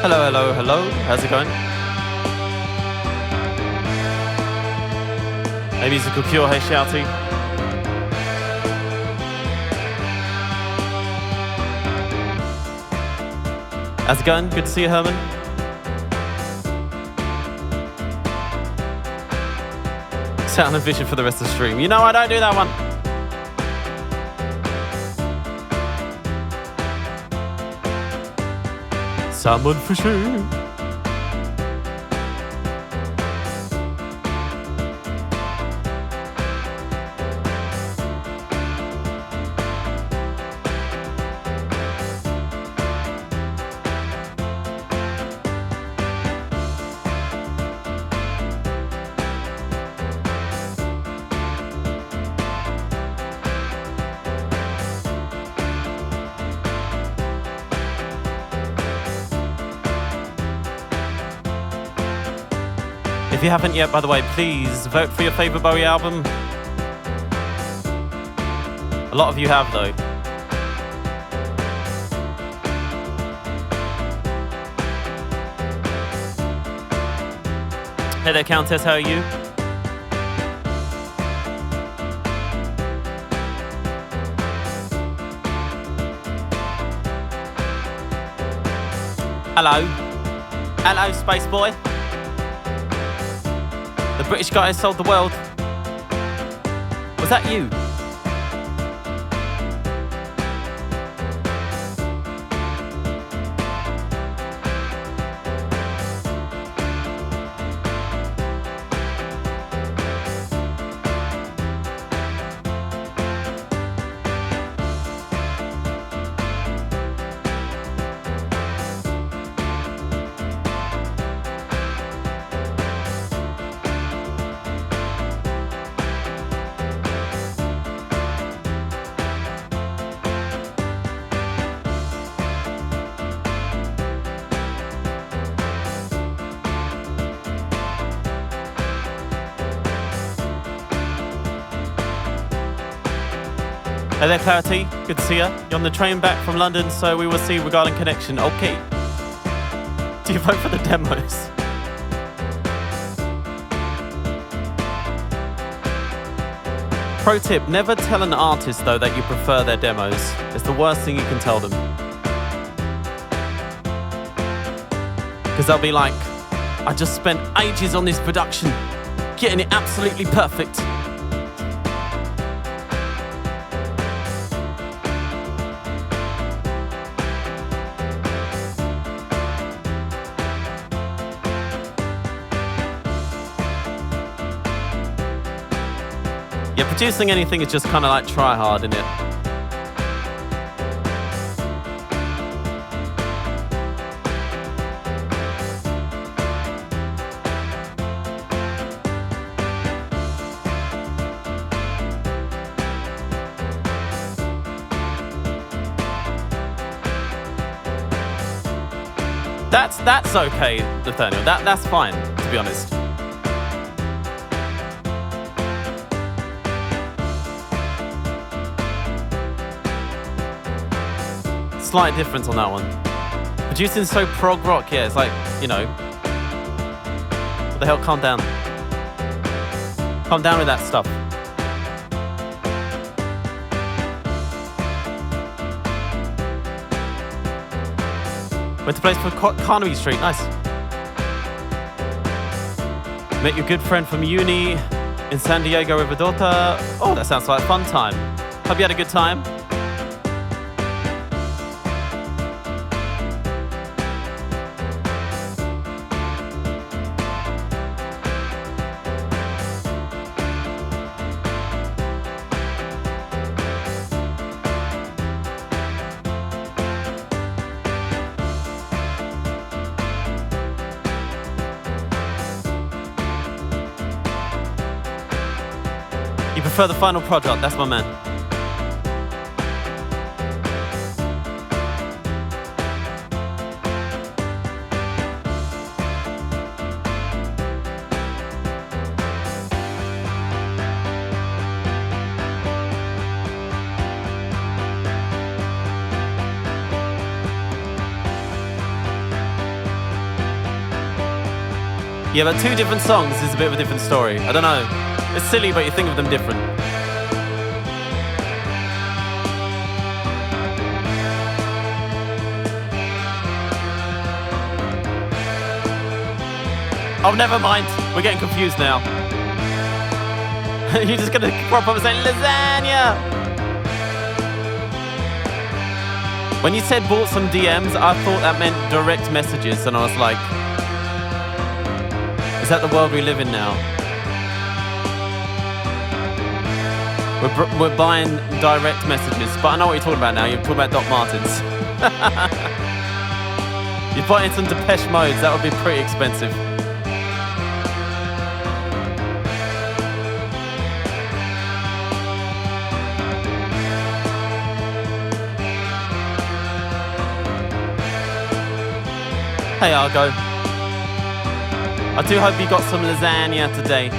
Hello, hello, hello. How's it going? Hey, Musical Cure. Hey, Shouty. How's it going? Good to see you, Herman. Sound and vision for the rest of the stream. You know I don't do that one. Salmon fishing. If you haven't yet, by the way, please vote for your favourite Bowie album. A lot of you have, though. Hey there, Countess, how are you? Hello. Hello, Space Boy. The British guy who sold the world. Was that you? Hey there, Clarity. Good to see you. You're on the train back from London, so we will see regarding connection. Okay. Do you vote for the demos? Pro tip, never tell an artist, though, that you prefer their demos. It's the worst thing you can tell them. Because they'll be like, I just spent ages on this production, getting it absolutely perfect. Producing anything is just kind of like try hard, isn't it? That's okay, Nathaniel. That's fine, to be honest. Slight difference on that one. Producing so prog rock, yeah, it's like, you know. What the hell, calm down. Calm down with that stuff. Went to place for Carnaby Street, nice. Met your good friend from uni in San Diego Riverdota. Oh, that sounds like a fun time. Hope you had a good time. For the final product, that's my man. Yeah, but two different songs is a bit of a different story. I don't know. It's silly, but you think of them different. Oh, never mind. We're getting confused now. You're just gonna crop up and say lasagna. When you said bought some DMs, I thought that meant direct messages, and I was like, is that the world we live in now? We're buying direct messages, but I know what you're talking about now. You're talking about Doc Martens. You're buying some Depeche Modes. That would be pretty expensive. Hey Argo, I do hope you got some lasagna today.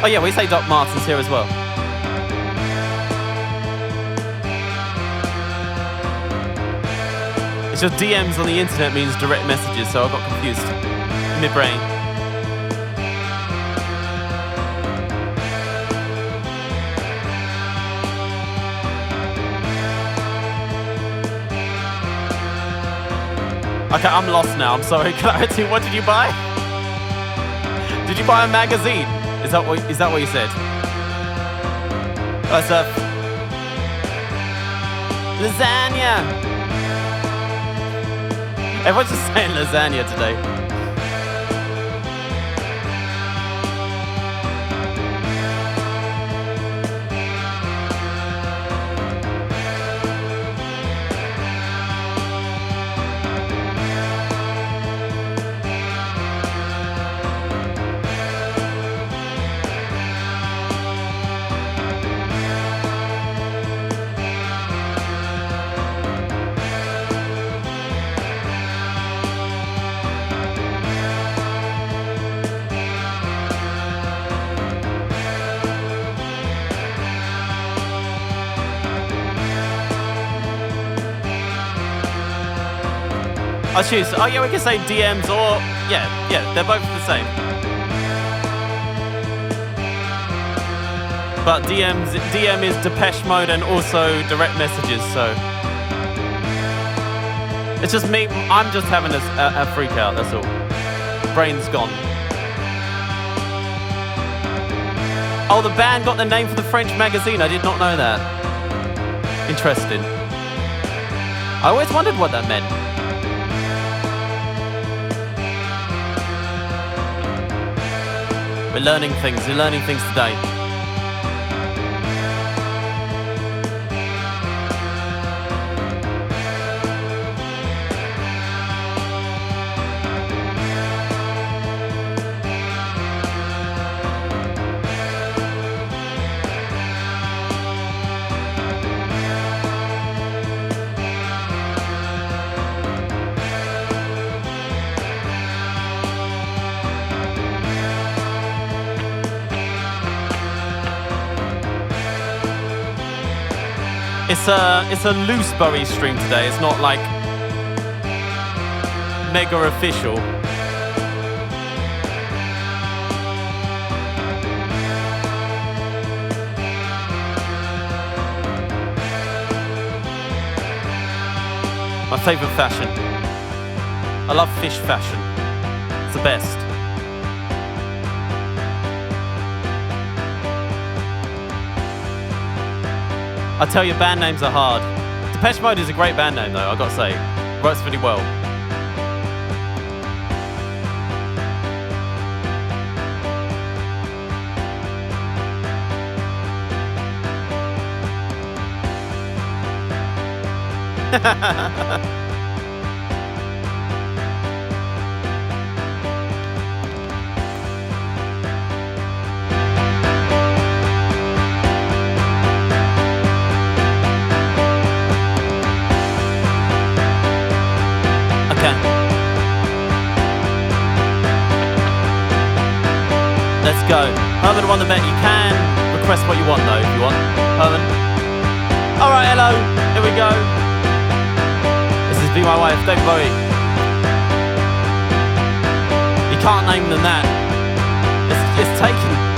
Oh yeah, we say Doc Martens here as well. It's just DMs on the internet means direct messages, so I got confused in my brain. Okay, I'm lost now, I'm sorry. Clarity, what did you buy? Did you buy a magazine? Is that what you said? What's up? Lasagna! Everyone's just saying lasagna today. I choose. Oh yeah, we can say DMs or yeah, they're both the same. But DM is Depeche Mode and also direct messages. So it's just me. I'm just having a freak out. That's all. Brain's gone. Oh, the band got the name for the French magazine. I did not know that. Interesting. I always wondered what that meant. We're learning things today. It's a loose Bowie stream today. It's not like mega official. My favourite fashion. I love fish fashion. It's the best. I tell you, band names are hard. Depeche Mode is a great band name though, I've got to say. Works really well. Okay. Let's go. Herman won the bet. You can request what you want though, if you want. Herman. Alright, hello. Here we go. This is Be My Wife, David Bowie. You can't name them that. It's taken.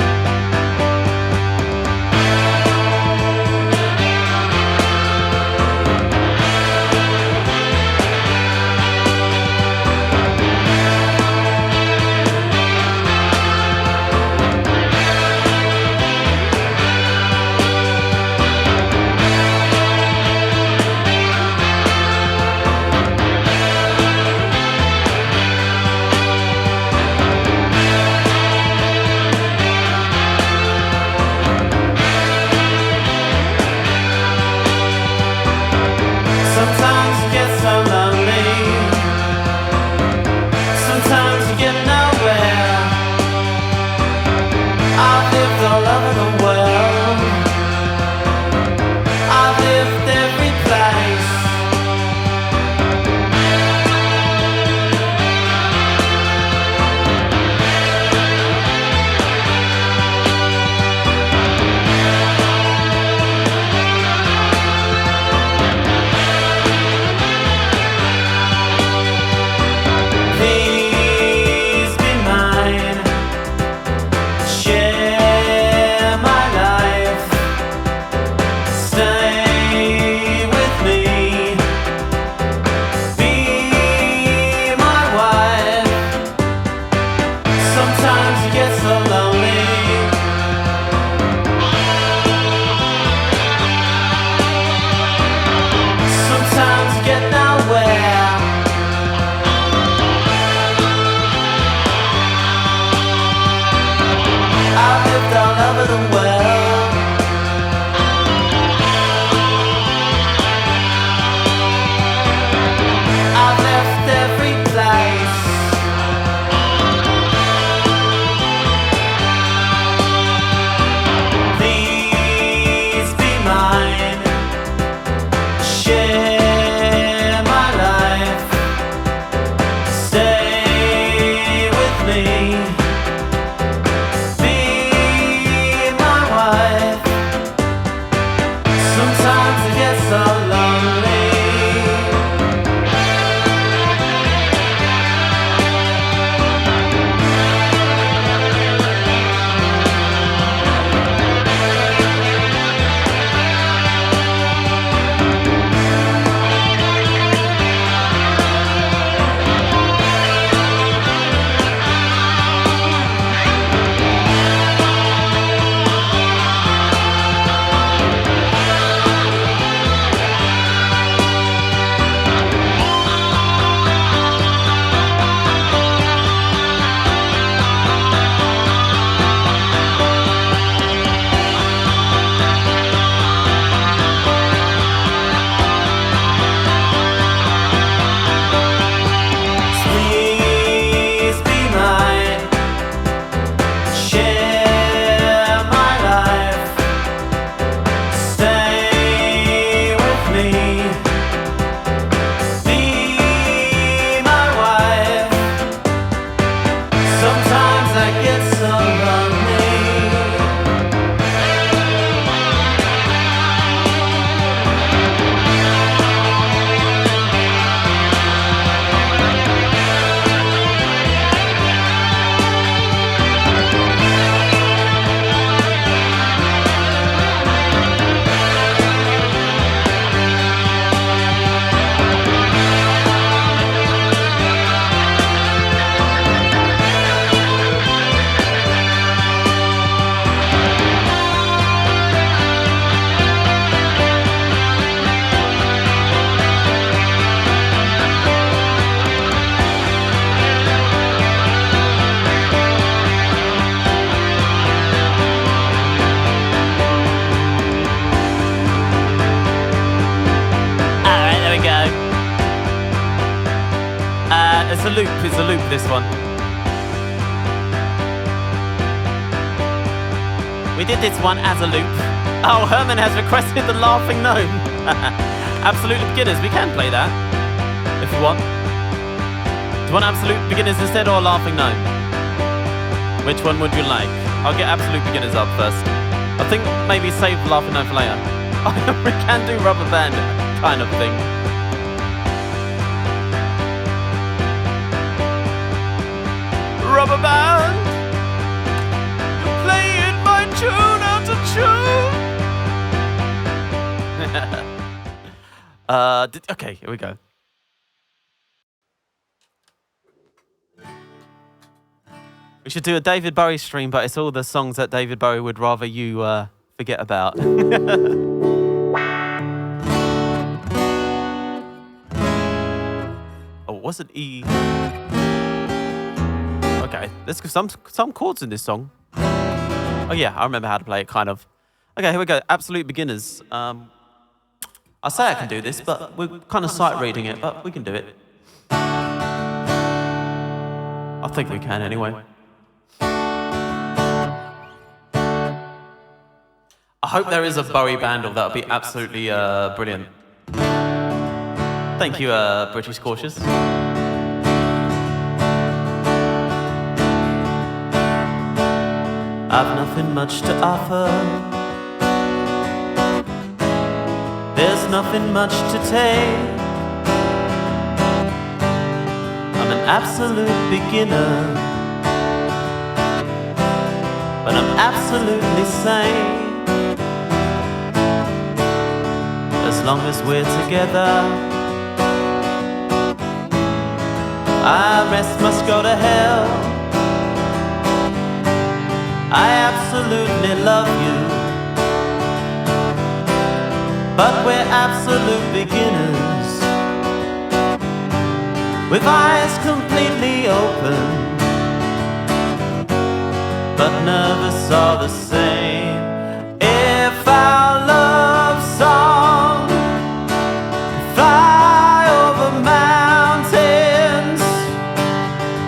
a loop. It's a loop, this one. We did this one as a loop. Oh, Herman has requested the Laughing Gnome. Absolute Beginners. We can play that if you want. Do you want Absolute Beginners instead or Laughing Gnome? Which one would you like? I'll get Absolute Beginners up first. I think maybe save Laughing Gnome for later. We can do Rubber Band kind of thing. Rubber Band, playing my tune out of tune. Okay, here we go. We should do a David Bowie stream, but it's all the songs that David Bowie would rather you forget about. Oh, what's an E? Okay, let's give some chords in this song. Oh yeah, I remember how to play it, kind of. Okay, here we go. Absolute Beginners. I say I can do this, but we're kind of sight reading it, but we can do it. I think we can anyway. I hope there is a Bowie Bandle. That would be absolutely brilliant. Thank you, British Cautious. I've nothing much to offer. There's nothing much to take. I'm an absolute beginner, but I'm absolutely sane. As long as we're together, our rest must go to hell. I absolutely love you, but we're absolute beginners, with eyes completely open, but nervous all the same. If our love song fly over mountains,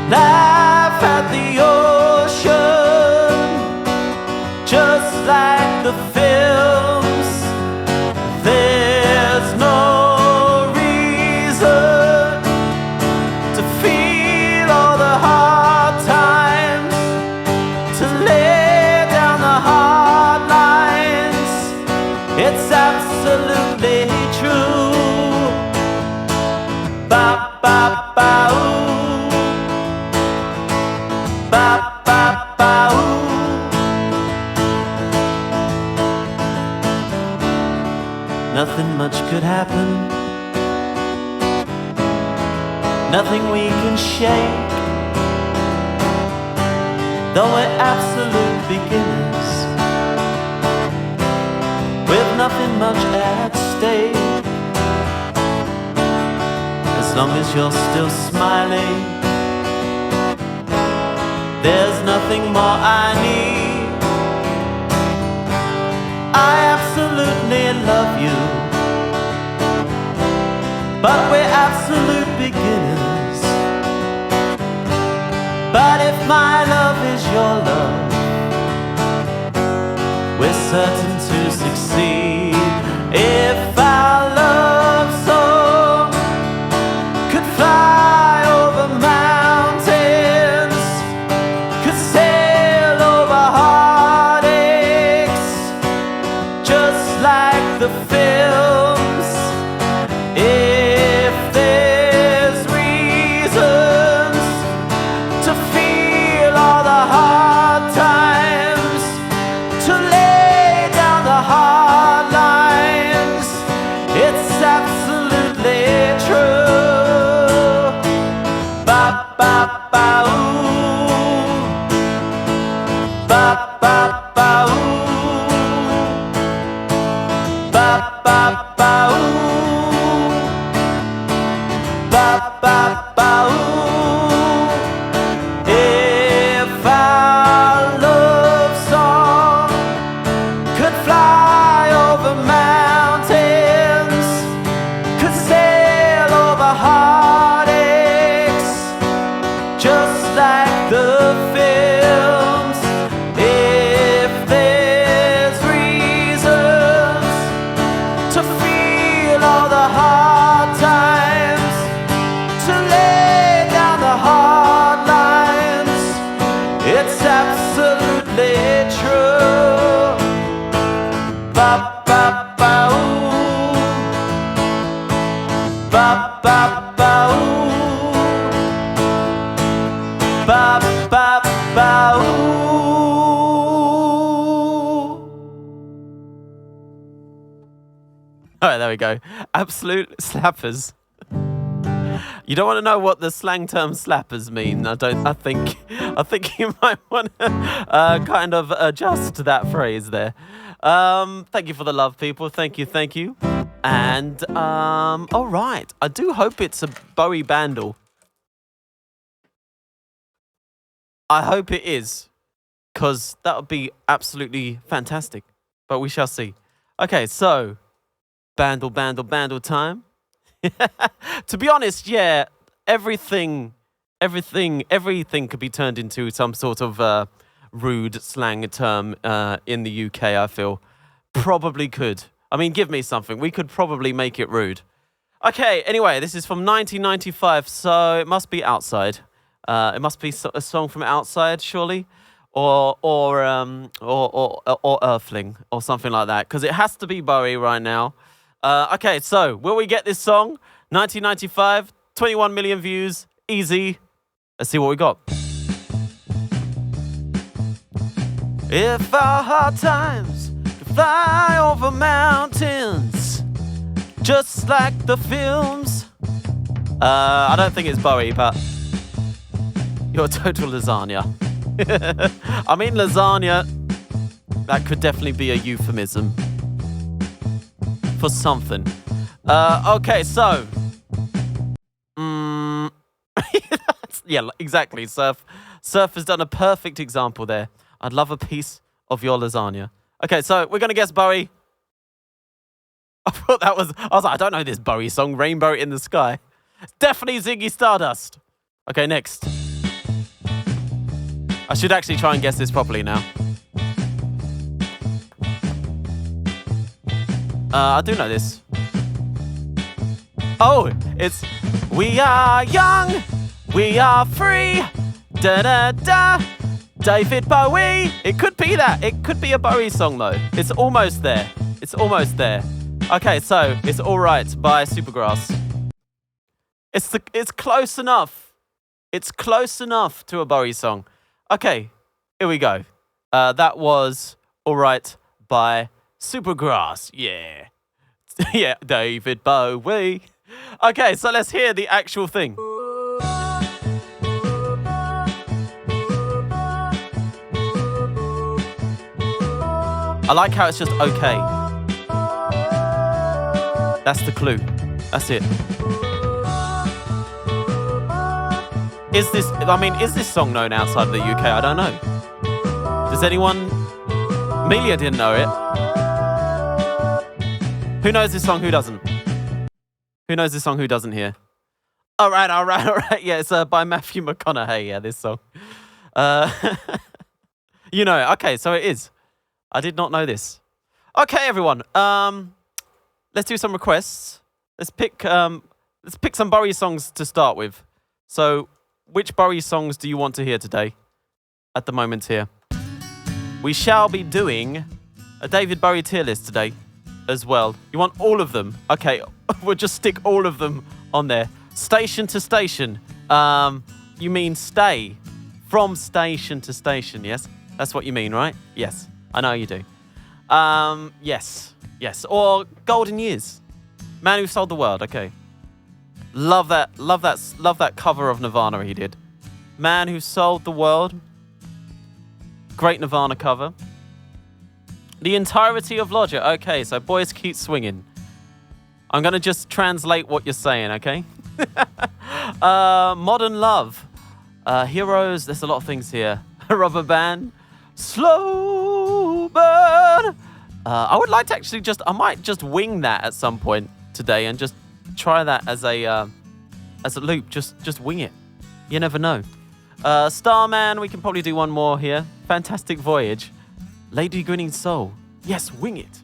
laugh at the ocean, just like the films, there's no reason to feel all the hard times, to lay down the hard lines. It's absolutely true. Ba ba ba ooh, ba ba ba ooh. Nothing much could happen, nothing we can shake, though we're absolute beginners, with nothing much at stake. As long as you're still smiling, there's nothing more I need. I absolutely love you, but we're absolute beginners. But if my love is your love, we're certain to succeed. If our love song could fly over mountains, could sail over heartaches, just like the films, if there's reasons to feel all the hard times, to lay down the hard lines, it's absolutely true. Ba ba ba ooh, ba ba ba ooh, ba ba ba. All right, there we go. Absolute slappers. You don't want to know what the slang term slappers mean. I think you might want to kind of adjust that phrase there. Thank you for the love, people. Thank you. And all right. I do hope it's a Bowie BANDLE. I hope it is, because that would be absolutely fantastic. But we shall see. Okay, so BANDLE time. To be honest, yeah, everything could be turned into some sort of rude slang term in the UK, I feel. Probably could. I mean, give me something. We could probably make it rude. Okay, anyway, this is from 1995, so it must be Outside. It must be a song from Outside, surely, or Earthling, or something like that, because it has to be Bowie right now. Okay, so will we get this song? 1995, 21 million views, easy. Let's see what we got. If our hard times could fly over mountains, just like the films. I don't think it's Bowie, but you're a total lasagna. I mean, lasagna, that could definitely be a euphemism for something. Okay, so. Yeah, exactly. Surf has done a perfect example there. I'd love a piece of your lasagna. Okay, so we're going to guess Bowie. I was like, I don't know this Bowie song, Rainbow in the Sky. It's definitely Ziggy Stardust. Okay, next. I should actually try and guess this properly now. I do know this. Oh, it's We Are Young, We Are Free, da-da-da, David Bowie. It could be that. It could be a Bowie song, though. It's almost there. Okay, so it's All Right by Supergrass. It's close enough. It's close enough to a Bowie song. Okay, here we go. That was All Right by Supergrass. Yeah. Yeah, David Bowie. Okay, so let's hear the actual thing. I like how it's just okay. That's the clue. That's it. Is this song known outside of the UK? I don't know. Does anyone? Amelia didn't know it. Who knows this song? Who doesn't? Who knows this song? Who doesn't here? All right. Yeah, it's by Matthew McConaughey. Yeah, this song. You know. Okay, so it is. I did not know this. Okay, everyone. Let's do some requests. Let's pick some Bowie songs to start with. So, which Bowie songs do you want to hear today? At the moment here. We shall be doing a David Bowie tier list today as well. You want all of them? Okay, we'll just stick all of them on there. Station to station. You mean stay. From station to station, yes? That's what you mean, right? Yes, I know you do. Yes. Or Golden Years. Man Who Sold the World, okay. Love that cover of Nirvana he did. Man Who Sold the World. Great Nirvana cover. The entirety of Lodger. Okay, so Boys Keep Swinging. I'm going to just translate what you're saying, okay? Modern Love. Heroes. There's a lot of things here. Rubber Band. Slow Burn. I would like to actually I might just wing that at some point today and just try that as a loop. Just wing it. You never know. Starman, we can probably do one more here. Fantastic Voyage. Lady Grinning Soul. Yes, wing it.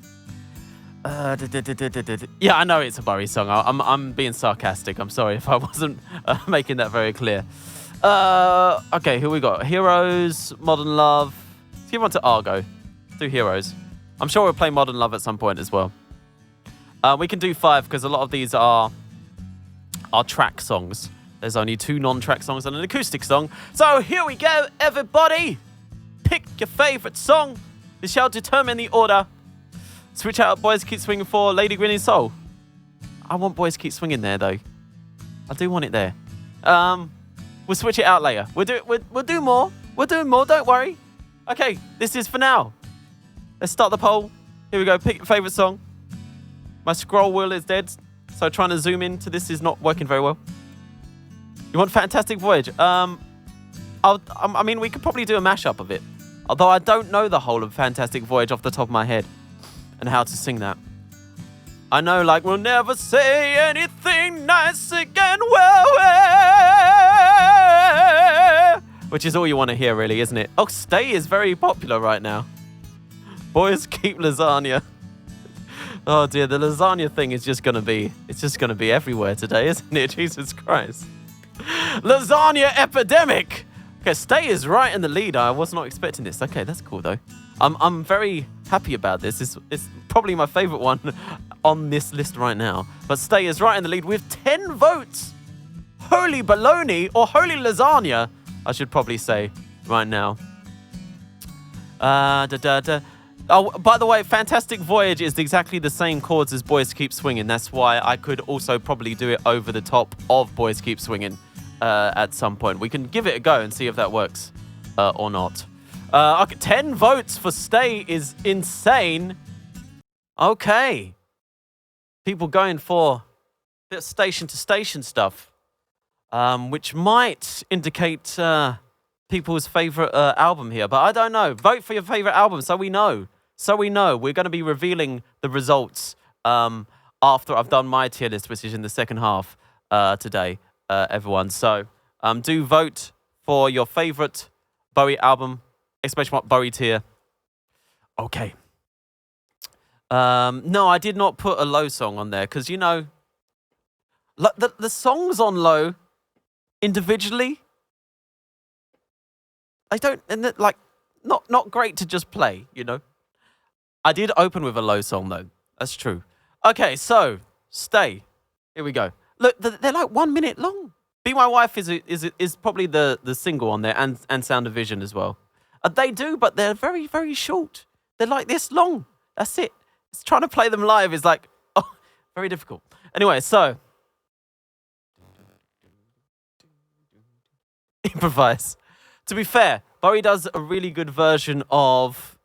Yeah, I know it's a Bowie song. I'm being sarcastic. I'm sorry if I wasn't making that very clear. Okay, who we got? Heroes, Modern Love. Let's give one to Argo. Do Heroes. I'm sure we'll play Modern Love at some point as well. We can do 5 because a lot of these are track songs. There's only 2 non-track songs and an acoustic song. So here we go, everybody. Pick your favourite song. This shall determine the order. Switch out Boys Keep Swinging for Lady Grinning Soul. I want Boys Keep Swinging there, though. I do want it there. We'll switch it out later. We'll do more. We're doing more, don't worry. Okay, this is for now. Let's start the poll. Here we go. Pick your favourite song. My scroll wheel is dead, so trying to zoom into this is not working very well. You want Fantastic Voyage? I mean, we could probably do a mashup of it. Although I don't know the whole of Fantastic Voyage off the top of my head and how to sing that. I know, like, we'll never say anything nice again, well, which is all you want to hear, really, isn't it? Oh, Stay is very popular right now. Boys Keep Lasagna. Oh dear, the lasagna thing is just gonna be everywhere today, isn't it? Jesus Christ. Lasagna epidemic! Okay, Stay is right in the lead. I was not expecting this. Okay, that's cool though. I'm very happy about this. It's probably my favorite one on this list right now. But Stay is right in the lead with 10 votes. Holy baloney, or holy lasagna, I should probably say right now. Oh, by the way, Fantastic Voyage is exactly the same chords as Boys Keep Swinging. That's why I could also probably do it over the top of Boys Keep Swinging at some point. We can give it a go and see if that works or not. Okay, 10 votes for Stay is insane. Okay. People going for the station-to-station stuff, which might indicate people's favorite album here, but I don't know. Vote for your favorite album so we know. So we know. We're going to be revealing the results after I've done my tier list, which is in the second half today, everyone. So do vote for your favorite Bowie album, exclamation mark Bowie tier. Okay. No, I did not put a Low song on there because, you know, the songs on Low individually, I don't, and like, not great to just play, you know. I did open with a Low song though. That's true. Okay, so Stay. Here we go. Look, they're like 1 minute long. Be My Wife is probably the single on there, and Sound of Vision as well. They do, but they're very, very short. They're like this long. That's it. It's trying to play them live is like, oh, very difficult. Anyway, so improvise. To be fair, Bowie does a really good version of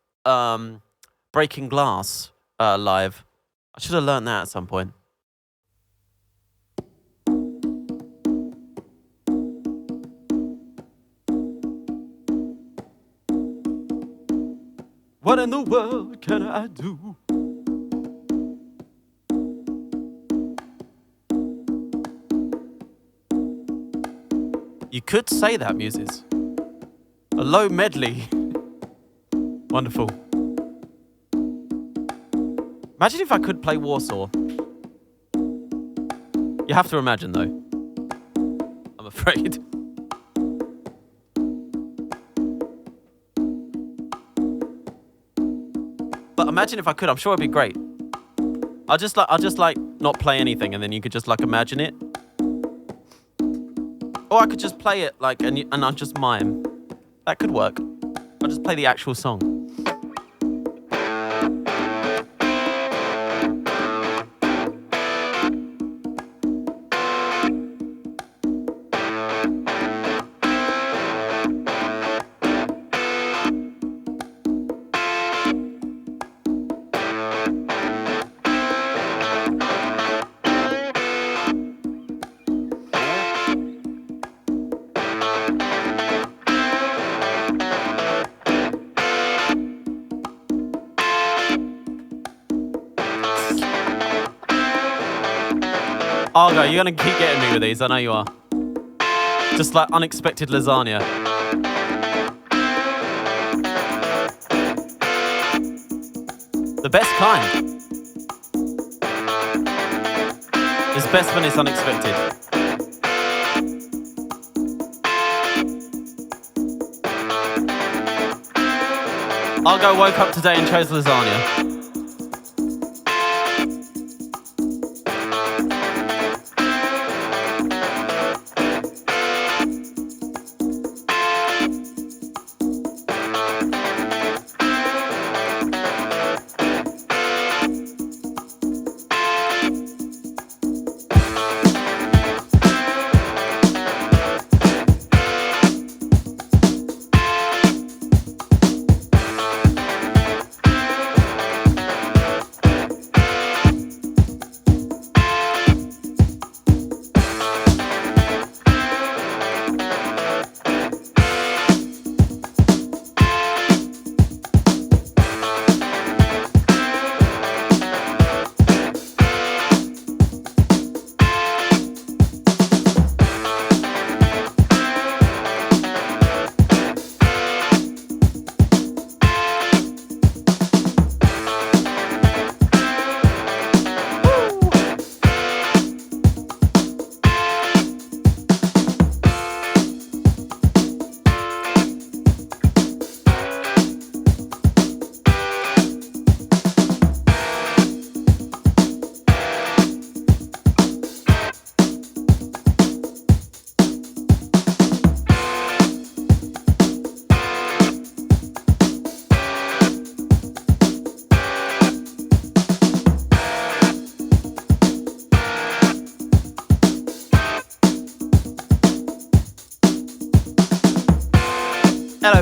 Breaking Glass live. I should have learned that at some point. What in the world can I do? You could say that, Muses. A Low medley. Wonderful. Imagine if I could play Warsaw. You have to imagine, though. I'm afraid. But imagine if I could. I'm sure it'd be great. I'll just like not play anything, and then you could just like imagine it. Or I could just play it like and I'll just mime. That could work. I'll just play the actual song. Argo, you're gonna keep getting me with these, I know you are. Just like unexpected lasagna. The best kind. It's best when it's unexpected. Argo woke up today and chose lasagna.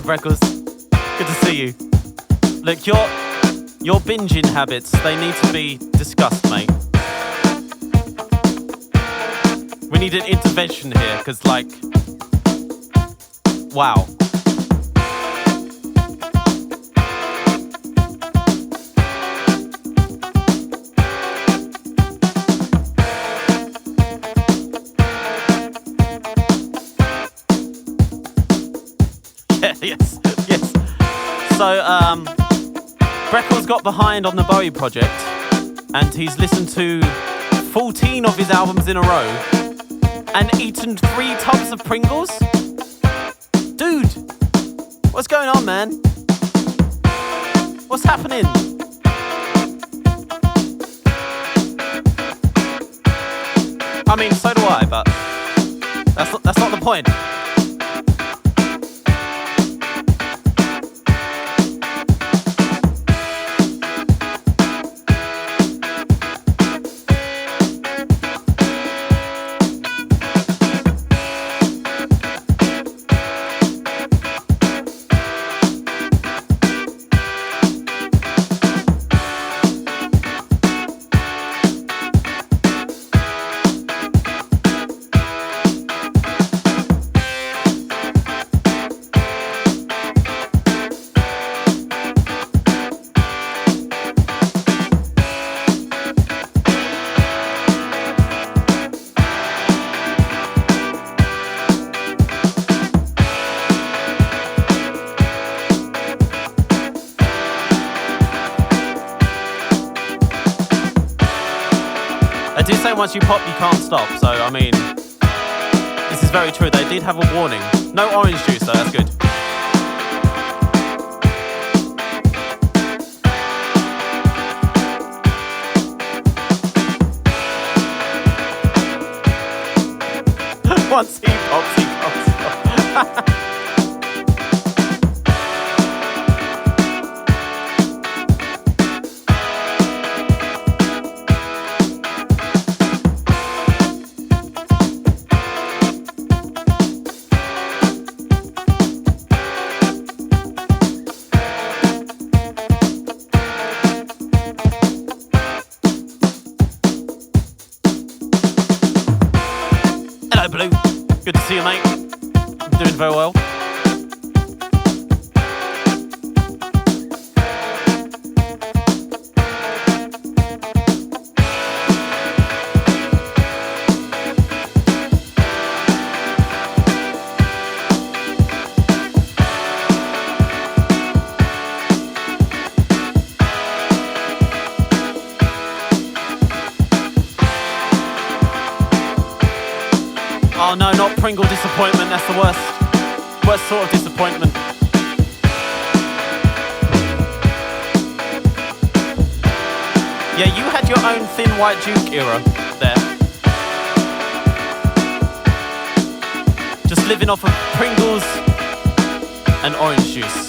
Freckles? Good to see you. Look, your binging habits, they need to be discussed, mate. We need an intervention here, because, like, wow. Yes. So, Freckles got behind on the Bowie project, and he's listened to 14 of his albums in a row, and eaten 3 tubs of Pringles? Dude, what's going on, man? What's happening? I mean, so do I, but that's not the point. I did say once you pop, you can't stop, so I mean, this is very true. They did have a warning. No orange juice though, that's good. Once he pops, he pops. Blue, good to see you, mate. Doing very well. Oh no, not Pringle disappointment, that's the worst sort of disappointment. Yeah, you had your own Thin White Duke era there. Just living off of Pringles and orange juice.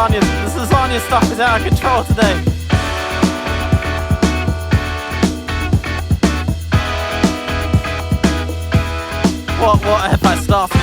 This lasagna stuff is out of control today. What have I started?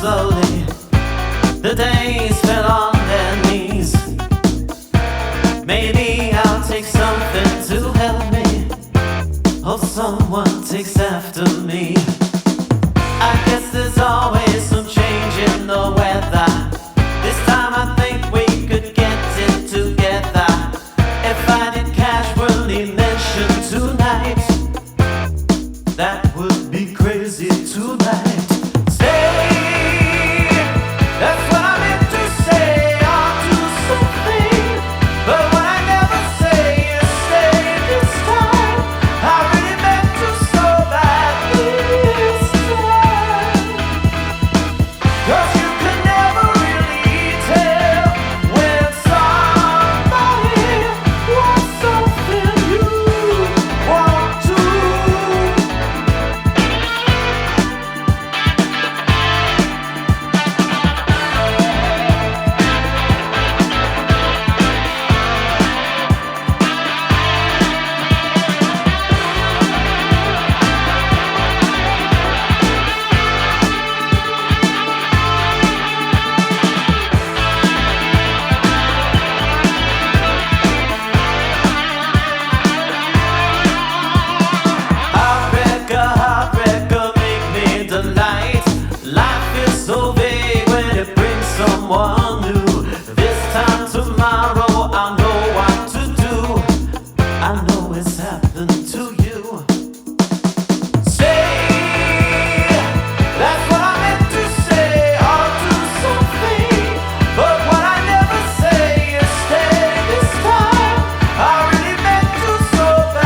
slowly. The days fell on their knees. Maybe I'll take something to help me. Hope someone takes after me. I guess there's always some change in the weather. This time I think we could get it together. If I did casually mention tonight, that would be crazy tonight. Stay, that's what I meant to say. I'll do something, but what I never say is stay this time. I really meant to so bad this time. 'Cause you can never really tell when somebody wants something you want to. Heartbreaker, make me delight. Life is so vague when it brings someone new. This time tomorrow I'll know what to do. I know it's happened to you. Stay, that's what I meant to say. I'll do something, but what I never say is stay this time. I really meant to so bad.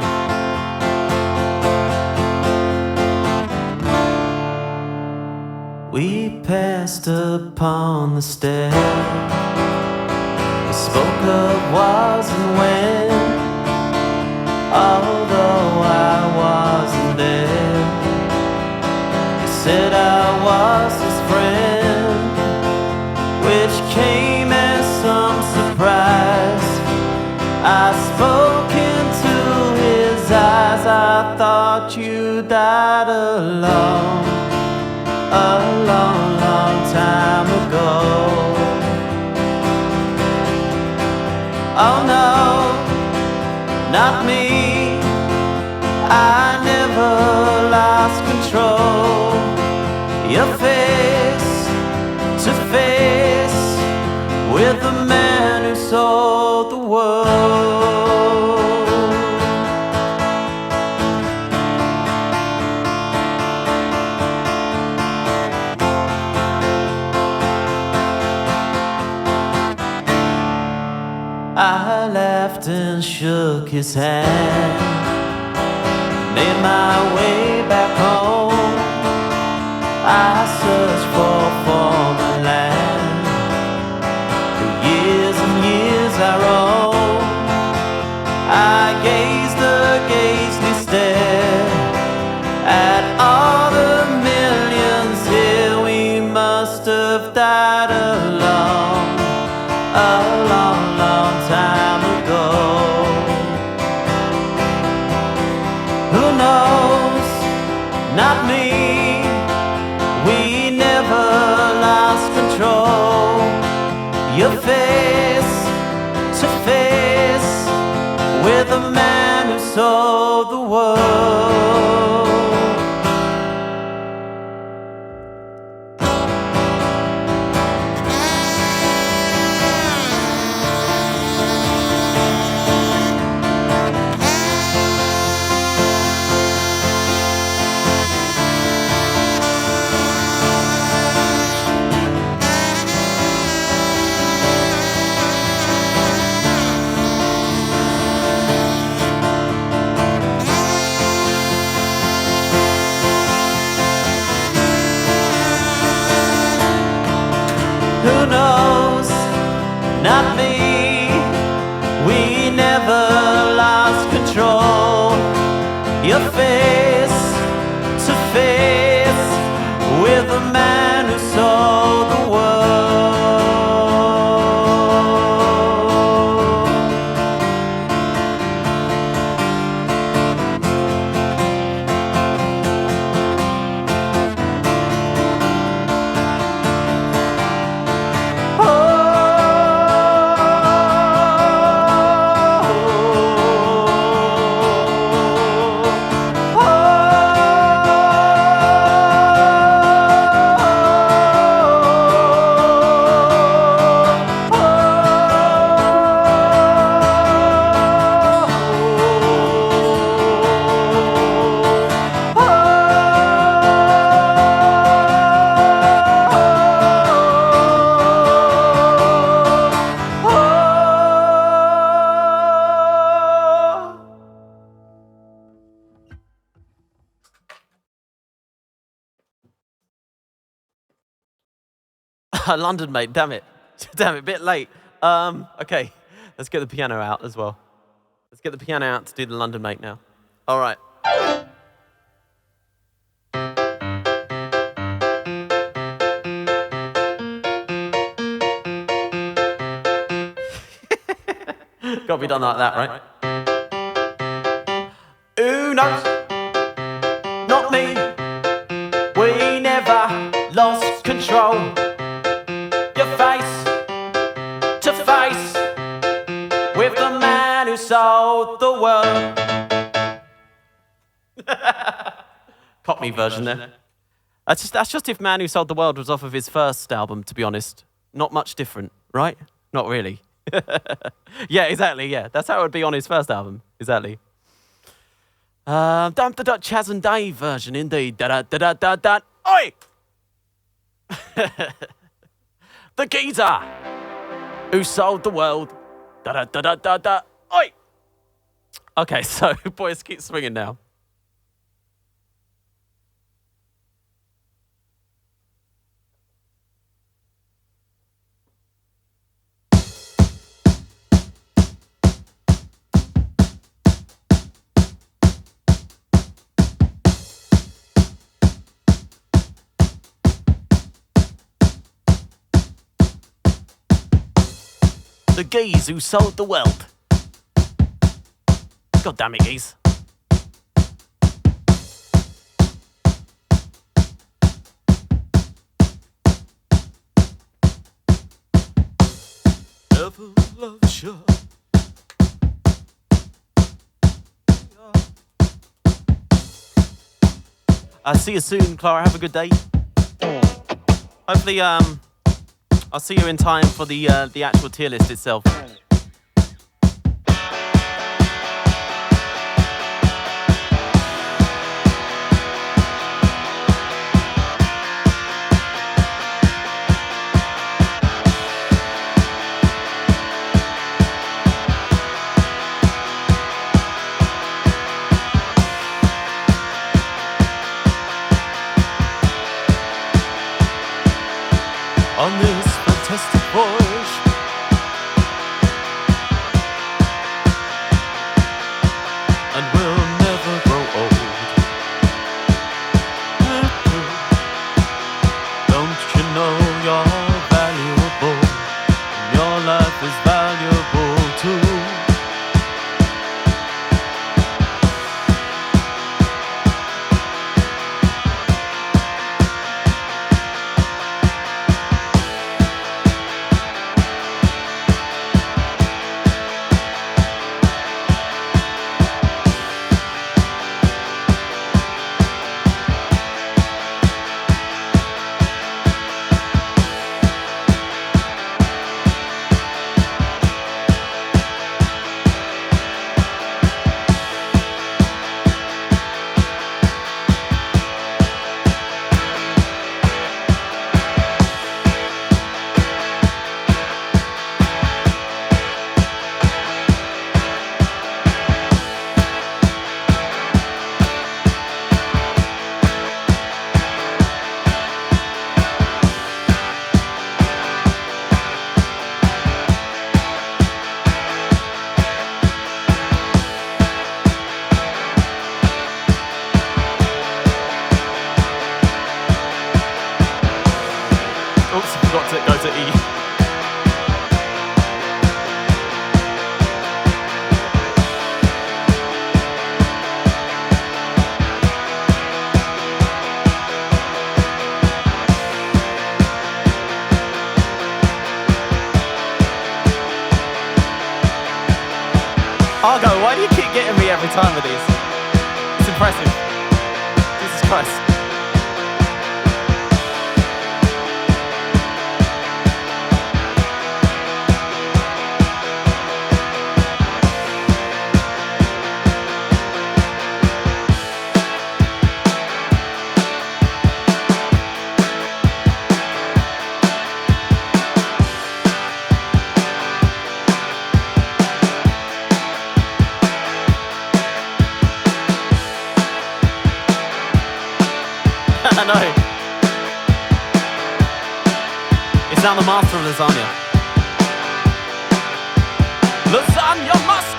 rest upon the stair. We spoke of was and when, although I wasn't there. He said I was his friend, which came as some surprise. I spoke into his eyes. I thought you died alone a long, long time ago. Oh no, not me. I never lost control. You're face to face with the man who sold the world. I laughed and shook his hand, made my way back home. I searched for former land. For years and years I roamed. I gazed a gazely stare at all the millions here. We must have died alone a long, long time ago. Who knows? Not me. We never lost control. You're face to face with the man who sold the world. Who knows? Not me. We never lost control. You're face to face with the man who sold the world. London, mate, damn it. Damn it, bit late. Okay, let's get the piano out as well. Let's get the piano out to do the London, mate, now. All right. Gotta be done like that, right? Who knows? Not me. We never lost control. Your face to face with the man who sold the world. Cockney version there. That's just if Man Who Sold the World was off of his first album, to be honest. Not much different, right? Not really. Yeah, exactly, yeah. That's how it would be on his first album, exactly. Chaz and Dave version, indeed. Da-da-da-da-da-da. Oi! The geezer who sold the world. Da-da-da-da-da-da. Oi! Okay, so, boys, keep swinging now. the geese who sold the world. God damn it, geese. Never love you. I'll see you soon, Clara. Have a good day. Hopefully, I'll see you in time for the actual tier list itself. On this fantastic voyage, and we'll never grow old. Don't you know you're valuable, and your life is valuable too. Oops, forgot to go to E. Argo, why do you keep getting me every time with these? It's impressive. Jesus Christ. I know. It's now the master of lasagna. Lasagna master!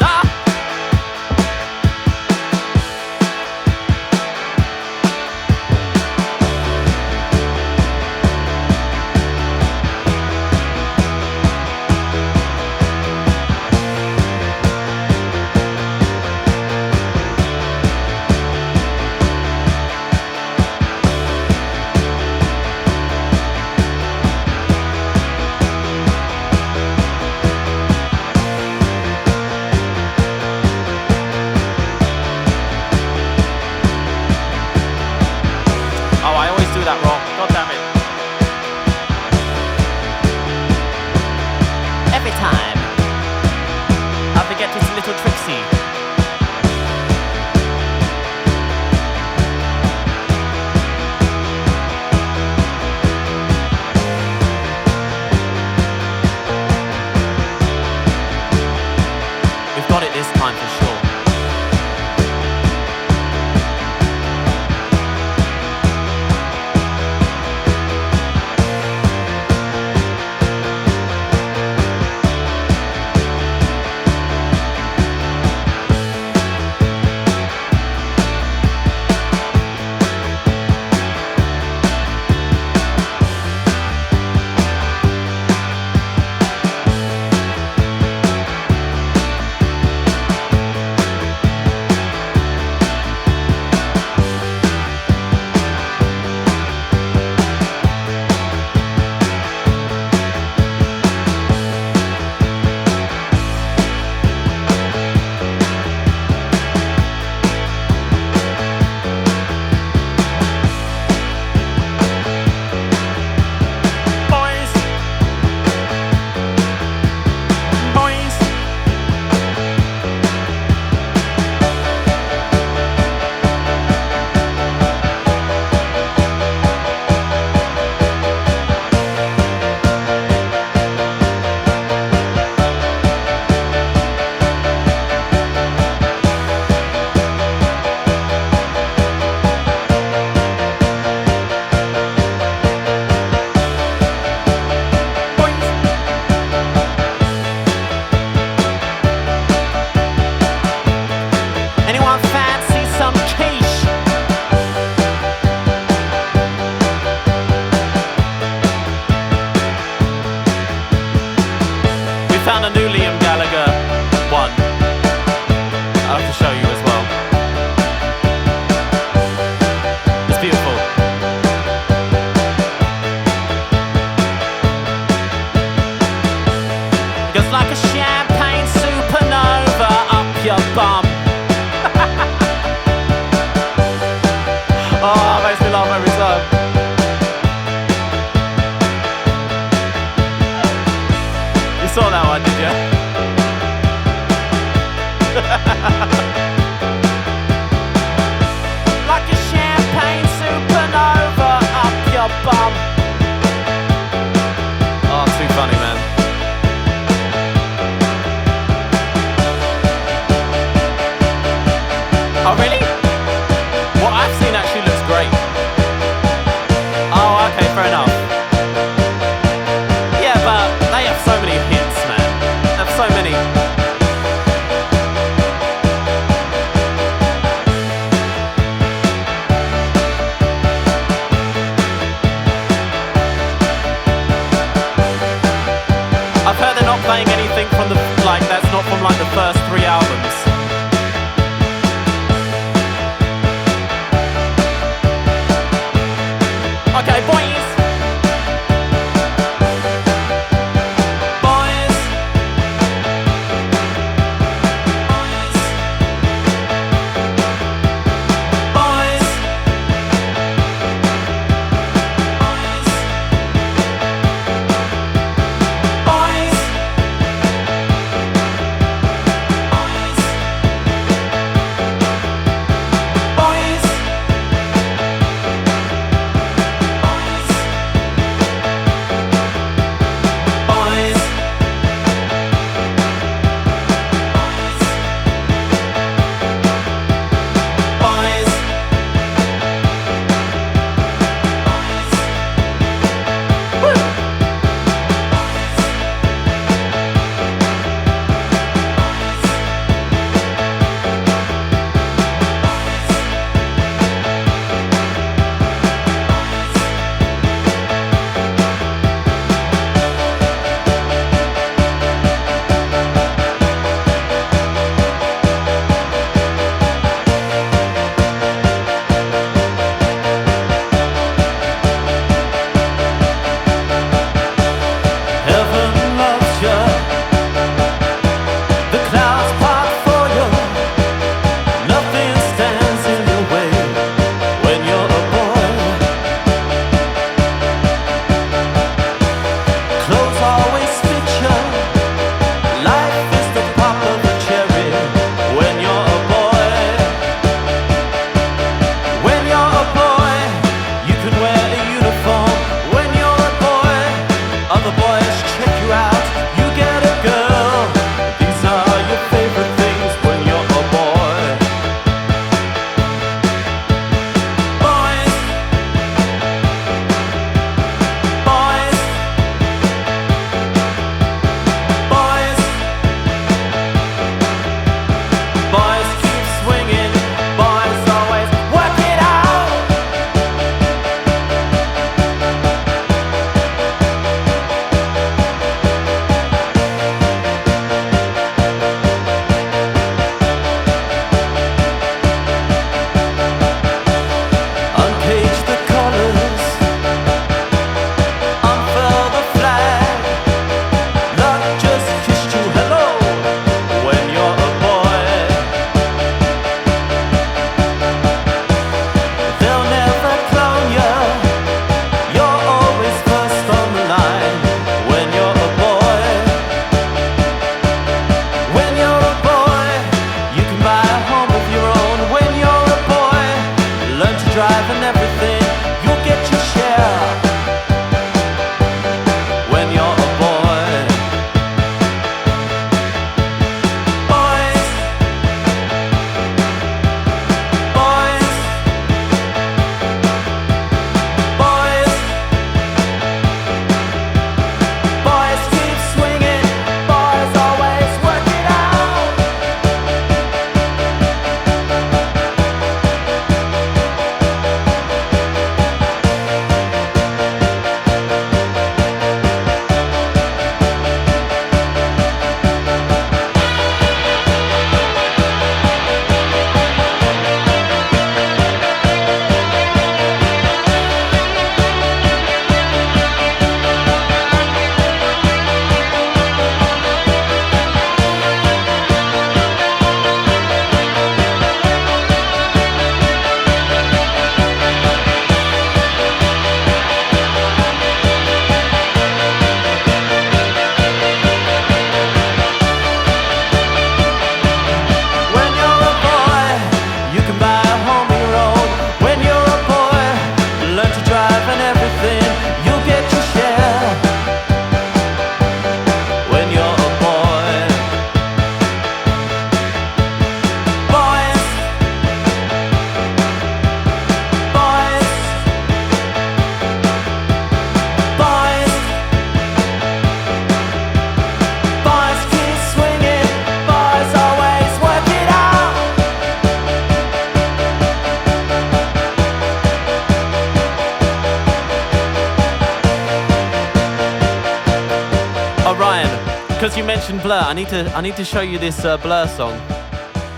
Because you mentioned Blur, I need to show you this Blur song.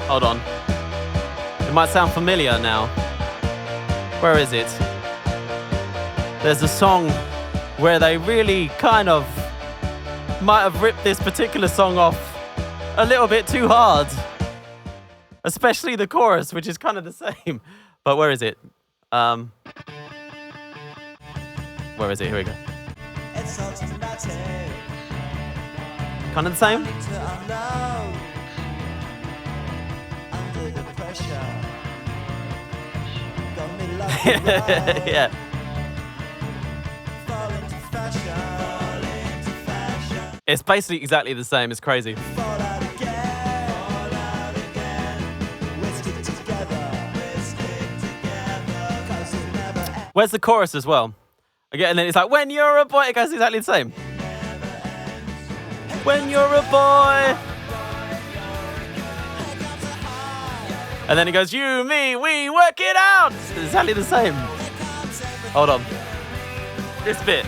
Hold on. It might sound familiar now. Where is it? There's a song where they really kind of might have ripped this particular song off a little bit too hard. Especially the chorus, which is kind of the same. But where is it? Where is it? Here we go. Kind of the same? Yeah. It's basically exactly the same. It's crazy. Where's the chorus as well? Again, and then it's like, when you're a boy, it goes exactly the same. When you're a boy. And then it goes, you, me, we, work it out. It's exactly the same. Hold on. This bit.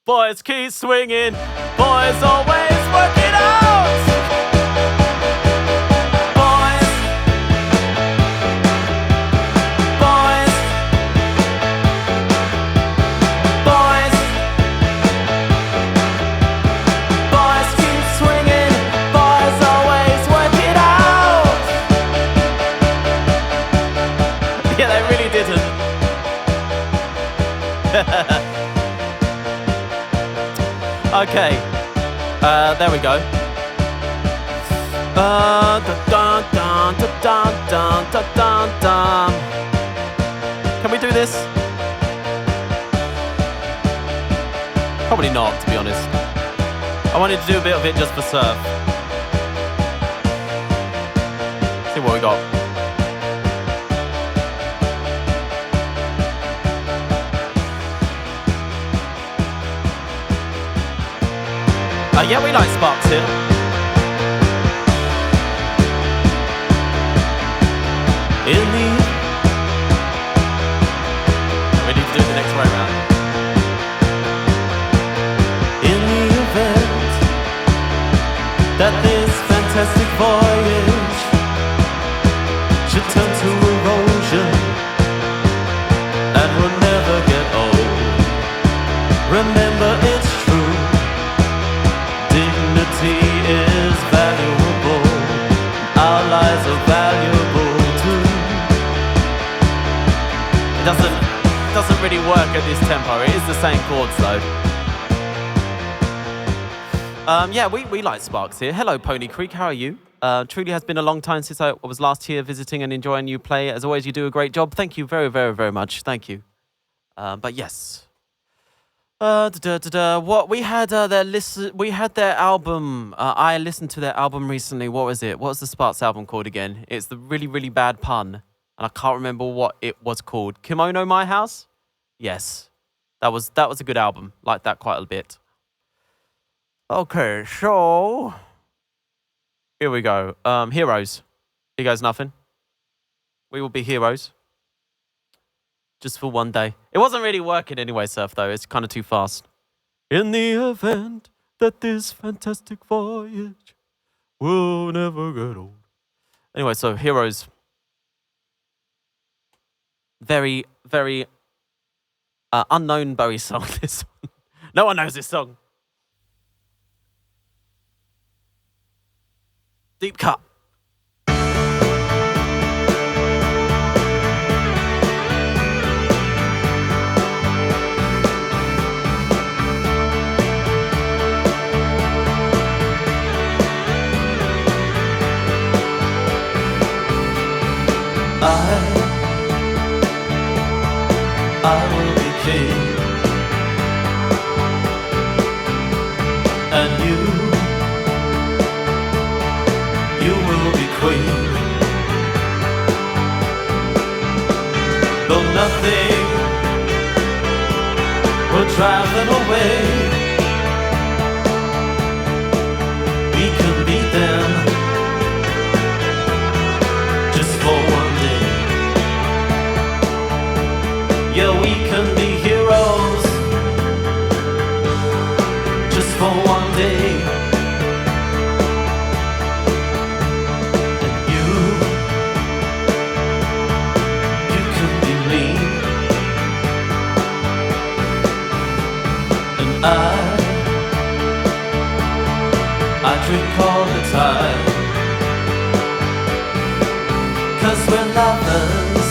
Boys keep swinging. Boys always work it out. Boys. Boys. Boys. Boys keep swinging. Boys always work it out. Yeah, they really didn't. Okay, there we go. Can we do this? Probably not, to be honest. I wanted to do a bit of it just for surf. See what we got. Yeah, we like Sparks here. In the... We need to do the next right round. In the event that this fantastic voyage should turn to erosion and will never get old, remember it's true. Dignity is valuable. Our lives are valuable too. It doesn't really work at this tempo. It is the same chords though. Yeah, we like Sparks here. Hello, Pony Creek. How are you? Truly has been a long time since I was last here visiting and enjoying you play. As always, you do a great job. Thank you very, very, very much. Thank you. But yes. What we had we had their album. I listened to their album recently. What was it? What was the Sparks album called again? It's the really, really bad pun, and I can't remember what it was called. Kimono My House? Yes, that was a good album. Liked that quite a bit. Okay, so here we go. Heroes. Here goes nothing. We will be heroes. Just for one day. It wasn't really working anyway, Surf, though. It's kind of too fast. In the event that this fantastic voyage will never get old. Anyway, so Heroes. Very, very unknown Bowie song, this one. No one knows this song. Deep cut. I will be king, and you will be queen. Though nothing will drive them away, we can beat them just for one day. Yeah, we can be drink all the time, 'cause we're lovers,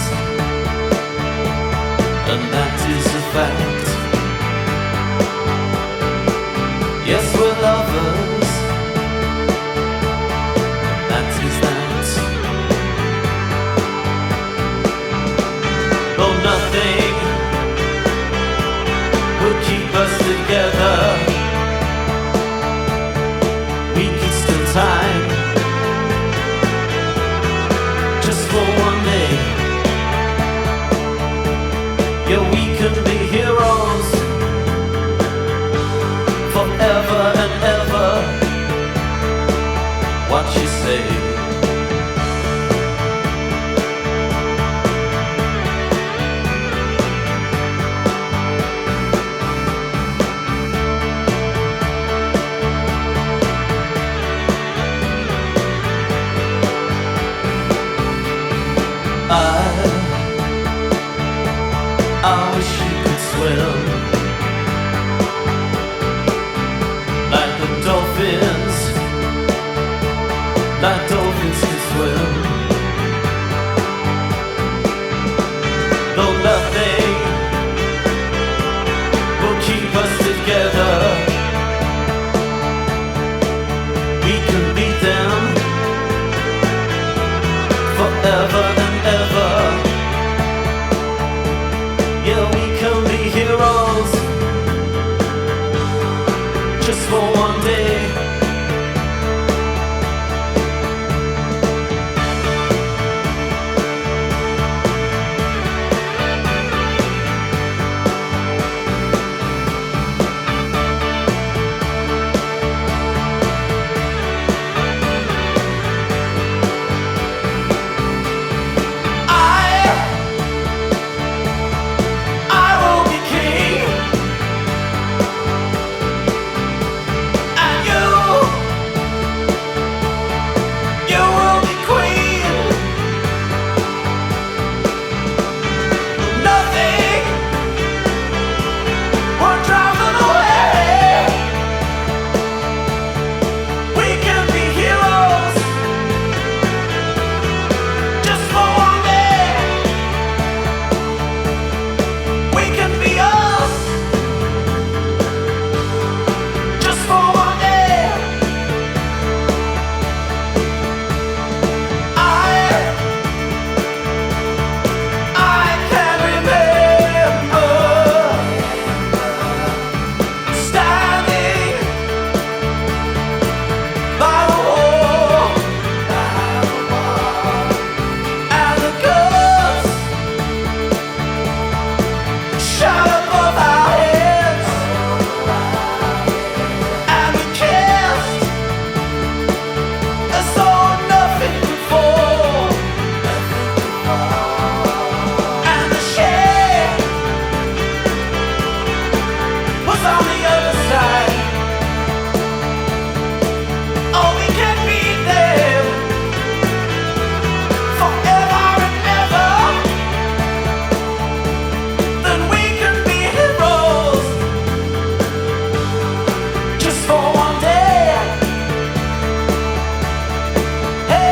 and that is a fact. Yes, we're lovers, and that is that. Though nothing will keep us together, we could still time just for one day. Yeah, we can be heroes forever and ever. What you say? I wish you could swim like the dolphins, like dolphins can swim. Though nothing will keep us together, we can beat them forever and ever. Yeah, we can be heroes just for one day. I will be king, and you will be queen. Nothing will drive them away. We can be heroes just for one day. We can be us just for one day. I can remember standing by the wall, and the guns shot above our heads, and we kissed as though nothing could fall, and the shade was on the other side. Oh, we can beat them forever and ever. Then we can be heroes just for one day. Hey,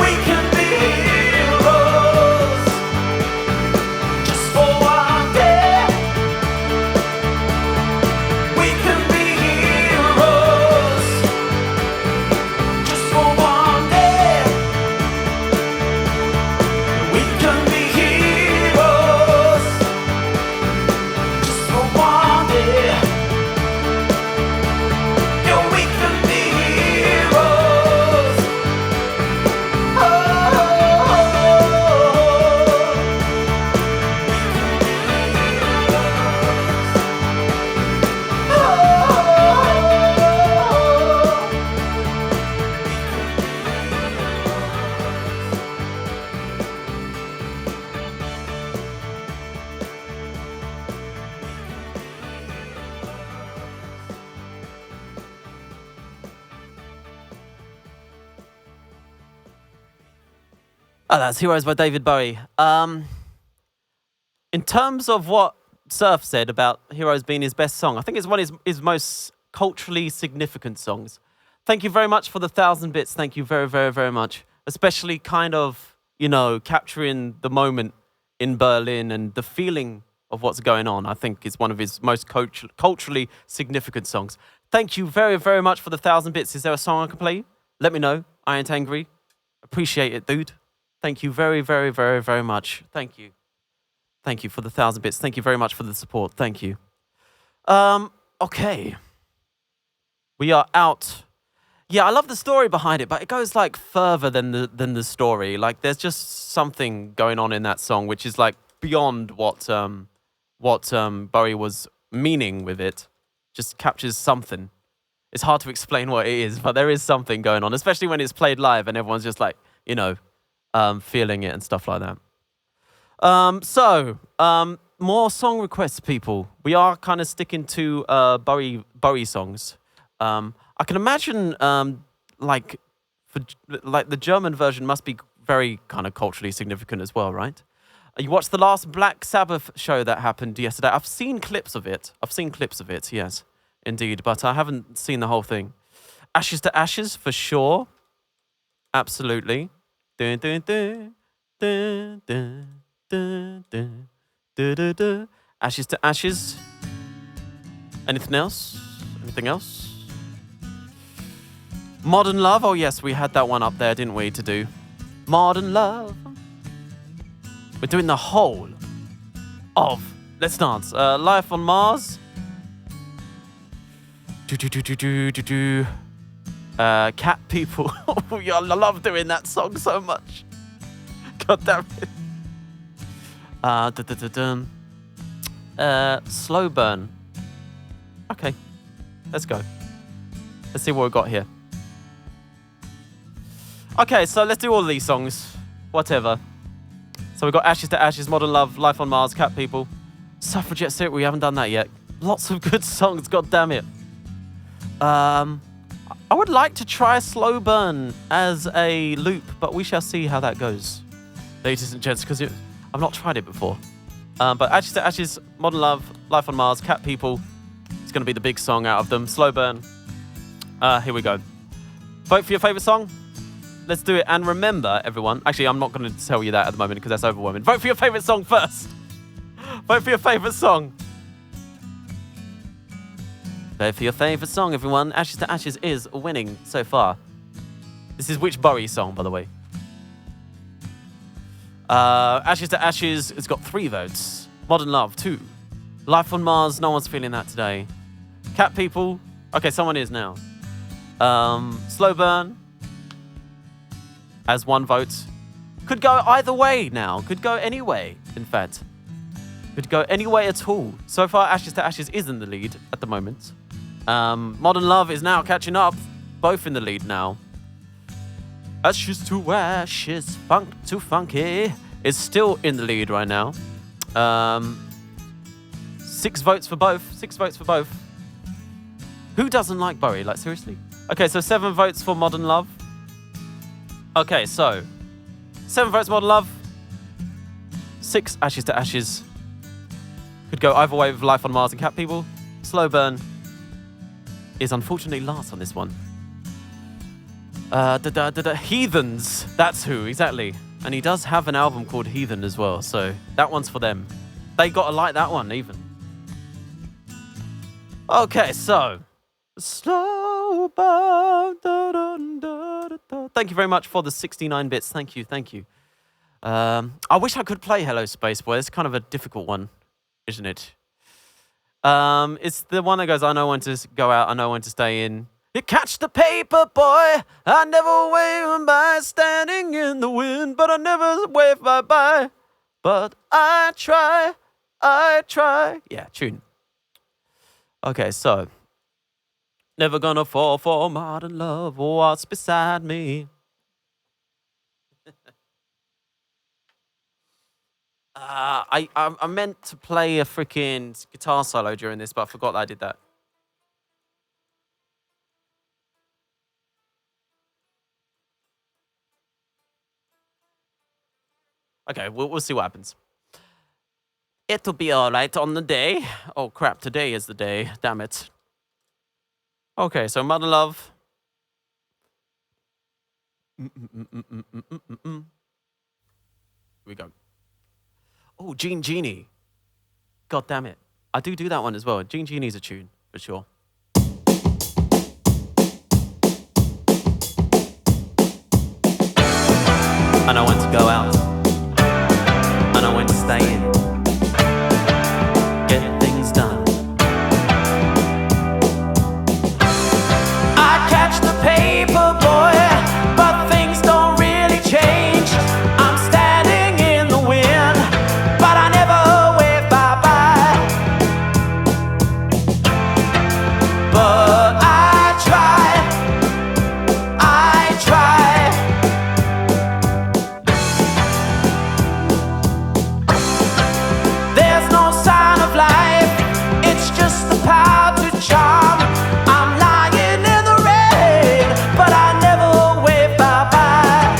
we can be heroes just for one day. We can be heroes just for one day. We can be heroes just for one day. Yeah, we can be heroes. Oh, Oh, that's Heroes by David Bowie. In terms of what Surf said about Heroes being his best song. I think it's one of his most culturally significant songs. Thank you very much for the 1,000 bits. Thank you very, very, very much. Especially kind of, you know, capturing the moment in Berlin and the feeling of what's going on. I think it's one of his most culturally significant songs. Thank you very, very much for the 1,000 bits. Is there a song I can play? Let me know. I ain't angry. Appreciate it, dude. Thank you very, very, very, very much. Thank you. Thank you for the 1,000 bits. Thank you very much for the support. Thank you. Okay. We are out. Yeah, I love the story behind it, but it goes like further than the story. Like there's just something going on in that song which is like beyond what Bowie was meaning with it. Just captures something. It's hard to explain what it is, but there is something going on, especially when it's played live and everyone's just like, you know, feeling it and stuff like that. More song requests, people. We are kind of sticking to Bowie songs. I can imagine, like the German version must be very kind of culturally significant as well, right? You watched the last Black Sabbath show that happened yesterday. I've seen clips of it. Yes, indeed, but I haven't seen the whole thing. Ashes to Ashes, for sure. Absolutely. Dun, dun, dun, dun, dun, dun, dun, dun, dun, dun. Ashes to Ashes. Anything else? Anything else? Modern Love. Oh, yes, we had that one up there, didn't we, to do? Modern Love. We're doing the whole of Let's Dance. Life on Mars. Cat People. I love doing that song so much. God damn it. Slow Burn. Okay, let's go. Let's see what we've got here. Okay, so let's do all of these songs. Whatever. So we've got Ashes to Ashes, Modern Love, Life on Mars, Cat People. Suffragette City, we haven't done that yet. Lots of good songs, god damn it. I would like to try Slow Burn as a loop, but we shall see how that goes. Ladies and gents, because I've not tried it before. But Ashes to Ashes, Modern Love, Life on Mars, Cat People. It's going to be the big song out of them. Slow Burn. Here we go. Vote for your favourite song. Let's do it. And remember, everyone, actually, I'm not going to tell you that at the moment because that's overwhelming. Vote for your favourite song first. Vote for your favourite song. Vote for your favourite song, everyone. Ashes to Ashes is winning so far. This is which Bowie song, by the way? Ashes to Ashes, it's got 3 votes. Modern Love, 2. Life on Mars, no one's feeling that today. Cat People, okay, someone is now. Slow Burn, as 1 vote. Could go either way now. Could go any way, in fact. Could go any way at all. So far, Ashes to Ashes is in the lead at the moment. Modern Love is now catching up. Both in the lead now. Ashes to Ashes, Funk to Funky is still in the lead right now. 6 votes for both. 6 votes for both. Who doesn't like Bowie? Like, seriously? Okay, so 7 votes for Modern Love. Okay, so 7 votes Modern Love. 6 Ashes to Ashes. Could go either way with Life on Mars and Cat People. Slow Burn is unfortunately last on this one. Heathens. That's who, exactly. And he does have an album called Heathen as well, so that one's for them. They gotta like that one, even. Okay, so Slow Burn. Thank you very much for the 69 bits. Thank you, thank you. I wish I could play Hello Space Boy. It's kind of a difficult one, isn't it? It's the one that goes, I know when to go out, I know when to stay in. You catch the paper, boy. I never wave by, standing in the wind, but I never wave bye-bye. But I try. Yeah, tune. Okay, so. Never gonna fall for modern love, what's beside me? I meant to play a freaking guitar solo during this, but I forgot that I did that. Okay, we'll see what happens. It'll be alright on the day. Oh crap, today is the day. Damn it. Okay, so Mother Love. Here we go. Oh, Genie. God damn it. I do that one as well. Genie's a tune, for sure. I know when to go out. I know when to stay in. Get things done. I catch the paper, boy, but things don't really change. I'm standing in the wind, but I never wave bye-bye. But I try. There's no sign of life, it's just the power to charm. I'm lying in the rain, but I never wave bye-bye.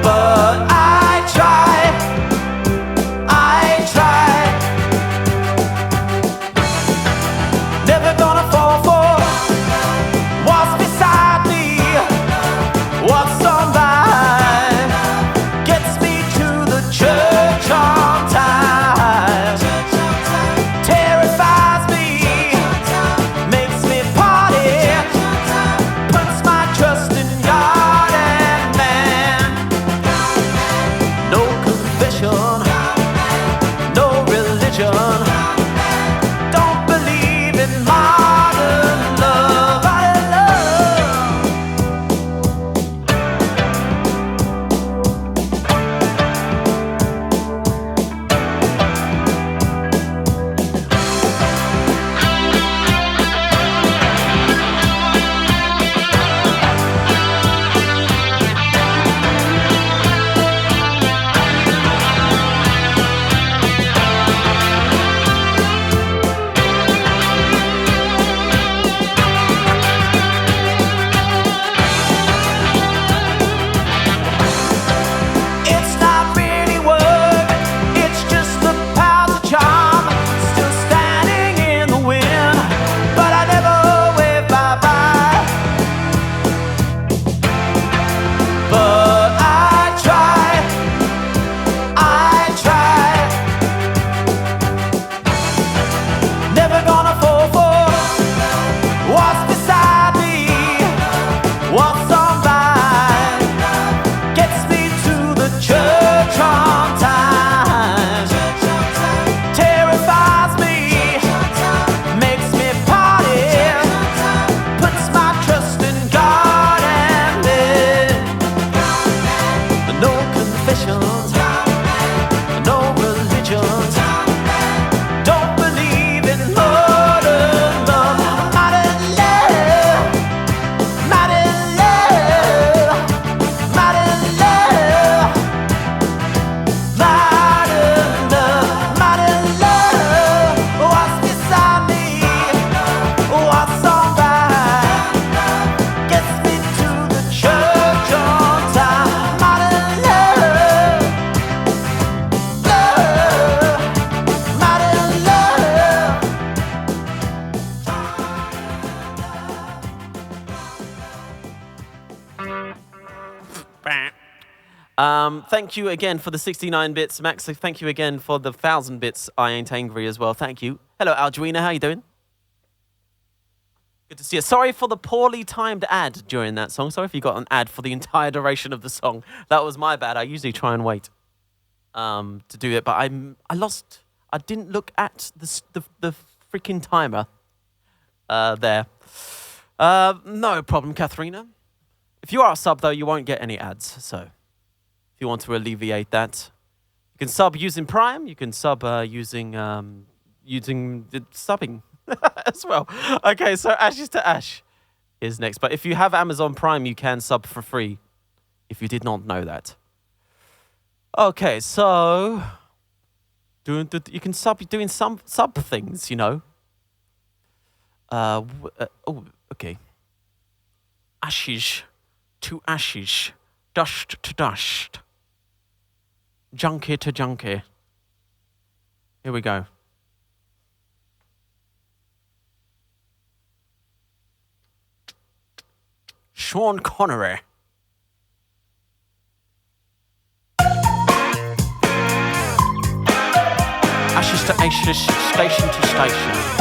But I try. Never gonna fall for what's beside me, what's on by. Gets me to the church on time. Terrifies me, makes me party. Puts my trust in God and man. No confession, no religion. Don't believe in modern love. Modern love. It's not really work, it's just the power to charm. Still standing in the wind, but I never wave bye-bye. But I try. Never gonna fall for what's beside me, what's on by. Gets me to the church on time. Terrifies me, makes me party. Puts my trust in God and men. No confessions, no religions. Don't believe in modern love. Modern love. Modern love. Modern love. Modern love. Modern love. What's beside me? What's on by? Gets me to the church on time. Modern love. Love. Modern love. Thank you again for the 69 bits. Max, thank you again for the 1,000 bits. I ain't angry as well. Thank you. Hello, Algerina. How you doing? Good to see you. Sorry for the poorly timed ad during that song. Sorry if you got an ad for the entire duration of the song. That was my bad. I usually try and wait to do it, but I lost. I didn't look at the freaking timer there. No problem, Katharina. If you are a sub, though, you won't get any ads. So if you want to alleviate that, you can sub using Prime. You can sub using the subbing as well. Okay, so Ashes to Ash is next. But if you have Amazon Prime, you can sub for free. If you did not know that. Okay, so you can sub doing some sub things, you know. Okay. Ashes to ashes, dust to dust. junkie to junkie. Here we go. Sean Connery. Ashes to ashes, station to station.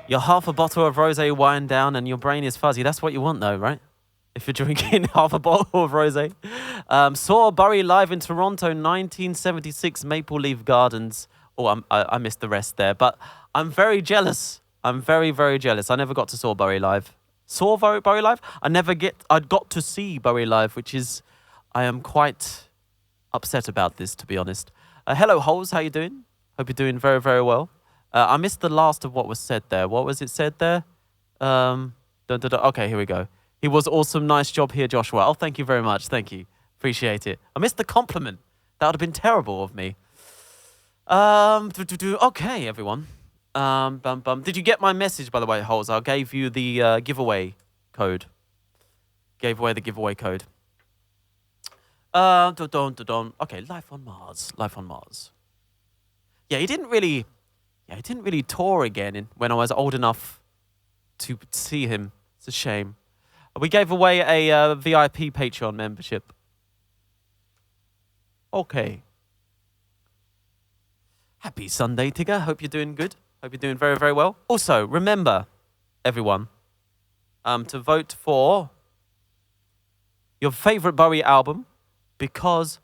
You're half a bottle of rosé wine down and your brain is fuzzy. That's what you want though, right? If you're drinking half a bottle of rosé. Saw Bowie live in Toronto, 1976, Maple Leaf Gardens. Oh, I missed the rest there. But I'm very jealous. I'm very, very jealous. I never got to saw Bowie live. Saw Bowie live? I got to see Bowie live, which is... I am quite upset about this, to be honest. Hello, Holes. How you doing? Hope you're doing very, very well. I missed the last of what was said there. What was it said there? Okay, here we go. He was awesome. Nice job here, Joshua. Oh, thank you very much. Thank you. Appreciate it. I missed the compliment. That would have been terrible of me. Okay, everyone. Did you get my message, by the way, Holes? I gave you the giveaway code. Gave away the giveaway code. Okay, life on Mars. Life on Mars. Yeah, he didn't really tour again when I was old enough to see him. It's a shame. We gave away a VIP Patreon membership. Okay. Happy Sunday, Tigger. Hope you're doing good. Hope you're doing very, very well. Also, remember, everyone, to vote for your favorite Bowie album, because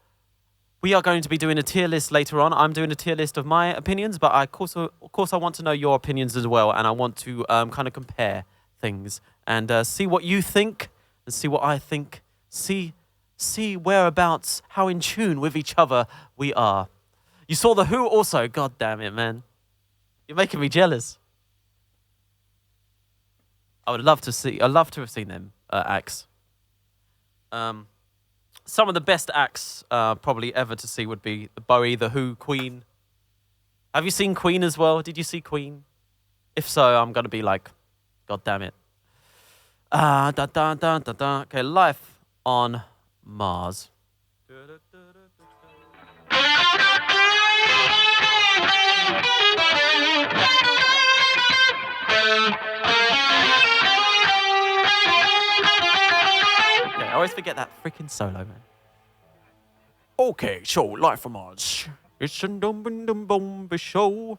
we are going to be doing a tier list later on. I'm doing a tier list of my opinions, but of course I want to know your opinions as well, and I want to kind of compare things and see what you think and see what I think. See whereabouts, how in tune with each other we are. You saw The Who also. God damn it, man. You're making me jealous. I'd love to have seen them acts. Some of the best acts probably ever to see would be the Bowie, The Who, Queen. Have you seen Queen as well? Did you see Queen? If so, I'm going to be like, God damn it. Okay, Life on Mars. I always forget that freaking solo, man. Okay, so Life on Mars. It's a dum show.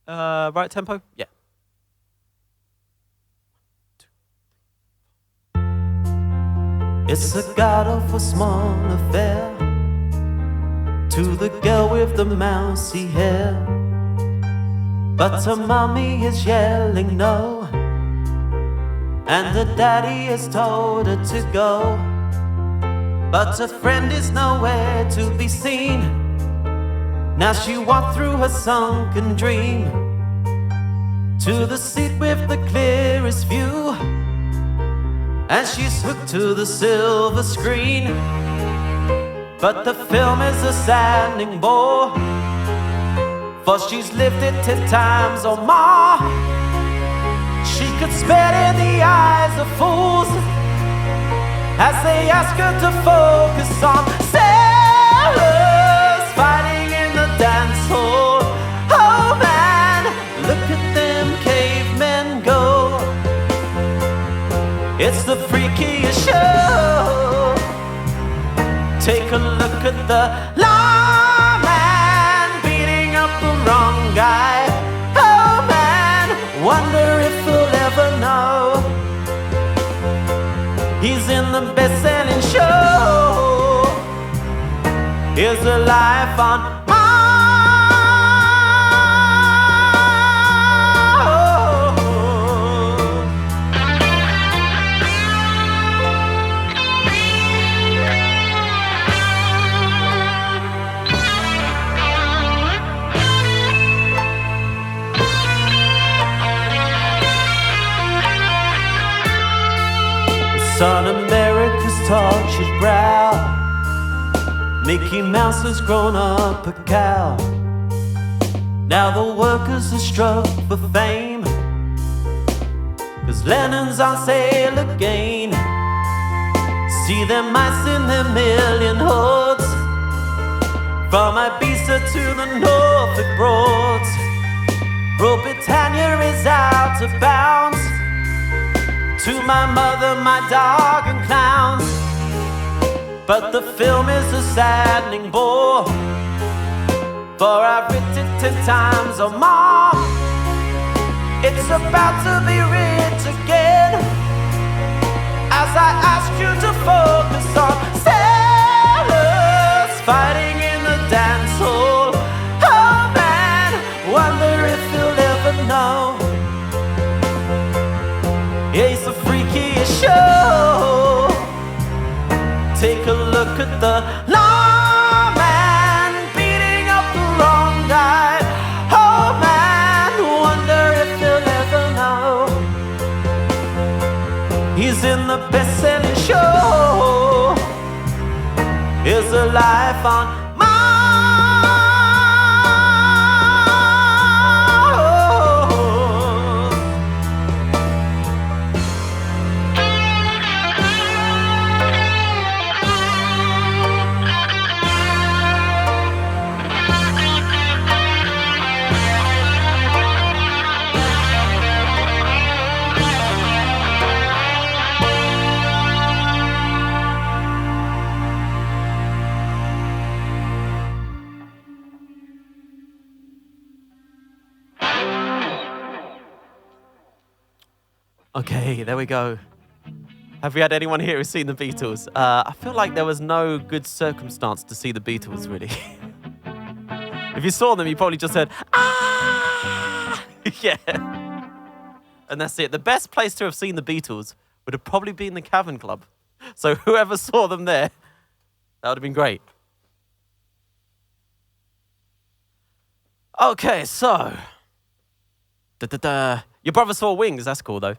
Right tempo? Yeah. It's a god-awful small affair to the girl with the mousy hair, but her mommy is yelling no, and her daddy has told her to go, but her friend is nowhere to be seen. Now she walked through her sunken dream to the seat with the clearest view, and she's hooked to the silver screen. But the film is a saddening bore, for she's lived it 10 times or more. She could spit in the eyes of fools as they ask her to focus on sailors fighting in the dance hall. Oh man, look at them cavemen go. It's the freakiest show. Take a look at the lawman beating up the wrong guy. Oh man, wonder if he'll ever know he's in the best-selling show. Here's a life on on America's tortured brow. Mickey Mouse has grown up a cow. Now the workers are struck for fame, 'cause Lennon's on sale again. See them mice in their million hordes, from Ibiza to the Norfolk Broads. Rule Britannia is out of bounds. To my mother, my dog and clowns. But the film is a saddening bore, for I've written it 10 times or more. It's about to be written again, as I ask you to focus on sailors fighting in the dance hall. Oh man, wonder if you'll ever know. It's a freaky show. Take a look at the lawman beating up the wrong guy. Oh man, wonder if you'll ever know. He's in the best-selling show. Is a life on Mars. Okay, there we go. Have we had anyone here who's seen the Beatles? I feel like there was no good circumstance to see the Beatles, really. If you saw them, you probably just said, ah! Yeah. And that's it. The best place to have seen the Beatles would have probably been the Cavern Club. So whoever saw them there, that would have been great. Okay, so. Your brother saw Wings. That's cool, though.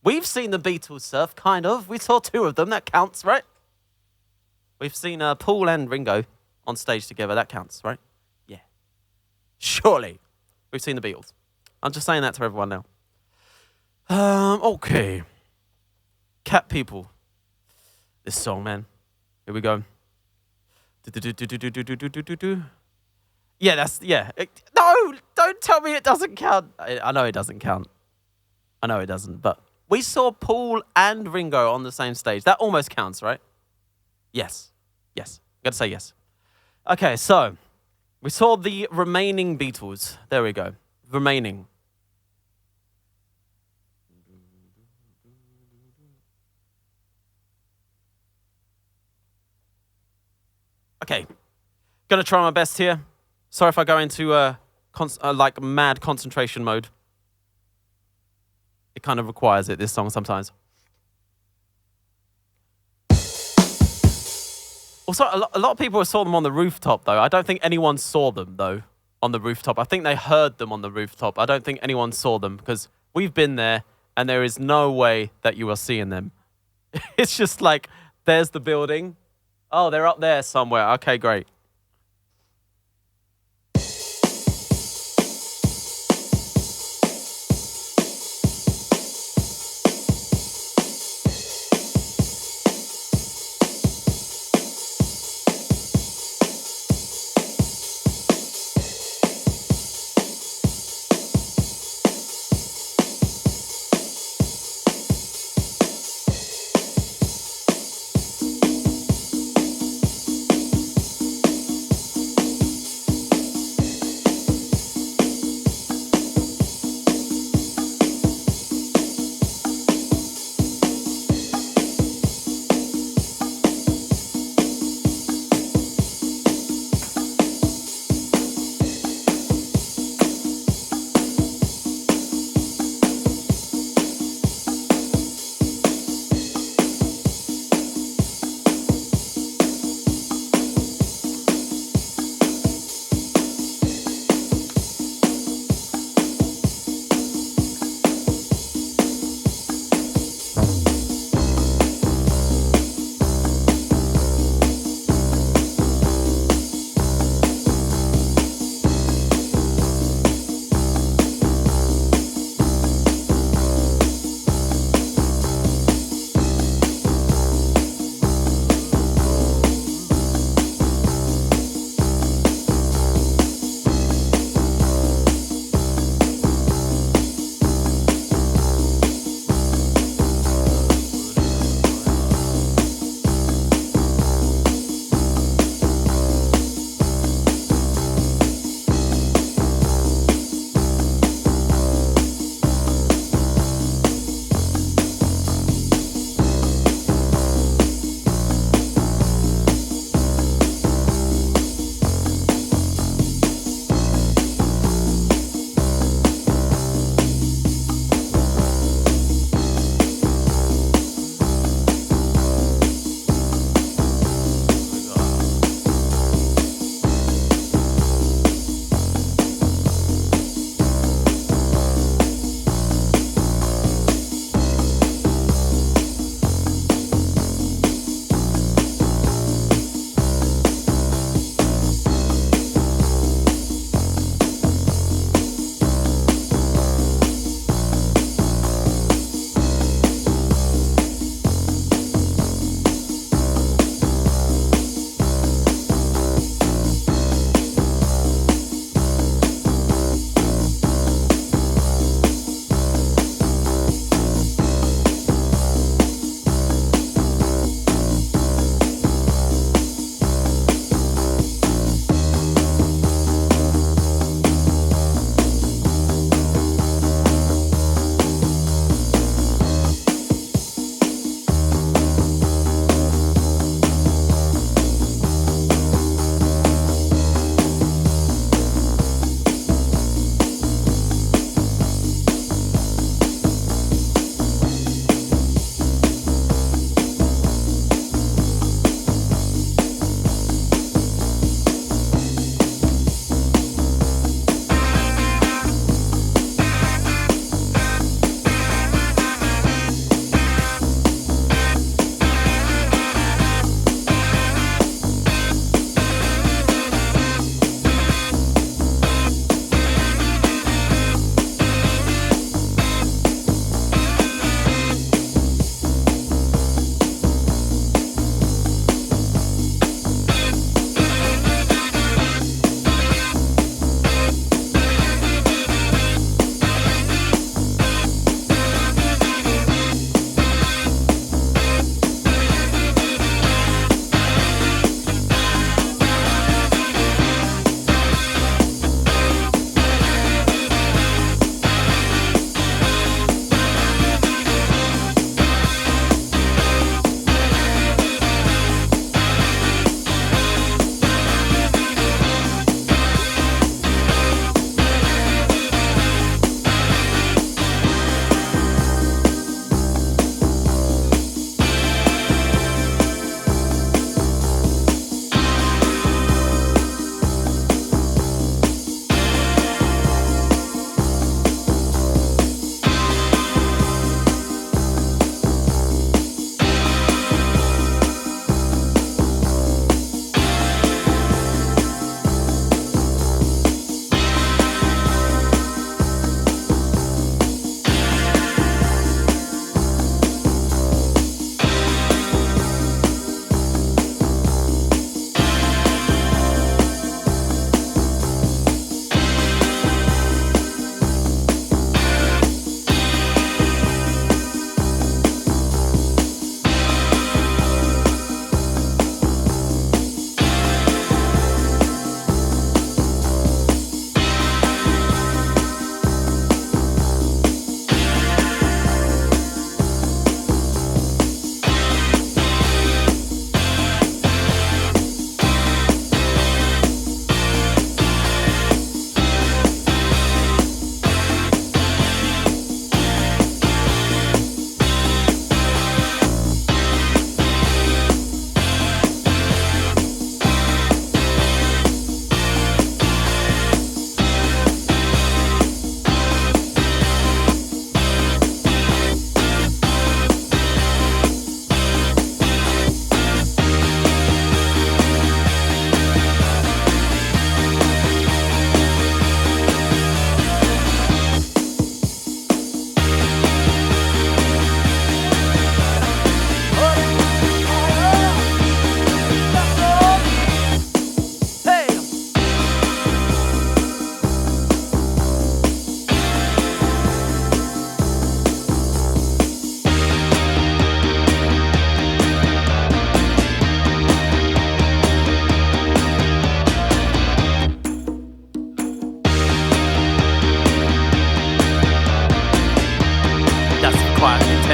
We've seen the Beatles surf, kind of. We saw 2 of them. That counts, right? We've seen Paul and Ringo on stage together. That counts, right? Yeah. Surely. We've seen the Beatles. I'm just saying that to everyone now. Okay. Cat People. This song, man. Here we go. Yeah, that's, yeah. No, don't tell me it doesn't count. I know it doesn't count. I know it doesn't, but we saw Paul and Ringo on the same stage. That almost counts, right? Yes. Yes. Gotta say yes. Okay, so we saw the remaining Beatles. There we go. Remaining. Okay. Gonna try my best here. Sorry if I go into like mad concentration mode. It kind of requires it, this song, sometimes. Also, a lot of people saw them on the rooftop, though. I don't think anyone saw them, though, on the rooftop. I think they heard them on the rooftop. I don't think anyone saw them, because we've been there, and there is no way that you are seeing them. It's just like, there's the building. Oh, they're up there somewhere. Okay, great.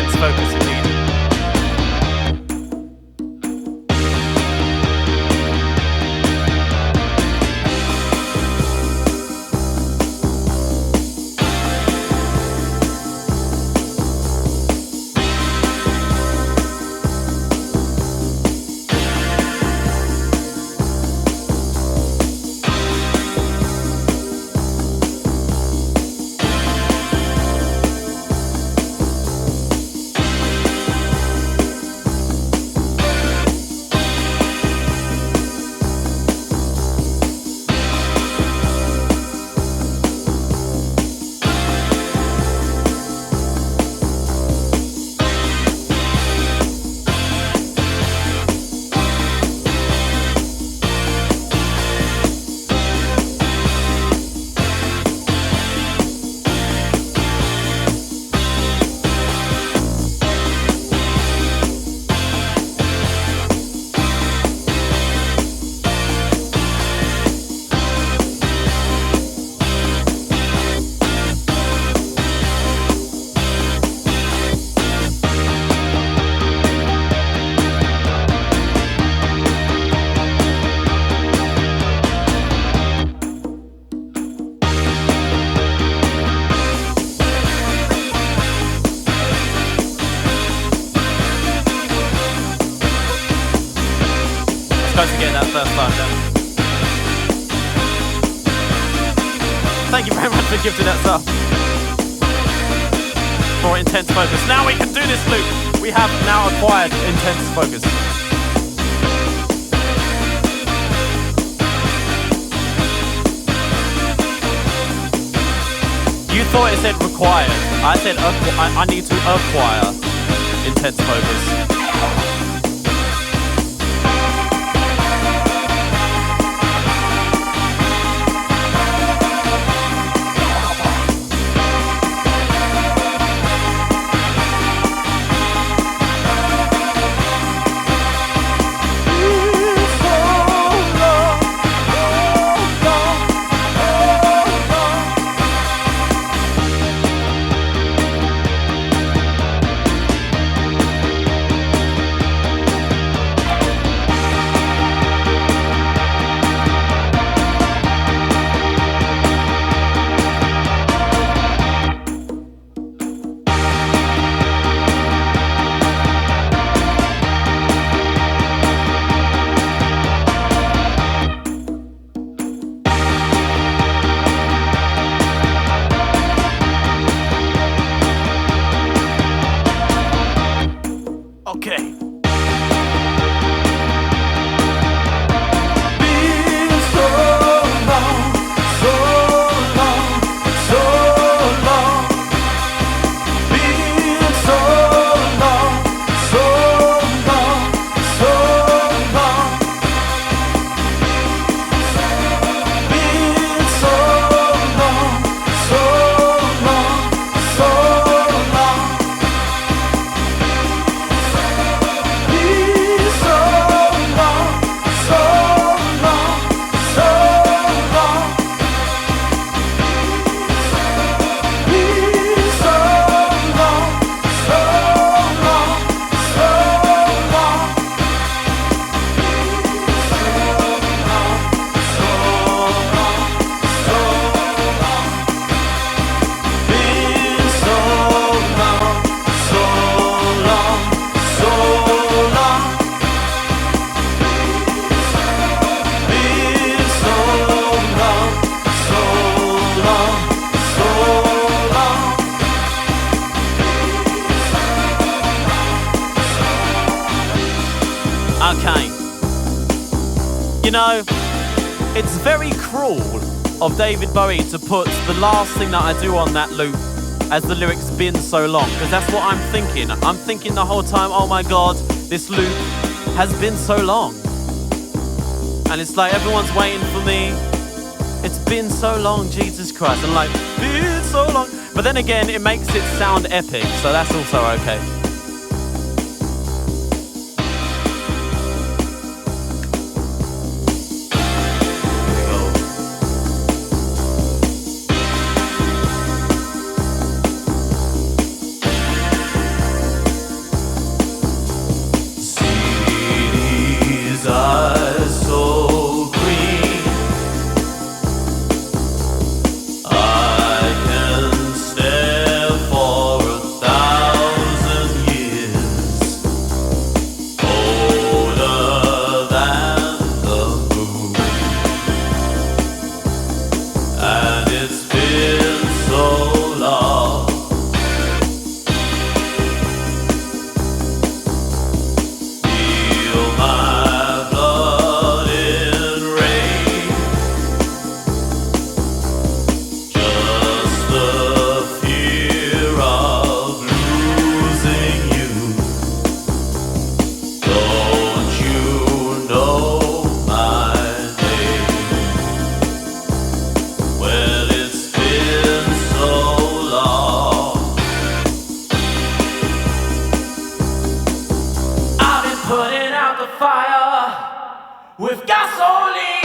intense focus indeed. To get that first time down. Thank you very much for gifting that sub. For intense focus. Now we can do this loop. We have now acquired intense focus. You thought it said required. I said I need to acquire intense focus. Okay. You know, it's very cruel of David Bowie to put the last thing that I do on that loop as the lyrics been so long, because that's what I'm thinking. I'm thinking the whole time, oh my god, this loop has been so long. And it's like everyone's waiting for me. It's been so long, Jesus Christ. And like, been so long. But then again, it makes it sound epic, so that's also okay. with gasoline.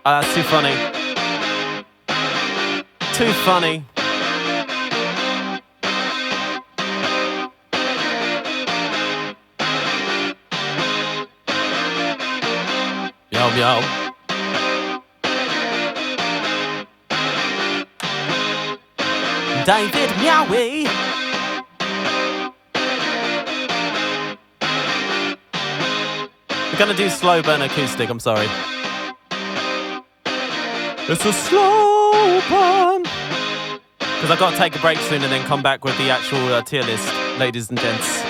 That's too funny. Too funny. Yo, yo. David Meowie. We're gonna do slow burn acoustic, I'm sorry. It's a slow burn. Because I've got to take a break soon and then come back with the actual tier list, ladies and gents.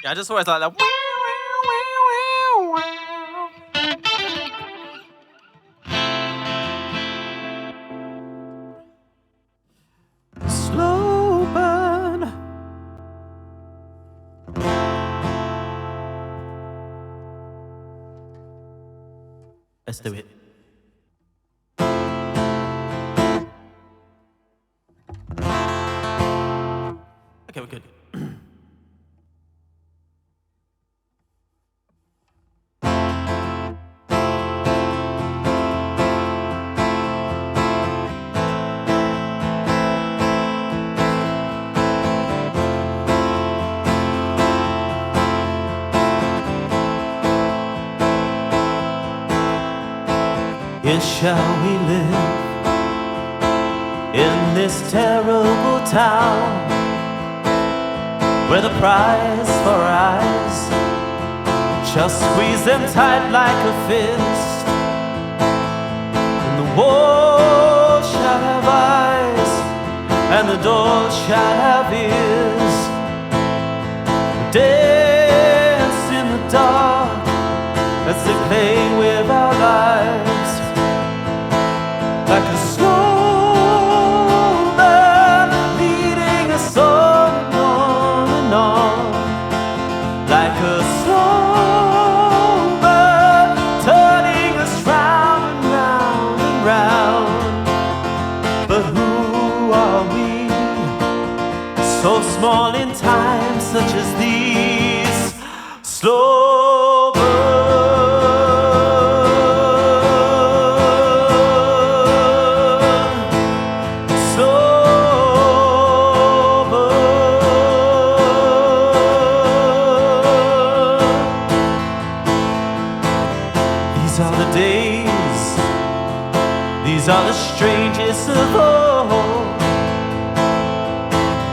Yeah, I just always like that. Slow burn. Let's do it. Okay, we're good. Here shall we live in this terrible town, where the prize for eyes shall squeeze them tight like a fist, and the walls shall have eyes, and the doors shall have ears. Dance in the dark as they play with our lives, like a slow burn leading us on and on, like a slow burn turning us round and round and round. But who are we, so small in time such as these? Slow burn. These are the strangest of all.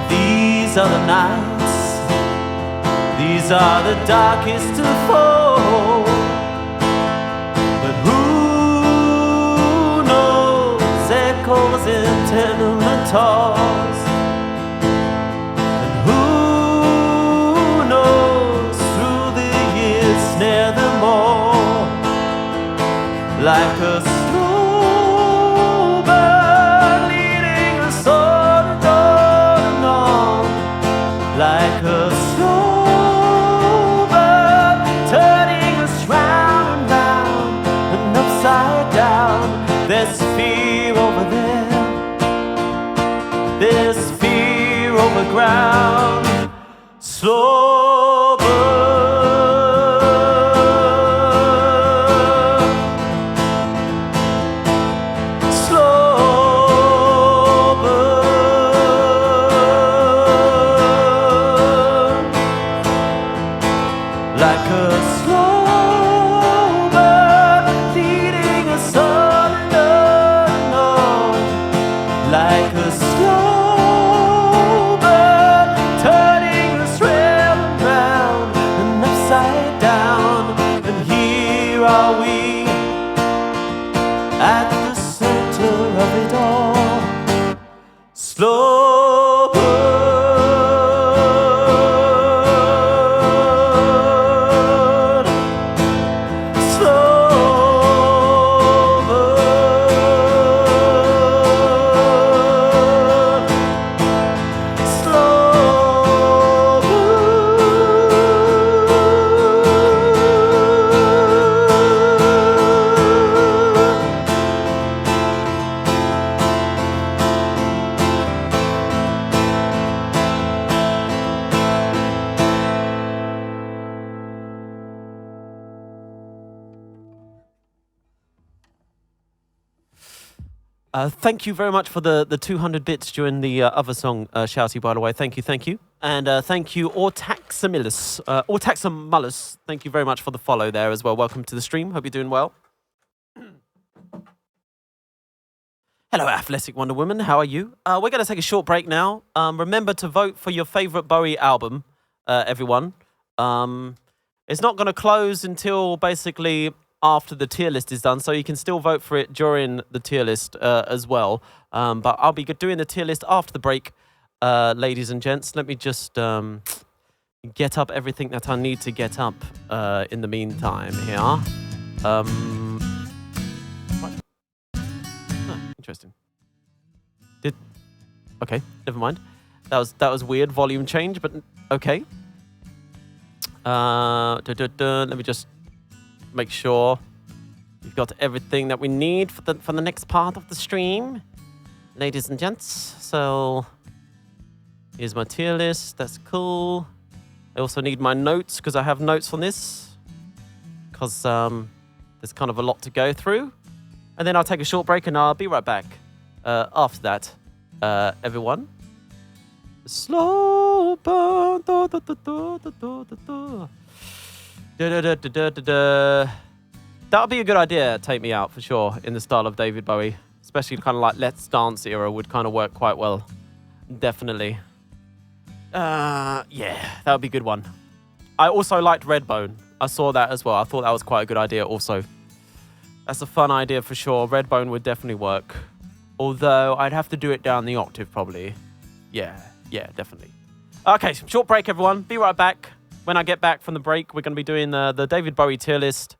These are the nights. These are the darkest of all. But who knows echoes in tenement halls? And who knows through the years snare them all, like a like a slow burn, turning us round and round and upside down. There's fear over there, there's fear over ground. Slow burn, slow burn, like a slow burn leading us on and on, like a slow burn turning us round Thank you very much for the 200 bits during the other song, Shouty, by the way. Thank you. And thank you, Ortaxamulus. Ortaxamulus, thank you very much for the follow there as well. Welcome to the stream. Hope you're doing well. Hello, Athletic Wonder Woman. How are you? We're going to take a short break now. Remember to vote for your favorite Bowie album, everyone. It's not going to close until basically after the tier list is done, so you can still vote for it during the tier list as well. But I'll be doing the tier list after the break, ladies and gents. Let me just get up everything that I need to get up in the meantime here. What? Oh, interesting. Okay, never mind. That was weird volume change, but okay. Let me just make sure we've got everything that we need for the next part of the stream, ladies and gents. So here's my tier list. That's cool. I also need my notes because I have notes on this because there's kind of a lot to go through. And then I'll take a short break and I'll be right back after that, everyone. Slow burn. That would be a good idea, Take Me Out, for sure, in the style of David Bowie. Especially kind of like Let's Dance era would kind of work quite well. Definitely. Yeah, that would be a good one. I also liked Redbone. I saw that as well. I thought that was quite a good idea also. That's a fun idea for sure. Redbone would definitely work. Although I'd have to do it down the octave probably. Yeah, definitely. Okay, short break, everyone. Be right back. When I get back from the break, we're going to be doing the David Bowie tier list,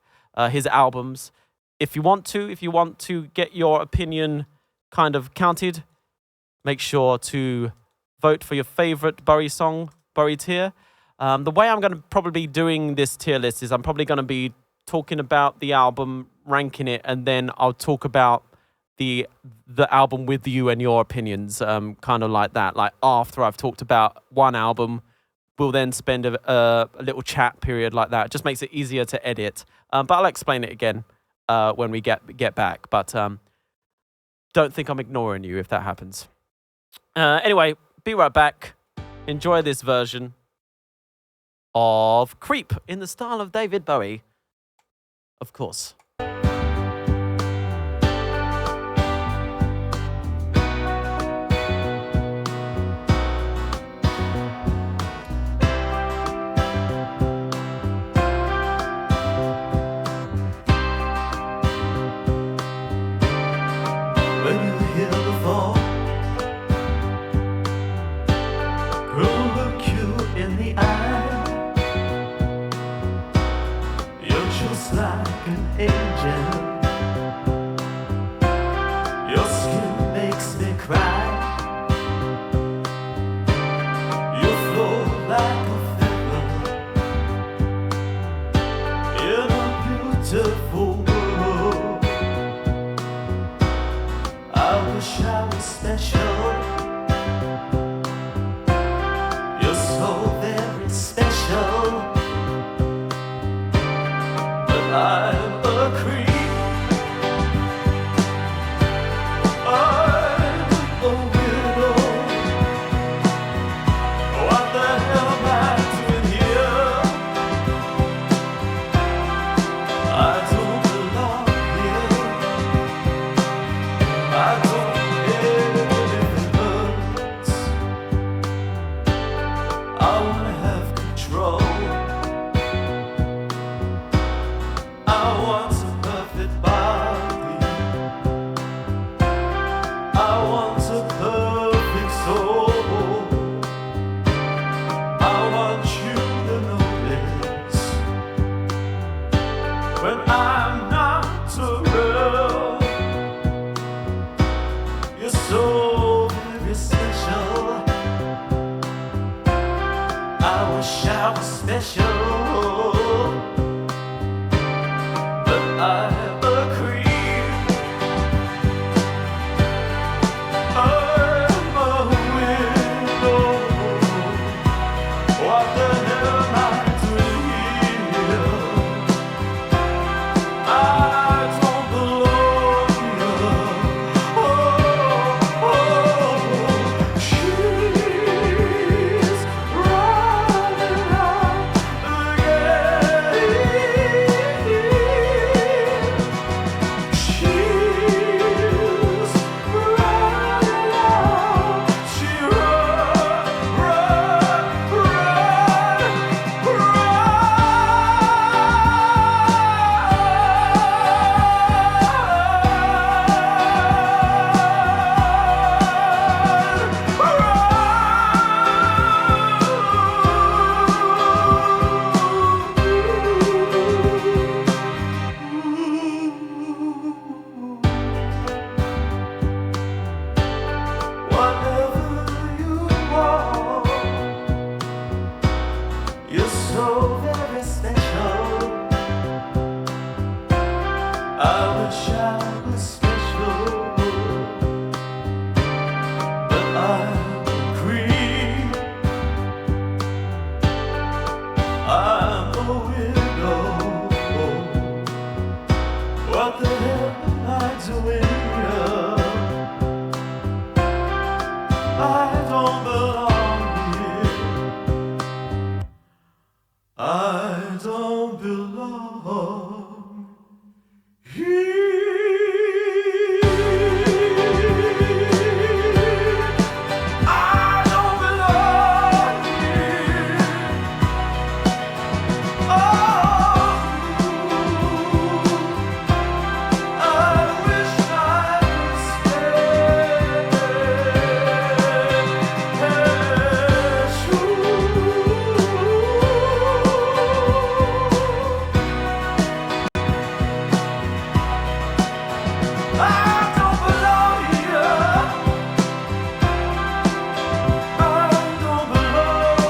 his albums. If you want to get your opinion kind of counted, make sure to vote for your favorite Bowie song, Bowie tier. The way I'm going to probably be doing this tier list is I'm probably going to be talking about the album, ranking it, and then I'll talk about the album with you and your opinions, kind of like that. Like after I've talked about one album, we'll then spend a little chat period like that. It just makes it easier to edit. But I'll explain it again when we get back. But don't think I'm ignoring you if that happens. Anyway, be right back. Enjoy this version of Creep in the style of David Bowie, of course. I don't belong here. so very special. I wish I was special, but I'm a creep. I'm a widow. What the hell am I doing here? I don't belong here. I don't belong here. I don't belong here. Oh, I wish I could stay. I don't belong here. I don't belong here.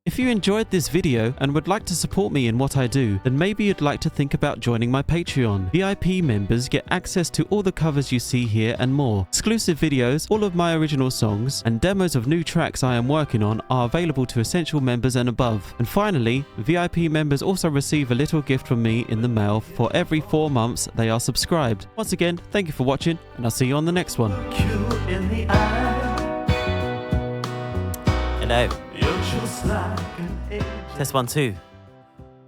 If you enjoyed this video and would like to support me in what I do, then maybe you'd like to think about joining my Patreon. VIP members get access to all the covers you see here and more. Exclusive videos, all of my original songs, and demos of new tracks I am working on are available to Essential members and above. And finally, VIP members also receive a little gift from me in the mail for every 4 months they are subscribed. Once again, thank you for watching, and I'll see you on the next one. Cute in the eye. Hello. You're just like an angel. Test 1, 2.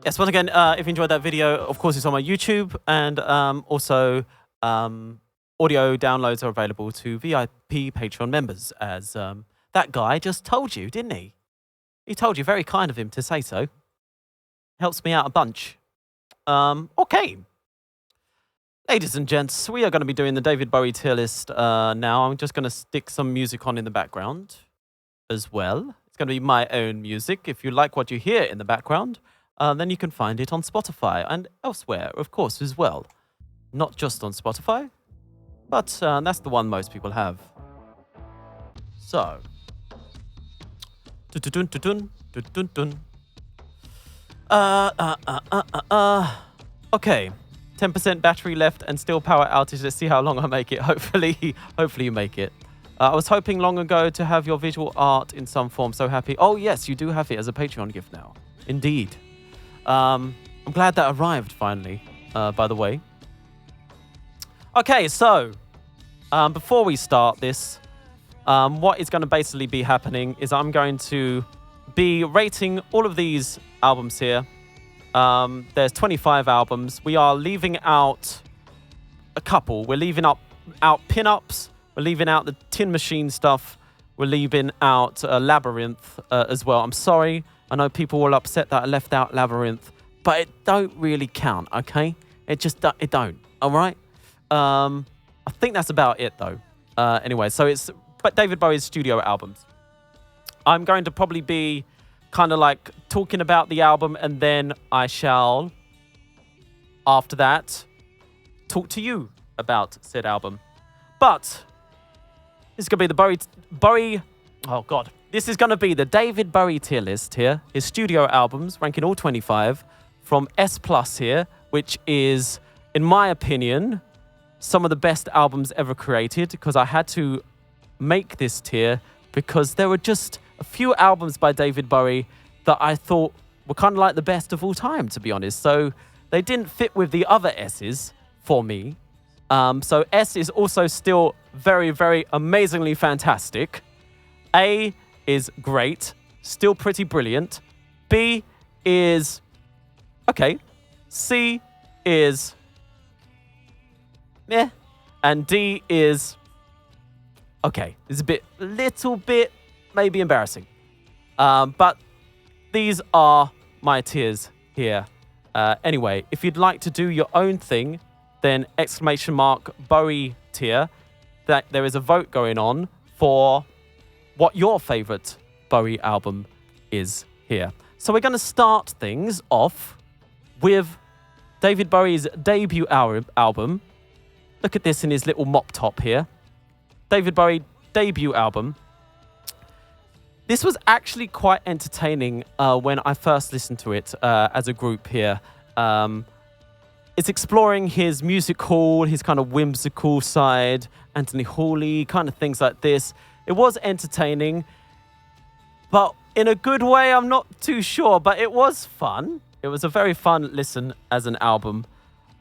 Yes, once again, if you enjoyed that video, of course, it's on my YouTube, and also audio downloads are available to VIP Patreon members, as that guy just told you, didn't he? He told you, very kind of him to say so. Helps me out a bunch. Okay. Ladies and gents, we are going to be doing the David Bowie tier list now. I'm just going to stick some music on in the background as well. It's going to be my own music. If you like what you hear in the background, then you can find it on Spotify and elsewhere, of course, as well. Not just on Spotify, but that's the one most people have. So. Okay. 10% battery left and still power outage. Let's see how long I make it. Hopefully you make it. I was hoping long ago to have your visual art in some form. So happy. Oh, yes, you do have it as a Patreon gift now. Indeed. I'm glad that arrived finally, by the way. Okay, so before we start this, what is going to basically be happening is I'm going to be rating all of these albums here. There's 25 albums. We are leaving out a couple. We're leaving out pin-ups. We're leaving out the Tin Machine stuff. We're leaving out Labyrinth as well. I'm sorry. I know people will upset that I left out Labyrinth, but it don't really count, okay? It don't, all right? I think that's about it, though. Anyway, so it's David Bowie's studio albums. I'm going to probably be kind of like talking about the album, and then I shall, after that, talk to you about said album. But this is going to be the Bowie. Oh, God. This is going to be the David Bowie tier list here. His studio albums, ranking all 25, from S+ here, which is, in my opinion, some of the best albums ever created, because I had to make this tier because there were just a few albums by David Bowie that I thought were kind of like the best of all time, to be honest. So they didn't fit with the other S's for me. So S is also still very, very amazingly fantastic. A is great, still pretty brilliant. B is okay. C is meh. And D is okay. It's a little bit maybe embarrassing. But these are my tiers here. Anyway, if you'd like to do your own thing, then ! Bowie tier. That there is a vote going on for what your favorite Bowie album is here. So we're going to start things off with David Bowie's debut album. Look at this in his little mop top here. David Bowie debut album. This was actually quite entertaining when I first listened to it as a group here. It's exploring his musical, his kind of whimsical side, Anthony Hawley, kind of things like this. It was entertaining, but in a good way, I'm not too sure, but it was fun. It was a very fun listen as an album,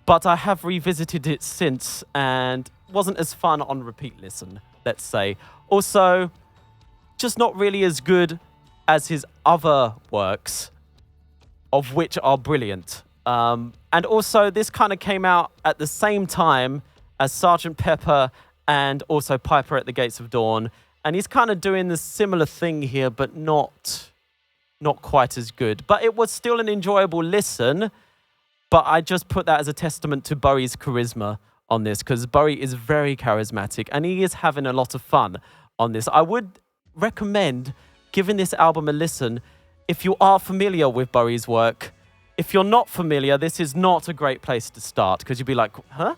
but I have revisited it since and wasn't as fun on repeat listen, let's say. Also, just not really as good as his other works, of which are brilliant. And also, this kind of came out at the same time as Sgt. Pepper and also Piper at the Gates of Dawn. And he's kind of doing the similar thing here, but not quite as good. But it was still an enjoyable listen. But I just put that as a testament to Bowie's charisma on this, because Bowie is very charismatic and he is having a lot of fun on this. I would recommend giving this album a listen if you are familiar with Bowie's work. If you're not familiar, this is not a great place to start, because you'd be like, huh?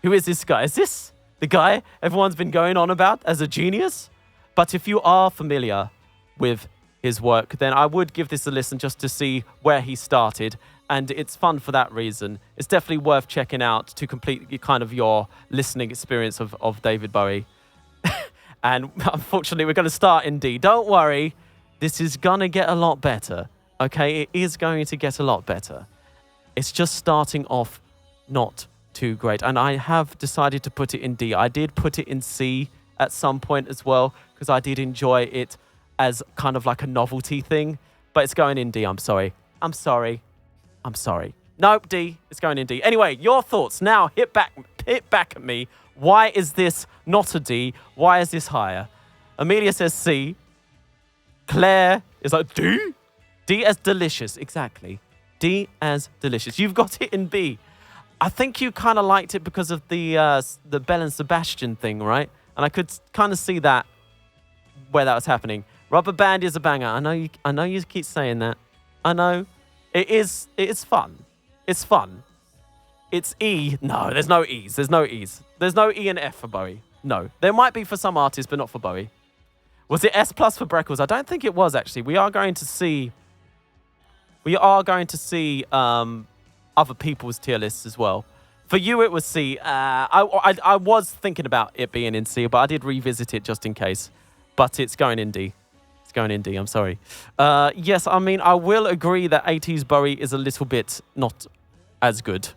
Who is this guy? Is this the guy everyone's been going on about as a genius? But if you are familiar with his work, then I would give this a listen just to see where he started. And it's fun for that reason. It's definitely worth checking out to complete kind of your listening experience of David Bowie. And unfortunately, we're going to start in D. Don't worry, this is going to get a lot better. Okay, it is going to get a lot better. It's just starting off not too great. And I have decided to put it in D. I did put it in C at some point as well, because I did enjoy it as kind of like a novelty thing. But it's going in D, I'm sorry. I'm sorry. Nope, D. It's going in D. Anyway, your thoughts. Now, hit back at me. Why is this not a D? Why is this higher? Amelia says C. Claire is like, D? D as delicious, exactly. D as delicious. You've got it in B. I think you kind of liked it because of the Belle and Sebastian thing, right? And I could kind of see that, where that was happening. Rubber Band is a banger. I know you keep saying that. I know. It is fun. It's fun. It's E. No, there's no E's. There's no E and F for Bowie. No. There might be for some artists, but not for Bowie. Was it S+ for Breckles? I don't think it was, actually. We are going to see other people's tier lists as well. For you, it was C. I was thinking about it being in C, but I did revisit it just in case. But it's going in D. It's going in D, I'm sorry. Yes, I mean, I will agree that 80s Bowie is a little bit not as good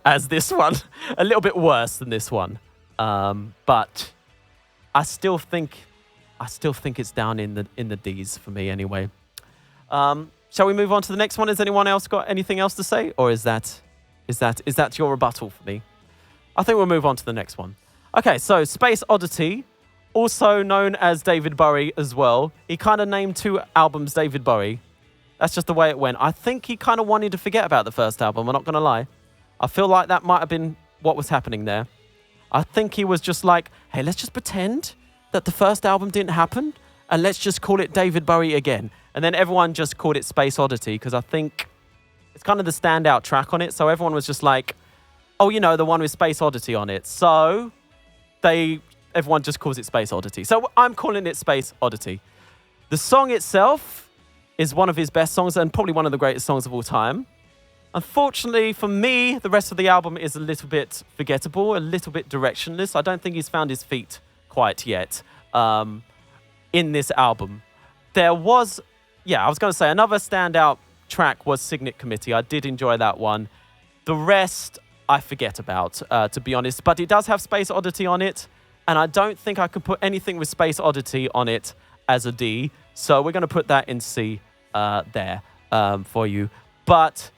as this one. A little bit worse than this one. But I still think it's down in the D's for me anyway. Shall we move on to the next one? Has anyone else got anything else to say? Or is that your rebuttal for me? I think we'll move on to the next one. Okay, so Space Oddity, also known as David Bowie as well. He kind of named 2 albums David Bowie. That's just the way it went. I think he kind of wanted to forget about the first album, I'm not going to lie. I feel like that might have been what was happening there. I think he was just like, hey, let's just pretend that the first album didn't happen, and let's just call it David Bowie again. And then everyone just called it Space Oddity, because I think it's kind of the standout track on it. So everyone was just like, oh, you know, the one with Space Oddity on it. So everyone just calls it Space Oddity. So I'm calling it Space Oddity. The song itself is one of his best songs and probably one of the greatest songs of all time. Unfortunately, for me, the rest of the album is a little bit forgettable, a little bit directionless. I don't think he's found his feet quite yet in this album. There was, I was going to say, another standout track was Signet Committee. I did enjoy that one. The rest, I forget about, to be honest. But it does have Space Oddity on it, and I don't think I could put anything with Space Oddity on it as a D. So we're going to put that in C there for you. But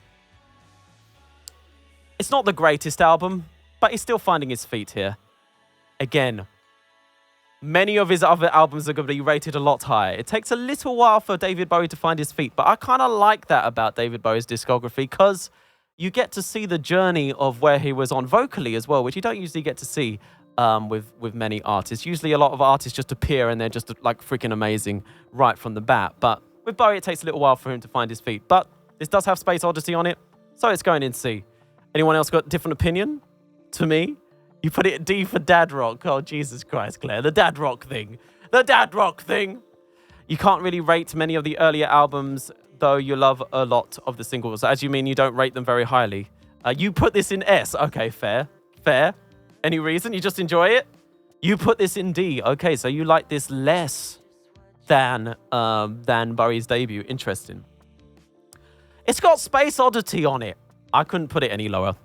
it's not the greatest album, but he's still finding his feet here. Again, many of his other albums are going to be rated a lot higher. It takes a little while for David Bowie to find his feet, but I kind of like that about David Bowie's discography, because you get to see the journey of where he was on vocally as well, which you don't usually get to see with many artists. Usually a lot of artists just appear and they're just like freaking amazing right from the bat. But With Bowie, it takes a little while for him to find his feet. But this does have Space Oddity on it, so it's going in C. Anyone else got a different opinion to me? You put it D for dad rock. Oh, Jesus Christ, Claire. The dad rock thing. The dad rock thing. You can't really rate many of the earlier albums, though you love a lot of the singles. As you mean you don't rate them very highly. You put this in S. Okay, fair. Fair. Any reason? You just enjoy it? You put this in D. Okay, so you like this less than Bowie's debut. Interesting. It's got Space Oddity on it. I couldn't put it any lower.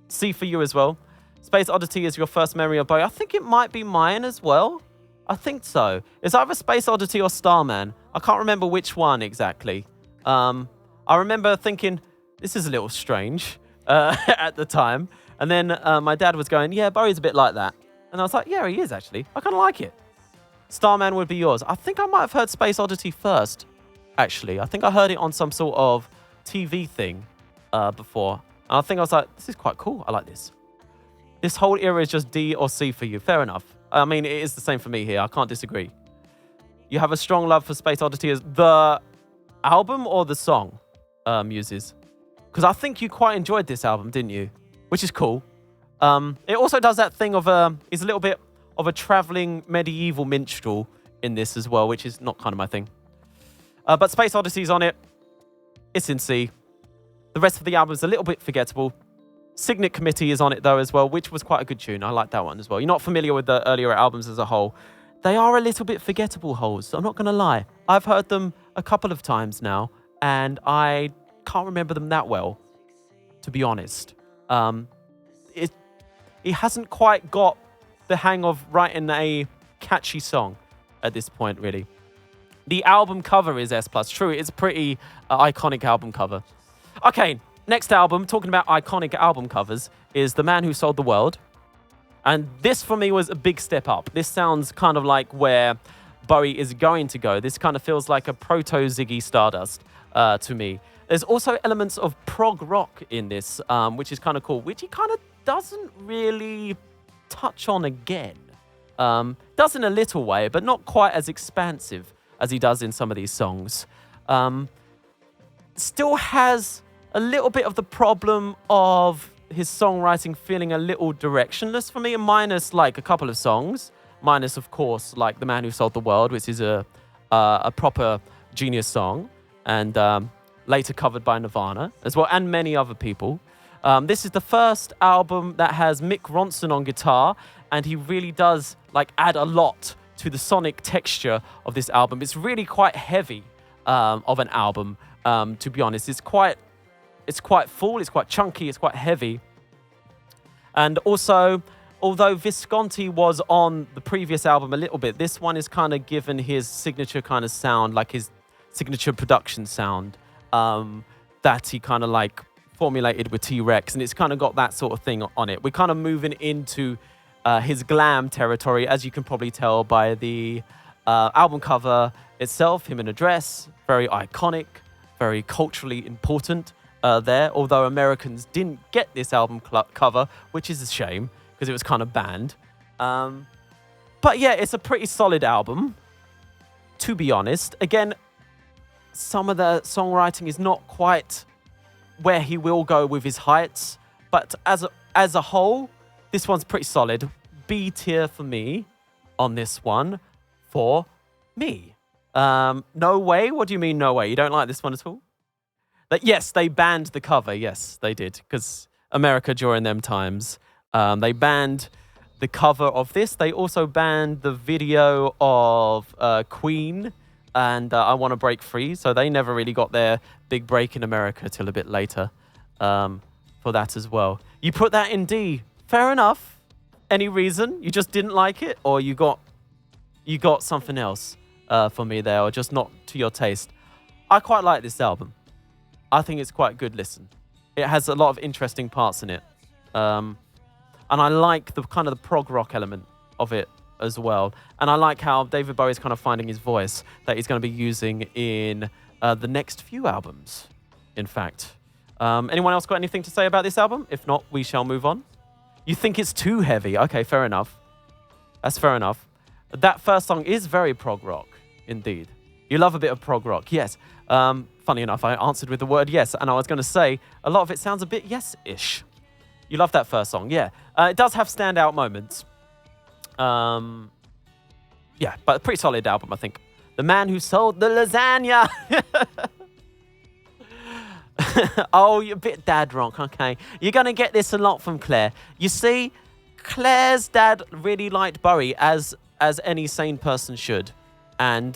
C for you as well. Space Oddity is your first memory of Bowie. I think it might be mine as well. I think so. It's either Space Oddity or Starman. I can't remember which one exactly. I remember thinking, this is a little strange at the time. And then my dad was going, yeah, Bowie's a bit like that. And I was like, yeah, he is actually. I kind of like it. Starman would be yours. I think I might have heard Space Oddity first, actually. I think I heard it on some sort of TV thing before. And I think I was like, this is quite cool. I like this. This whole era is just D or C for you. Fair enough. I mean, it is the same for me here. I can't disagree. You have a strong love for Space Oddity as the album or the song, Muses? Because I think you quite enjoyed this album, didn't you? Which is cool. It also does that thing of he's a little bit of a traveling medieval minstrel in this as well, which is not kind of my thing. But Space Odyssey's on it. It's in C. The rest of the album's a little bit forgettable. Signet Committee is on it though as well, which was quite a good tune. I like that one as well. You're not familiar with the earlier albums as a whole. They are a little bit forgettable holes. I'm not going to lie. I've heard them a couple of times now, and I can't remember them that well, to be honest. It hasn't quite got the hang of writing a catchy song at this point, really. The album cover is S+. True, it's a pretty iconic album cover. Okay, next album, talking about iconic album covers, is The Man Who Sold the World. And this, for me, was a big step up. This sounds kind of like where Bowie is going to go. This kind of feels like a proto-Ziggy Stardust to me. There's also elements of prog rock in this, which is kind of cool, which he kind of doesn't really touch on again. Does in a little way, but not quite as expansive as he does in some of these songs. Still has a little bit of the problem of his songwriting feeling a little directionless for me, minus like a couple of songs. Minus, of course, like The Man Who Sold the World, which is a proper genius song, and later covered by Nirvana as well, and many other people. This is the first album that has Mick Ronson on guitar, and he really does like add a lot to the sonic texture of this album. It's really quite heavy of an album, to be honest. It's quite full, it's quite chunky, it's quite heavy. And also, although Visconti was on the previous album a little bit, this one is kind of given his signature kind of sound, like his signature production sound that he kind of like formulated with T-Rex, and it's kind of got that sort of thing on it. We're kind of moving into his glam territory, as you can probably tell by the album cover itself, him in a dress, very iconic, very culturally important there, although Americans didn't get this album cover, which is a shame, because it was kind of banned. But yeah, it's a pretty solid album, to be honest. Again, some of the songwriting is not quite where he will go with his heights, but as a whole, this one's pretty solid. B tier for me on this one, for me. No way? What do you mean no way? You don't like this one at all? Yes, they banned the cover. Yes, they did, because America during them times, they banned the cover of this. They also banned the video of Queen and I Want to Break Free, so they never really got their big break in America till a bit later for that as well. You put that in D. Fair enough. Any reason? You just didn't like it, or you got something else for me there, or just not to your taste? I quite like this album. I think it's quite a good listen. It has a lot of interesting parts in it. And I like the kind of the prog rock element of it as well. And I like how David Bowie is kind of finding his voice that he's going to be using in the next few albums, in fact. Anyone else got anything to say about this album? If not, we shall move on. You think it's too heavy? Okay, fair enough. That's fair enough. That first song is very prog rock, indeed. You love a bit of prog rock, yes. Funny enough, I answered with the word yes, and I was going to say a lot of it sounds a bit yes-ish. You love that first song, yeah. It does have standout moments. Yeah, but a pretty solid album, I think. The Man Who Sold the Lasagna. Oh, you're a bit dad rock, okay. You're going to get this a lot from Claire. You see, Claire's dad really liked Bowie, as any sane person should. And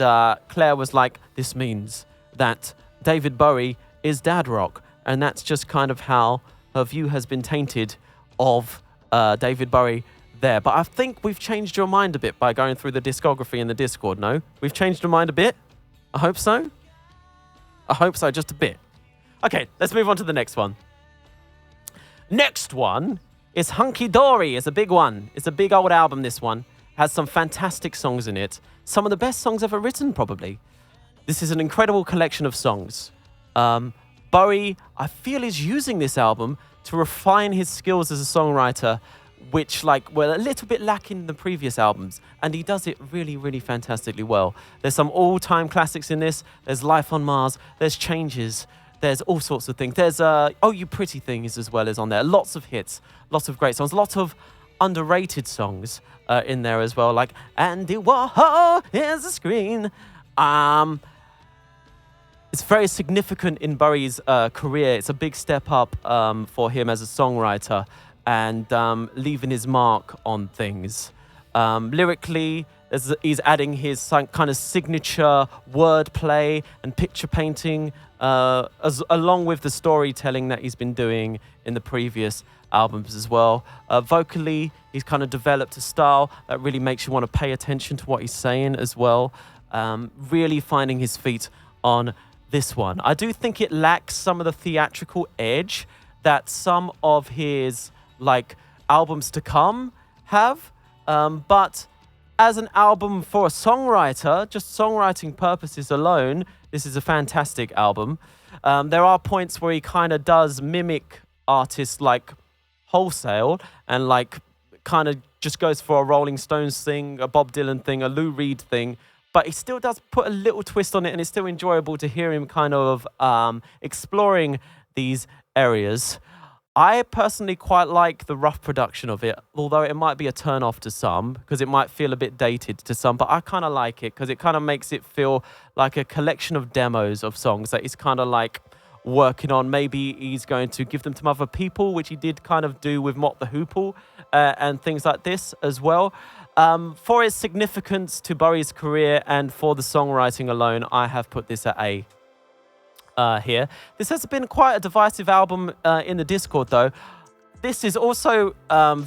Claire was like, this means that David Bowie is dad rock. And that's just kind of how her view has been tainted of David Bowie there. But I think we've changed your mind a bit by going through the discography in the Discord, no? We've changed your mind a bit? I hope so. I hope so, just a bit. Okay, let's move on to the next one. Next one is Hunky Dory. It's a big one. It's a big old album, this one. Has some fantastic songs in it. Some of the best songs ever written, probably. This is an incredible collection of songs. Bowie, I feel, is using this album to refine his skills as a songwriter, which were a little bit lacking in the previous albums. And he does it really, really fantastically well. There's some all-time classics in this. There's Life on Mars. There's Changes. There's all sorts of things. There's Oh You Pretty Things as well as on there. Lots of hits. Lots of great songs. Lots of underrated songs in there as well. Like Andy Warhol is a screen. It's very significant in Bowie's career. It's a big step up for him as a songwriter and leaving his mark on things. Lyrically, he's adding his kind of signature wordplay and picture painting along with the storytelling that he's been doing in the previous albums as well. Vocally, he's kind of developed a style that really makes you want to pay attention to what he's saying as well. Really finding his feet on this one. I do think it lacks some of the theatrical edge that some of his albums to come have. But as an album for a songwriter, just songwriting purposes alone, this is a fantastic album. There are points where he kind of does mimic artists like Wholesale and kind of just goes for a Rolling Stones thing, a Bob Dylan thing, a Lou Reed thing. But he still does put a little twist on it, and it's still enjoyable to hear him kind of exploring these areas. I personally quite like the rough production of it, although it might be a turn-off to some, because it might feel a bit dated to some, but I kind of like it, because it kind of makes it feel like a collection of demos of songs that he's kind of working on. Maybe he's going to give them to other people, which he did kind of do with Mott the Hoople and things like this as well. For its significance to Bowie's career and for the songwriting alone, I have put this at A. Here. This has been quite a divisive album in the Discord, though. This is also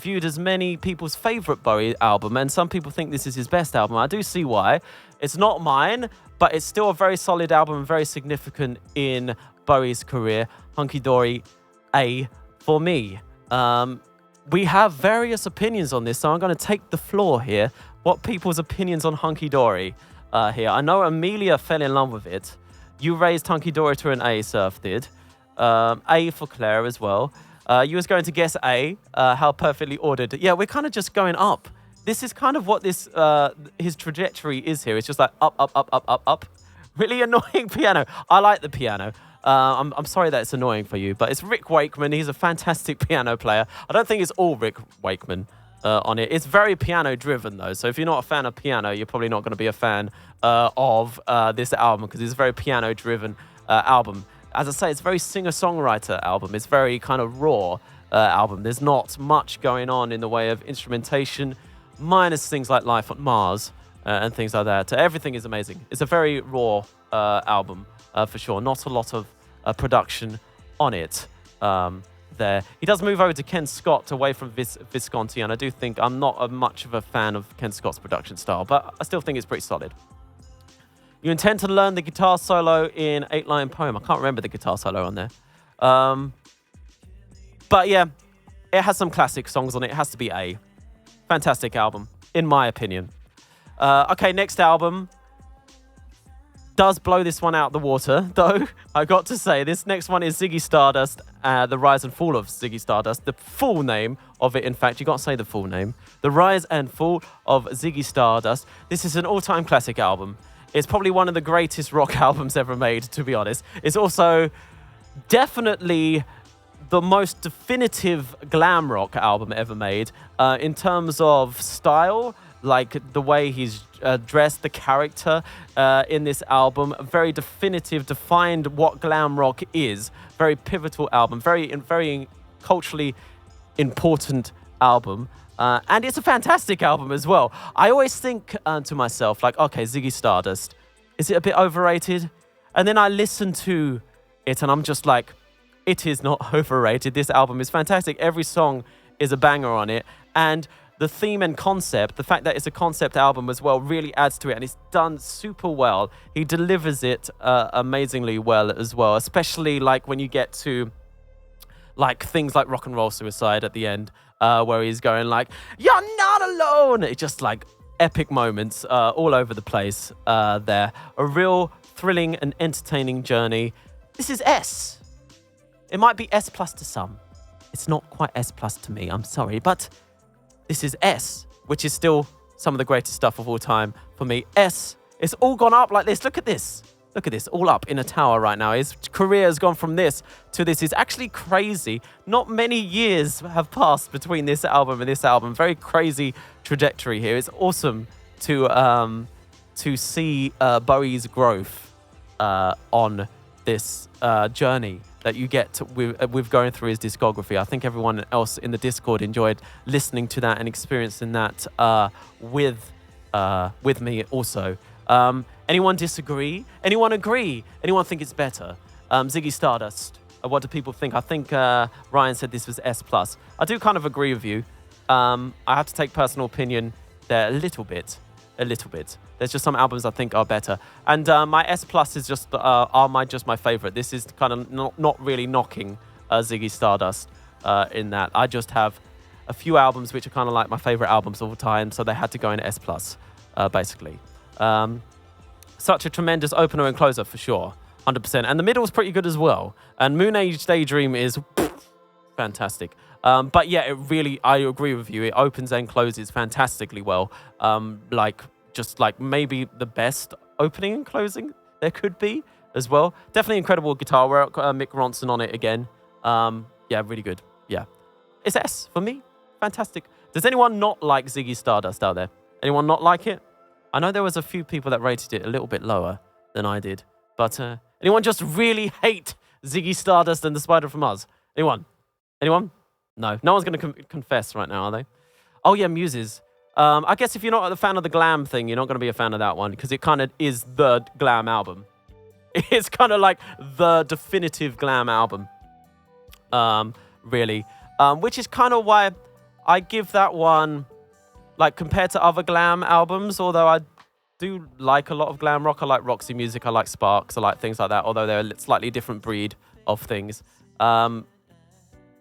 viewed as many people's favourite Bowie album, and some people think this is his best album. I do see why. It's not mine, but it's still a very solid album and very significant in Bowie's career. Hunky Dory, A for me. We have various opinions on this, so I'm going to take the floor here. What people's opinions on Hunky Dory here? I know Amelia fell in love with it. You raised Hunky Dory to an A, Surf did. A for Claire as well. You was going to guess A, how perfectly ordered. Yeah, we're kind of just going up. This is kind of what this his trajectory is here. It's just like up, up, up, up, up, up. Really annoying piano. I like the piano. I'm sorry that it's annoying for you, but it's Rick Wakeman. He's a fantastic piano player. I don't think it's all Rick Wakeman on it. It's very piano-driven, though. So if you're not a fan of piano, you're probably not going to be a fan of this album, because it's a very piano-driven album. As I say, it's a very singer-songwriter album. It's very kind of raw album. There's not much going on in the way of instrumentation, minus things like Life on Mars and things like that. Everything is amazing. It's a very raw album, for sure. Not a lot of production on it. There. He does move over to Ken Scott away from Visconti, and I do think I'm not much of a fan of Ken Scott's production style, but I still think it's pretty solid. You intend to learn the guitar solo in 8-line poem. I can't remember the guitar solo on there. But yeah, it has some classic songs on it. It has to be A. Fantastic album, in my opinion. Okay, next album does blow this one out the water, though. I got to say, this next one is Ziggy Stardust, The Rise and Fall of Ziggy Stardust. The full name of it, in fact, you got to say the full name. The Rise and Fall of Ziggy Stardust. This is an all-time classic album. It's probably one of the greatest rock albums ever made, to be honest. It's also definitely the most definitive glam rock album ever made in terms of style, like the way he's dressed, the character in this album. Very definitive, defined what glam rock is. Very pivotal album, very culturally important album. And it's a fantastic album as well. I always think to myself, like, okay, Ziggy Stardust, is it a bit overrated? And then I listen to it and I'm just like, it is not overrated. This album is fantastic. Every song is a banger on it. And the theme and concept, the fact that it's a concept album as well, really adds to it. And it's done super well. He delivers it amazingly well as well, especially like when you get to like things like Rock and Roll Suicide at the end, where he's going like, "You're not alone." It's just like epic moments all over the place there. A real thrilling and entertaining journey. This is S. It might be S+ to some. It's not quite S+ to me, I'm sorry, but this is S, which is still some of the greatest stuff of all time for me. S, it's all gone up like this. Look at this. Look at this, all up in a tower right now. His career has gone from this to this. It's actually crazy. Not many years have passed between this album and this album. Very crazy trajectory here. It's awesome to see Bowie's growth on this journey that you get with going through his discography. I think everyone else in the Discord enjoyed listening to that and experiencing that with me also. Anyone disagree? Anyone agree? Anyone think it's better? Ziggy Stardust, what do people think? I think Ryan said this was S+. I do kind of agree with you. I have to take personal opinion there a little bit. There's just some albums I think are better. And my S+ is just my favorite. This is kind of not really knocking Ziggy Stardust in that. I just have a few albums which are kind of like my favorite albums of all time, so they had to go in S+, basically. Such a tremendous opener and closer for sure, 100%. And the middle is pretty good as well. And Moon Age Daydream is fantastic. But yeah, I agree with you. It opens and closes fantastically well. Just like maybe the best opening and closing there could be as well. Definitely incredible guitar work. Mick Ronson on it again. Yeah, really good. Yeah. It's S for me. Fantastic. Does anyone not like Ziggy Stardust out there? Anyone not like it? I know there was a few people that rated it a little bit lower than I did. But anyone just really hate Ziggy Stardust and the Spider from Oz? Anyone? Anyone? No. No one's going to confess right now, are they? Oh, yeah, Muses. I guess if you're not a fan of the glam thing, you're not going to be a fan of that one because it kind of is the glam album. It's kind of like the definitive glam album, really. Which is kind of why I give that one, like, compared to other glam albums, although I do like a lot of glam rock. I like Roxy Music, I like Sparks, I like things like that, although they're a slightly different breed of things.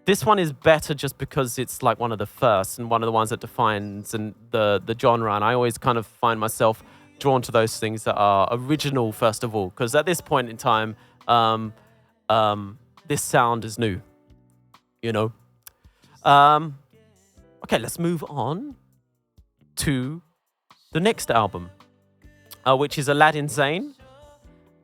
This one is better just because it's like one of the first and one of the ones that defines the genre. And I always kind of find myself drawn to those things that are original, first of all, because at this point in time, this sound is new, you know? Okay, let's move on to the next album, which is Aladdin Sane.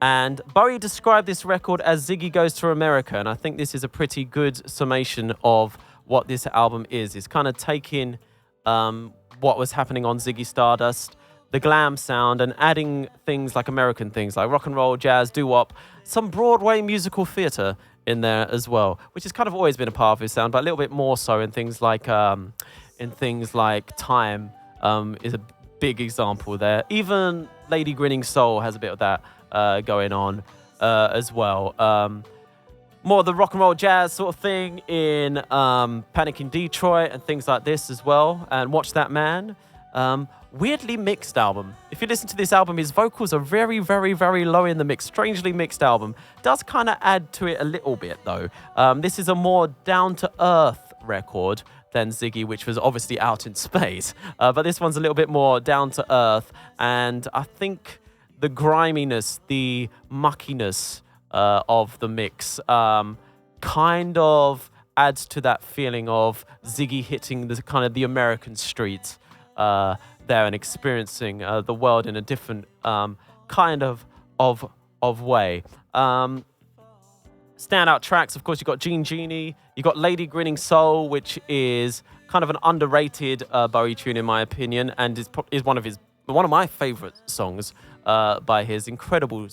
And Bowie described this record as Ziggy Goes to America, and I think this is a pretty good summation of what this album is. It's kind of taking what was happening on Ziggy Stardust, the glam sound, and adding things like American things, like rock and roll, jazz, doo-wop, some Broadway musical theatre in there as well, which has kind of always been a part of his sound, but a little bit more so in things like Time is a big example there. Even Lady Grinning Soul has a bit of that going on as well. More of the rock and roll jazz sort of thing in Panic in Detroit and things like this as well. And Watch That Man. Weirdly mixed album. If you listen to this album, his vocals are very, very, very low in the mix. Strangely mixed album. Does kind of add to it a little bit though. This is a more down-to-earth record than Ziggy, which was obviously out in space. But this one's a little bit more down-to-earth. And I think the griminess, the muckiness of the mix kind of adds to that feeling of Ziggy hitting the kind of the American streets there and experiencing the world in a different kind kind of way. Standout tracks, of course, you got Genie, you got Lady Grinning Soul, which is kind of an underrated Bowie tune in my opinion, and is one of my favorite songs by his incredible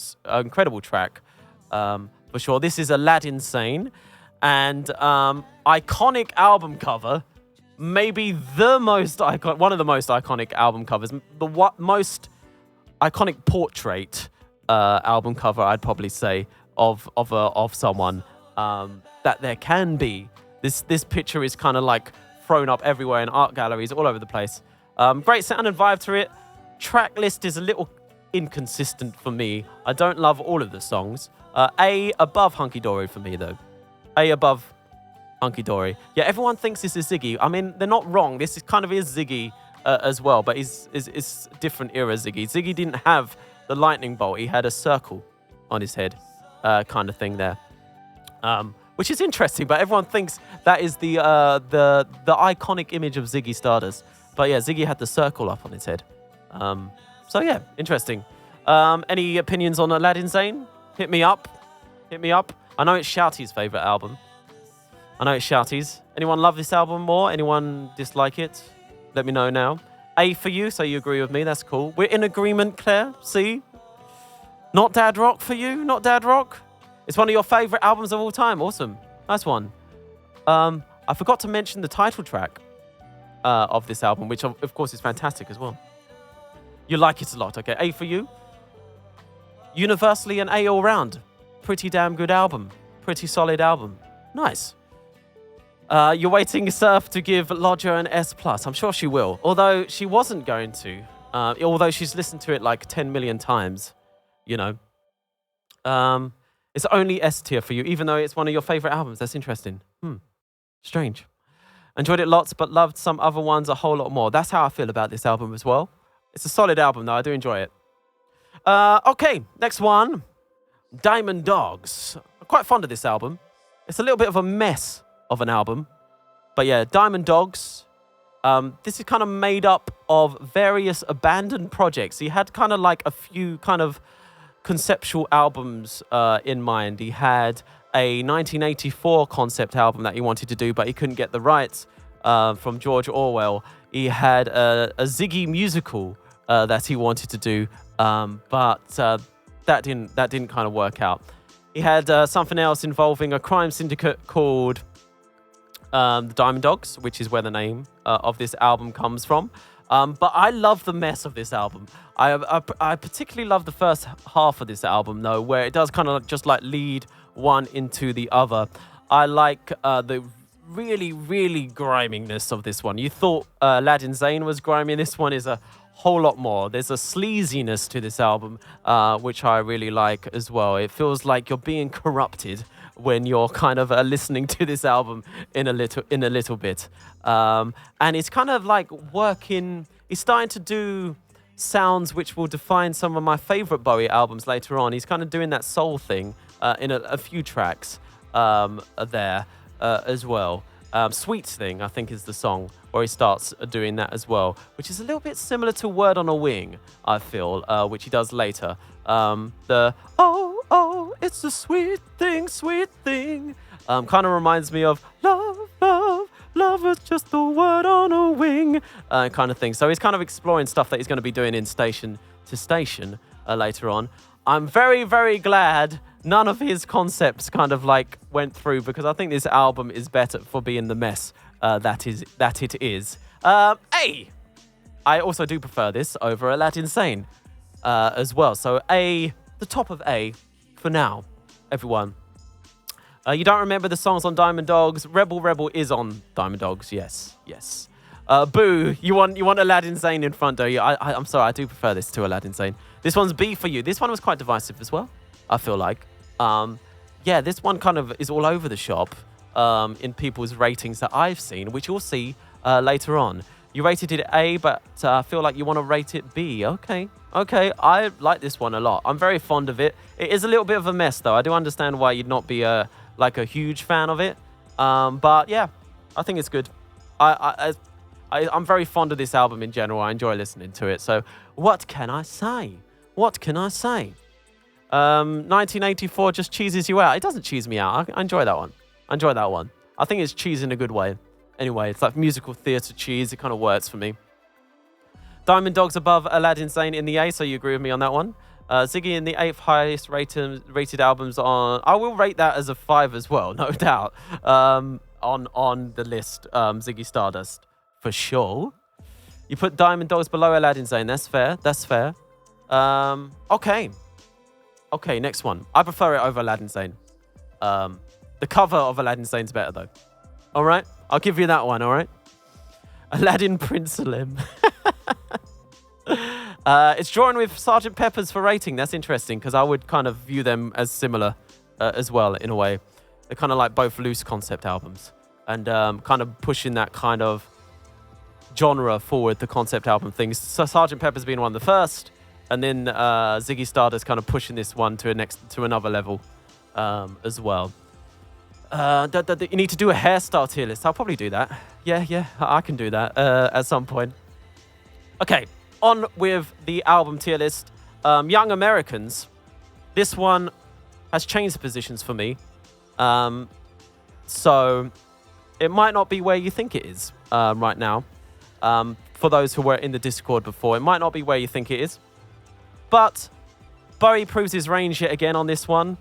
track for sure. This is Aladdin Sane, and iconic album cover, maybe the most iconic, one of the most iconic album covers, the most iconic portrait album cover, I'd probably say, of someone that there can be. This picture is kind of like thrown up everywhere in art galleries all over the place. Great sound and vibe to it. Track list is a little inconsistent for me. I don't love all of the songs. A above Hunky Dory for me though. A above Hunky Dory. Yeah, everyone thinks this is Ziggy. I mean, they're not wrong. This is kind of Ziggy as well, but it's different era Ziggy. Ziggy didn't have the lightning bolt. He had a circle on his head, kind of thing there, which is interesting. But everyone thinks that is the iconic image of Ziggy Stardust. But yeah, Ziggy had the circle up on his head. So yeah, interesting. Any opinions on Aladdin Sane? Hit me up. I know it's Shouty's favorite album. Anyone love this album more? Anyone dislike it? Let me know now. A for you, so you agree with me. That's cool. We're in agreement, Claire. See? Not Dad Rock for you? Not Dad Rock? It's one of your favorite albums of all time. Awesome. Nice one. I forgot to mention the title track of this album, which of course is fantastic as well. You like it a lot. Okay, A for you. Universally an A all round. Pretty damn good album. Pretty solid album. Nice. You're waiting Surf to give Lodger an S+. I'm sure she will. Although she wasn't going to. Although she's listened to it like 10 million times. You know. It's only S tier for you, even though it's one of your favorite albums. That's interesting. Strange. Enjoyed it lots, but loved some other ones a whole lot more. That's how I feel about this album as well. It's a solid album, though. I do enjoy it. Okay, next one. Diamond Dogs. I'm quite fond of this album. It's a little bit of a mess of an album. But yeah, Diamond Dogs. This is kind of made up of various abandoned projects. He had kind of like a few kind of conceptual albums in mind. He had a 1984 concept album that he wanted to do, but he couldn't get the rights from George Orwell. He had a Ziggy musical that he wanted to do, but that didn't kind of work out. He had something else involving a crime syndicate called the Diamond Dogs, which is where the name of this album comes from. But I love the mess of this album. I particularly love the first half of this album, though, where it does kind of just like lead one into the other. I like the really, really griminess of this one. You thought Aladdin Sane was grimy. This one is a whole lot more. There's a sleaziness to this album, which I really like as well. It feels like you're being corrupted when you're kind of listening to this album in a little bit. And it's kind of like he's starting to do sounds which will define some of my favorite Bowie albums later on. He's kind of doing that soul thing in a few tracks there as well. Sweet Thing, I think, is the song where he starts doing that as well, which is a little bit similar to Word on a Wing, I feel, which he does later. The oh, it's a sweet thing, kind of reminds me of love is just a word on a wing, kind of thing. So he's kind of exploring stuff that he's going to be doing in Station to Station later on. I'm very, very glad none of his concepts kind of like went through, because I think this album is better for being the mess that it is. A. I also do prefer this over Aladdin Sane as well. So A, the top of A for now, everyone. You don't remember the songs on Diamond Dogs? Rebel is on Diamond Dogs. Yes. Boo, you want Aladdin Sane in front, don't you? I'm sorry, I do prefer this to Aladdin Sane. This one's B for you. This one was quite divisive as well, I feel like. Yeah, this one kind of is all over the shop in people's ratings that I've seen, which you'll see later on. You rated it A, but I feel like you want to rate it B. Okay, I like this one a lot. I'm very fond of it. It is a little bit of a mess, though. I do understand why you'd not be like a huge fan of it. But yeah, I think it's good. I'm very fond of this album in general. I enjoy listening to it. So what can I say? What can I say? 1984 just cheeses you out. It doesn't cheese me out. I enjoy that one. I think it's cheese in a good way. Anyway, it's like musical theatre cheese. It kind of works for me. Diamond Dog's above Aladdin Sane in the A, so you agree with me on that one. Ziggy in the 8th highest rated albums on... I will rate that as a 5 as well, no doubt. On the list, Ziggy Stardust, for sure. You put Diamond Dogs below Aladdin Sane. That's fair. Okay, next one. I prefer it over Aladdin Sane. The cover of Aladdin Sane's better, though. All right? I'll give you that one, all right? Aladdin Prince Salim. It's drawn with Sgt. Pepper's for rating. That's interesting, because I would kind of view them as similar as well, in a way. They're kind of like both loose concept albums. And kind of pushing that kind of genre forward, the concept album things. So Sgt. Pepper's been one of the first, and then Ziggy Stardust kind of pushing this one to another level as well. You need to do a hairstyle tier list. I'll probably do that. Yeah, I can do that at some point. Okay, on with the album tier list. Young Americans. This one has changed positions for me. So it might not be where you think it is right now. For those who were in the Discord before, it might not be where you think it is. But Bowie proves his range yet again on this one.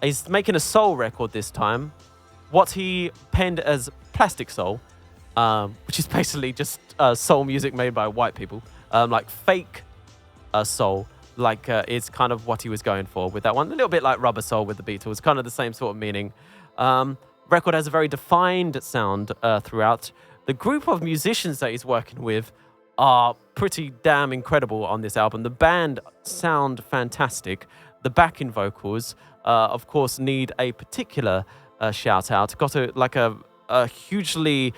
He's making a soul record this time. What he penned as Plastic Soul, which is basically just soul music made by white people, like fake soul, is kind of what he was going for with that one. A little bit like Rubber Soul with the Beatles, kind of the same sort of meaning. Record has a very defined sound throughout. The group of musicians that he's working with are pretty damn incredible on this album. The band sound fantastic. The backing vocals, of course, need a particular shout out. Got a hugely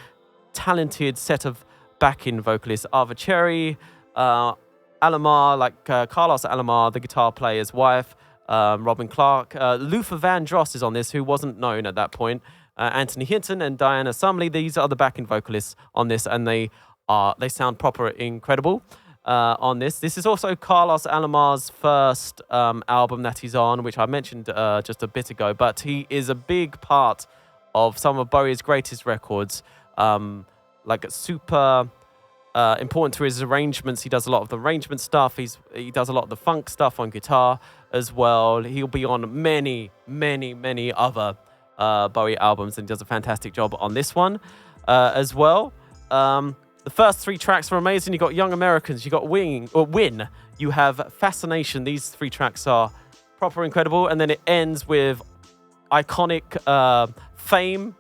talented set of backing vocalists. Ava Cherry, Alomar, Carlos Alomar, the guitar player's wife, Robin Clark. Luther Vandross is on this, who wasn't known at that point. Anthony Hinton and Diana Sumley. These are the backing vocalists on this, and they sound proper incredible on this. This is also Carlos Alomar's first album that he's on, which I mentioned just a bit ago, but he is a big part of some of Bowie's greatest records, super important to his arrangements. He does a lot of the arrangement stuff. He does a lot of the funk stuff on guitar as well. He'll be on many, many, many other Bowie albums, and he does a fantastic job on this one as well. The first 3 tracks are amazing. You got Young Americans, you got Win, you have Fascination. These 3 tracks are proper incredible, and then it ends with iconic Fame,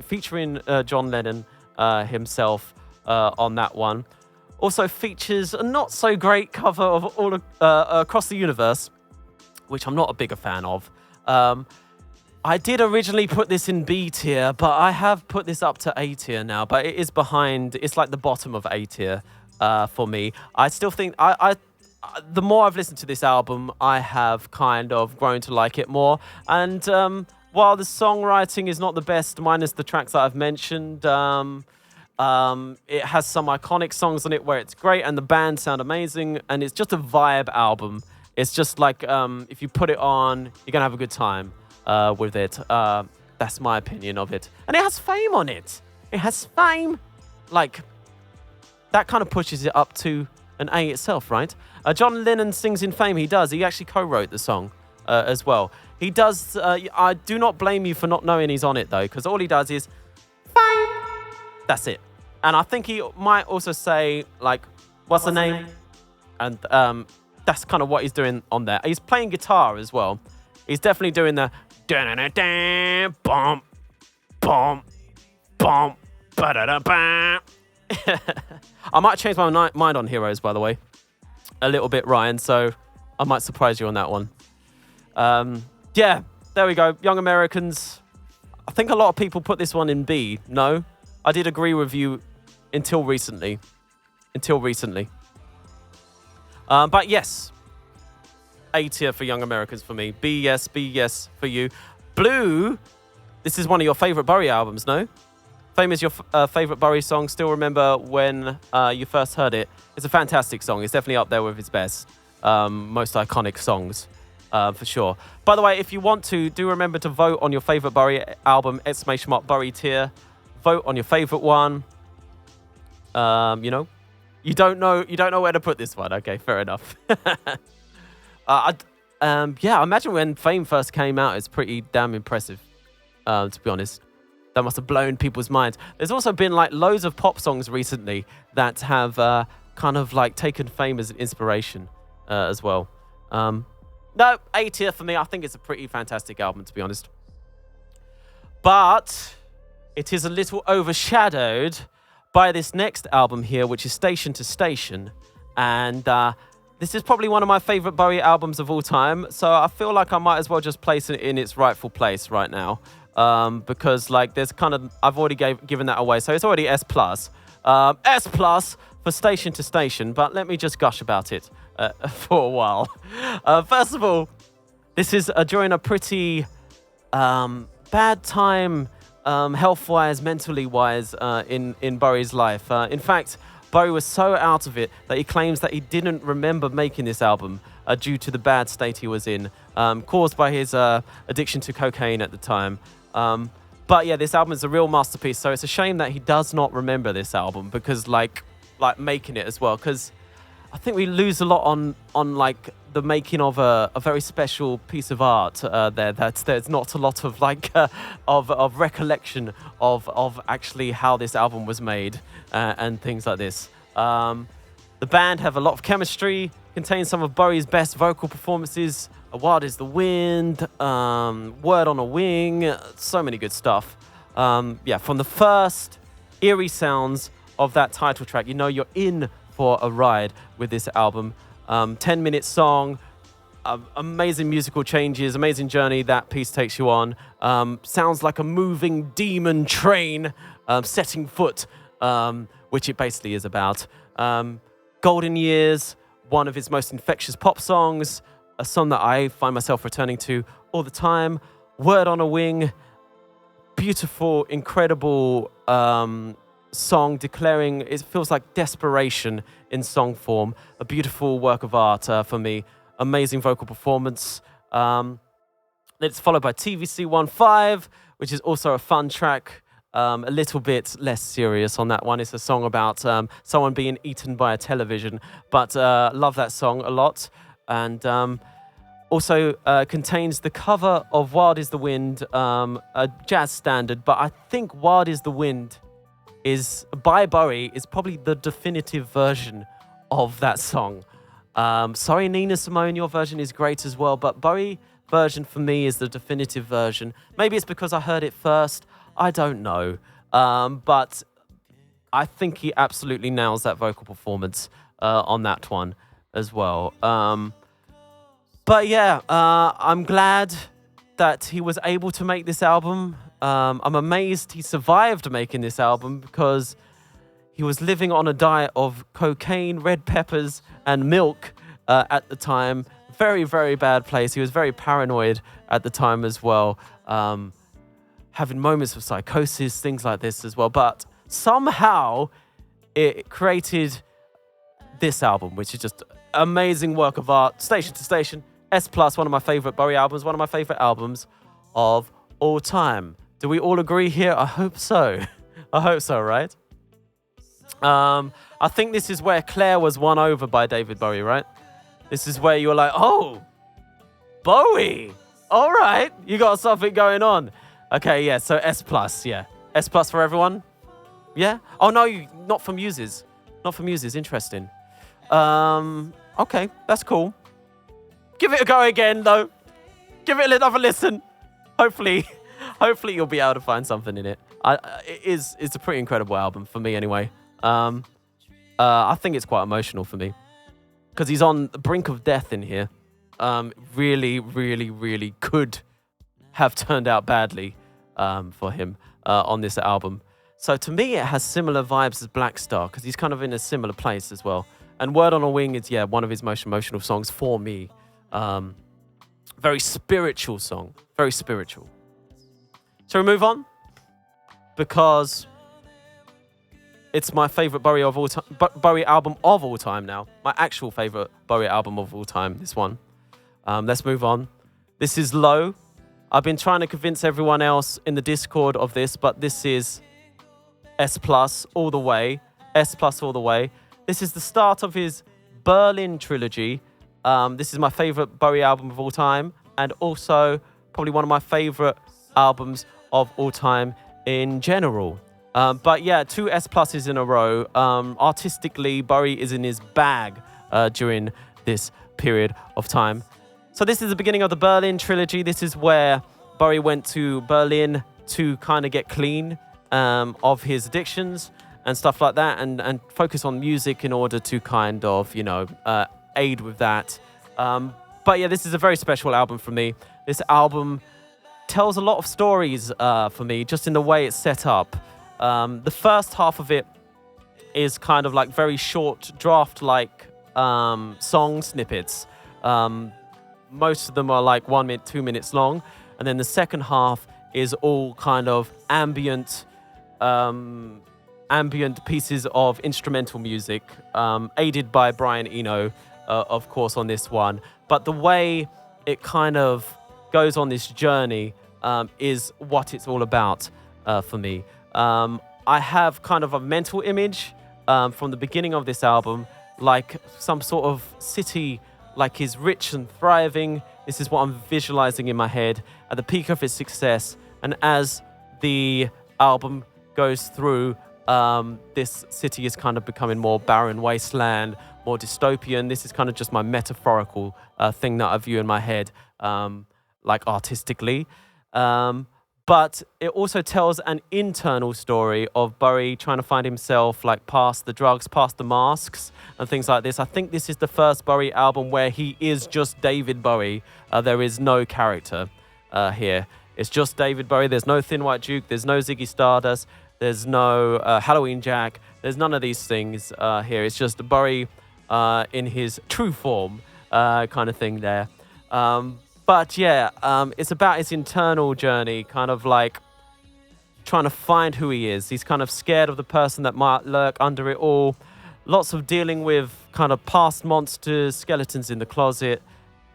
featuring John Lennon himself on that one. Also features a not so great cover of All Across the Universe, which I'm not a bigger fan of. I did originally put this in B tier, but I have put this up to A tier now. But it is behind. It's like the bottom of A tier for me. I still think the more I've listened to this album, I have kind of grown to like it more. And while the songwriting is not the best, minus the tracks that I've mentioned, it has some iconic songs on it where it's great, and the band sound amazing, and it's just a vibe album. It's just like if you put it on, you're gonna have a good time with it. That's my opinion of it. And it has Fame on it. It has Fame. That kind of pushes it up to an A itself, right? John Lennon sings in Fame. He does. He actually co-wrote the song as well. He does. I do not blame you for not knowing he's on it, though, because all he does is Fame. That's it. And I think he might also say, what's the name? And that's kind of what he's doing on there. He's playing guitar as well. He's definitely doing the bum, bum, bum, ba-da-da-bam. I might change my mind on Heroes, by the way, a little bit, Ryan, so I might surprise you on that one. Yeah, there we go. Young Americans. I think a lot of people put this one in B. No, I did agree with you until recently. But yes, A tier for Young Americans for me. B yes for you. Blue, this is one of your favourite Bowie albums, no? Fame is your favourite Bowie song. Still remember when you first heard it. It's a fantastic song. It's definitely up there with his best. most iconic songs, for sure. By the way, if you want to, do remember to vote on your favorite Bowie album, !Bowie tier. Vote on your favorite one. You know, you don't know where to put this one. Okay, fair enough. Yeah, I imagine when Fame first came out, it's pretty damn impressive, to be honest. That must have blown people's minds. There's also been like loads of pop songs recently that have kind of like taken Fame as an inspiration as well. No, A tier for me. I think it's a pretty fantastic album, to be honest. But it is a little overshadowed by this next album here, which is Station to Station. And this is probably one of my favorite Bowie albums of all time. So I feel like I might as well just place it in its rightful place right now. Because like there's kind of, I've already given that away. So it's already S+. S+ for Station to Station. But let me just gush about it for a while. First of all, this is during a pretty bad time, health-wise, mentally-wise, in Bowie's life. In fact, Bowie was so out of it that he claims that he didn't remember making this album due to the bad state he was in, caused by his addiction to cocaine at the time. But yeah, this album is a real masterpiece, so it's a shame that he does not remember this album, because like making it as well, because I think we lose a lot on like the making of a very special piece of art there. There's not a lot of like of recollection of actually how this album was made and things like this. The band have a lot of chemistry, contains some of Bowie's best vocal performances. Wild is the Wind, Word on a Wing, so many good stuff. Yeah, from the first eerie sounds of that title track, you know you're in for a ride with this album. 10-minute song, amazing musical changes, amazing journey that piece takes you on. Sounds like a moving demon train setting foot, which it basically is about. Golden Years, one of his most infectious pop songs, a song that I find myself returning to all the time. Word on a Wing, beautiful, incredible song declaring, it feels like desperation in song form. A beautiful work of art for me. Amazing vocal performance. It's followed by TVC 15, which is also a fun track. A little bit less serious on that one. It's a song about someone being eaten by a television, but love that song a lot. And also contains the cover of Wild is the Wind, a jazz standard, but I think Wild is the Wind is by Bowie is probably the definitive version of that song. Sorry, Nina Simone, your version is great as well, but Bowie version for me is the definitive version. Maybe it's because I heard it first. I don't know. But I think he absolutely nails that vocal performance on that one as well. But yeah, I'm glad that he was able to make this album. I'm amazed he survived making this album, because he was living on a diet of cocaine, red peppers, and milk at the time. Very, very bad place. He was very paranoid at the time as well. Having moments of psychosis, things like this as well. But somehow it created this album, which is just amazing work of art. Station to Station, S+, one of my favorite Bowie albums, one of my favorite albums of all time. Do we all agree here? I hope so. I hope so, right? I think this is where Claire was won over by David Bowie, right? This is where you're like, oh, Bowie. All right, you got something going on. Okay, yeah, so S+, yeah. S+ for everyone? Yeah? Oh, no, not for Muses. Not for Muses, interesting. Okay, that's cool. Give it a go again, though. Give it another listen. Hopefully you'll be able to find something in it. It's a pretty incredible album, for me anyway. I think it's quite emotional for me, because he's on the brink of death in here. Really, really, really could have turned out badly for him on this album. So to me, it has similar vibes as Black Star, because he's kind of in a similar place as well. And Word on a Wing is, yeah, one of his most emotional songs for me. Very spiritual song. Very spiritual. Shall we move on? Because it's my favorite Bowie of all time, Bowie album of all time now. My actual favorite Bowie album of all time. This one. Let's move on. This is Low. I've been trying to convince everyone else in the Discord of this, but this is S+ all the way. S+ all the way. This is the start of his Berlin trilogy. This is my favorite Bowie album of all time, and also probably one of my favorite albums of all time in general. But yeah, 2 S+ in a row. Artistically, Bowie is in his bag during this period of time. So this is the beginning of the Berlin trilogy. This is where Bowie went to Berlin to kind of get clean of his addictions and stuff like that, and focus on music in order to kind of, aid with that. But yeah, this is a very special album for me. This album tells a lot of stories for me, just in the way it's set up. The first half of it is kind of like very short draft-like song snippets. Most of them are like 1 minute, 2 minutes long. And then the second half is all kind of ambient pieces of instrumental music, aided by Brian Eno, of course, on this one. But the way it kind of goes on this journey is what it's all about for me. I have kind of a mental image from the beginning of this album, like some sort of city, like is rich and thriving. This is what I'm visualizing in my head at the peak of its success. And as the album goes through, this city is kind of becoming more barren wasteland, more dystopian. This is kind of just my metaphorical thing that I view in my head, like artistically. But it also tells an internal story of Bowie trying to find himself, like past the drugs, past the masks and things like this. I think this is the first Bowie album where he is just David Bowie. There is no character here. It's just David Bowie. There's no Thin White Duke. There's no Ziggy Stardust. There's no Halloween Jack. There's none of these things here. It's just Bowie in his true form kind of thing there. But yeah, it's about his internal journey, kind of like trying to find who he is. He's kind of scared of the person that might lurk under it all. Lots of dealing with kind of past monsters, skeletons in the closet,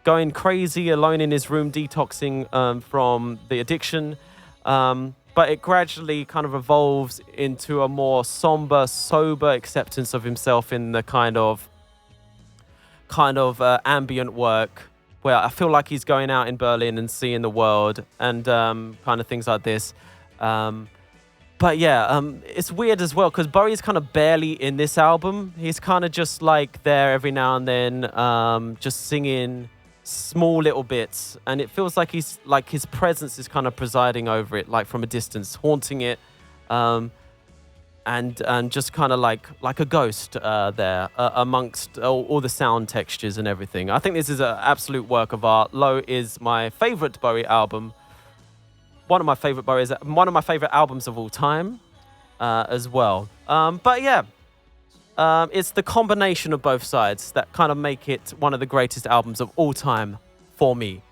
going crazy alone in his room, detoxing from the addiction. But it gradually kind of evolves into a more somber, sober acceptance of himself in the kind of ambient work, where I feel like he's going out in Berlin and seeing the world and kind of things like this. But yeah, it's weird as well because Bowie is kind of barely in this album. He's kind of just like there every now and then, just singing small little bits. And it feels like he's like his presence is kind of presiding over it, like from a distance, haunting it. And just kind of like a ghost there amongst all the sound textures and everything. I think this is an absolute work of art. Low is my favorite Bowie album. One of my favorite albums of all time as well. But yeah, it's the combination of both sides that kind of make it one of the greatest albums of all time for me.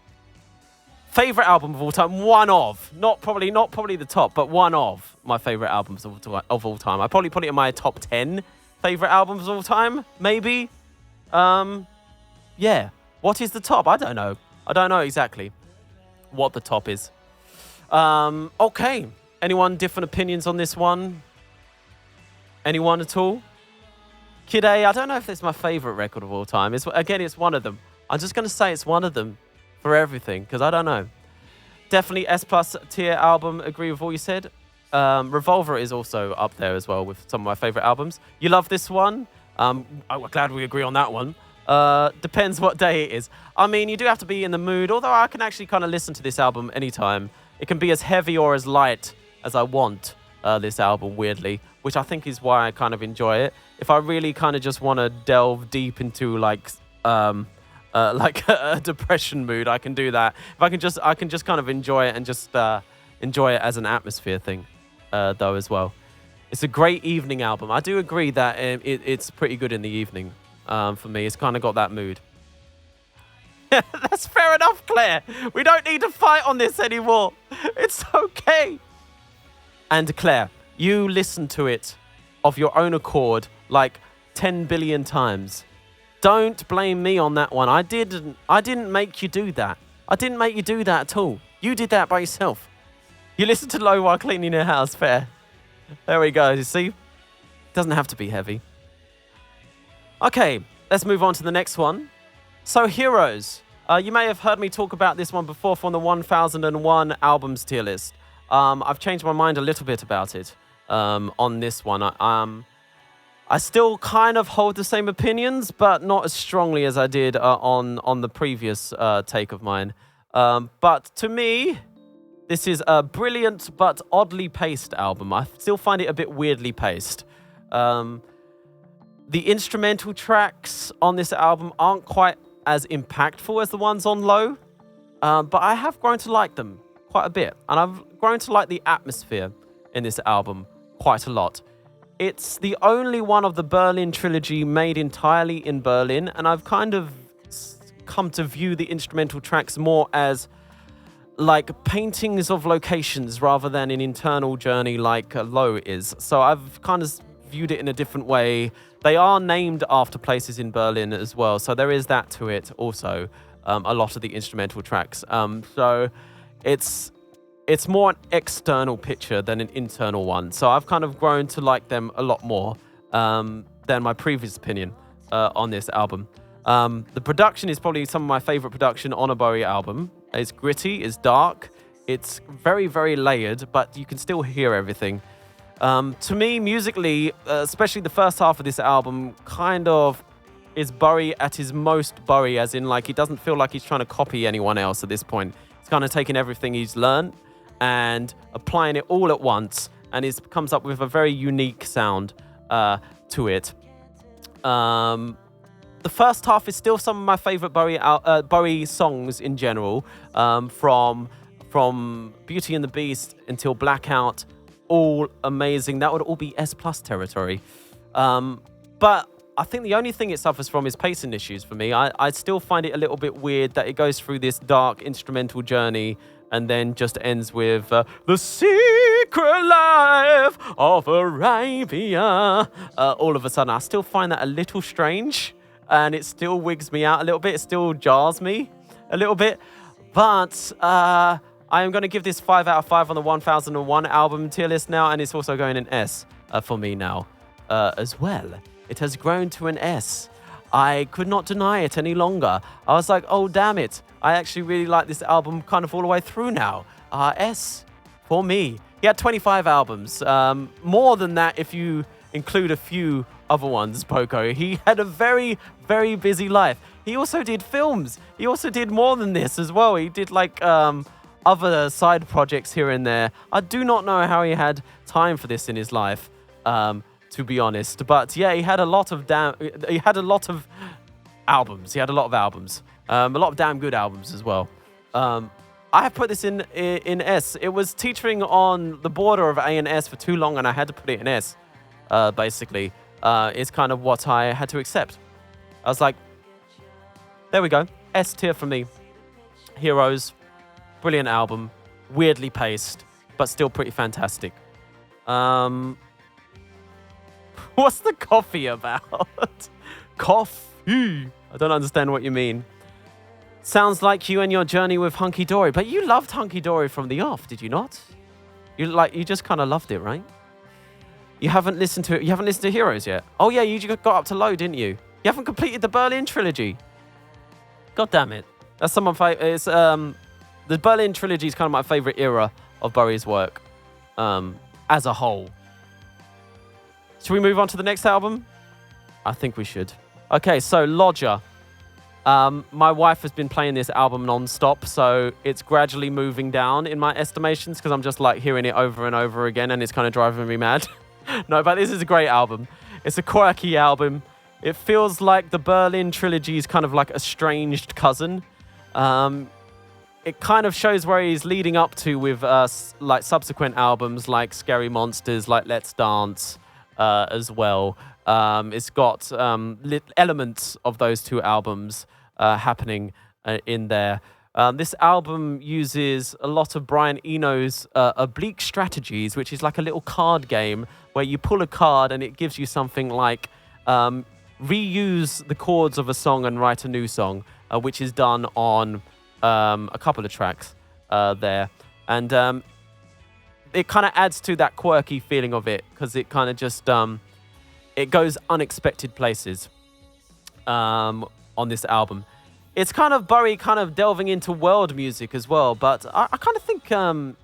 Favorite album of all time, one of, not probably the top, but one of my favorite albums of all time. I probably put it in my top 10 favorite albums of all time, maybe. Yeah. What is the top? I don't know. I don't know exactly what the top is. Okay. Anyone different opinions on this one? Anyone at all? Kid A, I don't know if it's my favorite record of all time. It's one of them. I'm just going to say it's one of them. For everything, because I don't know. Definitely S+ tier album, agree with all you said. Revolver is also up there as well with some of my favourite albums. You love this one? I'm glad we agree on that one. Depends what day it is. I mean, you do have to be in the mood, although I can actually kind of listen to this album anytime. It can be as heavy or as light as I want, this album, weirdly, which I think is why I kind of enjoy it. If I really kind of just want to delve deep into like a depression mood, I can do that. If I can just kind of enjoy it and just enjoy it as an atmosphere thing, though, as well. It's a great evening album. I do agree that it's pretty good in the evening for me. It's kind of got that mood. That's fair enough, Claire. We don't need to fight on this anymore. It's okay. And Claire, you listened to it of your own accord like 10 billion times. Don't blame me on that one. I didn't make you do that. I didn't make you do that at all. You did that by yourself. You listened to low while cleaning your house. Fair. There we go. You see? Doesn't have to be heavy. Okay, let's move on to the next one. So, Heroes. You may have heard me talk about this one before from the 1001 albums tier list. I've changed my mind a little bit about it on this one. I still kind of hold the same opinions, but not as strongly as I did on the previous take of mine. But to me, this is a brilliant but oddly paced album. I still find it a bit weirdly paced. The instrumental tracks on this album aren't quite as impactful as the ones on Low, but I have grown to like them quite a bit. And I've grown to like the atmosphere in this album quite a lot. It's the only one of the Berlin trilogy made entirely in Berlin, and I've kind of come to view the instrumental tracks more as like paintings of locations rather than an internal journey like Low is. So I've kind of viewed it in a different way. They are named after places in Berlin as well, so there is that to it also, a lot of the instrumental tracks. So it's more an external picture than an internal one. So I've kind of grown to like them a lot more than my previous opinion on this album. The production is probably some of my favorite production on a Bowie album. It's gritty, it's dark, it's very, very layered, but you can still hear everything. To me, musically, especially the first half of this album, kind of is Bowie at his most Bowie, as in like he doesn't feel like he's trying to copy anyone else at this point. He's kind of taking everything he's learned and applying it all at once, and it comes up with a very unique sound to it. The first half is still some of my favorite Bowie songs in general, from Beauty and the Beast until Blackout, all amazing. That would all be S+ territory. But I think the only thing it suffers from is pacing issues for me. I still find it a little bit weird that it goes through this dark instrumental journey and then just ends with The Secret Life of Arabia. All of a sudden, I still find that a little strange, and it still wigs me out a little bit. It still jars me a little bit. But I am going to give this 5 out of 5 on the 1001 album tier list now, and it's also going an S for me now as well. It has grown to an S. I could not deny it any longer. I was like, oh, damn it. I actually really like this album kind of all the way through now. S for me. He had 25 albums. More than that if you include a few other ones, Poco. He had a very, very busy life. He also did films. He also did more than this as well. He did like other side projects here and there. I do not know how he had time for this in his life, to be honest. But yeah, he had a lot of albums. He had a lot of albums. A lot of damn good albums as well. I have put this in S. It was teetering on the border of A and S for too long, and I had to put it in S, basically. It's kind of what I had to accept. I was like, there we go. S tier for me. Heroes. Brilliant album. Weirdly paced, but still pretty fantastic. What's the coffee about? Coffee. I don't understand what you mean. Sounds like you and your journey with Hunky Dory, but you loved Hunky Dory from the off, did you not? You just kind of loved it, right? You haven't listened to Heroes yet. Oh yeah, you just got up to Low, didn't you? You haven't completed the Berlin trilogy. God damn it. That's some of my it's the Berlin trilogy is kind of my favorite era of Bowie's work, as a whole. Should we move on to the next album? I think we should. Okay, so Lodger. My wife has been playing this album non-stop, so it's gradually moving down in my estimations because I'm just like hearing it over and over again, and it's kind of driving me mad. No, but this is a great album. It's a quirky album. It feels like the Berlin trilogy is kind of like a estranged cousin. It kind of shows where he's leading up to with like subsequent albums like Scary Monsters, like Let's Dance as well. It's got elements of those two albums happening in there. This album uses a lot of Brian Eno's Oblique Strategies, which is like a little card game where you pull a card and it gives you something like reuse the chords of a song and write a new song, which is done on a couple of tracks there. And it kind of adds to that quirky feeling of it because it kind of just, it goes unexpected places on this album. It's kind of Bowie kind of delving into world music as well, but I kind of think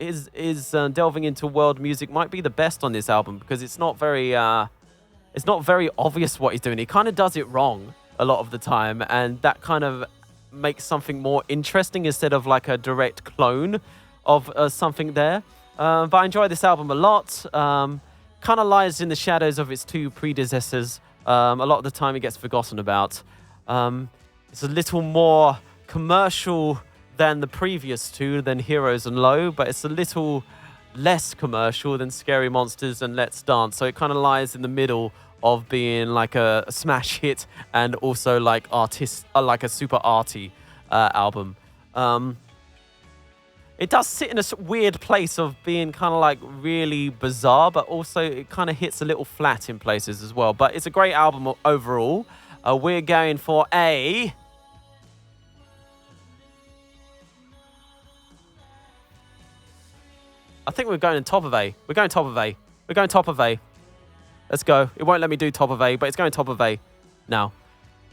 his delving into world music might be the best on this album because it's not very obvious what he's doing. He kind of does it wrong a lot of the time, and that kind of makes something more interesting instead of like a direct clone of something there. But I enjoy this album a lot. Kind of lies in the shadows of its two predecessors. A lot of the time it gets forgotten about. It's a little more commercial than the previous two, than Heroes and Low, but it's a little less commercial than Scary Monsters and Let's Dance. So it kind of lies in the middle of being like a smash hit and also like like a super arty album. It does sit in a weird place of being kind of like really bizarre, but also it kind of hits a little flat in places as well. But it's a great album overall. We're going for a... I think we're going top of A. We're going top of A. We're going top of A. Let's go. It won't let me do top of A, but it's going top of A now.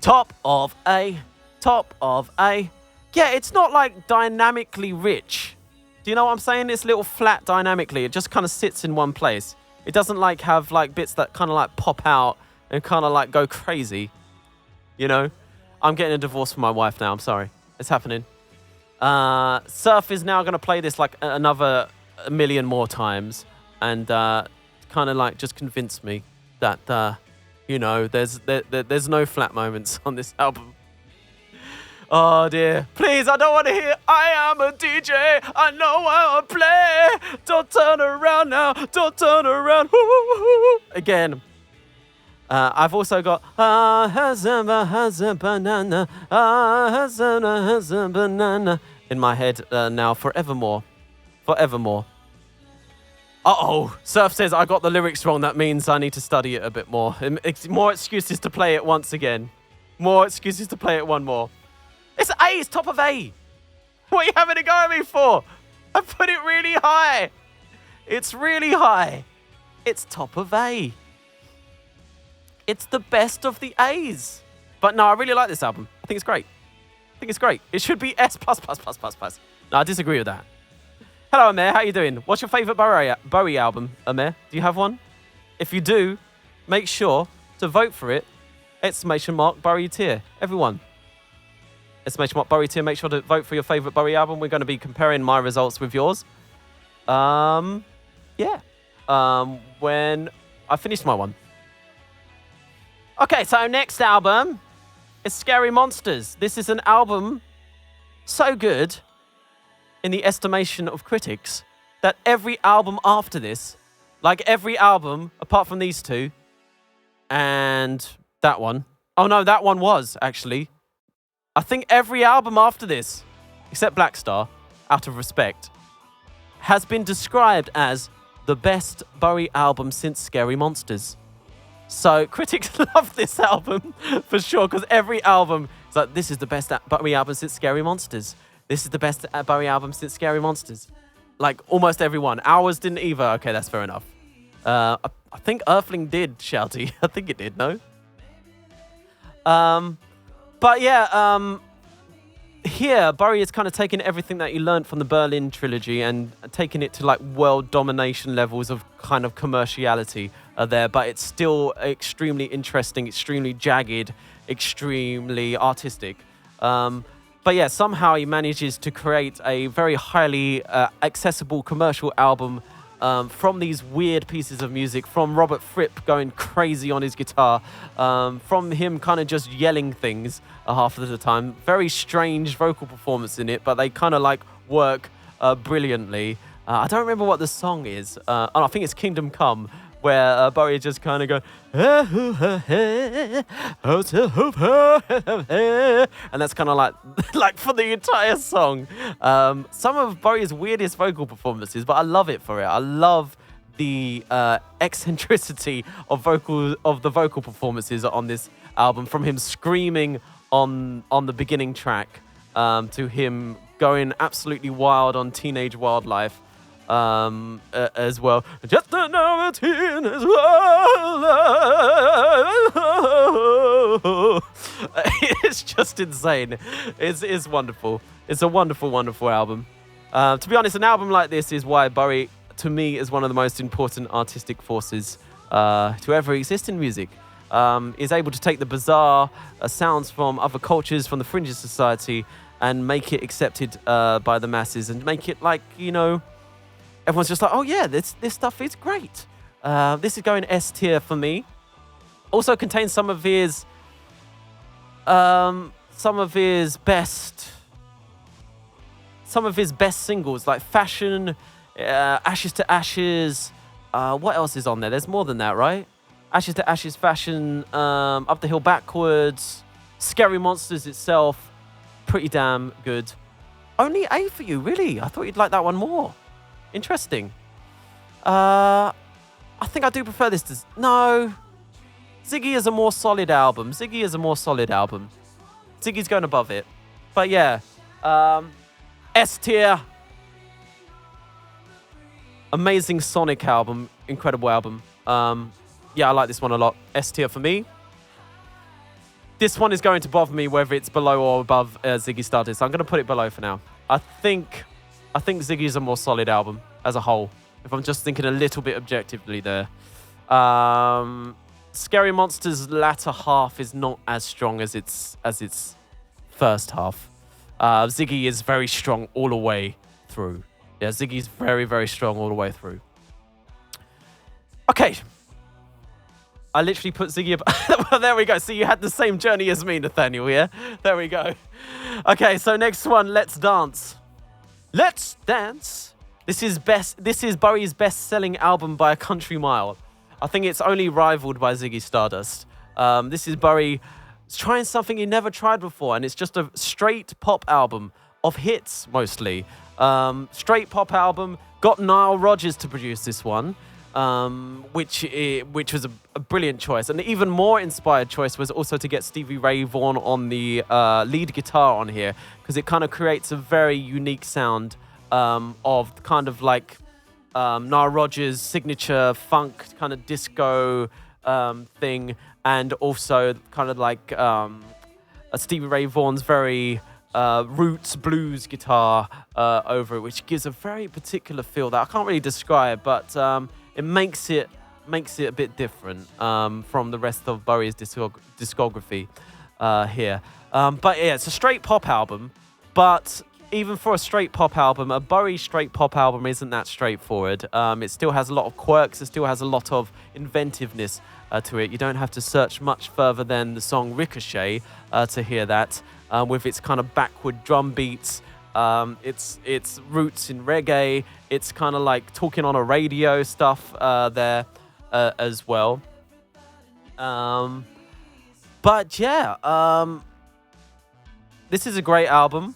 Top of A. Top of A. Yeah, it's not like dynamically rich. Do you know what I'm saying? It's a little flat dynamically. It just kind of sits in one place. It doesn't like have like bits that kind of like pop out and kind of like go crazy. You know? I'm getting a divorce from my wife now. I'm sorry. It's happening. Surf is now going to play this like another... a million more times and kind of like just convinced me that you know there's no flat moments on this album. Oh dear, please, I don't want to hear I am a DJ, I know how to play, don't turn around now, don't turn around. Again. I've also got has a banana, has a banana in my head now forevermore. Forevermore. Uh-oh. Surf says I got the lyrics wrong. That means I need to study it a bit more. More excuses to play it once again. More excuses to play it one more. It's A. It's top of A. What are you having a go at me for? I put it really high. It's really high. It's top of A. It's the best of the A's. But no, I really like this album. I think it's great. I think it's great. It should be S+++++. No, I disagree with that. Hello, Amir. How you doing? What's your favourite Bowie album, Amir? Do you have one? If you do, make sure to vote for it. ! Bowie tier. Everyone. ! Bowie tier. Make sure to vote for your favourite Bowie album. We're going to be comparing my results with yours. Yeah. When I finished my one. Okay, so next album is Scary Monsters. This is an album so good in the estimation of critics that every album after this, like every album apart from these two and that one. Oh no, that one was actually. I think every album after this, except Black Star, out of respect, has been described as the best Bowie album since Scary Monsters. So critics love this album for sure, because every album is like, this is the best Bowie album since Scary Monsters. This is the best Bowie album since Scary Monsters. Like almost everyone. Ours didn't either. Okay, that's fair enough. I think Earthling did, Shouty. I think it did, no? But yeah, here, Bowie is kind of taking everything that he learned from the Berlin trilogy and taking it to like world domination levels of kind of commerciality there, but it's still extremely interesting, extremely jagged, extremely artistic. But yeah, somehow he manages to create a very highly accessible commercial album from these weird pieces of music, from Robert Fripp going crazy on his guitar, from him kind of just yelling things half of the time. Very strange vocal performance in it, but they kind of like work brilliantly. I don't remember what the song is. I think it's Kingdom Come, where Bowie just kind of go, and that's kind of like for the entire song. Some of Bowie's weirdest vocal performances, but I love it for it. I love the eccentricity of the vocal performances on this album, from him screaming on the beginning track to him going absolutely wild on Teenage Wildlife. As well. Just another teenage wildlife. It's just insane. It's wonderful. It's a wonderful, wonderful album. To be honest, an album like this is why Bowie, to me, is one of the most important artistic forces to ever exist in music. Is able to take the bizarre sounds from other cultures, from the fringes of society, and make it accepted by the masses, and make it like, everyone's just like, oh yeah, this stuff is great. This is going S tier for me. Also contains some of his best singles, like Fashion, Ashes to Ashes. What else is on there? There's more than that, right? Ashes to Ashes, Fashion, Up the Hill Backwards, Scary Monsters itself, pretty damn good. Only A for you, really? I thought you'd like that one more. Interesting. I think I do prefer this to... No. Ziggy is a more solid album. Ziggy's going above it. But yeah. S tier. Amazing Sonic album. Incredible album. Yeah, I like this one a lot. S tier for me. This one is going to bother me whether it's below or above Ziggy Stardust. So I'm going to put it below for now. I think Ziggy is a more solid album as a whole, if I'm just thinking a little bit objectively there. Scary Monsters' latter half is not as strong as its first half. Ziggy is very strong all the way through. Yeah, Ziggy's very, very strong all the way through. Okay. I literally put Ziggy... Well, there we go. So you had the same journey as me, Nathaniel, yeah? There we go. Okay, so next one, Let's Dance. Let's Dance. This is Bowie's best-selling album by a country mile. I think it's only rivaled by Ziggy Stardust. This is Bowie trying something he never tried before, and it's just a straight pop album of hits, mostly. Straight pop album. Got Nile Rodgers to produce this one, which was a brilliant choice. And an even more inspired choice was also to get Stevie Ray Vaughan on the lead guitar on here, because it kind of creates a very unique sound of kind of like Nile Rodgers' signature funk kind of disco thing, and also kind of like Stevie Ray Vaughan's very roots blues guitar over it, which gives a very particular feel that I can't really describe, but it makes it a bit different from the rest of Bowie's discography here. But yeah, it's a straight pop album, but even for a straight pop album, a Bowie straight pop album isn't that straightforward. It still has a lot of quirks. It still has a lot of inventiveness to it. You don't have to search much further than the song Ricochet to hear that, with its kind of backward drum beats, its roots in reggae. It's kind of like talking on a radio stuff there as well. But yeah, this is a great album.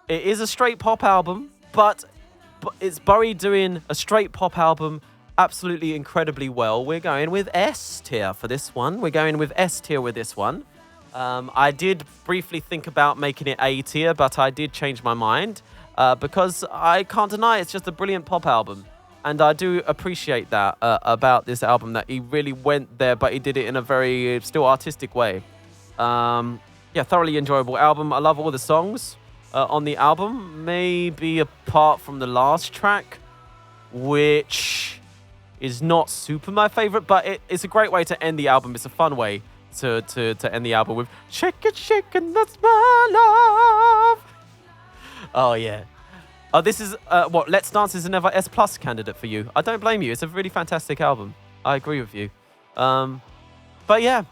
It is a straight pop album, but it's Bowie doing a straight pop album absolutely incredibly well. We're going with S tier for this one. We're going with S tier with this one. I did briefly think about making it A tier, but I did change my mind because I can't deny it's just a brilliant pop album. And I do appreciate that about this album, that he really went there, but he did it in a very still artistic way. Yeah, thoroughly enjoyable album. I love all the songs on the album, maybe apart from the last track, which is not super my favorite, but it's a great way to end the album. It's a fun way to end the album with Shake It, Shake It, that's my love. Oh yeah. Oh, this is what Let's Dance is another S+ candidate for you. I don't blame you. It's a really fantastic album. I agree with you. But yeah,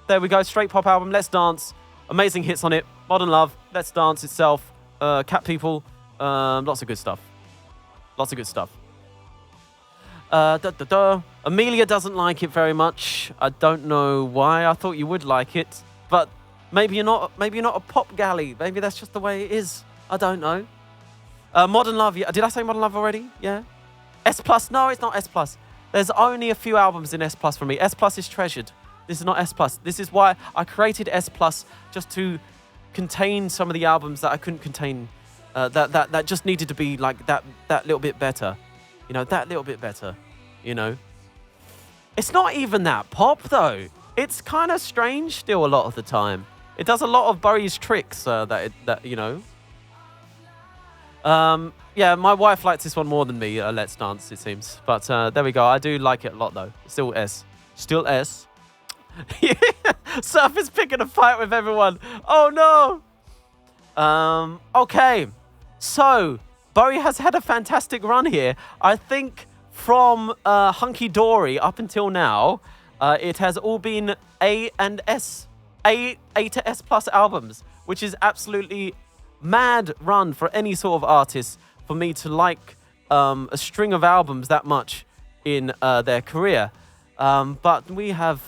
there we go. Straight pop album. Let's Dance. Amazing hits on it. Modern Love. Let's Dance itself. Cat People. Lots of good stuff. Lots of good stuff. Amelia doesn't like it very much. I don't know why. I thought you would like it, but maybe you're not. Maybe you're not a pop galley. Maybe that's just the way it is. I don't know. Modern Love. Yeah. Did I say Modern Love already? Yeah. S plus. No, it's not S plus. There's only a few albums in S plus for me. S plus is treasured. This is not S plus. This is why I created S plus, just to contain some of the albums that I couldn't contain. That just needed to be like that little bit better. You know, that little bit better. You know. It's not even that pop though. It's kind of strange still a lot of the time. It does a lot of Bowie's tricks. That you know. Yeah, my wife likes this one more than me. Let's Dance, it seems. But there we go. I do like it a lot though. Still S. Still S. Surf is picking a fight with everyone. Oh no. Okay. So Bowie has had a fantastic run here. I think from Hunky Dory up until now, it has all been A and S, A to S plus albums, which is absolutely mad run for any sort of artist for me to like a string of albums that much in their career. But we have,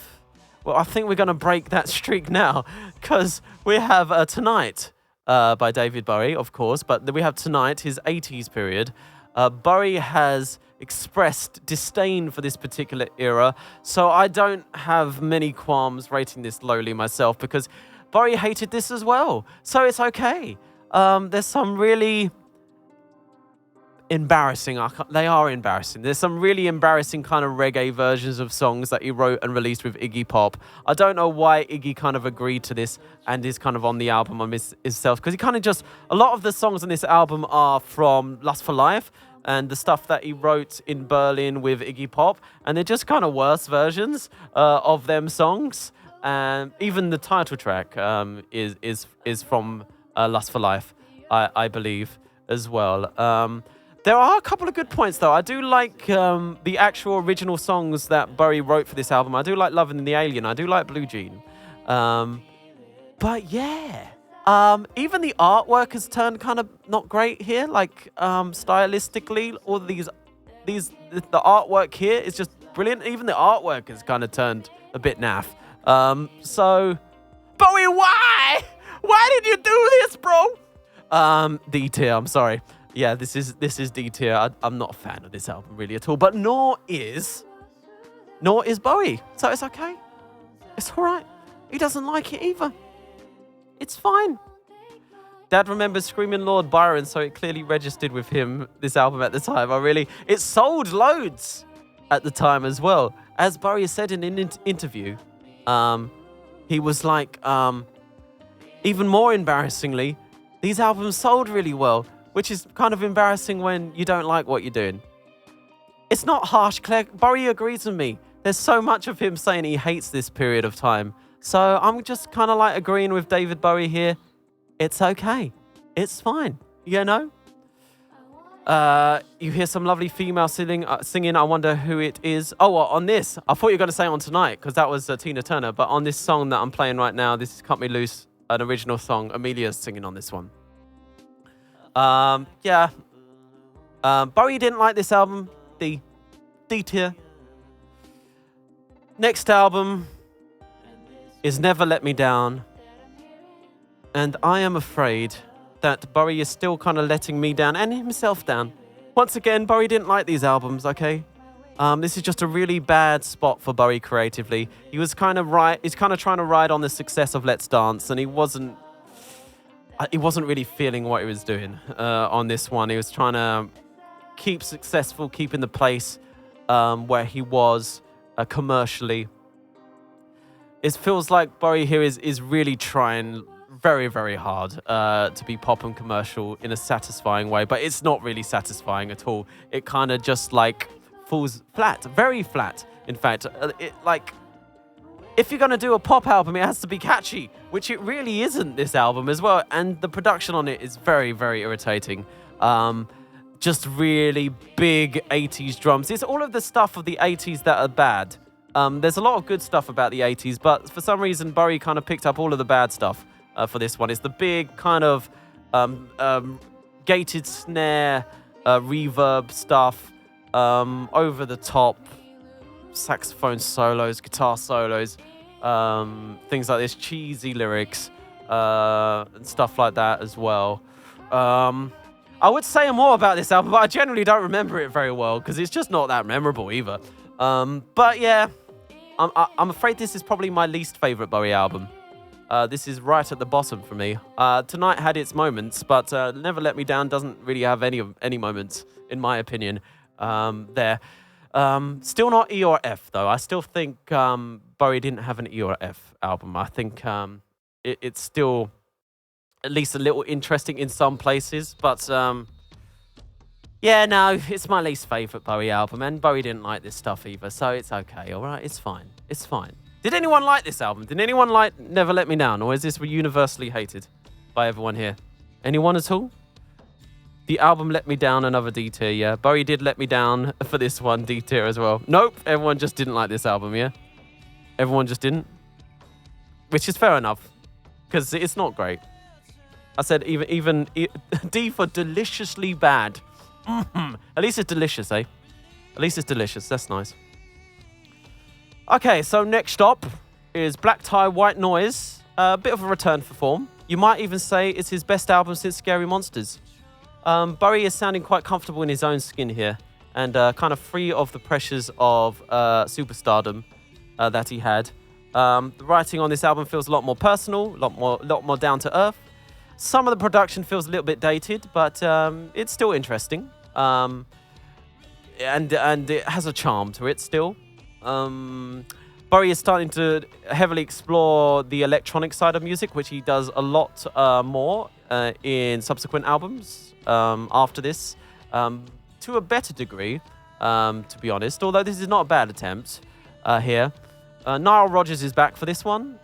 well, I think we're going to break that streak now, because we have Tonight by David Bowie, of course, but we have Tonight, his 80s period. Bowie has expressed disdain for this particular era, so I don't have many qualms rating this lowly myself, because Bowie hated this as well, so it's okay. There's some really embarrassing, they are embarrassing. There's some really embarrassing kind of reggae versions of songs that he wrote and released with Iggy Pop. I don't know why Iggy kind of agreed to this and is kind of on the album on himself, because he kind of just, a lot of the songs on this album are from Lust for Life and the stuff that he wrote in Berlin with Iggy Pop, and they're just kind of worse versions of them songs. And even the title track is from Lust for Life, I believe, as well. There are a couple of good points, though. I do like the actual original songs that Bowie wrote for this album. I do like Lovin' the Alien. I do like Blue Jean. But yeah, even the artwork has turned kind of not great here. Like stylistically, all the artwork here is just brilliant. Even the artwork has kind of turned a bit naff. So, Bowie, why? Why did you do this, bro? D tier. I'm sorry. Yeah, this is D tier. I'm not a fan of this album really at all, but nor is Bowie. So it's okay. It's all right. He doesn't like it either. It's fine. Dad remembers screaming Lord Byron, so it clearly registered with him, this album at the time. It sold loads at the time as well. As Bowie said in an interview, he was like, even more embarrassingly, these albums sold really well, which is kind of embarrassing when you don't like what you're doing. It's not harsh, Claire. Bowie agrees with me. There's so much of him saying he hates this period of time. So I'm just kind of like agreeing with David Bowie here. It's okay. It's fine. You know? You hear some lovely female singing. I wonder who it is. Oh, well, on this. I thought you were going to say on Tonight, because that was Tina Turner. But on this song that I'm playing right now, this is Cut Me Loose, an original song. Amelia's singing on this one. Yeah. Bowie didn't like this album. D tier. Next album is Never Let Me Down. And I am afraid that Bowie is still kind of letting me down and himself down. Once again, Bowie didn't like these albums, okay? This is just a really bad spot for Bowie creatively. He's kind of trying to ride on the success of Let's Dance, and he wasn't really feeling what he was doing on this one. He was trying to keep in the place where he was commercially. It feels like Bowie here is really trying very, very hard to be pop and commercial in a satisfying way, but it's not really satisfying at all. It kind of just like falls flat, very flat. In fact, if you're going to do a pop album, it has to be catchy, which it really isn't, this album as well. And the production on it is very, very irritating. Just really big 80s drums. It's all of the stuff of the 80s that are bad. There's a lot of good stuff about the 80s, but for some reason, Bowie kind of picked up all of the bad stuff for this one. It's the big kind of gated snare, reverb stuff. over the top saxophone solos, guitar solos, things like this, cheesy lyrics, and stuff like that as well. I would say more about this album, but I generally don't remember it very well because it's just not that memorable either. But yeah, I'm afraid this is probably my least favorite Bowie album. This is right at the bottom for me. Tonight had its moments, but Never Let Me Down doesn't really have any moments, in my opinion, there. Still not E or F, though. I still think Bowie didn't have an E or F album. I think it's still at least a little interesting in some places, but yeah, no, it's my least favourite Bowie album, and Bowie didn't like this stuff either, so it's okay, all right? It's fine. It's fine. Did anyone like this album? Did anyone like Never Let Me Down, or is this universally hated by everyone here? Anyone at all? The album let me down, another D tier, yeah. Bowie did let me down for this one, D tier as well. Nope, everyone just didn't like this album, yeah? Everyone just didn't? Which is fair enough, because it's not great. I said even D for deliciously bad. At least it's delicious, eh? At least it's delicious, that's nice. Okay, so next stop is Black Tie, White Noise. A bit of a return for form. You might even say it's his best album since Scary Monsters. Bowie is sounding quite comfortable in his own skin here and kind of free of the pressures of superstardom that he had. The writing on this album feels a lot more personal, a lot more down to earth. Some of the production feels a little bit dated, but it's still interesting. And it has a charm to it still. Bowie is starting to heavily explore the electronic side of music, which he does a lot more in subsequent albums after this, to a better degree, to be honest, although this is not a bad attempt here. Nile Rodgers is back for this one,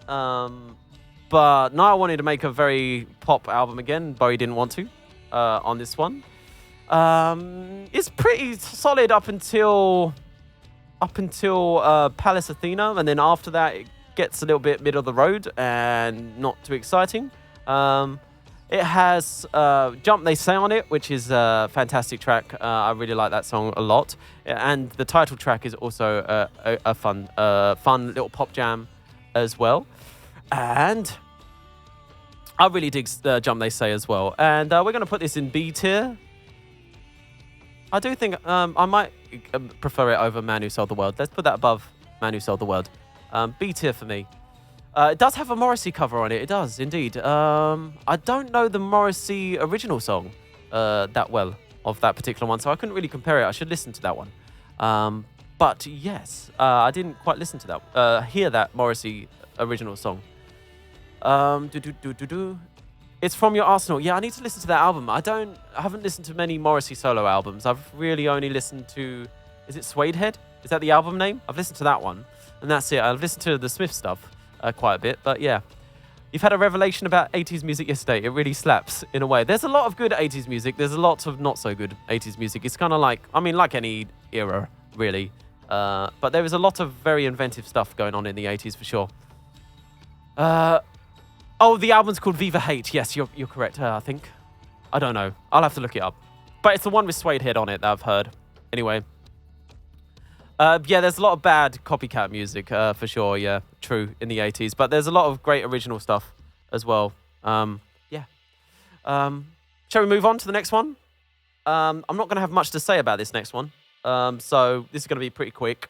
but Nile wanted to make a very pop album again. Bowie didn't want to on this one. It's pretty solid up until Palace Athena, and then after that it gets a little bit middle of the road and not too exciting. It has Jump They Say on it, which is a fantastic track. I really like that song a lot. And the title track is also a fun little pop jam as well. And I really dig Jump They Say as well. And we're going to put this in B tier. I do think I might prefer it over Man Who Sold the World. Let's put that above Man Who Sold the World. B tier for me. It does have a Morrissey cover on it. It does, indeed. I don't know the Morrissey original song that well of that particular one, so I couldn't really compare it. I should listen to that one. But yes, I didn't quite listen to that. Hear that Morrissey original song. It's From Your Arsenal. Yeah, I need to listen to that album. I haven't listened to many Morrissey solo albums. I've really only listened to, is it Suede Head? Is that the album name? I've listened to that one, and that's it. I've listened to the Smith stuff quite a bit, but yeah. You've had a revelation about 80s music yesterday. It really slaps in a way. There's a lot of good 80s music. There's a lot of not so good 80s music. It's kind of like, I mean, like any era, really. But there is a lot of very inventive stuff going on in the 80s for sure. Oh, the album's called Viva Hate. Yes, you're correct, I think. I don't know. I'll have to look it up. But it's the one with Suede Head on it that I've heard. Anyway. Yeah, there's a lot of bad copycat music, for sure, yeah. True, in the 80s. But there's a lot of great original stuff as well. Yeah. Shall we move on to the next one? I'm not going to have much to say about this next one. So this is going to be pretty quick.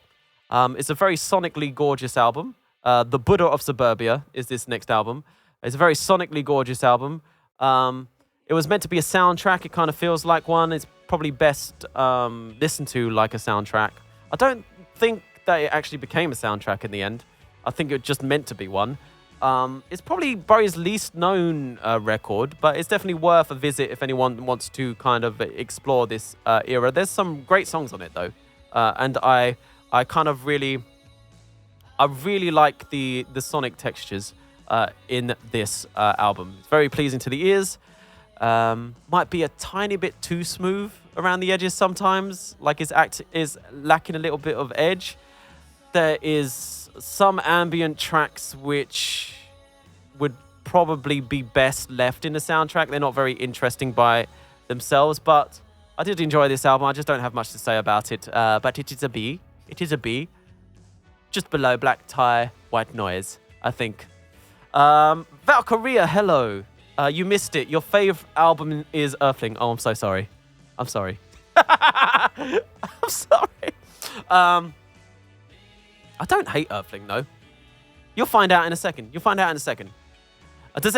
It's a very sonically gorgeous album. The Buddha of Suburbia is this next album. It's a very sonically gorgeous album. It was meant to be a soundtrack. It kind of feels like one. It's probably best listened to like a soundtrack. I don't think that it actually became a soundtrack in the end. I think it just meant to be one. It's probably Bowie's least known record, but it's definitely worth a visit if anyone wants to kind of explore this era. There's some great songs on it though, and I really like the sonic textures in this album. It's very pleasing to the ears. Might be a tiny bit too smooth around the edges sometimes, like his act is lacking a little bit of edge. There is some ambient tracks which would probably be best left in the soundtrack. They're not very interesting by themselves, but I did enjoy this album. I just don't have much to say about it. But it is a B. It is a B. Just below Black Tie, White Noise, I think. Valkyria, hello. You missed it. Your fave album is Earthling. Oh, I'm so sorry. I'm sorry. I'm sorry. I don't hate Earthling, though. You'll find out in a second. Does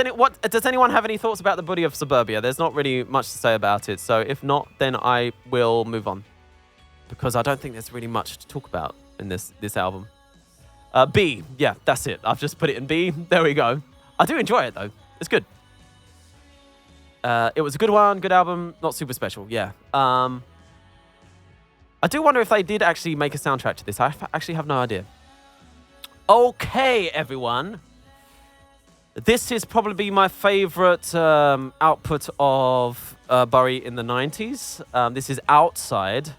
anyone have any thoughts about the body of Suburbia? There's not really much to say about it. So if not, then I will move on. Because I don't think there's really much to talk about in this album. B. Yeah, that's it. I've just put it in B. There we go. I do enjoy it, though. It's good. It was a good one. Good album. Not super special. Yeah. I do wonder if they did actually make a soundtrack to this. I actually have no idea. Okay, everyone. This is probably my favorite output of Bowie in the 90s. This is Outside.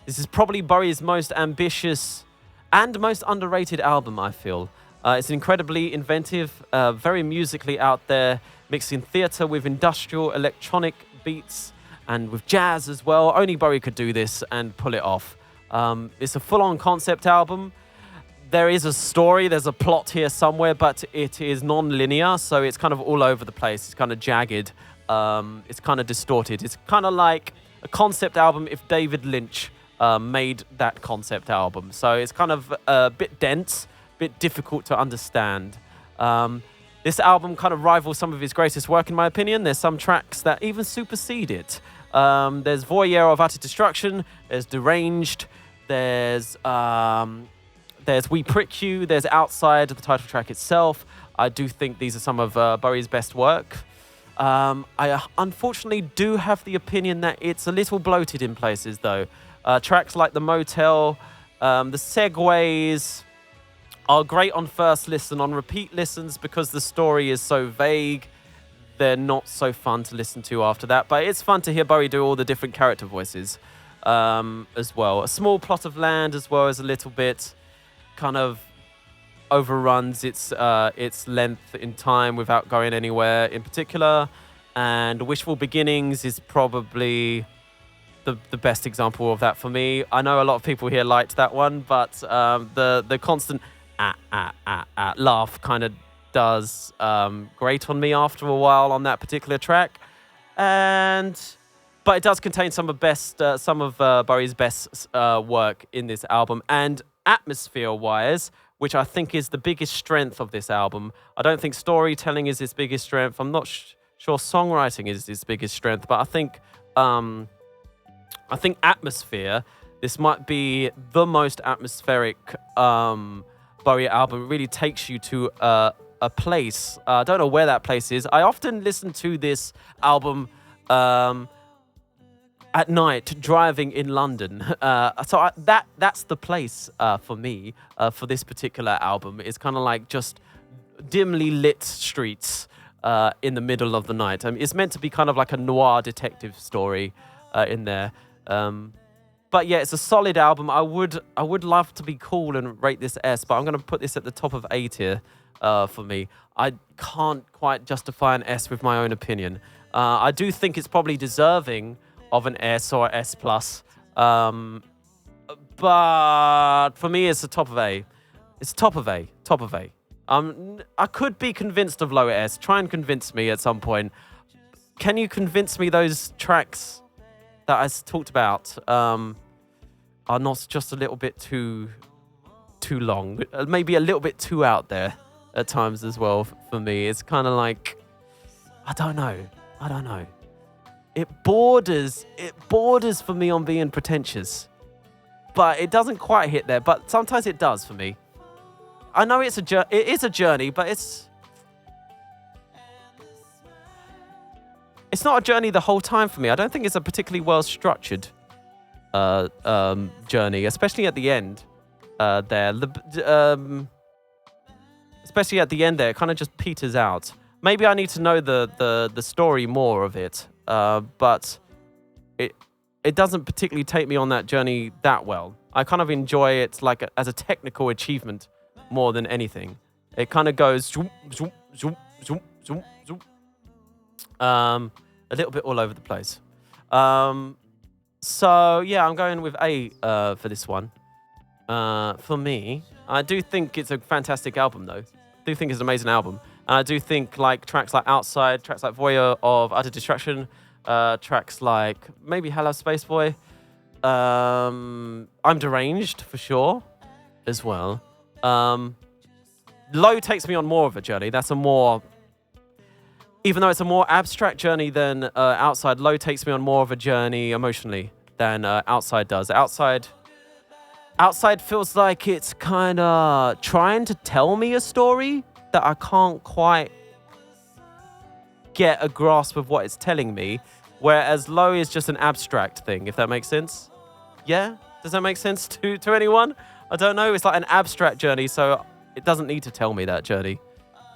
This is probably Bowie's most ambitious and most underrated album, I feel. It's incredibly inventive, very musically out there, mixing theatre with industrial electronic beats and with jazz as well. Only Bowie could do this and pull it off. It's a full-on concept album. There is a story, there's a plot here somewhere, but it is non-linear, so it's kind of all over the place. It's kind of jagged. It's kind of distorted. It's kind of like a concept album if David Lynch made that concept album. So it's kind of a bit dense, a bit difficult to understand. This album kind of rivals some of his greatest work, in my opinion. There's some tracks that even supersede it. There's Voyeur of Utter Destruction, there's Deranged, there's We Prick You, there's Outside, the title track itself. I do think these are some of Bowie's best work. I unfortunately do have the opinion that it's a little bloated in places, though. Tracks like The Motel, the segues are great on first listen. On repeat listens, because the story is so vague, they're not so fun to listen to after that. But it's fun to hear Bowie do all the different character voices as well. A Small Plot of Land as well as a little bit kind of overruns its length in time without going anywhere in particular. And Wishful Beginnings is probably the best example of that for me. I know a lot of people here liked that one, but the constant laugh kind of does grate on me after a while on that particular track. But it does contain some of Bowie's best work in this album. And atmosphere-wise, which I think is the biggest strength of this album. I don't think storytelling is its biggest strength. I'm not sure songwriting is its biggest strength, but I think atmosphere, this might be the most atmospheric Bowie album. It really takes you to a place. I don't know where that place is. I often listen to this album at night driving in London. That's the place for me for this particular album. It's kind of like just dimly lit streets in the middle of the night. It's meant to be kind of like a noir detective story in there. But yeah, it's a solid album. I would love to be cool and rate this S, but I'm going to put this at the top of A tier for me. I can't quite justify an S with my own opinion. I do think it's probably deserving of an S or S+. But for me, it's the top of A. It's top of A. I could be convinced of lower S. Try and convince me at some point. Can you convince me those tracks that I talked about are not just a little bit too long? Maybe a little bit too out there at times as well for me. It's kind of like, I don't know. It borders for me on being pretentious, but it doesn't quite hit there. But sometimes it does for me. I know it is a journey, but it's not a journey the whole time for me. I don't think it's a particularly well structured journey, especially at the end. Especially at the end there, it kind of just peters out. Maybe I need to know the story more of it. But it doesn't particularly take me on that journey that well. I kind of enjoy it like as a technical achievement more than anything. It kind of goes zoom, zoom, zoom, zoom, zoom, zoom. A little bit all over the place. So yeah, I'm going with A for this one. For me, I do think it's a fantastic album, though. I do think it's an amazing album. And I do think like tracks like Outside, tracks like Voyeur of Utter Distraction, tracks like maybe Hello Space Boy, I'm Deranged for sure as well. Low takes me on more of a journey. That's a more, even though it's a more abstract journey than Outside, Low takes me on more of a journey emotionally than Outside does. Outside feels like it's kind of trying to tell me a story that I can't quite get a grasp of what it's telling me, whereas Low is just an abstract thing, if that makes sense. Yeah? Does that make sense to anyone? I don't know. It's like an abstract journey, so it doesn't need to tell me that journey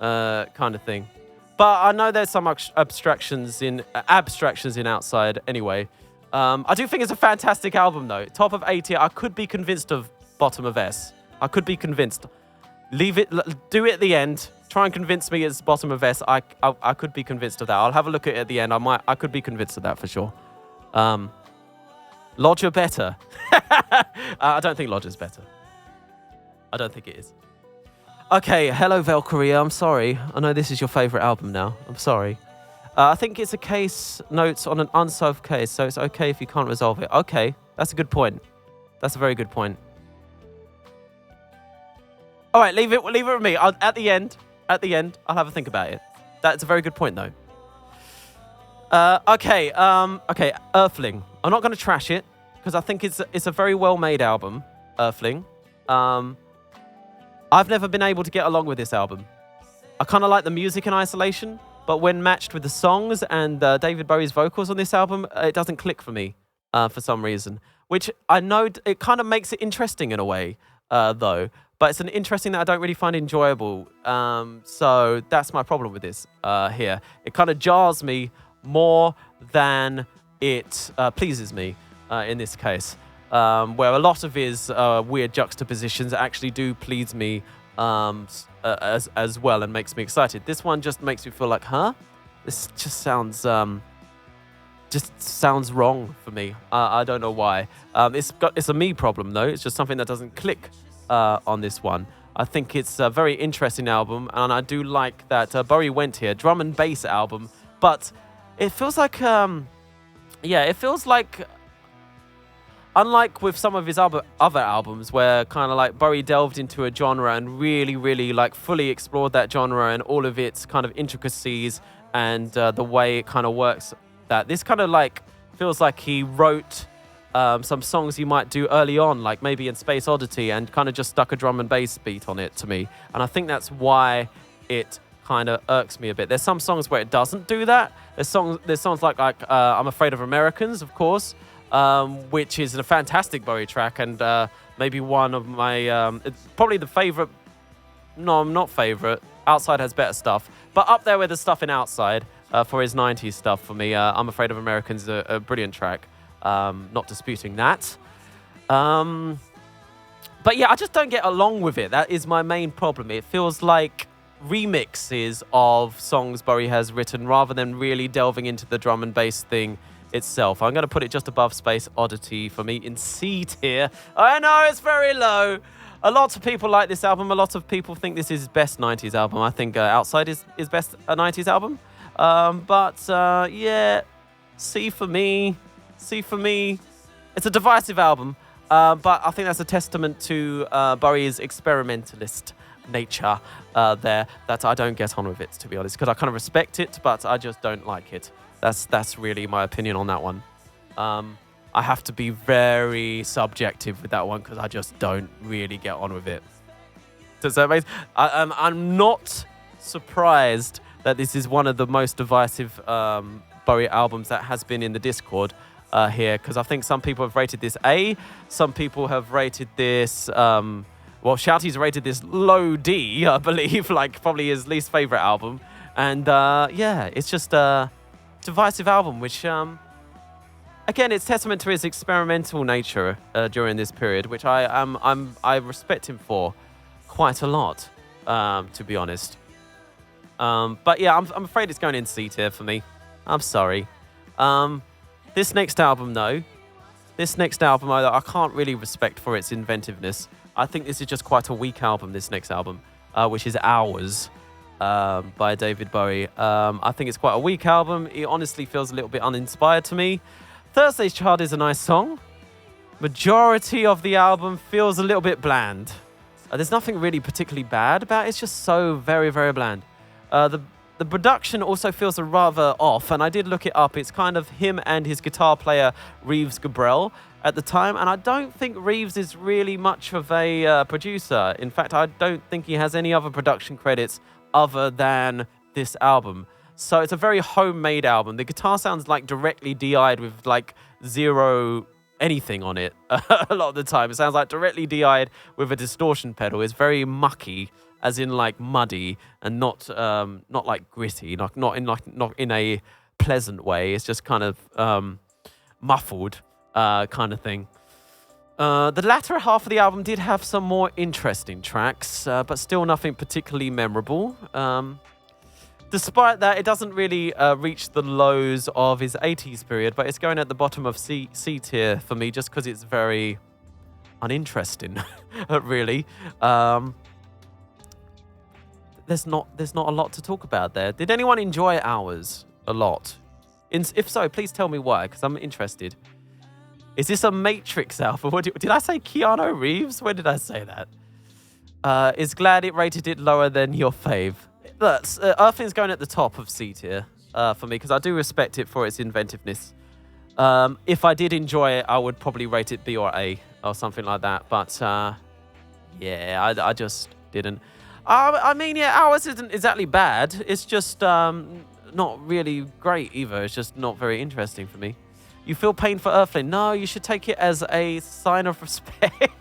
kind of thing. But I know there's some abstractions in Outside anyway. I do think it's a fantastic album, though. Top of A tier. I could be convinced of bottom of S. I could be convinced. Leave it. Do it at the end. Try and convince me it's bottom of S. I could be convinced of that. I'll have a look at it at the end. I could be convinced of that for sure. Lodger better. I don't think Lodger's better. I don't think it is. Okay, hello Valkyrie. I'm sorry. I know this is your favourite album now. I'm sorry. I think it's a case notes on an unsolved case, so it's okay if you can't resolve it. Okay, that's a good point. That's a very good point. All right, leave it with me. At the end, I'll have a think about it. That's a very good point, though. Okay, Earthling. I'm not going to trash it because I think it's a very well made album. Earthling. I've never been able to get along with this album. I kind of like the music in isolation, but when matched with the songs and David Bowie's vocals on this album, it doesn't click for me for some reason. Which I know it kind of makes it interesting in a way, though. But it's an interesting that I don't really find enjoyable. So that's my problem with this here. It kind of jars me more than it pleases me in this case. Where a lot of his weird juxtapositions actually do please me as well and makes me excited. This one just makes me feel like, huh? This just sounds wrong for me. I don't know why. It's a me problem though. It's just something that doesn't click on this one. I think it's a very interesting album, and I do like that Bowie went here, drum and bass album, but it feels like it feels like, unlike with some of his other albums where kind of like Bowie delved into a genre and really, really like fully explored that genre and all of its kind of intricacies and the way it kind of works, that this kind of like feels like he wrote some songs you might do early on, like maybe in Space Oddity, and kind of just stuck a drum and bass beat on it to me. And I think that's why it kind of irks me a bit. There's some songs where it doesn't do that. There's songs like I'm Afraid of Americans, of course, which is a fantastic Bowie track, and maybe one of my, it's probably the favorite. No, I'm not favorite. Outside has better stuff, but up there with the stuff in Outside for his 90s stuff for me. I'm Afraid of Americans is a brilliant track. Not disputing that. But yeah, I just don't get along with it. That is my main problem. It feels like remixes of songs Bowie has written rather than really delving into the drum and bass thing itself. I'm going to put it just above Space Oddity for me in C tier. I know it's very low. A lot of people like this album. A lot of people think this is his best 90s album. I think Outside is best a 90s album. Yeah, C for me. C for me. It's a divisive album, but I think that's a testament to Bowie's experimentalist nature there, that I don't get on with it, to be honest, because I kind of respect it, but I just don't like it. That's really my opinion on that one. I have to be very subjective with that one because I just don't really get on with it. Does that make sense? I'm not surprised that this is one of the most divisive Bowie albums that has been in the Discord here, because I think some people have rated this A, some people have rated this, Shouty's rated this low D, I believe, like probably his least favourite album. And yeah, it's just a divisive album, which, again, it's testament to his experimental nature during this period, which I respect him for quite a lot, to be honest. But yeah, I'm afraid it's going in C tier for me. I'm sorry. This next album, though, This next album, I can't really respect for its inventiveness. I think this is just quite a weak album, this next album, which is Hours by David Bowie. I think it's quite a weak album. It honestly feels a little bit uninspired to me. Thursday's Child is a nice song. Majority of the album feels a little bit bland. There's nothing really particularly bad about it. It's just so very, very bland. The production also feels rather off, and I did look it up. It's kind of him and his guitar player, Reeves Gabrel, at the time, and I don't think Reeves is really much of a producer. In fact, I don't think he has any other production credits other than this album. So it's a very homemade album. The guitar sounds like directly DI'd with like zero anything on it a lot of the time. It sounds like directly DI'd with a distortion pedal. It's very mucky, as in like muddy, and not like gritty, not in a pleasant way. It's just kind of muffled kind of thing. The latter half of the album did have some more interesting tracks, but still nothing particularly memorable. Despite that, it doesn't really reach the lows of his 80s period, but it's going at the bottom of C tier for me just because it's very uninteresting, really. There's not a lot to talk about there. Did anyone enjoy Hours a lot? If so, please tell me why, because I'm interested. Is this a Matrix album? Did I say Keanu Reeves? When did I say that? Is glad it rated it lower than your fave. Look, Earthling's going at the top of C tier for me, because I do respect it for its inventiveness. If I did enjoy it, I would probably rate it B or A or something like that. But yeah, I just didn't. I mean, yeah, Hours isn't exactly bad. It's just not really great either. It's just not very interesting for me. You feel pain for Earthling? No, you should take it as a sign of respect.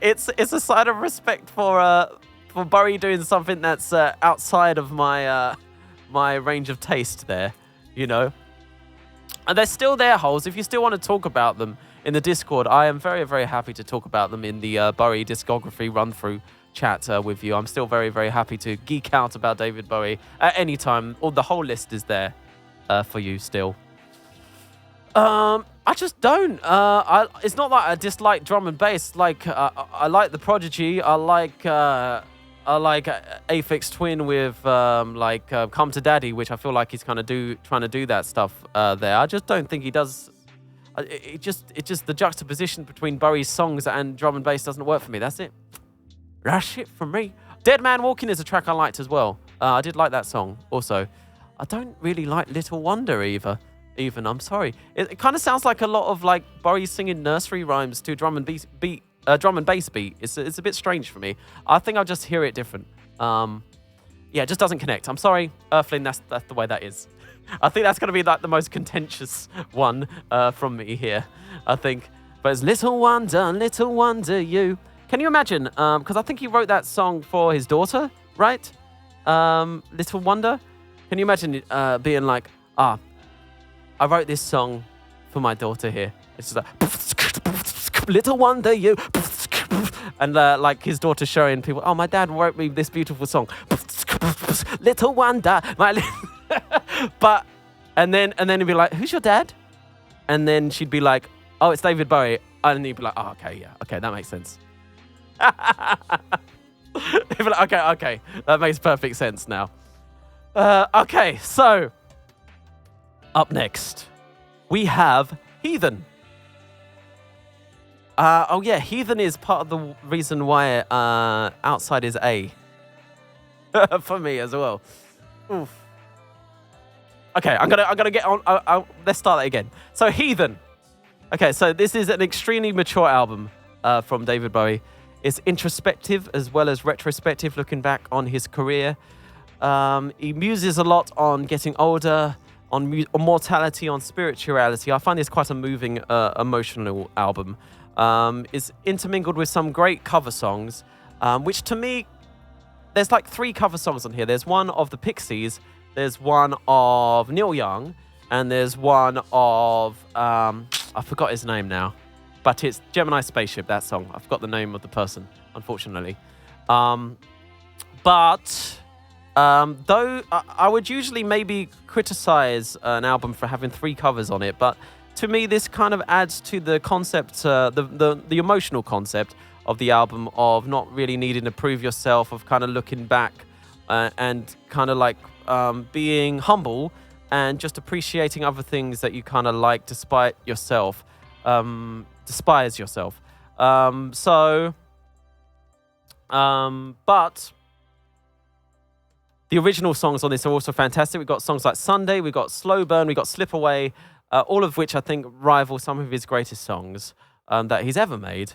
It's a sign of respect for Bowie doing something that's outside of my my range of taste there, you know. And they're still there, holes. If you still want to talk about them in the Discord, I am very, very happy to talk about them in the Bowie discography run-through chat with you. I'm still very, very happy to geek out about David Bowie at any time. The whole list is there for you still. I just don't. It's not like I dislike drum and bass. Like I like The Prodigy. I like Aphex Twin with Come to Daddy, which I feel like he's kind of trying to do that stuff there. I just don't think he does. It just the juxtaposition between Bowie's songs and drum and bass doesn't work for me. That's it. That's it from me. Dead Man Walking is a track I liked as well. I did like that song also. I don't really like Little Wonder either. I'm sorry. It kind of sounds like a lot of like Bowie singing nursery rhymes to drum and bass beat. It's a bit strange for me. I think I'll just hear it different. Yeah, it just doesn't connect. I'm sorry, Earthling. That's the way that is. I think that's going to be like the most contentious one from me here. I think. But it's Little Wonder, you. Can you imagine? Because I think he wrote that song for his daughter, right? Little Wonder. Can you imagine being like, I wrote this song for my daughter here. It's just like, Little Wonder, you. And like his daughter showing people, oh, my dad wrote me this beautiful song. Little Wonder. But, and then he'd be like, who's your dad? And then she'd be like, oh, it's David Bowie. And he'd be like, oh, okay, yeah. Okay, that makes sense. He'd be like, okay. That makes perfect sense now. Okay, so up next, we have Heathen. Oh yeah, Heathen is part of the reason why Outside is A for me as well. Oof. Okay, I'm gonna get on. Let's start that again. So Heathen. Okay, so this is an extremely mature album from David Bowie. It's introspective as well as retrospective, looking back on his career. He muses a lot on getting older, on mortality, on spirituality. I find this quite a moving, emotional album. It's intermingled with some great cover songs, which to me, there's like 3 cover songs on here. There's one of the Pixies, there's one of Neil Young, and there's one of, I forgot his name now, but it's Gemini Spaceship, that song. I forgot the name of the person, unfortunately. Though I would usually maybe criticize an album for having 3 covers on it, but to me, this kind of adds to the concept, the emotional concept of the album, of not really needing to prove yourself, of kind of looking back and kind of like being humble and just appreciating other things that you kind of like despite yourself, despise yourself. But the original songs on this are also fantastic. We've got songs like Sunday, we've got Slow Burn, we've got Slip Away, all of which I think rival some of his greatest songs that he's ever made.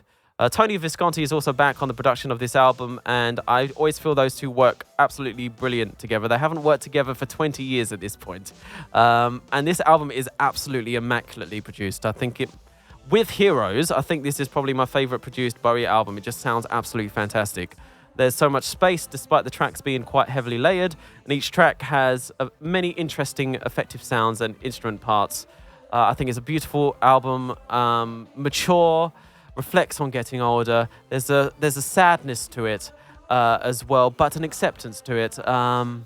Tony Visconti is also back on the production of this album, and I always feel those two work absolutely brilliant together. They haven't worked together for 20 years at this point. And this album is absolutely immaculately produced. I think with Heroes, I think this is probably my favorite produced Bowie album. It just sounds absolutely fantastic. There's so much space, despite the tracks being quite heavily layered, and each track has many interesting, effective sounds and instrument parts. I think it's a beautiful album, mature, reflects on getting older. There's a sadness to it as well, but an acceptance to it. I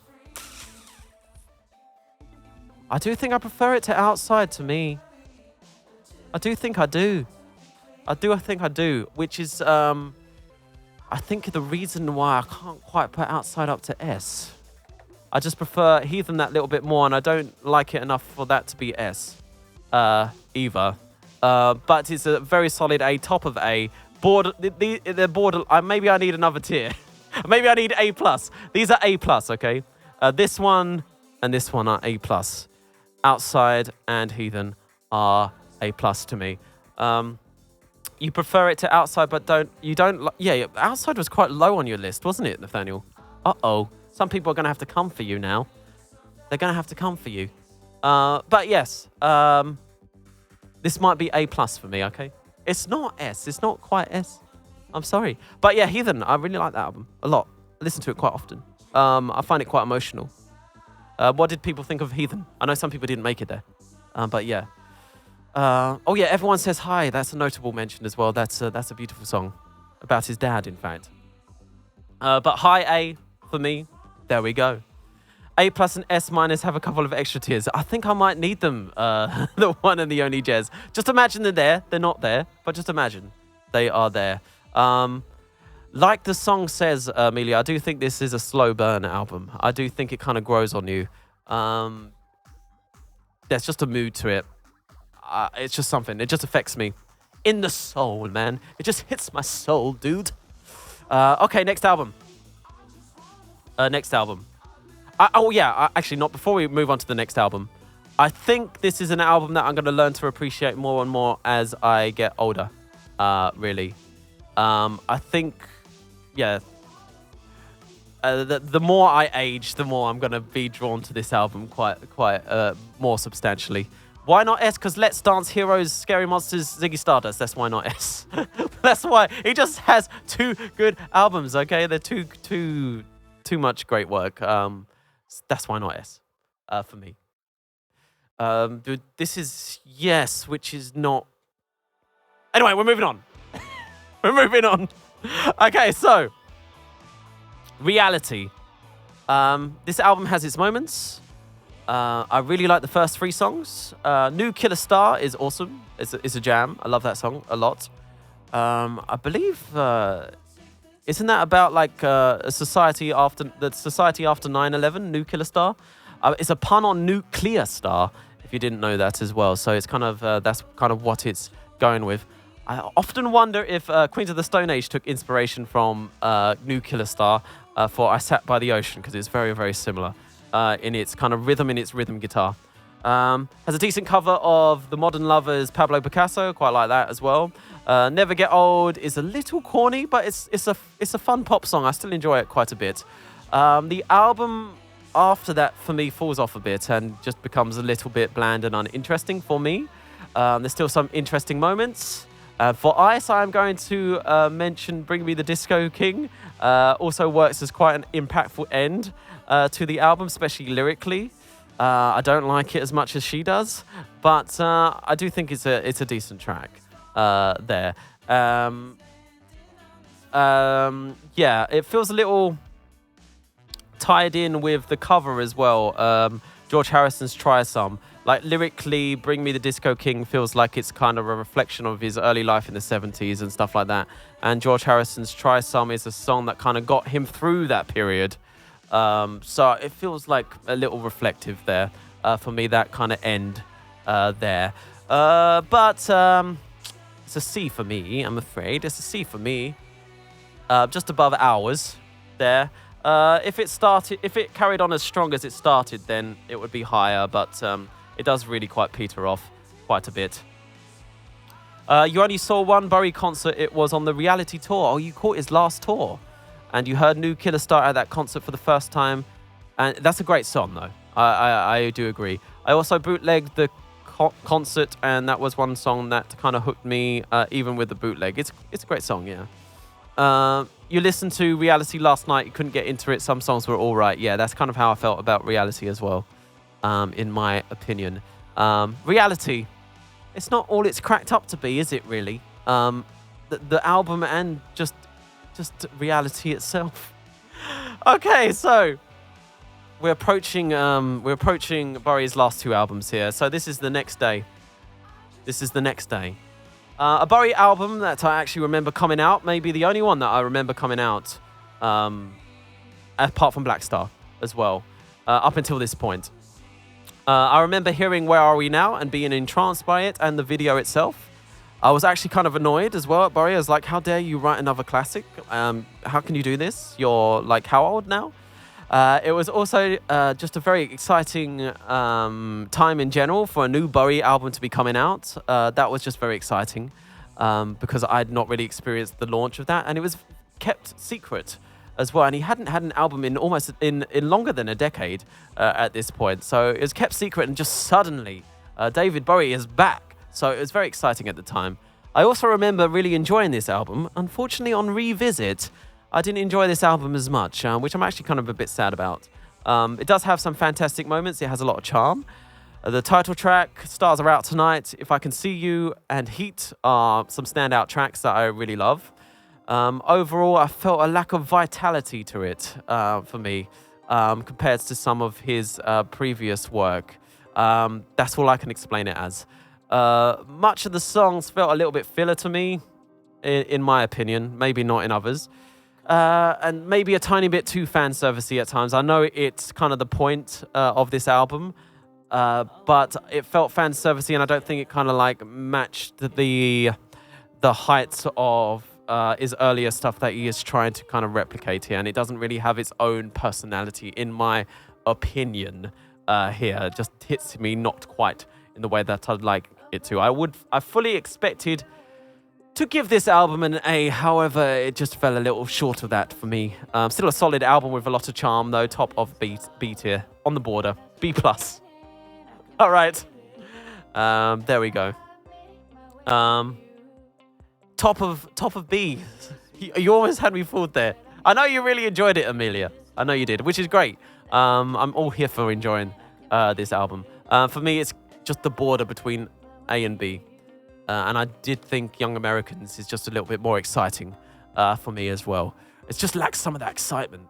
do think I prefer it to Outside to me. I do think I do. I think I do, which is... I think the reason why I can't quite put Outside up to S. I just prefer Heathen that little bit more, and I don't like it enough for that to be S either. But it's a very solid A, top of A. They're border. Maybe I need another tier. Maybe I need A+. These are A+, okay? This one and this one are A+. Outside and Heathen are A+ to me. You prefer it to Outside, but yeah, Outside was quite low on your list, wasn't it, Nathaniel? Uh-oh. Some people are going to have to come for you now. They're going to have to come for you. But yes, this might be A+ for me, okay? It's not S. It's not quite S. I'm sorry. But yeah, Heathen, I really like that album a lot. I listen to it quite often. I find it quite emotional. What did people think of Heathen? I know some people didn't make it there. But yeah. Oh yeah, Everyone Says Hi. That's a notable mention as well. That's a beautiful song about his dad, in fact. But high A for me. There we go. A+ and S- have a couple of extra tiers. I think I might need them. The one and the only Jez. Just imagine they're there. They're not there, but just imagine they are there. Like the song says, Amelia, I do think this is a slow burn album. I do think it kind of grows on you. There's just a mood to it. It's just something. It just affects me. In the soul, man. It just hits my soul, dude. Okay, next album. Actually, not before we move on to the next album. I think this is an album that I'm going to learn to appreciate more and more as I get older, really. I think, yeah, the more I age, the more I'm going to be drawn to this album quite more substantially. Why not S? Because Let's Dance, Heroes, Scary Monsters, Ziggy Stardust. That's why not S. That's why. He just has two good albums, okay? They're too much great work. That's why not S for me. Dude, this is yes, which is not... Anyway, we're moving on. We're moving on. Okay, so... Reality. This album has its moments. I really like the first three songs. New Killer Star is awesome. It's a jam. I love that song a lot. I believe... isn't that about like a society after 9/11? New Killer Star. It's a pun on nuclear star. If you didn't know that as well, so it's kind of that's kind of what it's going with. I often wonder if Queens of the Stone Age took inspiration from New Killer Star for I Sat by the Ocean, because it's very, very similar in its kind of rhythm, in its rhythm guitar. Has a decent cover of The Modern Lovers' Pablo Picasso. Quite like that as well. Never Get Old is a little corny, but it's a fun pop song. I still enjoy it quite a bit. The album after that, for me, falls off a bit and just becomes a little bit bland and uninteresting for me. There's still some interesting moments. For Ice, I'm going to mention Bring Me the Disco King. Also works as quite an impactful end to the album, especially lyrically. I don't like it as much as she does, but I do think it's a decent track there. Yeah, it feels a little tied in with the cover as well. George Harrison's Try Some. Like lyrically, Bring Me the Disco King feels like it's kind of a reflection of his early life in the 70s and stuff like that. And George Harrison's Try Some is a song that kind of got him through that period. So it feels like a little reflective there for me, that kind of end there. But it's a C for me, I'm afraid. It's a C for me. Just above Hours there. If it carried on as strong as it started, then it would be higher, but it does really quite peter off quite a bit. You only saw one Bowie concert. It was on the Reality tour. Oh, you caught his last tour. And you heard New Killer start at that concert for the first time. And that's a great song, though. I do agree. I also bootlegged the concert, and that was one song that kind of hooked me, even with the bootleg. It's a great song, yeah. You listened to Reality last night. You couldn't get into it. Some songs were all right. Yeah, that's kind of how I felt about Reality as well, in my opinion. Reality, it's not all it's cracked up to be, is it really? The album and just Reality itself. Okay, so we're approaching Bowie's last two albums here. So this is The Next Day. A Bowie album that I actually remember coming out, maybe the only one that I remember coming out, apart from Black Star as well, up until this point. I remember hearing Where Are We Now and being entranced by it and the video itself. I was actually kind of annoyed as well at Bowie. I was like, how dare you write another classic? How can you do this? You're like, how old now? It was also just a very exciting time in general for a new Bowie album to be coming out. That was just very exciting because I'd not really experienced the launch of that, and it was kept secret as well. And he hadn't had an album in almost in longer than a decade at this point, so it was kept secret. And just suddenly, David Bowie is back. So it was very exciting at the time. I also remember really enjoying this album. Unfortunately, on revisit, I didn't enjoy this album as much, which I'm actually kind of a bit sad about. It does have some fantastic moments. It has a lot of charm. The title track, Stars Are Out Tonight, If I Can See You, and Heat are some standout tracks that I really love. Overall, I felt a lack of vitality to it for me compared to some of his previous work. That's all I can explain it as. Much of the songs felt a little bit filler to me, in my opinion, maybe not in others. And maybe a tiny bit too fan servicey at times. I know it's kind of the point of this album, but it felt fan servicey, and I don't think it kind of like matched the heights of his earlier stuff that he is trying to kind of replicate here, and it doesn't really have its own personality, in my opinion. Here, it just hits me not quite in the way that I'd like it to. I fully expected to give this album an A, however, it just fell a little short of that for me. Still a solid album with a lot of charm, though. Top of B tier, on the border, B+. All right, there we go. Top of B. You almost had me fooled there. I know you really enjoyed it, Amelia. I know you did, which is great. I'm all here for enjoying this album. For me, it's just the border between A and B. And I did think Young Americans is just a little bit more exciting for me as well. It just lacks some of that excitement,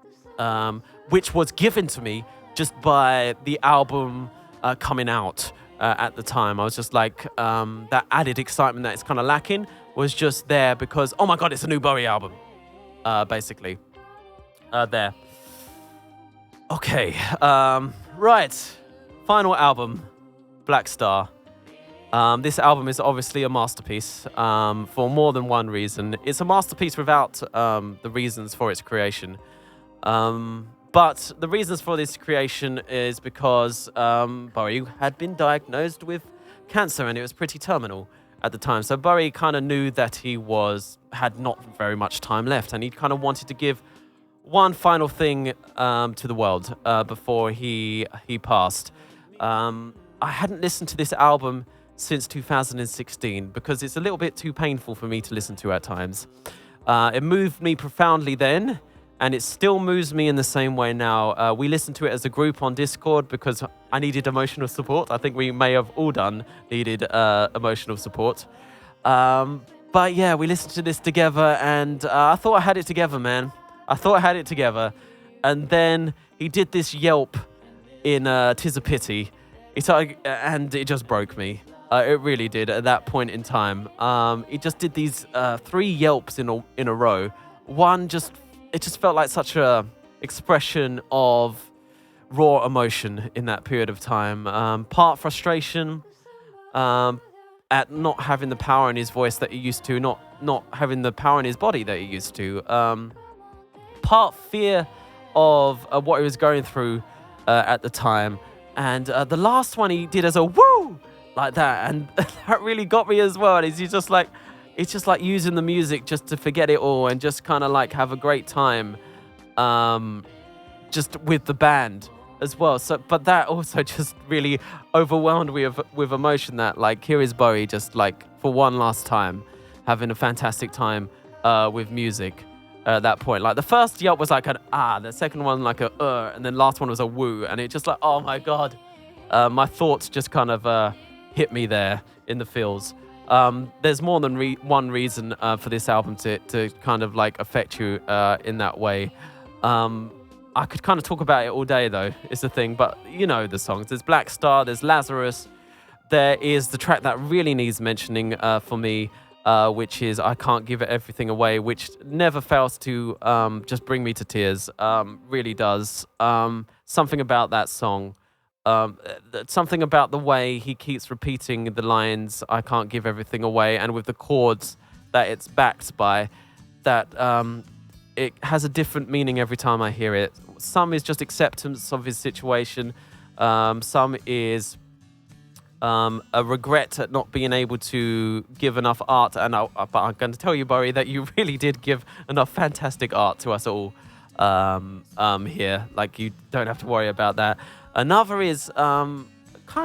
which was given to me just by the album coming out at the time. I was just like, that added excitement that it's kind of lacking was just there because, oh my God, it's a new Bowie album, basically. There. Okay, right. Final album, Black Star. This album is obviously a masterpiece for more than one reason. It's a masterpiece without the reasons for its creation. But the reasons for this creation is because Bowie had been diagnosed with cancer, and it was pretty terminal at the time. So Bowie kind of knew that he had not very much time left, and he kind of wanted to give one final thing to the world before he passed. I hadn't listened to this album since 2016 because it's a little bit too painful for me to listen to at times. It moved me profoundly then, and it still moves me in the same way now. We listened to it as a group on Discord because I needed emotional support. I think we may have all needed emotional support. But yeah, we listened to this together, and I thought I had it together, man. I thought I had it together. And then he did this yelp in 'Tis a Pity And it just broke me. It really did at that point in time. It just did these 3 yelps in a row. It just felt like such a expression of raw emotion in that period of time. Part frustration at not having the power in his voice that he used to, not having the power in his body that he used to. Part fear of what he was going through at the time. And the last one he did as a woo like that, and that really got me as well. And it's just like using the music just to forget it all and just kind of like have a great time, just with the band as well. So, but that also just really overwhelmed me with emotion. That like here is Bowie just like for one last time having a fantastic time with music. At that point, like the first yelp was like an the second one like a and then last one was a woo, and it just like, oh my god, my thoughts just kind of hit me there in the feels. There's more than one reason for this album to kind of like affect you in that way. I could kind of talk about it all day though, is the thing, but you know the songs. There's Black Star, there's Lazarus, there is the track that really needs mentioning for me, which is I Can't Give It Everything Away, which never fails to just bring me to tears. Really does. Something about that song, something about the way he keeps repeating the lines, I can't give everything away, and with the chords that it's backed by, that it has a different meaning every time I hear it. Some is just acceptance of his situation. Some is a regret at not being able to give enough art. But I'm going to tell you, Bowie, that you really did give enough fantastic art to us all here. Like, you don't have to worry about that. Another is kind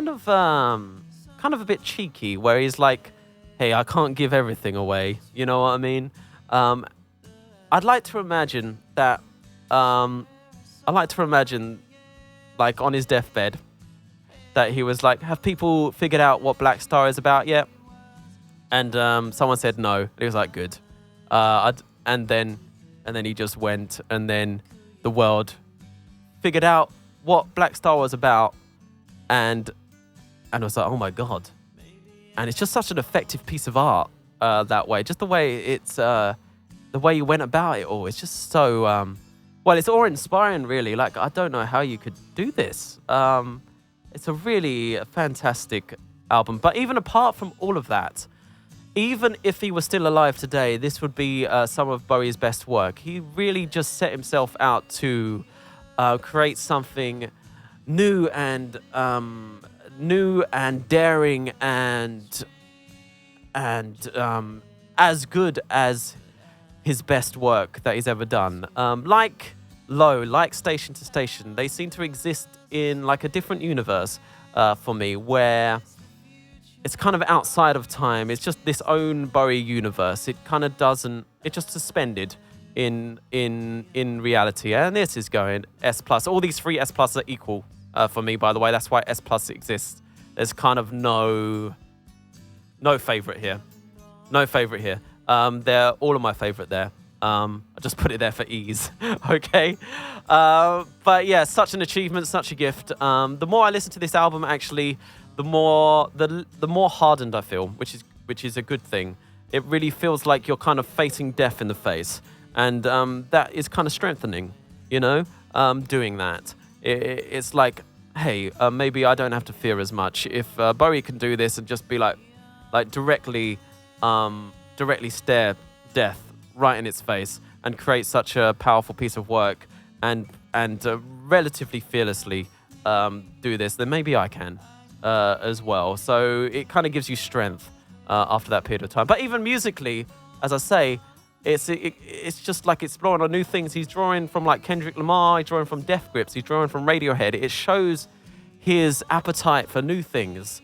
of a bit cheeky, where he's like, hey, I can't give everything away. You know what I mean? I'd like to imagine that, like, on his deathbed, that he was like, have people figured out what Black Star is about yet? And someone said no. He was like, good. And then he just went, and then the world figured out what Black Star was about, and was like, oh my god. And it's just such an effective piece of art that way. Just the way it's the way you went about it all. It's just so well, it's awe-inspiring, really. Like, I don't know how you could do this. It's a really fantastic album. But even apart from all of that, even if he was still alive today, this would be some of Bowie's best work. He really just set himself out to create something new and daring and as good as his best work that he's ever done. Like Low, like Station to Station, they seem to exist in like a different universe for me, where it's kind of outside of time. It's just this own Bowie universe. It kind of doesn't, it's just suspended in reality. And this is going S+. All these 3 S+ are equal for me, by the way. That's why S+ exists. There's kind of no favorite here. No favorite here. They're all of my favorite there. I just put it there for ease. Okay. But yeah, such an achievement, such a gift. The more I listen to this album, actually, the more hardened I feel, which is a good thing. It really feels like you're kind of facing death in the face, and that is kind of strengthening. You know, doing that. It's like, hey, maybe I don't have to fear as much if Bowie can do this and just be like directly stare death right in its face and create such a powerful piece of work and relatively fearlessly do this, then maybe I can as well. So it kind of gives you strength after that period of time. But even musically, as I say, it's just like exploring on new things. He's drawing from like Kendrick Lamar, he's drawing from Death Grips, he's drawing from Radiohead. It shows his appetite for new things.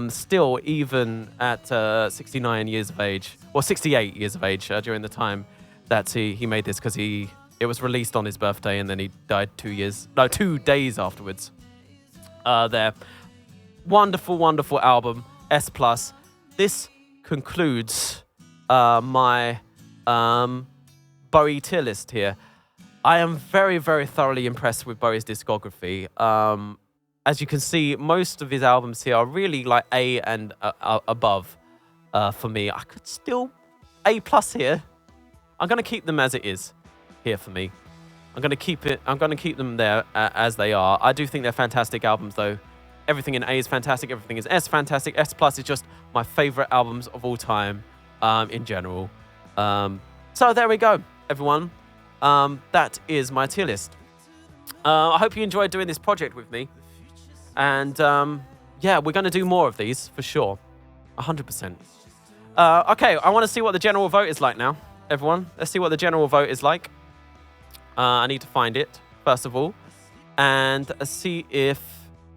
Still, even at 69 years of age, or 68 years of age during the time that he made this, because it was released on his birthday and then he died 2 days afterwards. There. Wonderful, wonderful album, S+. This concludes my Bowie tier list here. I am very, very thoroughly impressed with Bowie's discography. as you can see, most of his albums here are really like A and above for me. I could still A+ here. I'm going to keep them as it is here for me. I'm going to keep them there as they are. I do think they're fantastic albums, though. Everything in A is fantastic. Everything is S fantastic. S+ is just my favorite albums of all time in general. So there we go, everyone. That is my tier list. I hope you enjoyed doing this project with me. And yeah, we're going to do more of these for sure. 100%. Okay, I want to see what the general vote is like now, everyone. Let's see what the general vote is like. I need to find it, first of all. And see if...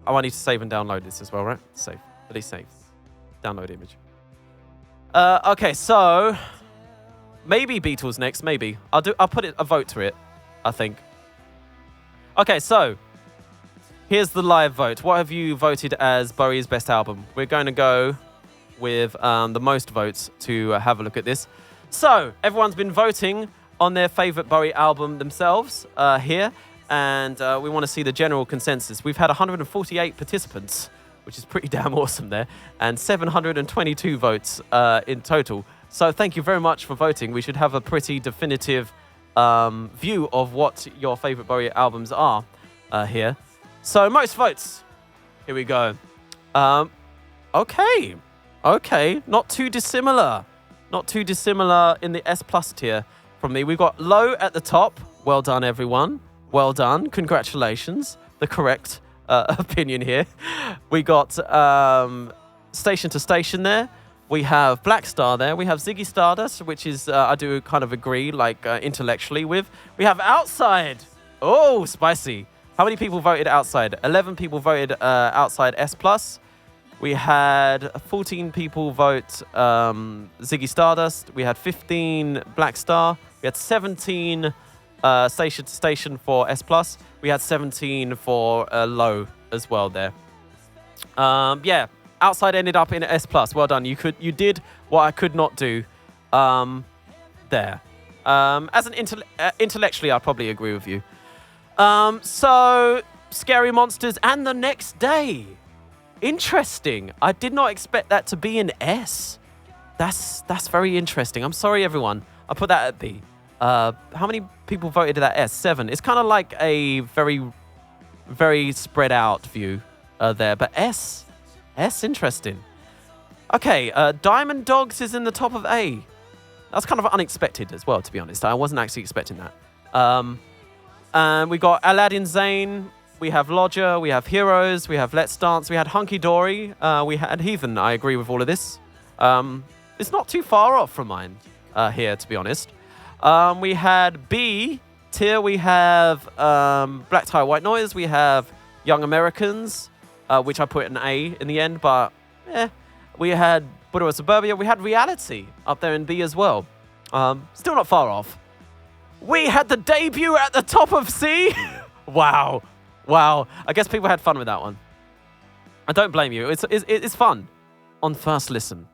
Oh, I need to save and download this as well, right? Save. At least save. Download image. Okay, so... Maybe Beatles next, maybe. I'll put a vote to it, I think. Okay, so... Here's the live vote. What have you voted as Bowie's best album? We're going to go with the most votes to have a look at this. So, everyone's been voting on their favorite Bowie album themselves here. And we want to see the general consensus. We've had 148 participants, which is pretty damn awesome there, and 722 votes in total. So thank you very much for voting. We should have a pretty definitive view of what your favorite Bowie albums are here. So most votes. Here we go. Okay. Not too dissimilar. Not too dissimilar in the S+ tier from me. We've got Low at the top. Well done, everyone. Well done. Congratulations. The correct opinion here. We got Station to Station there. We have Black Star there. We have Ziggy Stardust, which is, I do kind of agree, like, intellectually with. We have Outside. Oh, spicy. How many people voted Outside? 11 people voted Outside S+. We had 14 people vote Ziggy Stardust. We had 15 Black Star. We had 17... Station to Station for S+. We had 17 for Low as well there. Yeah, Outside ended up in S+. Well done. You did what I could not do there. As an intellectually, I probably agree with you. So, Scary Monsters and The Next Day. Interesting. I did not expect that to be an S. That's very interesting. I'm sorry, everyone. I put that at B. How many people voted that S? 7. It's kind of like a very, very spread out view there. But S, interesting. Okay, Diamond Dogs is in the top of A. That's kind of unexpected as well, to be honest. I wasn't actually expecting that. And we got Aladdin Zane. We have Lodger. We have Heroes. We have Let's Dance. We had Hunky Dory. We had Heathen. I agree with all of this. It's not too far off from mine here, to be honest. We had B tier. We have Black Tie White Noise. We have Young Americans, which I put an A in the end, but we had Buddha of Suburbia. We had Reality up there in B as well. Still not far off. We had the debut at the top of C. Wow. I guess people had fun with that one. I don't blame you. It's fun on first listen.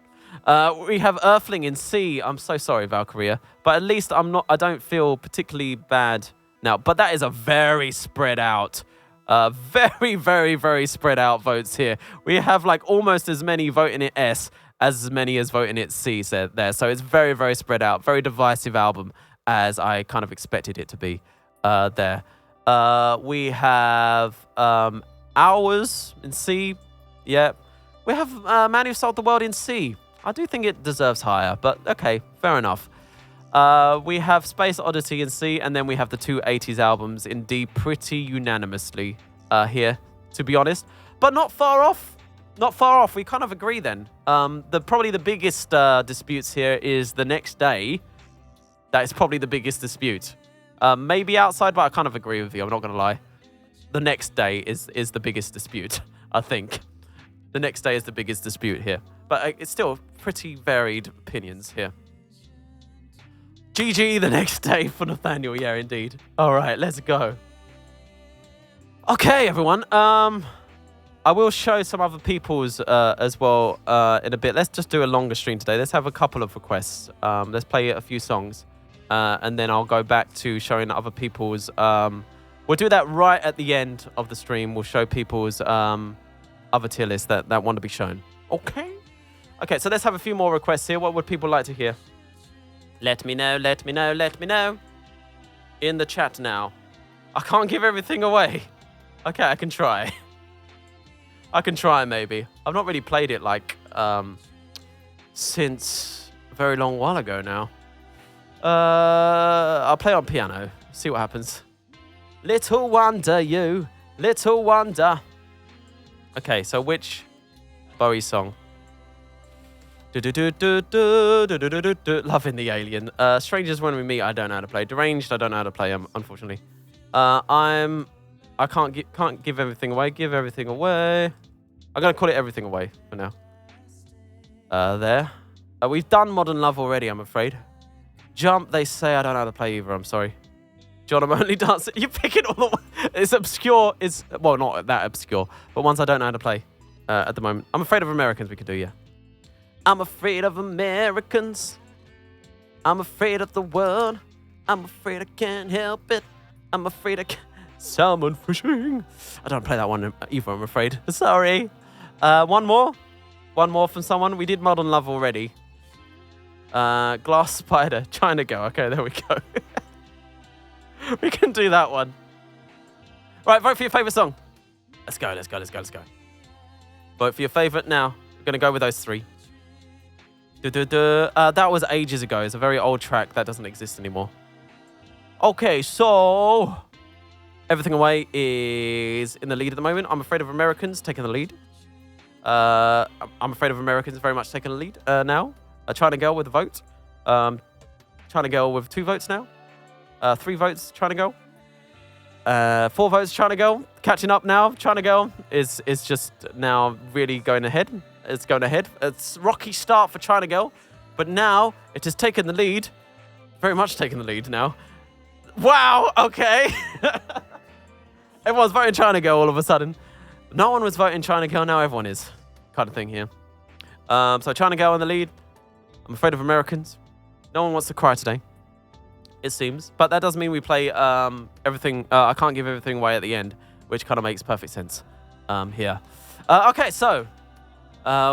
We have Earthling in C. I'm so sorry, Valkyria, but at least I don't feel particularly bad now. But that is a very spread out, very, very, very spread out votes here. We have like almost as many voting it S as many as voting it C there. So it's very, very spread out, very divisive album as I kind of expected it to be there. We have Hours in C. Yeah. We have Man Who Sold the World in C. I do think it deserves higher, but okay, fair enough. We have Space Oddity in C, and then we have the two 80s albums in D pretty unanimously here, to be honest. But not far off. Not far off. We kind of agree then. Probably the biggest disputes here is The Next Day. That is probably the biggest dispute. Maybe Outside, but I kind of agree with you. I'm not going to lie. The Next Day is the biggest dispute, I think. The Next Day is the biggest dispute here. But it's still pretty varied opinions here. GG The Next Day for Nathaniel. Yeah, indeed. All right, let's go. Okay, everyone. I will show some other people's as well in a bit. Let's just do a longer stream today. Let's have a couple of requests. Let's play a few songs. And then I'll go back to showing other people's We'll do that right at the end of the stream. We'll show people's other tier lists that want to be shown. Okay. Okay, so let's have a few more requests here. What would people like to hear? Let me know, let me know, let me know. In the chat now. I can't give everything away. Okay, I can try. I can try, maybe. I've not really played it, like, since a very long while ago now. I'll play on piano. See what happens. Little wonder you, little wonder. Okay, so which Bowie song? Loving the Alien. Strangers When We Meet, I don't know how to play. Deranged, I don't know how to play, unfortunately. I can't give everything away. Give everything away. I'm gonna call it Everything Away for now. There. We've done Modern Love already, I'm afraid. Jump, they say I don't know how to play either, I'm sorry. John, I'm only dancing. You're picking all the... It's obscure. It's... Well, not that obscure, but ones I don't know how to play at the moment. I'm Afraid of Americans we could do, yeah. I'm afraid of Americans. I'm afraid of the world. I'm afraid I can't help it. I'm afraid I can't... Salmon fishing. I don't play that one either, I'm afraid. Sorry. One more. One more from someone. We did Modern Love already. Glass Spider. China Girl. Okay, there we go. We can do that one. Right, vote for your favourite song. Let's go, let's go, let's go, let's go. Vote for your favourite now. We're going to go with those three. That was ages ago. It's a very old track that doesn't exist anymore. Okay, so... Everything Away is in the lead at the moment. I'm Afraid of Americans taking the lead. I'm Afraid of Americans very much taking the lead now. China Girl with a vote. China Girl with 2 votes now. 3 votes, China Girl. 4 votes, China Girl. Catching up now. China Girl is just now really going ahead. It's going ahead. It's a rocky start for China Girl, but now it has taken the lead. Very much taken the lead now. Wow, okay. Everyone's voting China Girl all of a sudden. No one was voting China Girl, now everyone is. Kind of thing here. So China Girl in the lead. I'm Afraid of Americans. No one wants to cry today. It seems. But that does mean we play everything. I can't give everything away at the end, which kind of makes perfect sense here. Okay, so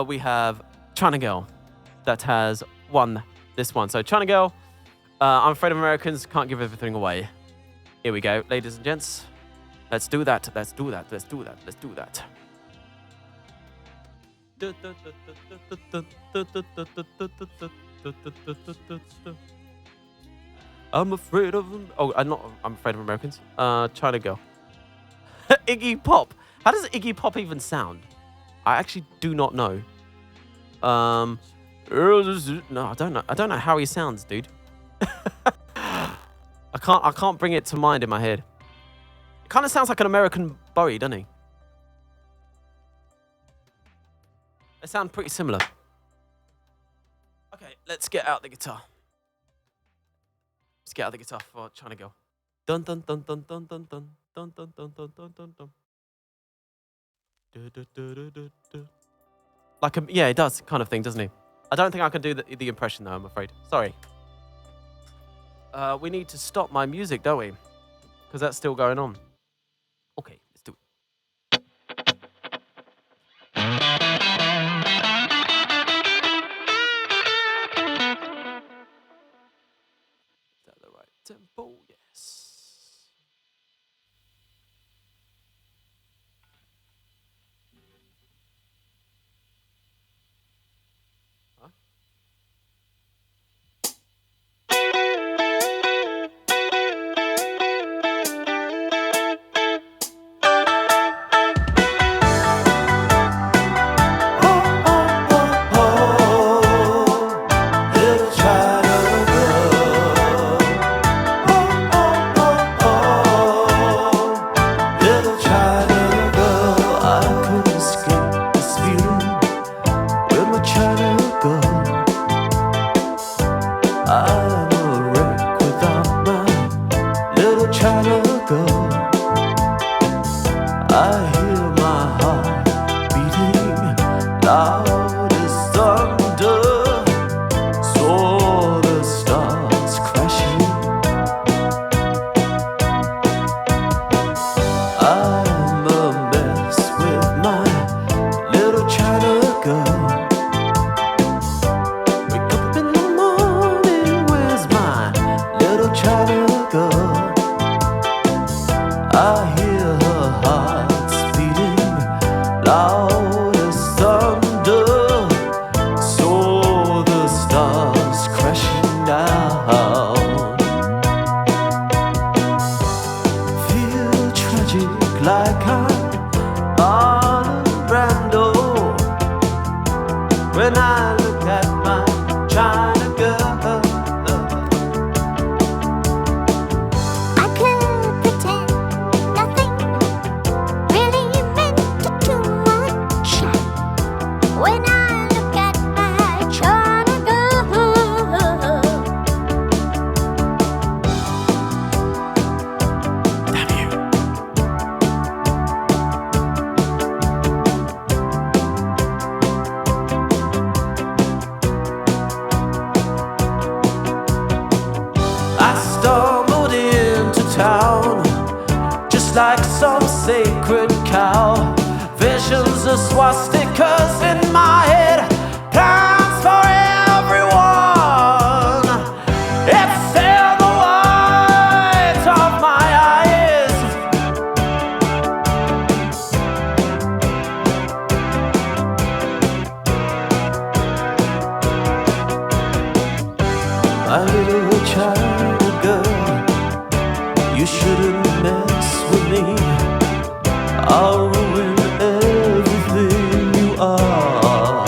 we have China Girl that has won this one. So China Girl, I'm Afraid of Americans, can't give everything away. Here we go, ladies and gents. Let's do that. Let's do that. Let's do that. Let's do that. I'm afraid of them. Oh, I'm afraid of Americans. China Girl. Iggy Pop. How does Iggy Pop even sound? I actually do not know. No, I don't know. I don't know how he sounds, dude. I can't bring it to mind in my head. It kind of sounds like an American Bowie, doesn't he? They sound pretty similar. Okay, let's get out the guitar. Let's get out the guitar for China Girl. Dun dun dun dun dun dun dun dun dun dun dun dun dun dun. Like yeah, it does kind of thing, doesn't he? I don't think I can do the impression though, I'm afraid. Sorry. We need to stop my music, don't we? Because that's still going on. Okay, let's do it. Is that the right tempo? Yes. Huh? like I'm on a brando. When I look at my China girl, I could pretend nothing really meant too much. When I look at my China girl, Damn you. I stumbled into town just like some sacred cow. Visions of swastikas in my head, plans for everyone. It's in the white of my eyes. My little China girl, you shouldn't mess with me. I'll ruin everything you are.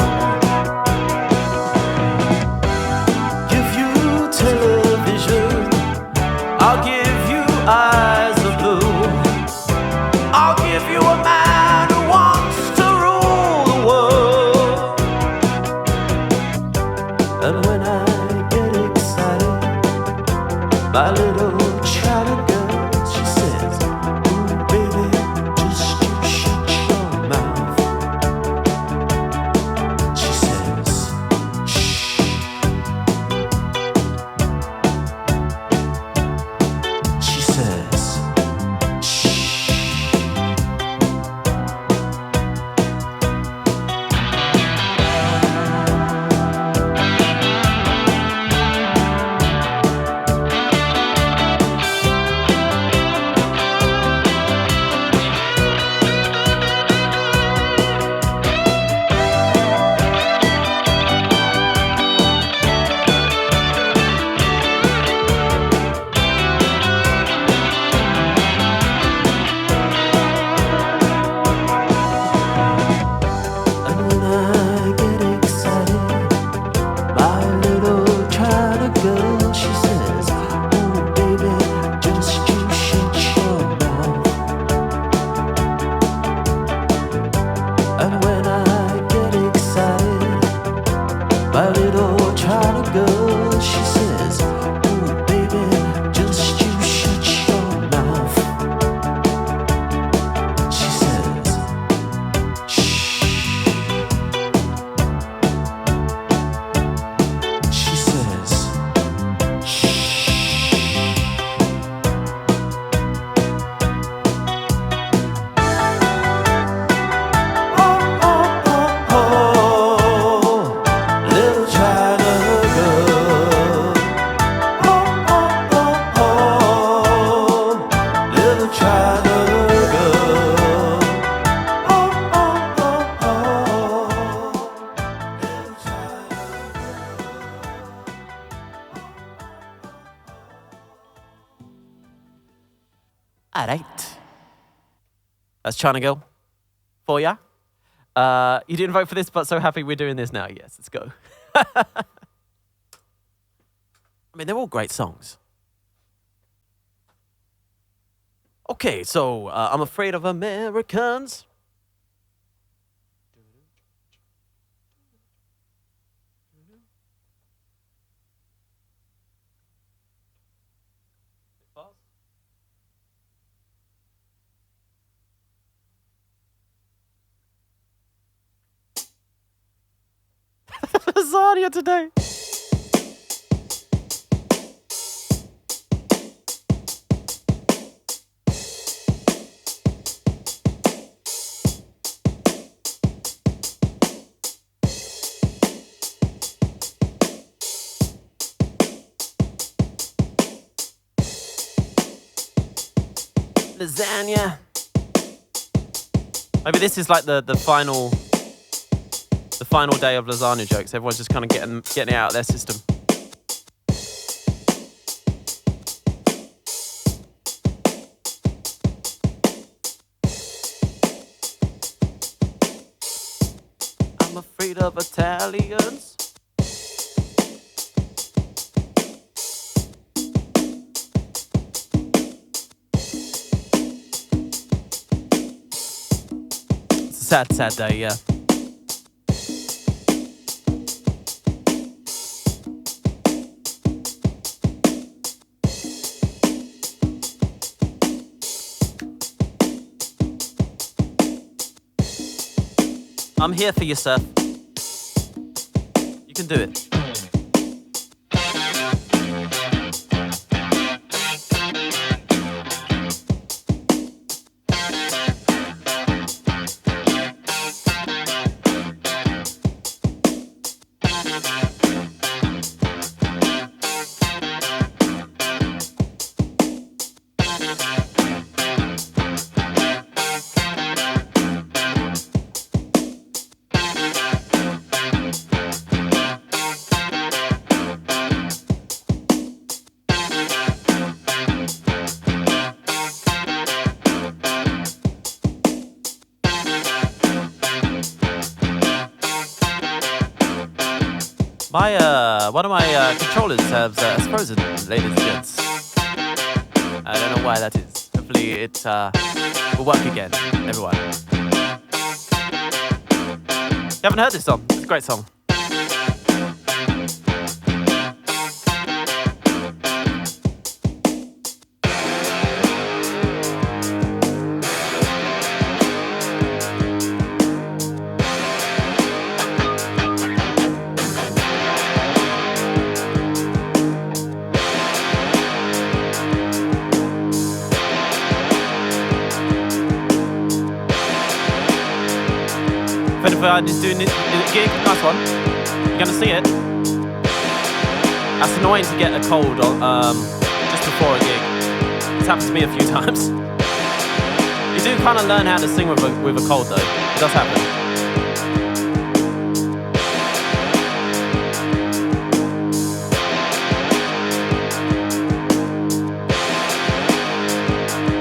Give you television, I'll give you eyes of blue. I'll give you a man who wants to rule the world. And when I get excited, my little China girl, she says, ooh baby, just you shut your mouth. She says, shh. She says, shh. And when I get excited, my little China girl, she says, ooh baby, just you shut your mouth. And when I get excited, my little China girl, she says, ooh baby, just you shut your mouth. She says, shh. She says, shh. Oh, oh, oh, oh, little China girl. Oh, oh, oh, oh, little China girl. Oh, oh, oh, oh, little China Alright. That's China Girl for ya. You didn't vote for this, but so happy we're doing this now. Yes, let's go. I mean, they're all great songs. Okay, so I'm Afraid of Americans. Lasagna today. Lasagna. Maybe this is like the final day of lasagna jokes. Everyone's just kind of getting it out of their system. afraid of Italians. It's a sad, sad day, yeah. I'm here for you, sir. You can do it. One of my controllers has frozen, ladies and gents. I don't know why that is. Hopefully it will work again, everyone. You haven't heard this song? It's a great song. Is doing this gig, nice one. You're gonna see it. That's annoying to get a cold just before a gig. It's happened to me a few times. You do kind of learn how to sing with a cold though. It does happen.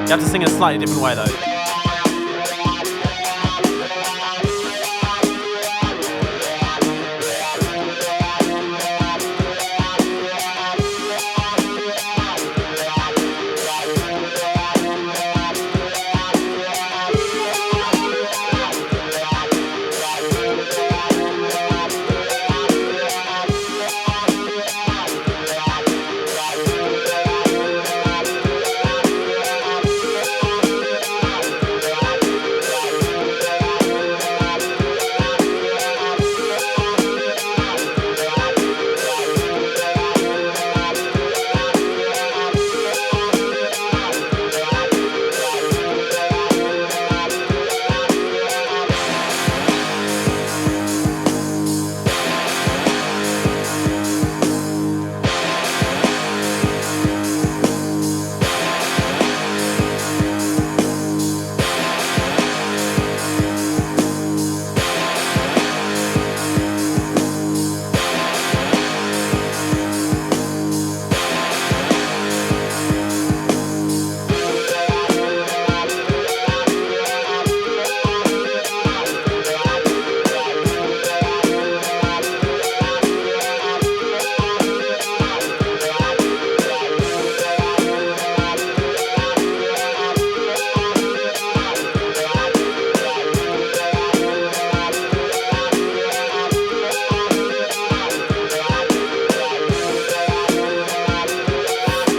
You have to sing in a slightly different way though.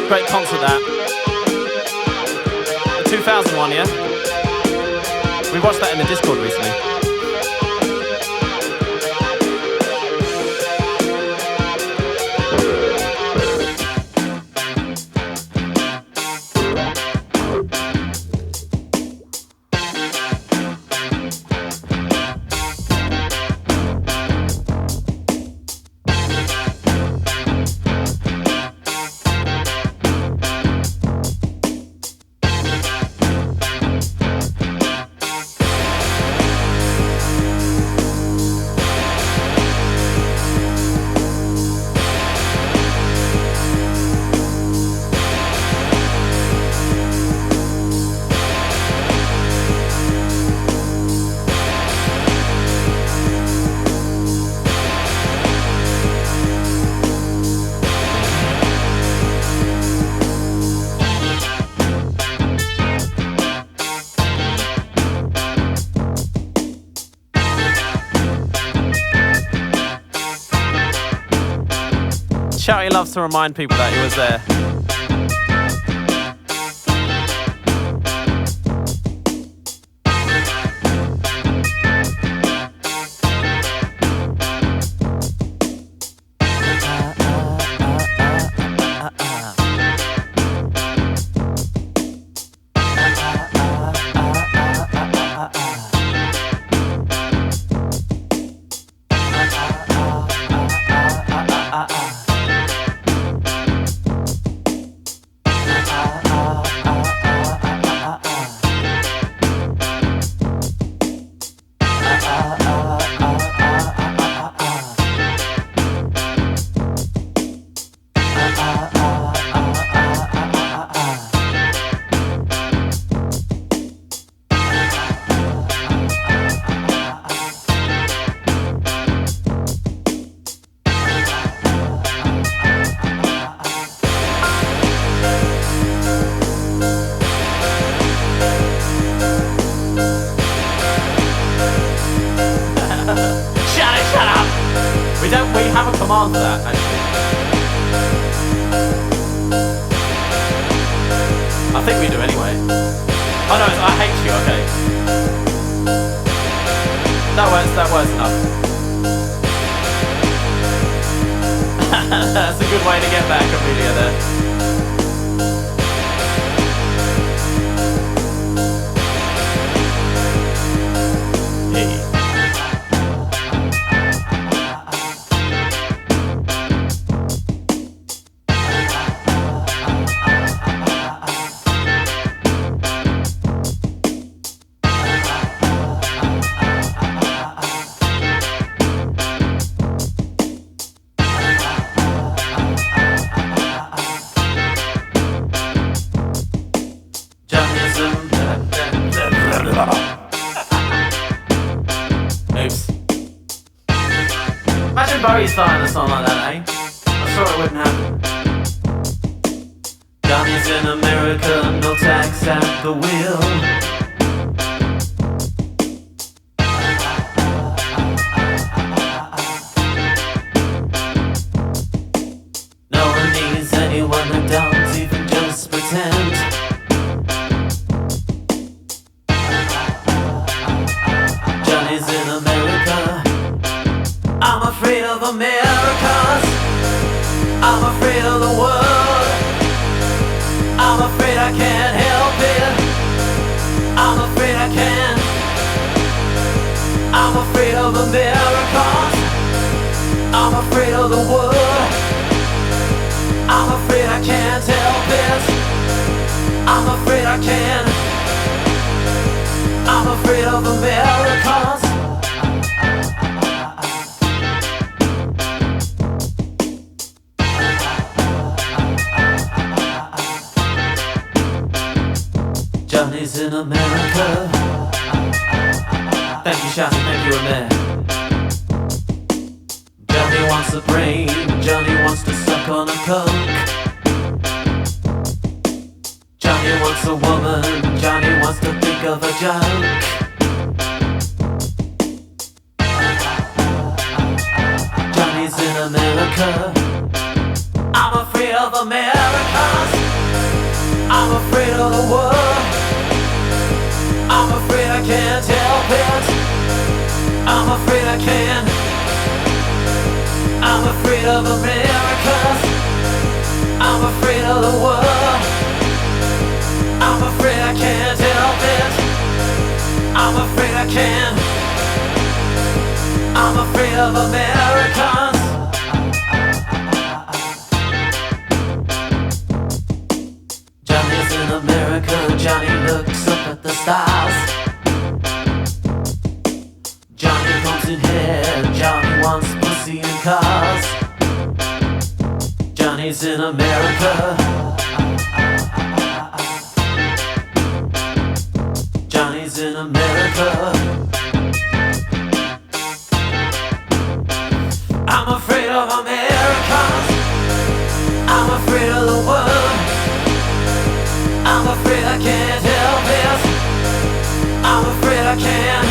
Great concert that. The 2001, yeah? We watched that in the Discord recently. Shouty loves to remind people that he was there. We have a command for that, actually. I think we do anyway. Oh no, it's I hate you, okay. That works enough. That's a good way to get back, Amelia, there. Oops. Imagine Bowie starting a song like that, eh? I saw it wouldn't happen. Johnny's in America, no tax at the wheel. No one needs anyone who don't even just pretend. Johnny's in America. I'm afraid of Americans. I'm afraid of the world. I'm afraid I can't help it. I'm afraid I can't. I'm afraid of Americans. I'm afraid of the world. I'm afraid I can't help it. I'm afraid I can't. I'm afraid of Americans. Johnny's in America. Thank you, Shouty, thank you, Amer. Johnny wants a brain. Johnny wants to suck on a coke. Johnny wants a woman. Johnny wants to think of a joke. Johnny's in America. I'm afraid of Americans. I'm afraid of the world. I'm afraid I can't help it. I'm afraid I can't. I'm afraid of Americans. I'm afraid of the world. I'm afraid I can't help it. I'm afraid I can't. I'm afraid of Americans. Johnny's in America. Johnny looks up at the stars. Johnny comes in here. Johnny wants pussy and cars. Johnny's in America. Johnny's in America. I'm afraid of Americans. I'm afraid of the world. I'm afraid I can't help it. I'm afraid I can't.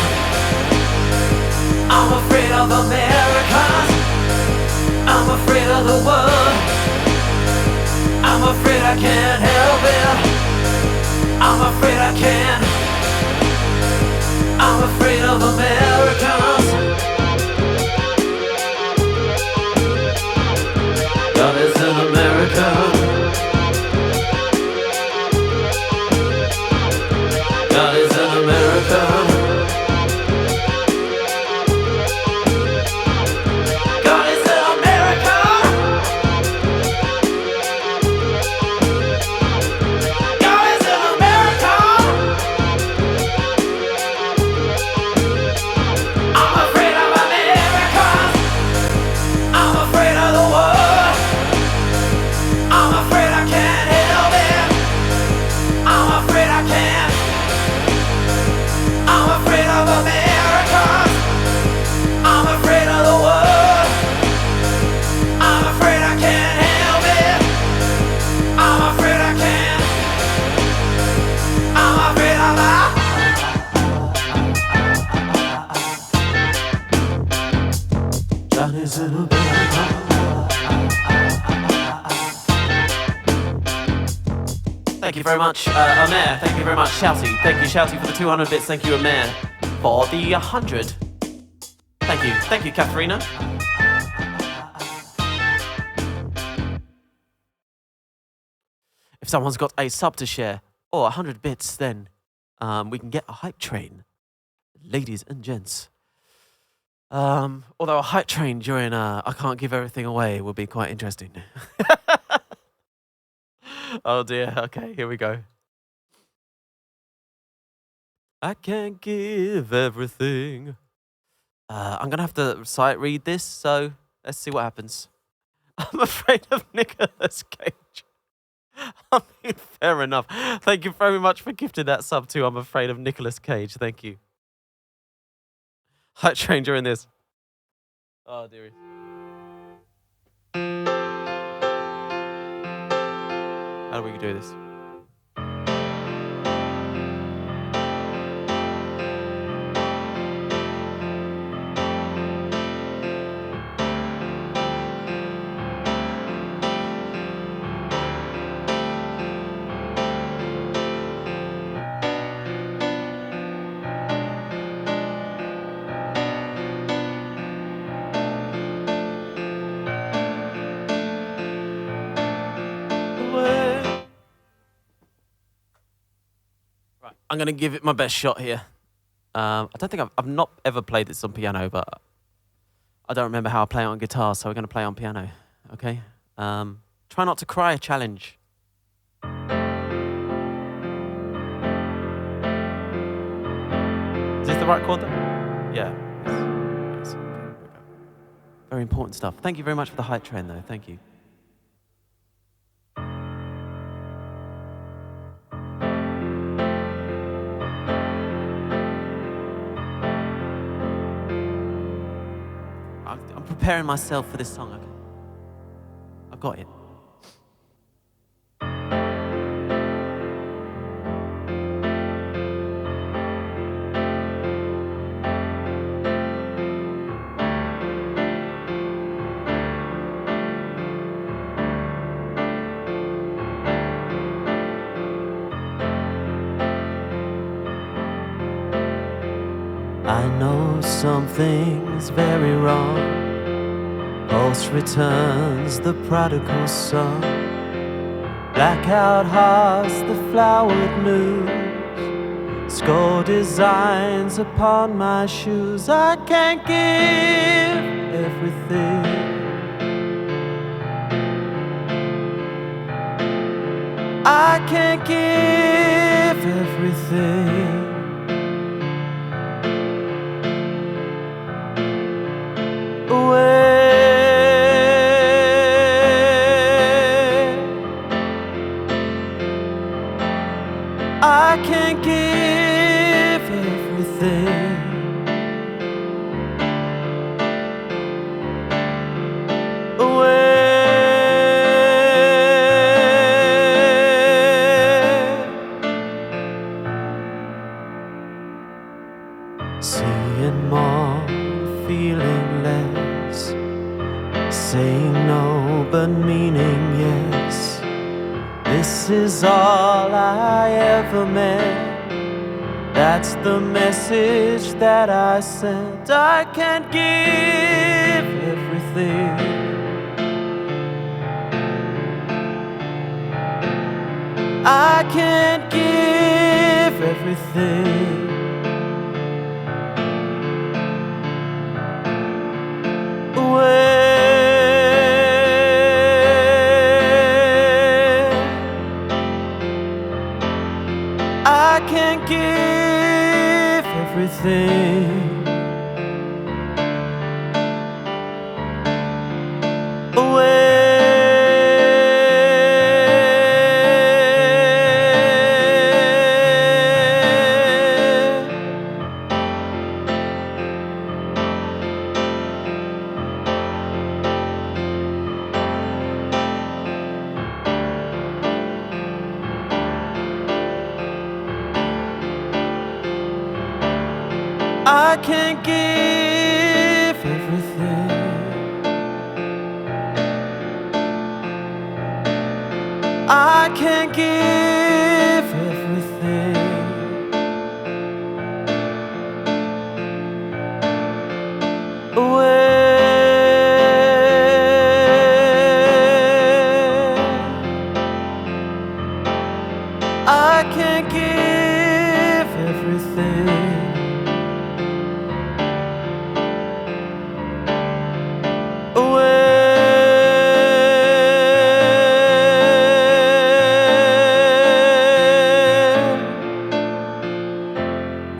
I'm afraid of Americans. I'm afraid of of the world. I'm afraid I can't help it. I'm afraid I can't. I'm afraid of Americans. God is an American. God is an American. God is an American. God is an American. I'm afraid of Americans. I'm afraid of the world. I'm afraid I can't help it. I'm afraid I can't. I'm afraid of Americans. I'm afraid of the world. I'm afraid I can't help it. I'm afraid I can't. I'm afraid of Johnny's in America. Thank you very much, Amer. Thank you very much, Shouty. Thank you, Shouty, for the 200 bits. Thank you, Amer, for the 100. Thank you. Thank you, Katharina. If someone's got a sub to share or 100 bits, then we can get a hype train. Ladies and gents. Although a hype train during I Can't Give Everything Away would be quite interesting. Oh dear, okay, here we go. I can't give everything. I'm gonna have to sight read this, so let's see what happens. I'm afraid of Nicolas Cage. I mean, fair enough. Thank you very much for gifting that sub too. I'm afraid of Nicolas Cage. Thank you. Hype train during this. Oh dearie. How do we do this? I'm going to give it my best shot here. I don't think I've not ever played this on piano, but I don't remember how I play it on guitar, so we're going to play it on piano, okay? Try not to cry, challenge. Is this the right chord though? Yeah. Yes. Okay, there we go. Very important stuff. Thank you very much for the hype train though, thank you. I'm preparing myself for this song. Okay? I've got it. I know something's very wrong. Pulse returns the prodigal son. Blackout hearts, the flowered news. Skull designs upon my shoes. I can't give everything. I can't give everything. I can't give everything. Seeing more, feeling less. Saying no but meaning, yes. This is all I ever meant. That's the message that I sent. I can't give everything. I can't give everything. I can't give everything away. I can't give everything. I can't give everything away. I can't give everything away.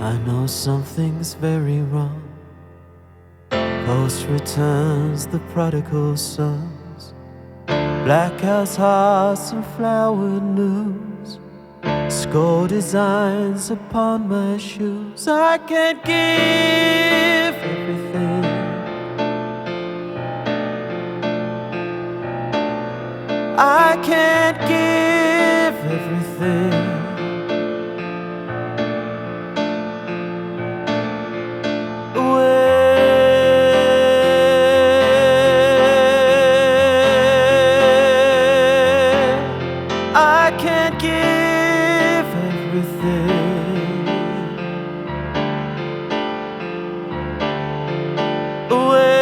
I know something's very wrong. Post returns the prodigal sons, black house hearts and flowered news, skull designs upon my shoes. I can't give everything. I can't give everything away. I can't give everything away.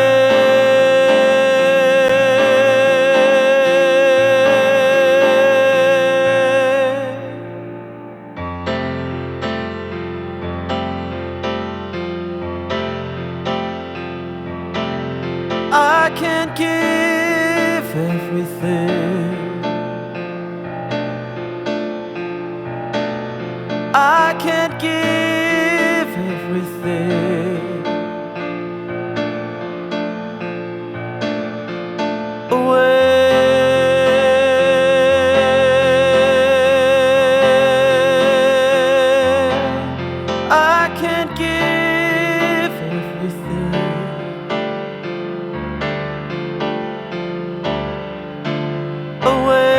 I can't give everything. I can't give everything away. I can't give everything away.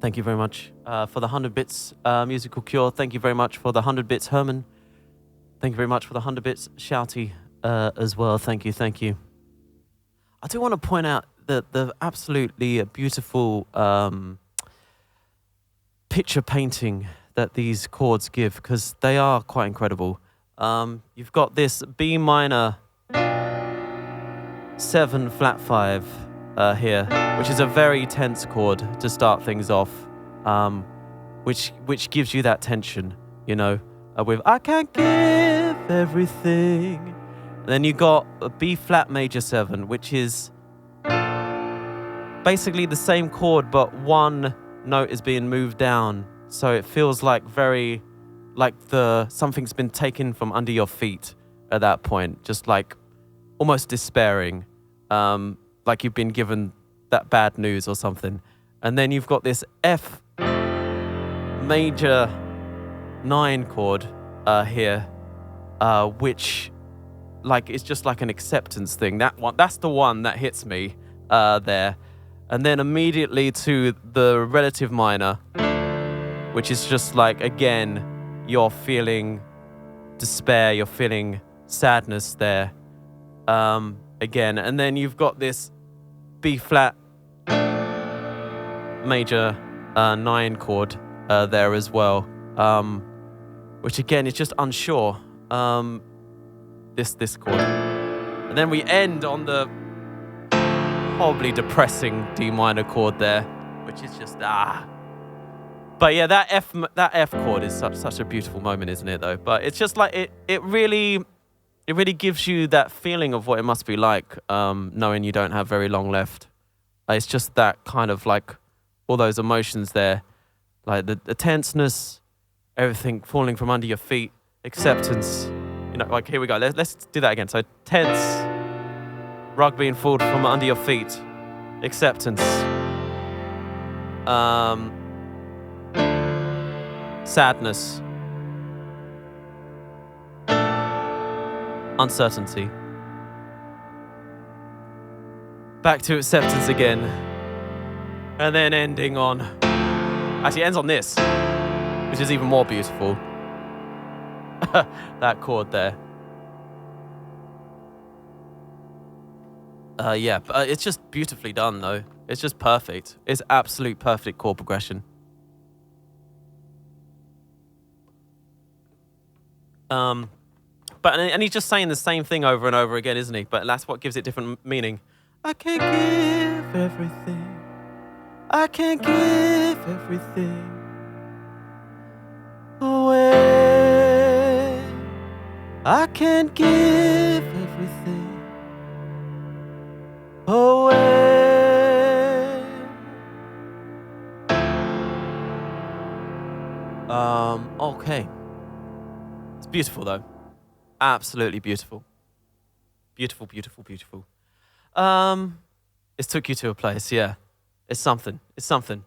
Thank you very much for the 100 bits, Musical Cure. Thank you very much for the 100 bits, Herman. Thank you very much for the 100 bits, Shouty, as well. Thank you, thank you. I do want to point out the absolutely beautiful picture painting that these chords give, because they are quite incredible. You've got this B minor 7 flat 5 here, which is a very tense chord to start things off, which gives you that tension, you know, with I can't give everything. And then you got a B flat major 7, which is basically the same chord, but one note is being moved down, so it feels like very like something's been taken from under your feet at that point, just like almost despairing, like you've been given that bad news or something. And then you've got this F major 9 chord here, which like it's just like an acceptance thing. That's the one that hits me there. And then immediately to the relative minor, which is just like, again, you're feeling despair, you're feeling sadness there. Again, and then you've got this B flat major 9 chord there as well, which again is just unsure. This chord, and then we end on the horribly depressing D minor chord there, which is just But yeah, that F chord is such a beautiful moment, isn't it? Though, but it's just like it really gives you that feeling of what it must be like, knowing you don't have very long left. It's just that kind of like all those emotions there, like the tenseness, everything falling from under your feet, acceptance. You know, like here we go. Let's do that again. So tense, rug being pulled from under your feet, acceptance, sadness, uncertainty, back to acceptance again, and then ending on, actually ends on this, which is even more beautiful. That chord there. Yeah, but it's just beautifully done though. It's just perfect. It's absolute perfect chord progression. And he's just saying the same thing over and over again, isn't he? But that's what gives it different meaning. I can't give everything. I can't give everything away. I can't give everything away. Okay. It's beautiful though. Absolutely beautiful. Beautiful, beautiful, beautiful. It took you to a place, yeah. It's something. It's something.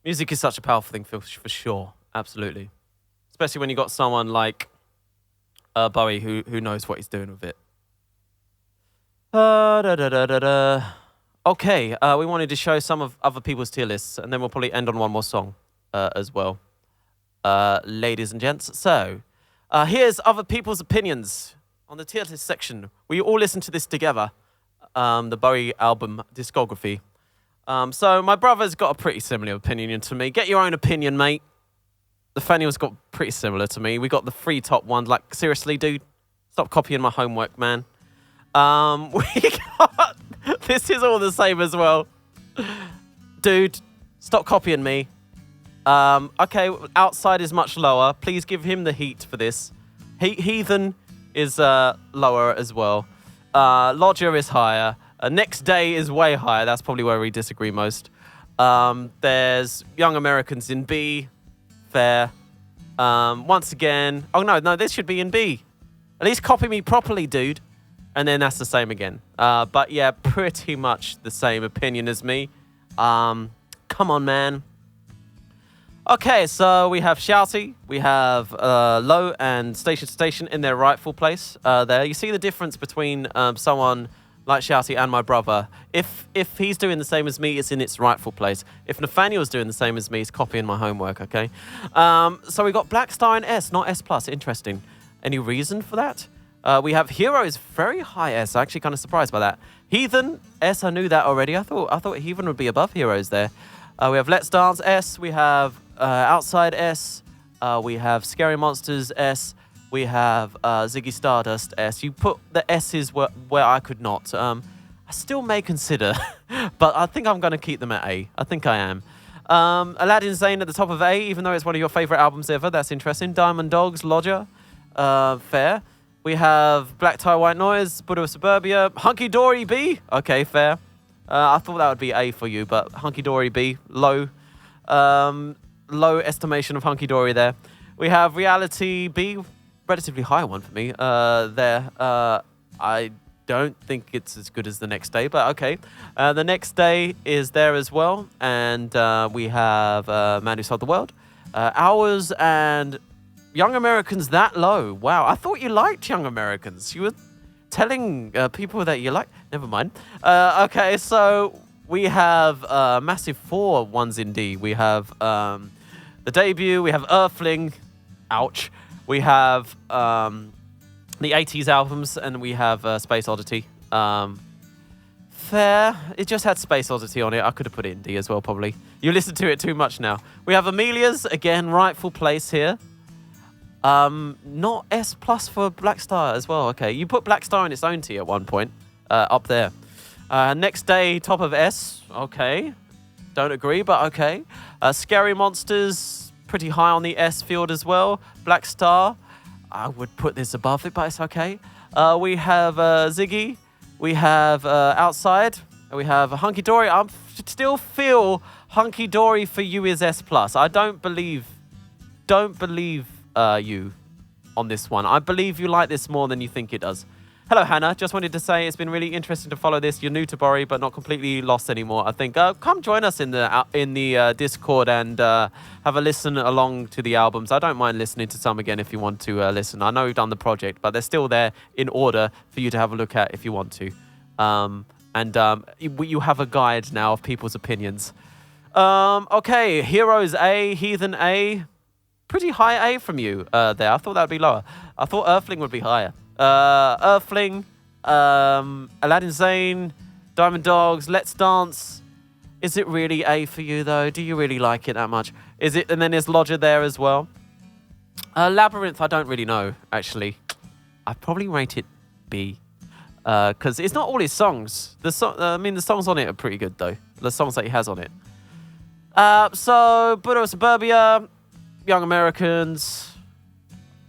Music is such a powerful thing for sure. Absolutely. Especially when you got someone like Bowie who knows what he's doing with it. Okay, we wanted to show some of other people's tier lists, and then we'll probably end on one more song as well. Ladies and gents, so here's other people's opinions on the tier list section. We all listen to this together, the Bowie album discography. So my brother's got a pretty similar opinion to me. Get your own opinion, mate. Nathaniel's got pretty similar to me. We got the 3 top ones. Like, seriously, dude, stop copying my homework, man. We got... This is all the same as well. Dude, stop copying me. Okay, Outside is much lower. Please give him the heat for this. Heathen is lower as well. Lodger is higher. Next Day is way higher. That's probably where we disagree most. There's Young Americans in B. Fair. Once again... Oh, no, this should be in B. At least copy me properly, dude. And then that's the same again. But yeah, pretty much the same opinion as me. Come on, man. Okay, so we have Shouty, we have Low and Station to Station in their rightful place there. You see the difference between someone like Shouty and my brother. If he's doing the same as me, it's in its rightful place. If Nathaniel's doing the same as me, he's copying my homework, okay? So we got Black Star in S, not S+. Interesting. Any reason for that? We have Heroes, very high S. I'm actually kind of surprised by that. Heathen, S, I knew that already. I thought Heathen would be above Heroes there. We have Let's Dance, S. We have Outside, S. We have Scary Monsters, S. We have Ziggy Stardust, S. You put the S's where I could not. I still may consider, but I think I'm going to keep them at A. I think I am. Aladdin Zane at the top of A, even though it's one of your favourite albums ever. That's interesting. Diamond Dogs, Lodger, fair. We have Black Tie, White Noise, Buddha of Suburbia, Hunky Dory B. Okay, fair. I thought that would be A for you, but Hunky Dory B, low. Low estimation of Hunky Dory there. We have Reality B, relatively high one for me there. I don't think it's as good as the next day, but okay. The next day is there as well, and we have Man Who Sold the World, Hours, and Young Americans That Low. Wow, I thought you liked Young Americans. You were telling people that you like. Never mind. Okay, so we have massive 4 ones in D. We have the debut. We have Earthling. Ouch. We have the 80s albums, and we have Space Oddity. Fair. It just had Space Oddity on it. I could have put it in D as well, probably. You listen to it too much now. We have Amelia's, again, rightful place here. Not S plus for Black Star as well. Okay, you put Black Star in its own tier at one point, up there. Next day, top of S. Okay, don't agree, but okay. Scary Monsters, pretty high on the S field as well. Black Star, I would put this above it, but it's okay. We have Ziggy. We have Outside. We have Hunky Dory. I still feel Hunky Dory for you is S plus. I don't believe you on this one. I believe you like this more than you think it does. Hello, Hannah. Just wanted to say it's been really interesting to follow this. You're new to Bowie, but not completely lost anymore, I think. Come join us in the Discord and have a listen along to the albums. I don't mind listening to some again if you want to listen. I know we've done the project, but they're still there in order for you to have a look at if you want to. You have a guide now of people's opinions. Okay, Heroes A, Heathen A. Pretty high A from you there. I thought that would be lower. I thought Earthling would be higher. Earthling, Aladdin Sane, Diamond Dogs, Let's Dance. Is it really A for you though? Do you really like it that much? Is it? And then there's Lodger there as well. Labyrinth, I don't really know actually. I'd probably rate it B, because it's not all his songs. The songs on it are pretty good though. The songs that he has on it. So Buddha Suburbia, Young Americans.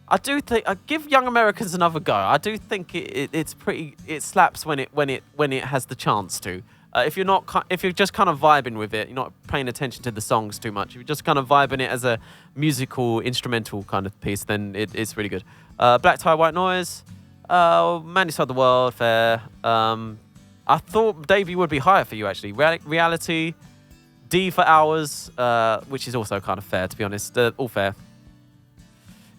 I do think I give Young Americans another go. I do think it's pretty. It slaps when it has the chance to. If you're just kind of vibing with it, you're not paying attention to the songs too much. If you're just kind of vibing it as a musical instrumental kind of piece, then it's really good. Black Tie, White Noise, Man Who Sold the World, fair. I thought Debut would be higher for you actually. Reality, D for Hours, which is also kind of fair to be honest. All fair.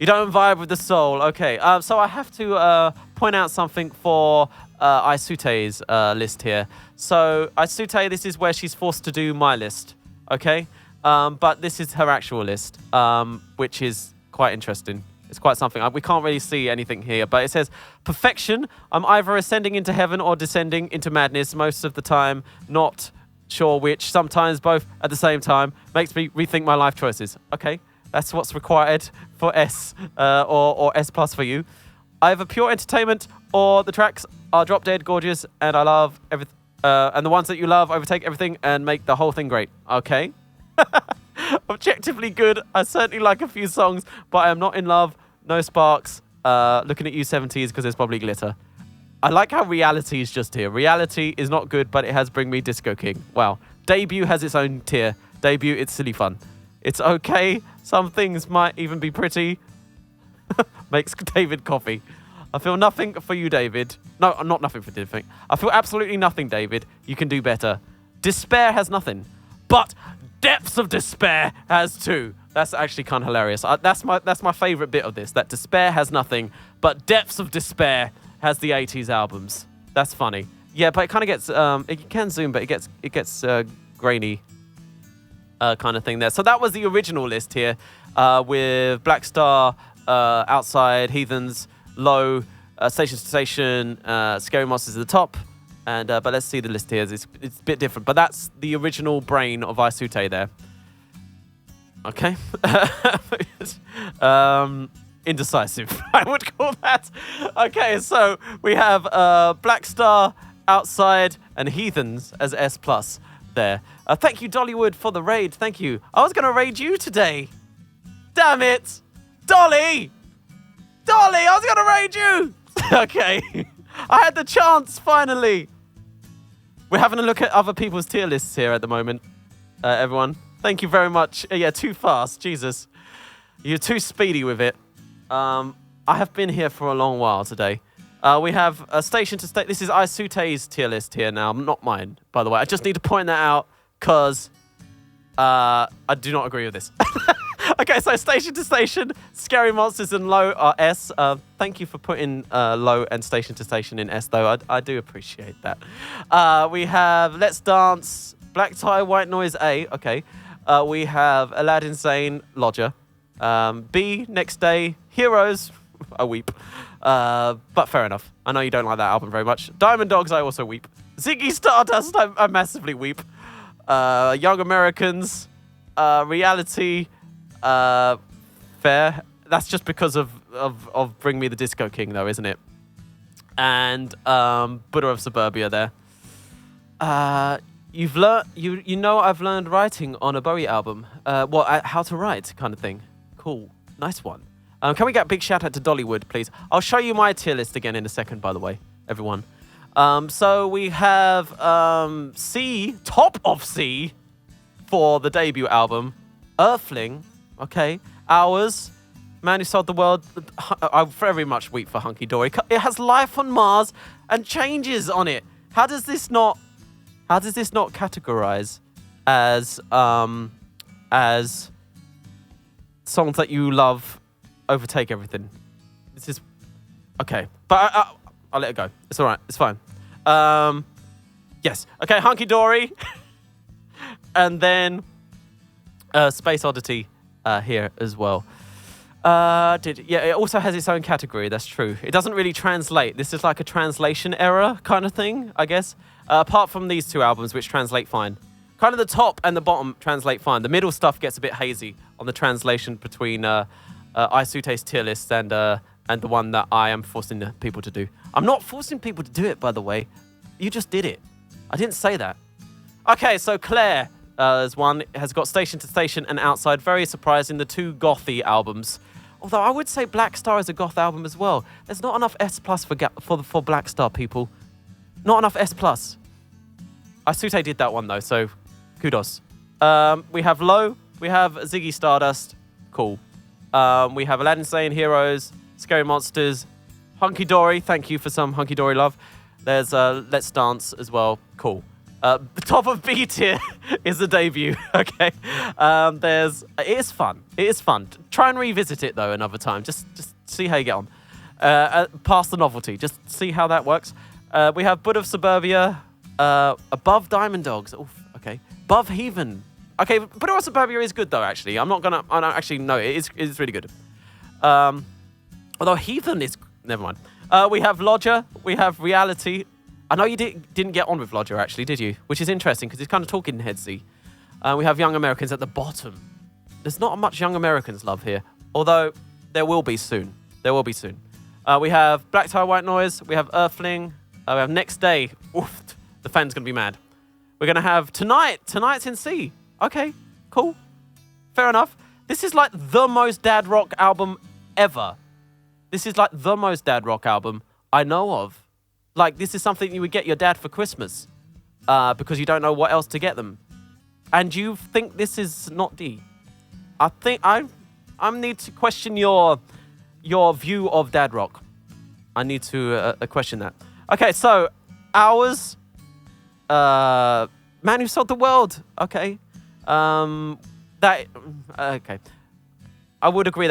You don't vibe with the soul. Okay, so I have to point out something for Aisute's list here. So Aisute, this is where she's forced to do my list, okay? But this is her actual list, which is quite interesting. It's quite something. We can't really see anything here, but it says, perfection. I'm either ascending into heaven or descending into madness most of the time. Not sure which. Sometimes both at the same time. Makes me rethink my life choices. Okay. That's what's required for S or S plus for you. Either pure entertainment or the tracks are drop dead gorgeous and I love everything. And the ones that you love overtake everything and make the whole thing great. Okay. Objectively good. I certainly like a few songs, but I am not in love. No sparks. Looking at you 70s because there's probably glitter. I like how Reality is just here. Reality is not good, but it has Bring Me Disco King. Wow. Debut has its own tier. Debut, it's silly fun. It's okay. Some things might even be pretty. Makes David coffee. I feel nothing for you, David. No, not nothing for David. I feel absolutely nothing, David. You can do better. Despair has nothing. But Depths of Despair has 2. That's actually kind of hilarious. That's my favorite bit of this. That Despair has nothing, but Depths of Despair has the 80s albums. That's funny. Yeah, but it kind of gets... it can zoom, but it gets grainy. Kind of thing there. So that was the original list here with Black Star, Outside, Heathens, Low, Station to Station, Scary Monsters at the top. And but let's see the list here. It's a bit different. But that's the original brain of Aisute there. Okay. Indecisive, I would call that. Okay, so we have Black Star, Outside, and Heathens as S+. There. Thank you, Dollywood, for the raid. Thank you. I was going to raid you today. Damn it. Dolly, I was going to raid you. Okay. I had the chance, finally. We're having a look at other people's tier lists here at the moment, everyone. Thank you very much. Yeah, too fast. Jesus. You're too speedy with it. I have been here for a long while today. We have a station to station. This is Aisute's tier list here now, not mine, by the way. I just need to point that out because I do not agree with this. Okay, so station to station, Scary Monsters and Low are S. Thank you for putting Low and station to station in S, though. I do appreciate that. We have Let's Dance, Black Tie, White Noise A. Okay. We have Aladdin Sane, Lodger. B, Next Day, Heroes. I weep. But fair enough. I know you don't like that album very much. Diamond Dogs, I also weep. Ziggy Stardust, I massively weep. Young Americans, Reality, fair. That's just because of Bring Me the Disco King, though, isn't it? And Buddha of Suburbia there. You've learned, you know, I've learned writing on a Bowie album. How to write kind of thing. Cool, nice one. Can we get a big shout out to Dollywood, please? I'll show you my tier list again in a second, by the way, everyone. So we have C, top of C, for the debut album. Earthling, okay. Hours, Man Who Sold the World. I very much weep for Hunky Dory. It has Life on Mars and Changes on it. How does this not categorize as songs that you love overtake everything? This is okay, but I'll let it go. It's all right. It's fine. Yes. Okay. Hunky Dory, and then Space Oddity here as well. It also has its own category. That's true. It doesn't really translate. This is like a translation error kind of thing, I guess. Apart from these two albums, which translate fine. Kind of the top and the bottom translate fine. The middle stuff gets a bit hazy on the translation between Aisute's tier list and the one that I am forcing the people to do. I'm not forcing people to do it, by the way. You just did it. I didn't say that. Okay, so Claire is one. Has got Station to Station and Outside. Very surprising, the two gothy albums. Although I would say Black Star is a goth album as well. There's not enough S+ for Black Star, people. Not enough S+. Aisute did that one, though, so kudos. We have Low. We have Ziggy Stardust. Cool. We have Aladdin Sane, Heroes, Scary Monsters, Hunky Dory. Thank you for some Hunky Dory love. There's Let's Dance as well. Cool. The top of B tier is the debut. Okay. It is fun. It is fun. Try and revisit it though another time. Just see how you get on. Past the novelty. Just see how that works. We have Buddha of Suburbia. Above Diamond Dogs. Oof, okay. Above Heathen. Okay, Buddha of Suburbia is good though. Actually, I don't actually know. It is really good. Although Heathen is never mind. We have Lodger. We have Reality. I know you didn't get on with Lodger, actually, did you? Which is interesting, because he's kind of talking headsy. We have Young Americans at the bottom. There's not much Young Americans love here, although there will be soon. There will be soon. We have Black Tie, White Noise. We have Earthling. We have Next Day. Oof, the fan's going to be mad. We're going to have Tonight. Tonight's in C. Okay, cool. Fair enough. This is like the most dad rock album ever. This is like the most dad rock album I know of. Like, this is something you would get your dad for Christmas because you don't know what else to get them. And you think this is not D. I think I need to question your view of dad rock. I need to question that. Okay, so Hours, Man Who Sold the World. Okay, okay. I would agree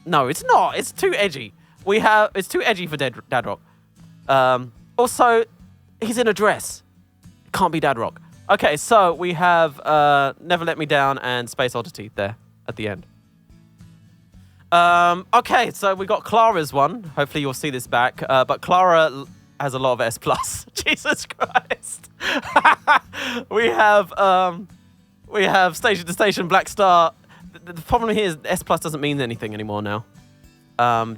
no, it's not. It's too edgy. It's too edgy for dad rock. Also, he's in a dress. Can't be dad rock. Okay, so we have Never Let Me Down and Space Oddity there at the end. Okay, so we got Clara's one. Hopefully you'll see this back. But Clara has a lot of S+. Jesus Christ. we have Station to Station, Black Star. The problem here is S+ doesn't mean anything anymore now.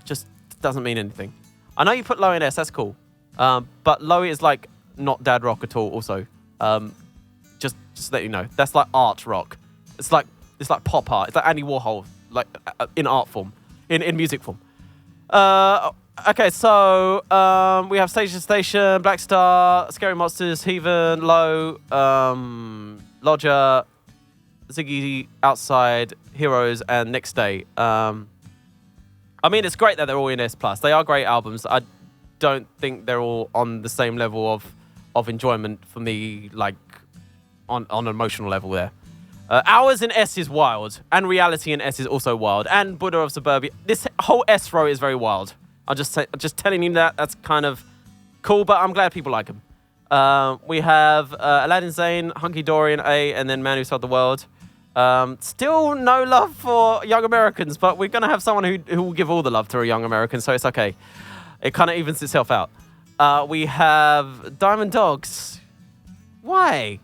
Just doesn't mean anything. I know you put Low in S, that's cool. But Low is like not dad rock at all also. Just to let you know. That's like art rock. It's like pop art. It's like Andy Warhol, like in art form, in music form. Okay, so we have Station to Station, Black Star, Scary Monsters, Heathen, Low, Lodger, Ziggy, Outside, Heroes, and Next Day. I mean, it's great that they're all in S+. They are great albums. don't think they're all on the same level of enjoyment for me, like on an emotional level there. Hours in S is wild, and Reality in S is also wild, and Buddha of Suburbia. This whole S row is very wild. I'm just telling you that's kind of cool, but I'm glad people like them. We have Aladdin Sane, Hunky Dory in A, and then Man Who Sold the World. Still no love for Young Americans, but we're going to have someone who will give all the love to a Young American, so it's okay. It kind of evens itself out. We have Diamond Dogs. Why?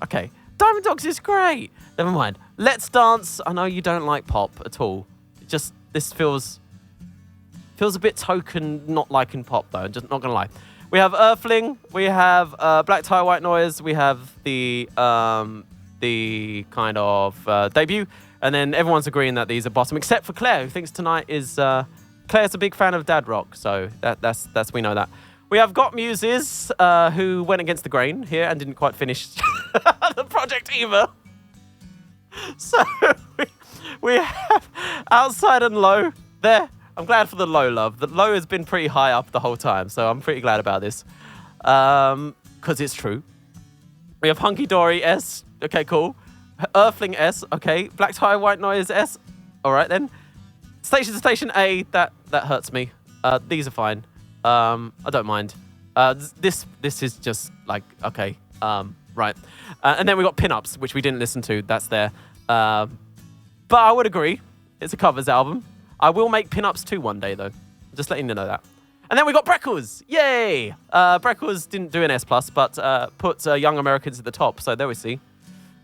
Okay. Diamond Dogs is great. Never mind. Let's Dance. I know you don't like pop at all. This feels a bit token not liking pop though. Just not gonna lie. We have Earthling. We have Black Tie White Noise. We have the kind of debut, and then everyone's agreeing that these are bottom, except for Claire, who thinks tonight is Claire's a big fan of dad rock. So that's we know that. We have Got Muses, who went against the grain here and didn't quite finish the project either. So we have Outside and Low there. I'm glad for the Low love. The Low has been pretty high up the whole time, so I'm pretty glad about this. Because it's true. We have Hunky Dory S. Okay, cool. Earthling S. Okay. Black Tie White Noise S. All right, then. Station to Station A. That hurts me. These are fine. I don't mind. This is just like, okay, right. And then we got Pinups, which we didn't listen to. That's there. But I would agree. It's a covers album. I will make Pinups 2 one day, though. Just letting you know that. And then we got Breckles. Yay! Breckles didn't do an S+, but put Young Americans at the top. So there we see.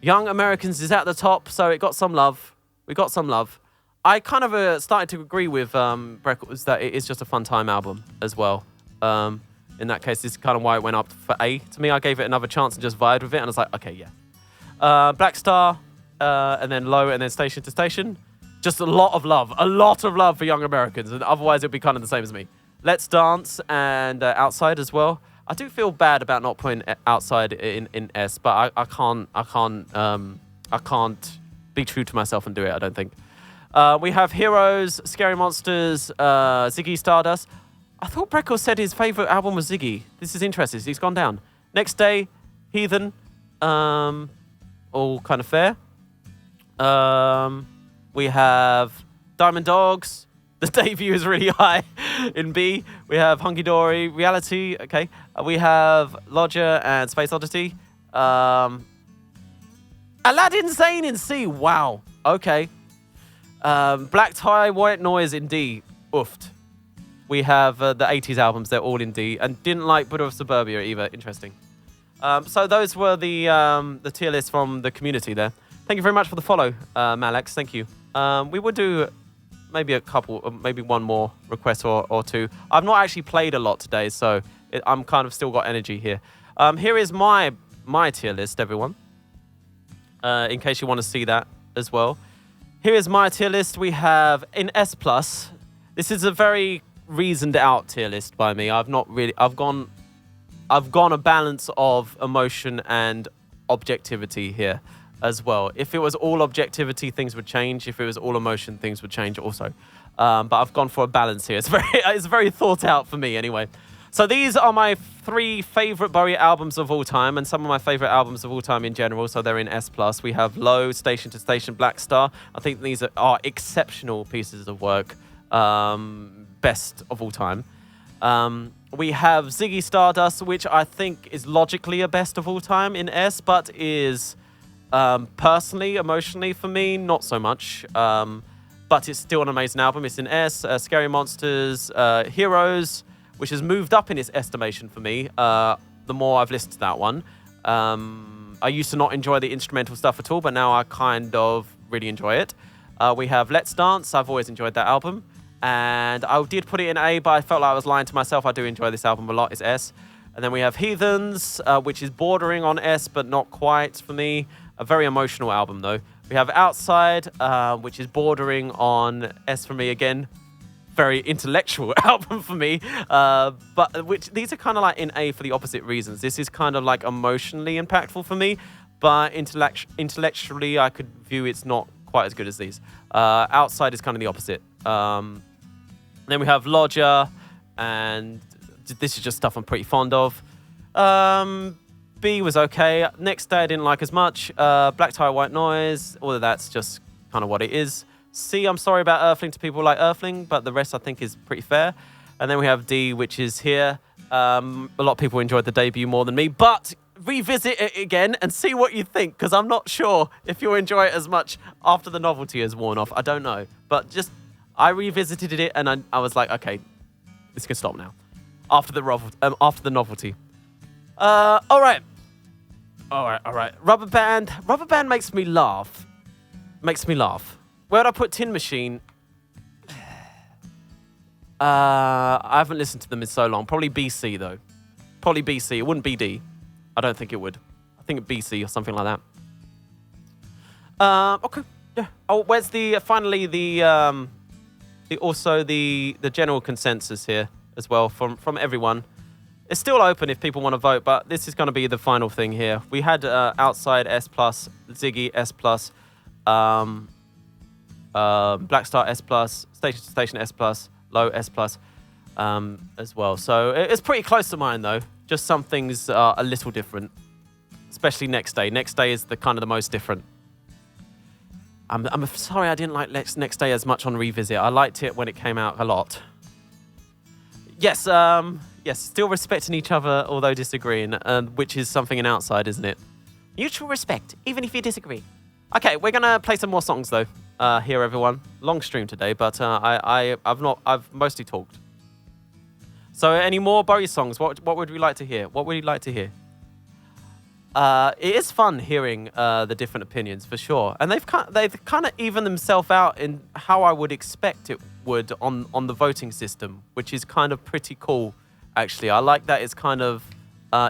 Young Americans is at the top, so it got some love. We got some love. I kind of started to agree with Breckles that it is just a fun time album as well. In that case, this is kind of why it went up for A. To me, I gave it another chance and just vibed with it, and I was like, okay, yeah. Black Star, and then Low, and then Station to Station. Just a lot of love for Young Americans, and otherwise it'd be kind of the same as me. Let's Dance and Outside as well. I do feel bad about not putting Outside in S, but I can't be true to myself and do it, I don't think. We have Heroes, Scary Monsters, Ziggy, Stardust. I thought Breckles said his favourite album was Ziggy. This is interesting. He's gone down. Next Day, Heathen, all kind of fair. We have Diamond Dogs. The debut is really high in B. We have Hunky Dory, Reality. Okay. We have Lodger and Space Oddity. Aladdin Sane in C. Wow. Okay. Black Tie, White Noise in D. Oofed. We have the 80s albums. They're all in D. And didn't like Buddha of Suburbia either. Interesting. So those were the tier list from the community there. Thank you very much for the follow, Malex. Thank you. We would do maybe a couple, maybe one more request or two. I've not actually played a lot today, so I'm kind of still got energy here. Here is my tier list, everyone. In case you want to see that as well. Here is my tier list. We have in S+. This is a very reasoned out tier list by me. I've gone a balance of emotion and objectivity here as well. If it was all objectivity, things would change. If it was all emotion, things would change also. But I've gone for a balance here. It's very thought out for me anyway. So these are my 3 favorite Bowie albums of all time, and some of my favorite albums of all time in general. So they're in S+. We have Low, Station to Station, Black Star. I think these are exceptional pieces of work. Best of all time. We have Ziggy, Stardust, which I think is logically a best of all time in S, but is personally, emotionally for me, not so much. But it's still an amazing album. It's in S. Scary Monsters, Heroes, which has moved up in its estimation for me the more I've listened to that one. I used to not enjoy the instrumental stuff at all, but now I kind of really enjoy it. We have Let's Dance. I've always enjoyed that album. And I did put it in A, but I felt like I was lying to myself. I do enjoy this album a lot. It's S. And then we have Heathens, which is bordering on S, but not quite for me. A very emotional album, though. We have Outside, which is bordering on S for me again. Very intellectual album for me. But these are kind of like in A for the opposite reasons. This is kind of like emotionally impactful for me, but intellectually, I could view it's not quite as good as these. Outside is kind of the opposite. Then we have Lodger and this is just stuff I'm pretty fond of. B was okay. Next Day I didn't like as much. Black Tie, White Noise, all of that's just kind of what it is. C, I'm sorry about Earthling to people like Earthling, but the rest I think is pretty fair. And then we have D, which is here. A lot of people enjoyed the debut more than me, but revisit it again and see what you think, because I'm not sure if you'll enjoy it as much after the novelty has worn off. I don't know. But just, I revisited it and I was like, okay, this can stop now. After the novelty. All right. Rubber Band makes me laugh. Where'd I put Tin Machine? I haven't listened to them in so long. Probably BC, though. Probably BC. It wouldn't be D. I don't think it would. I think it's BC or something like that. Okay. Yeah. Oh, where's finally the general consensus here as well from everyone. It's still open if people want to vote, but this is going to be the final thing here. We had Outside S+, Ziggy S+, Black Star S+, Station to Station S+, Low S+, as well. So it's pretty close to mine, though. Just some things are a little different, especially Next Day. Next Day is the kind of the most different. I'm sorry I didn't like Next Day as much on Revisit. I liked it when it came out a lot. Yes, still respecting each other, although disagreeing, which is something in Outside, isn't it? Mutual respect, even if you disagree. Okay, we're gonna play some more songs though. Here, everyone. Long stream today, but I've mostly talked. So, any more Bowie songs? What would we like to hear? What would you like to hear? It is fun hearing the different opinions for sure, and they've kind of evened themselves out in how I would expect it would on the voting system, which is kind of pretty cool. Actually, I like that it's kind of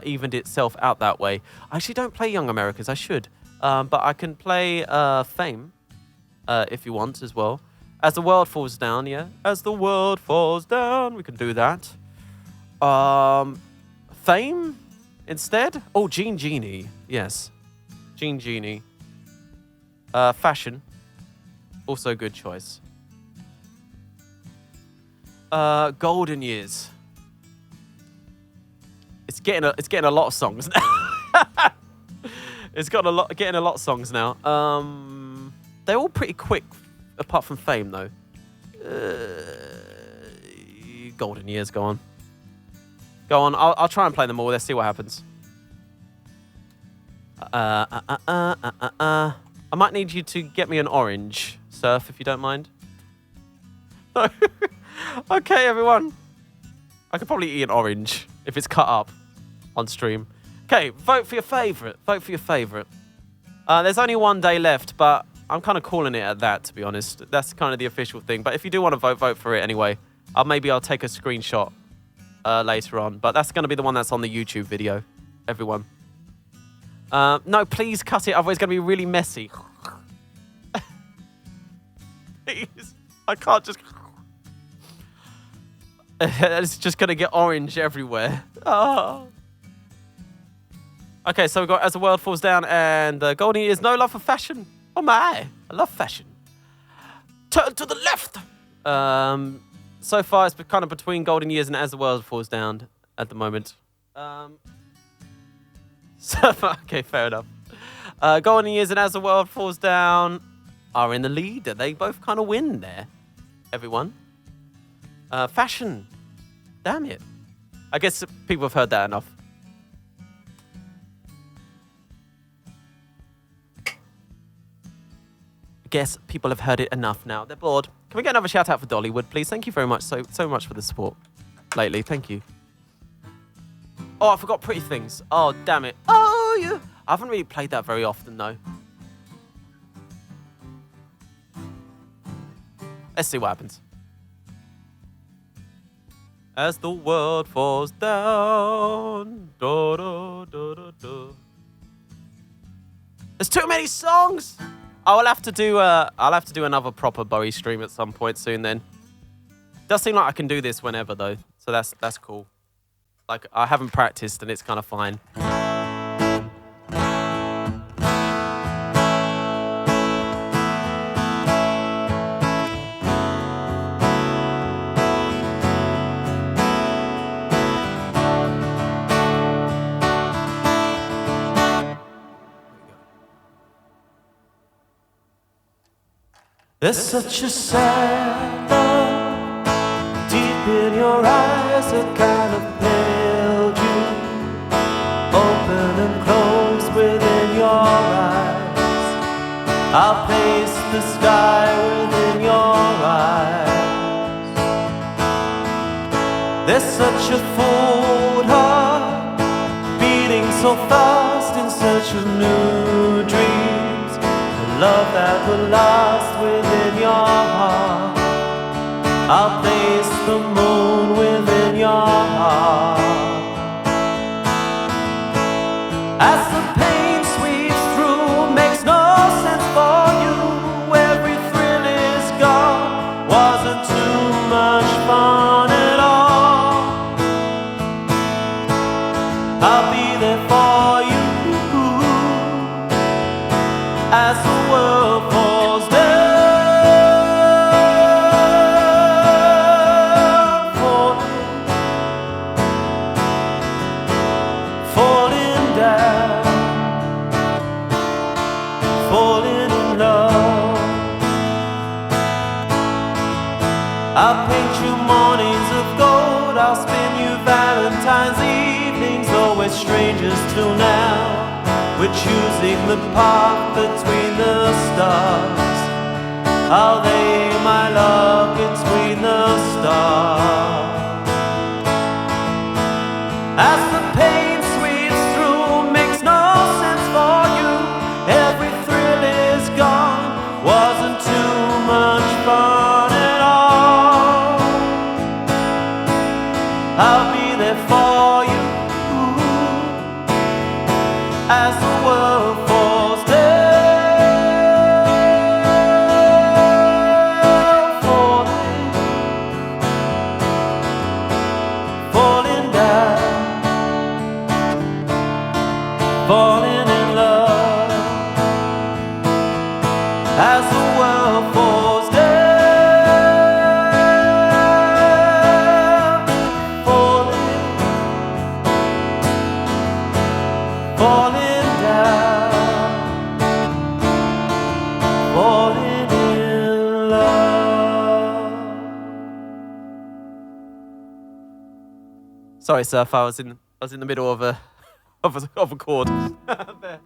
evened itself out that way. I actually don't play Young Americans. I should, but I can play Fame if you want as well. As the World Falls Down, yeah. As the World Falls Down, we can do that. Fame instead. Oh, Genie. Yes, Genie. Fashion, also good choice. Golden Years. It's getting a lot of songs now. Getting a lot of songs now. They're all pretty quick, apart from Fame though. Golden Years, go on. I'll try and play them all. Let's see what happens. I might need you to get me an orange, Surf, if you don't mind. Okay, everyone. I could probably eat an orange if it's cut up on stream. Okay, vote for your favourite. There's only one day left, but I'm kind of calling it at that, to be honest. That's kind of the official thing. But if you do want to vote for it anyway. Maybe I'll take a screenshot later on. But that's going to be the one that's on the YouTube video, everyone. No, please cut it. Otherwise it's going to be really messy. Please. I can't just... It's just going to get orange everywhere. Oh. Okay, so we've got As the World Falls Down and Golden Years. No Love for Fashion. Oh my, I love fashion. Turn to the left. So far, it's kind of between Golden Years and As the World Falls Down at the moment. Okay, fair enough. Golden Years and As the World Falls Down are in the lead. They both kind of win there, everyone. Fashion. Damn it. I guess people have heard that enough. I guess people have heard it enough now. They're bored. Can we get another shout out for Dollywood, please? Thank you very much. So much for the support lately. Thank you. Oh, I forgot Pretty Things. Oh, damn it. Oh, yeah. I haven't really played that very often, though. Let's see what happens. As the world falls down. Da, da, da, da, da. There's too many songs. I'll have to do another proper Bowie stream at some point soon then. Does seem like I can do this whenever though, so that's cool. Like I haven't practiced and it's kind of fine. There's such a sad love deep in your eyes that kind of held you, open and closed within your eyes. I'll place the sky within your eyes. There's such a full heart beating so fast in search of new dreams, a love that will last within your heart. I'll place the moon within your heart. As the pain sweeps through, makes no sense for you. Every thrill is gone, wasn't too much fun at all. I'll be there for you as the world falls down, falling down, falling in love. I'll paint you mornings of gold, I'll spin you Valentine's evenings, though we're strangers till now. We're choosing the path between the stars. I'll lay my love between the stars. As the pain sweeps through, makes no sense for you. Every thrill is gone, wasn't too much fun at all. I'll be there for you as the world falls down, falling down, falling in love. As the world falls down, falling down, falling in love. Sorry, Surf. I was in the middle of a of a chord. There.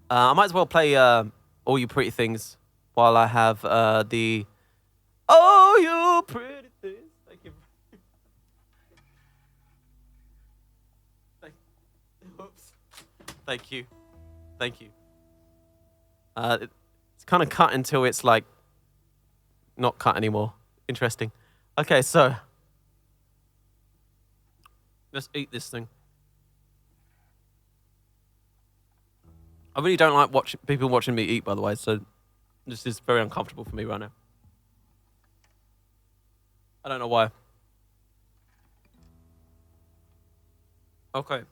I might as well play All You Pretty Things while I have the Oh You Pretty Things. Thank you. Oops. Thank you. Thank you. It's kind of cut until it's like not cut anymore. Interesting. Okay, so let's eat this thing. I really don't like people watching me eat, by the way, so this is very uncomfortable for me right now. I don't know why. Okay.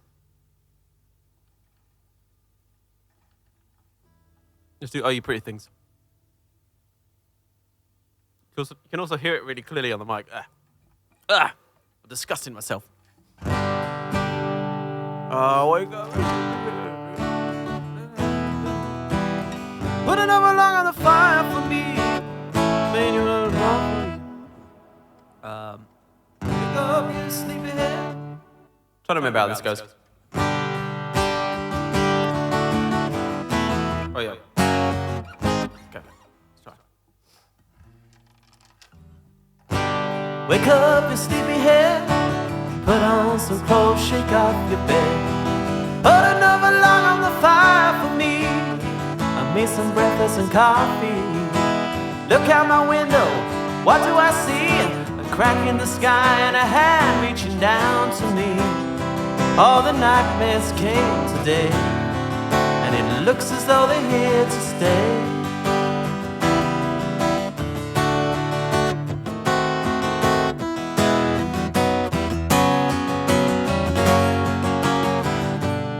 Let's do Oh You Pretty Things. You can also hear it really clearly on the mic. I'm disgusting myself. Oh, wake up. Put another log on the fire for me. Made you run wrong. Wake up, you sleepyhead. Trying to remember how this goes. Oh yeah. Okay, let's try. Wake up, you sleepyhead. Put on some clothes, shake off your bed. Put another log on the fire for me. I made some breakfast and coffee. Look out my window, what do I see? A crack in the sky and a hand reaching down to me. All the nightmares came today, and it looks as though they're here to stay.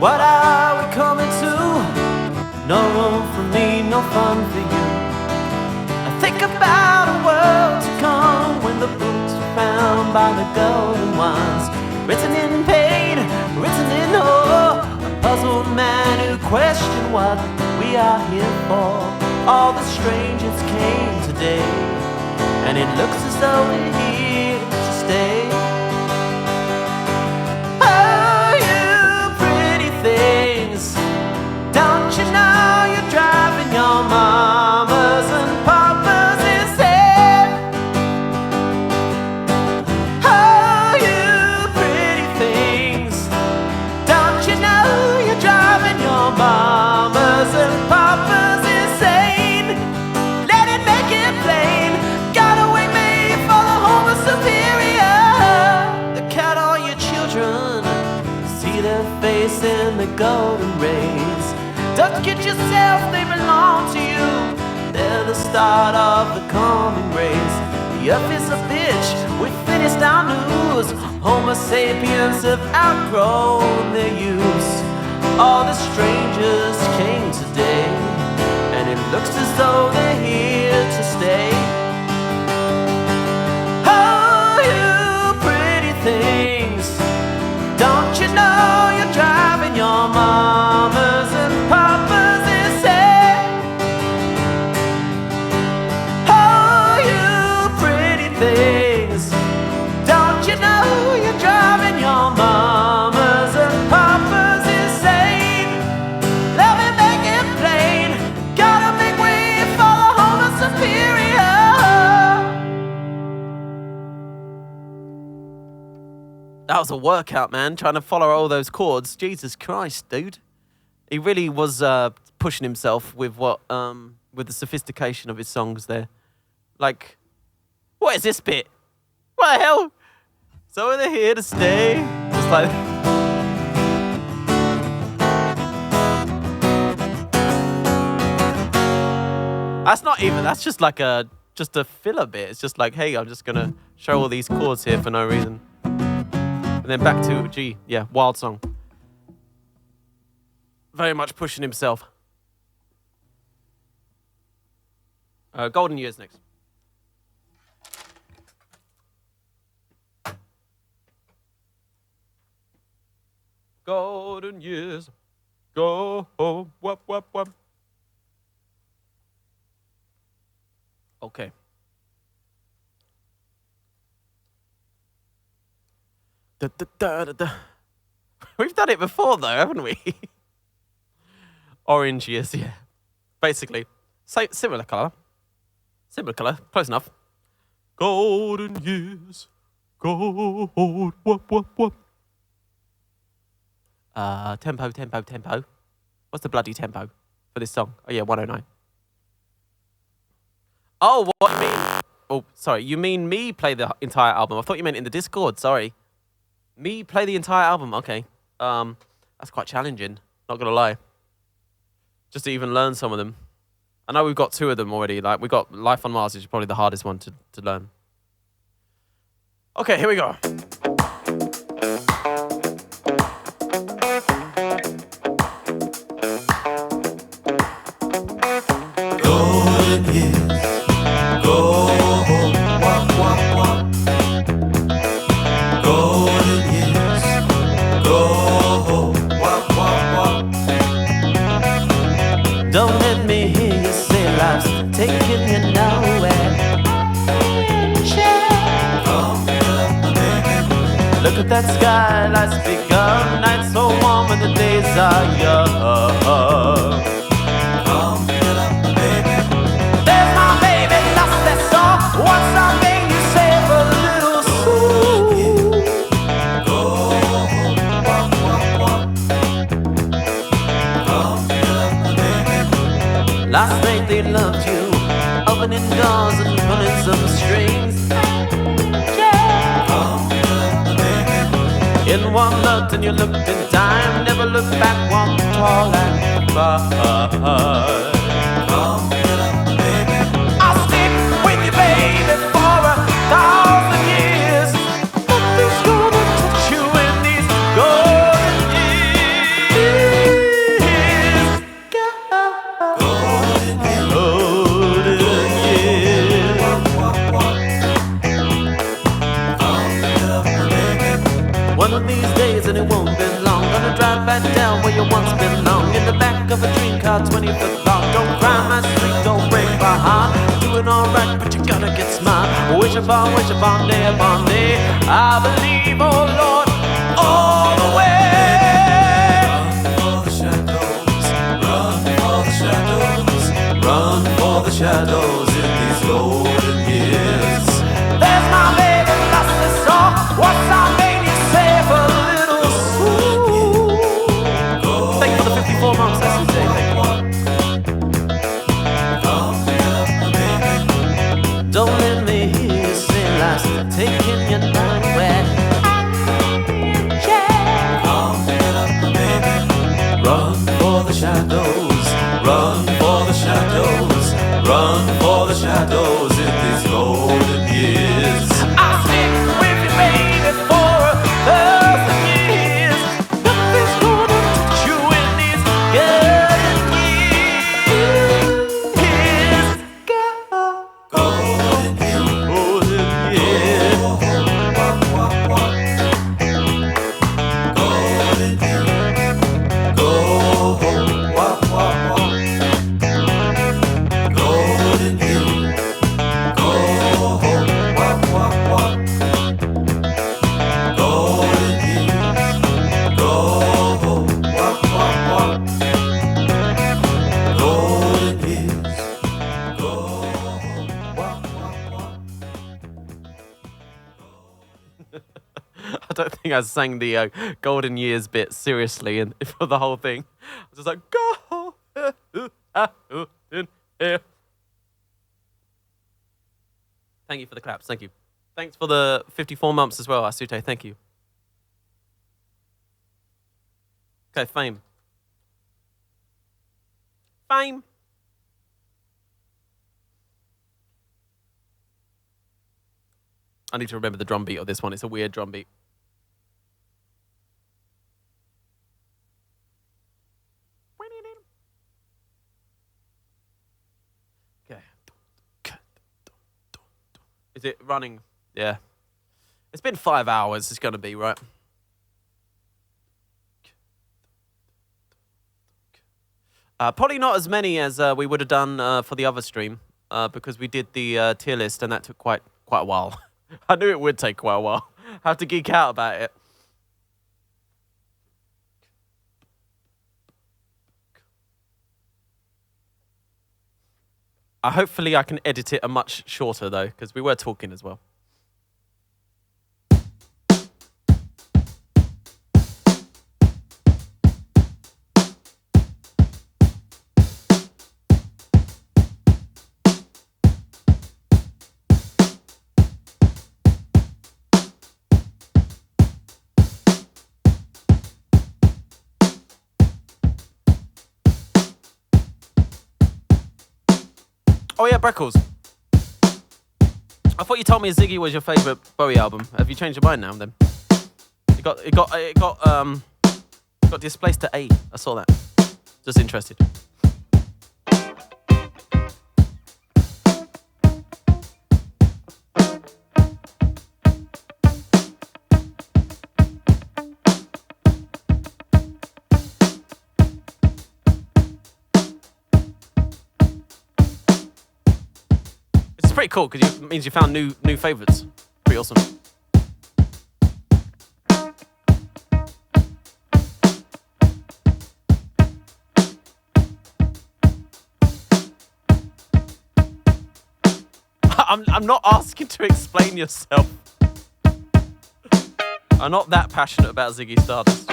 What are we coming to? No room for me, no fun for you. I think about a world to come when the books were found by the golden ones. Written in pain, written in hope. A puzzled man who questioned what we are here for. All the strangers came today, and it looks as though they're here to stay. Oh, you pretty things, don't you know you're driving your mamas and papas insane? Oh, you pretty things, don't you know you're driving your mamas and papas insane? Let it make it plain, gotta wait me for the Homo superior. The cat all your children, see their face in the golden rays. Don't kid yourself, they belong to you. They're the start of the coming race. The earth is a bitch, we finished our news. Homo sapiens have outgrown their use. All the strangers came today, and it looks as though they're here to stay. Oh, you pretty things, don't you know you're driving your mamas and papas insane? Oh, you pretty things, don't you know you're driving your mamas and papas insane? Let me make it plain, gotta make way for the Homo superior. That was a workout, man, trying to follow all those chords. Jesus Christ, dude. He really was pushing himself with with the sophistication of his songs there. Like, what is this bit? What the hell? So they're here to stay. It's like... That's not even, that's just like just a filler bit. It's just like, hey, I'm just gonna show all these chords here for no reason. And then back to G, yeah, wild song. Very much pushing himself. Golden Years next. Golden Years, go home, whoop, whoop, whoop. Okay. Da, da, da, da, da. We've done it before, though, haven't we? Orange Years, yeah. Basically, similar colour. Similar colour, close enough. Golden Years, gold, whoop, whoop, whoop. Tempo, tempo, tempo. What's the bloody tempo for this song? Oh, yeah, 109. Oh, what do you mean? Oh, sorry, you mean me play the entire album? I thought you meant in the Discord, sorry. Me play the entire album, okay. That's quite challenging, not gonna lie. Just to even learn some of them. I know we've got 2 of them already. Like, we got Life on Mars, which is probably the hardest one to learn. Okay, here we go. Golden years, go home, wop, wop, wop. Golden years, go home, wop, wop, wop. Don't let me hear you say life's taking you nowhere. Come fill up my baby. Look at that sky, life's begun. Nights so warm and the days are young. Come fill up my baby. There's my baby, lost that song. What's something you say for a little soul? Go home, walk, walk, walk. Come fill up my baby. Last night they loved you, opening doors and pulling some strings. Come fill up my baby. In one look and you looked in time, never looked back, walked tall and far. Come fill up my baby. I'll stick with you, baby, for 1,000 years. Nothing's gonna touch you in these golden years. Golden years. Golden years. Come fill up my baby. One of these days and it won't be long, gonna drive back down where you once belonged, in the back of a dream car 20 foot long. Don't cry my sweet, don't but you gotta get smart. Wish upon day upon day. I believe, oh Lord, all the way. Run for the shadows in these golden years. There's my baby, lost this song. What's I made you say for a little soon? Thank you for the 54 months, that's the day. Don't let me hear you say last, taking your time away. Run for the shadows, run for the shadows, run for the shadows in these golden years. I'll stick with you, baby, for 1,000 years. Nothing's gonna touch you in these golden years. Golden years. I don't think I sang the golden years bit seriously and for the whole thing. I was just like, golden years. Thank you for the claps. Thank you. Thanks for the 54 months as well, Asute. Thank you. Okay, fame. Fame. I need to remember the drum beat of this one. It's a weird drum beat. Okay. Is it running? Yeah. It's been 5 hours. It's going to be, right? Probably not as many as we would have done for the other stream because we did the tier list and that took quite a while. I knew it would take quite a while. I have to geek out about it. Hopefully I can edit it a much shorter though, because we were talking as well. Oh yeah, Breckles. I thought you told me Ziggy was your favourite Bowie album. Have you changed your mind now then? It got displaced to A. I saw that. Just interested. Pretty cool because it means you found new favourites. Pretty awesome. I'm not asking to explain yourself. I'm not that passionate about Ziggy Stardust.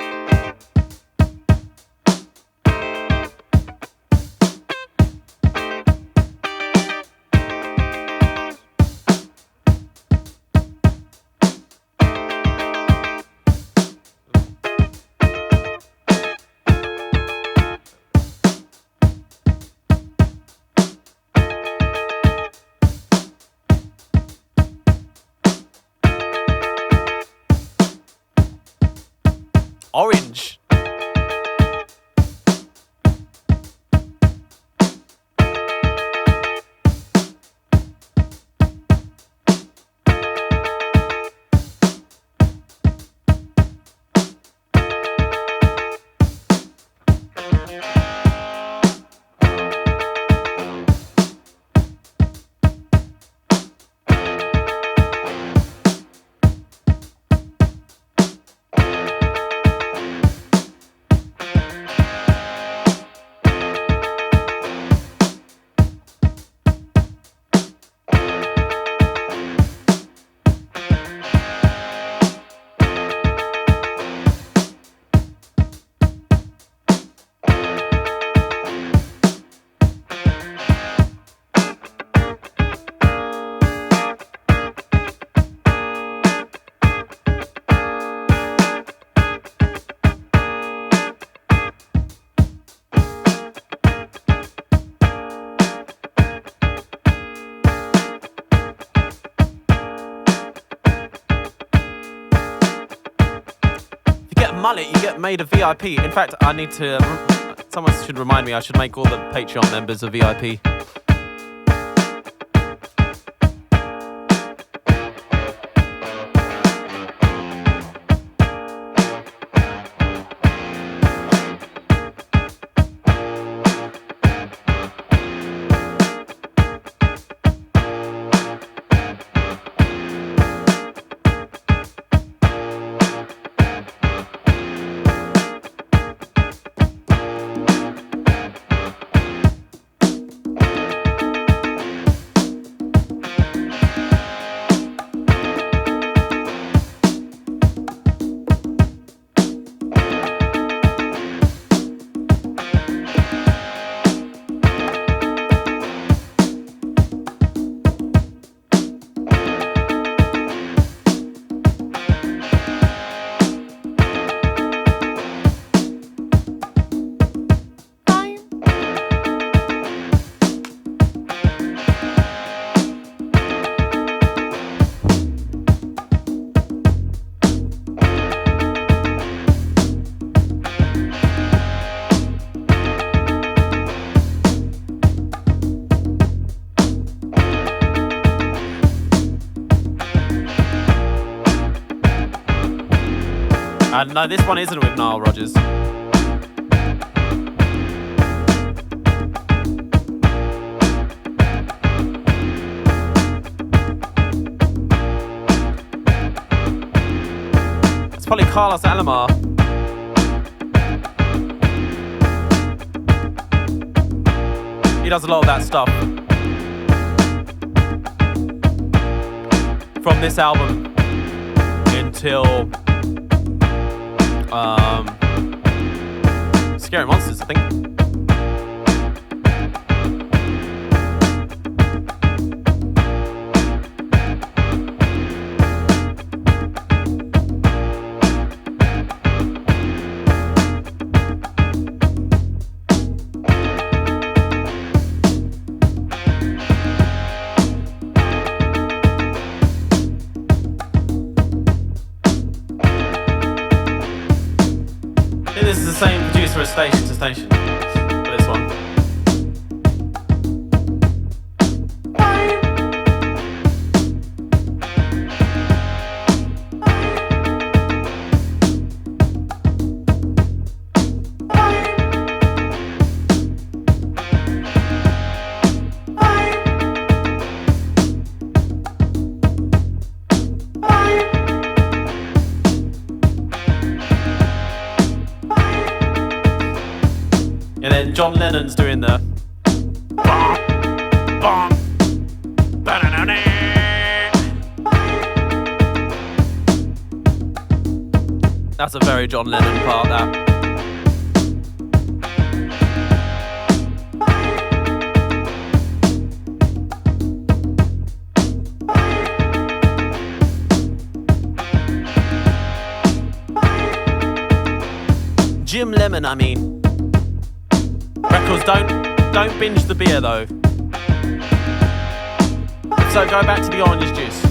Orange. mullet, you get made a VIP. In fact, I need to... someone should remind me I should make all the Patreon members a VIP. No, this one isn't with Nile Rodgers. It's probably Carlos Alomar. He does a lot of that stuff. From this album until Scary Monsters, I think. This is the same producer as Station to Station for this one. And then John Lennon's doing the That's a very John Lennon part, that. Jim Lemon, I mean. Records, don't binge the beer though. So go back to the orange juice.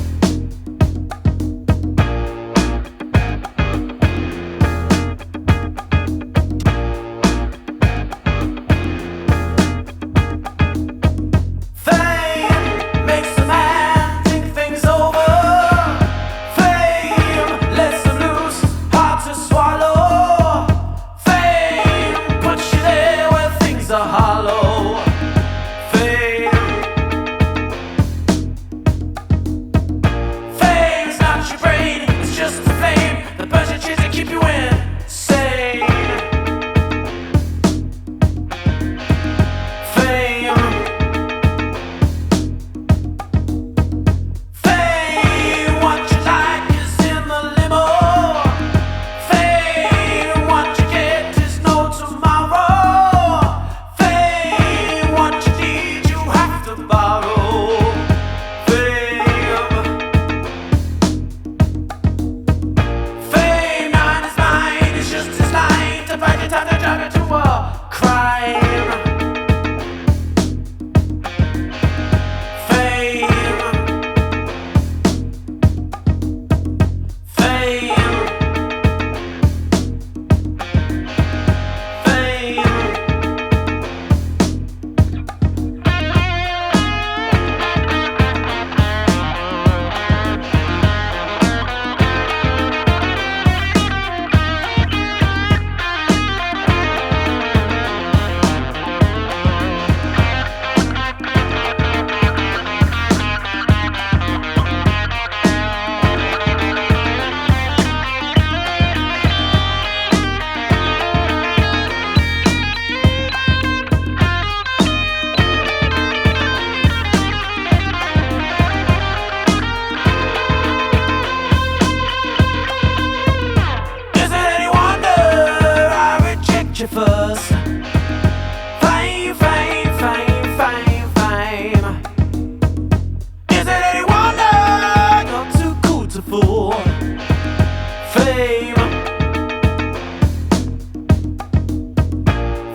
Fame.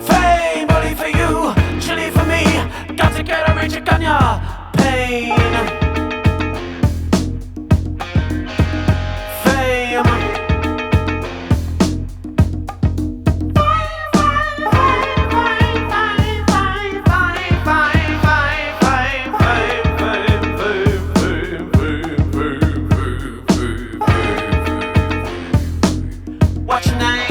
Fame, only for you, chili for me. Got to get a richer gun, pain. Fame. What's your name?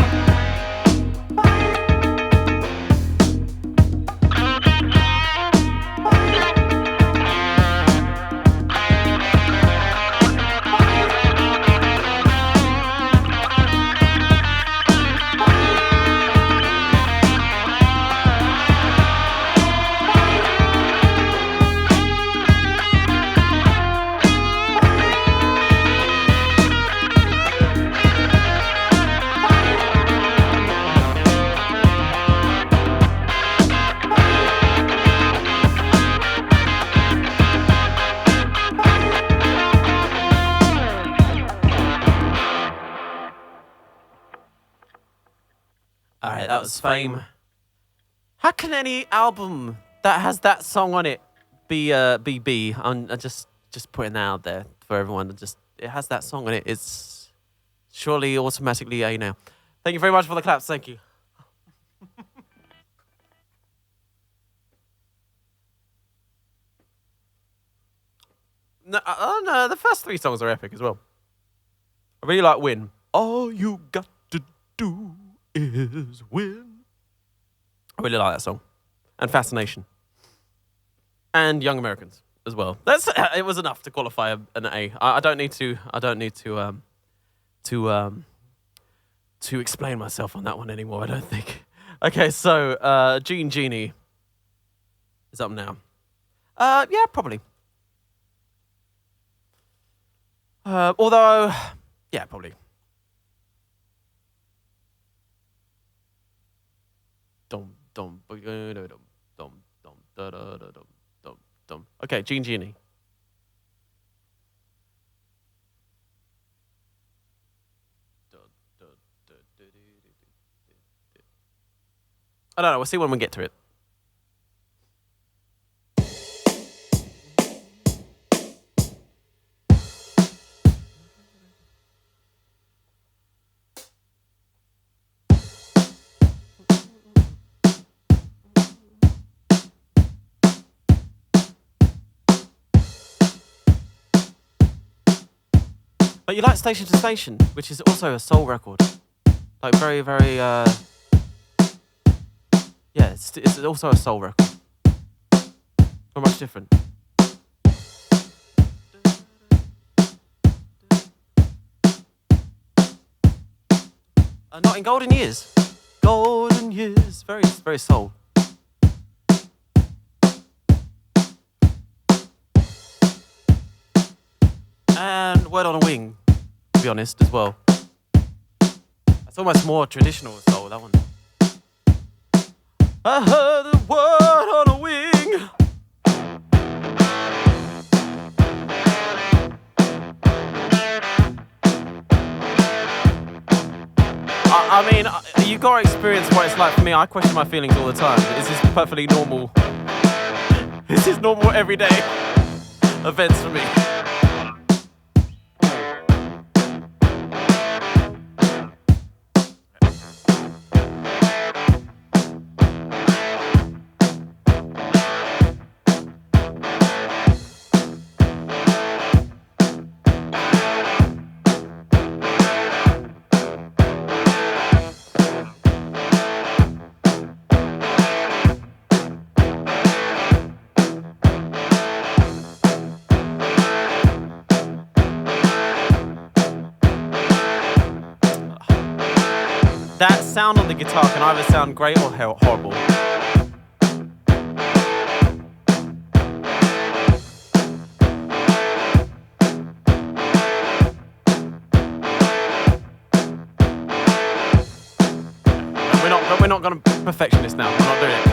Alright, that was Fame. How can any album that has that song on it be B? I'm just putting that out there for everyone. It has that song on it. It's surely automatically A now. Thank you very much for the claps. Thank you. No, the first three songs are epic as well. I really like Win. All you got to do is win. I really like that song. And Fascination. And Young Americans as well. It was enough to qualify an A. I don't need to explain myself on that one anymore, I don't think. Okay, so Genie is up now. Yeah, probably. Although, yeah, probably. Okay, Genie. I don't know. We'll see when we get to it. But you like Station to Station, which is also a soul record. Like very, very, yeah, it's also a soul record. Not much different. Not in Golden Years. Golden Years, very, very soul. And Word on a Wing, to be honest, as well. That's almost more traditional soul, that one. I heard a word on a wing. I mean, you got to experience what it's like for me. I question my feelings all the time. Is this perfectly normal? This is normal everyday events for me. That sound on the guitar can either sound great or horrible. We're not going to perfection this now. We're not doing it.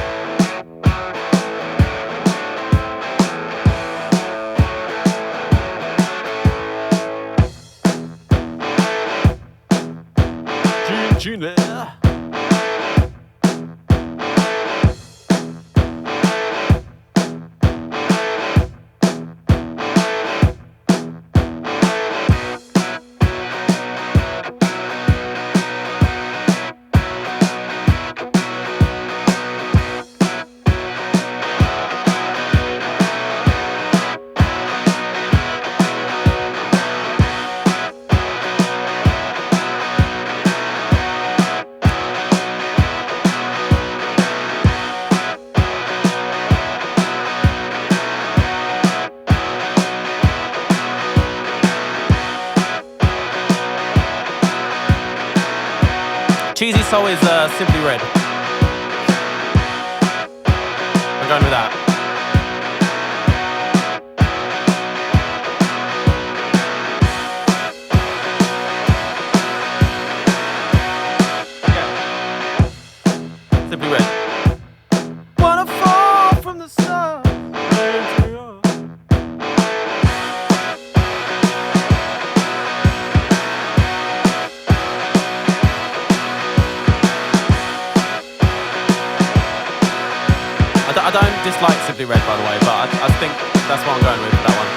Genie. Cheesy Soul is Simply Red. We're going with that. Yeah. Simply Red. Wanna fall from the stars. I don't dislike Simply Red, by the way, but I think that's what I'm going with that one.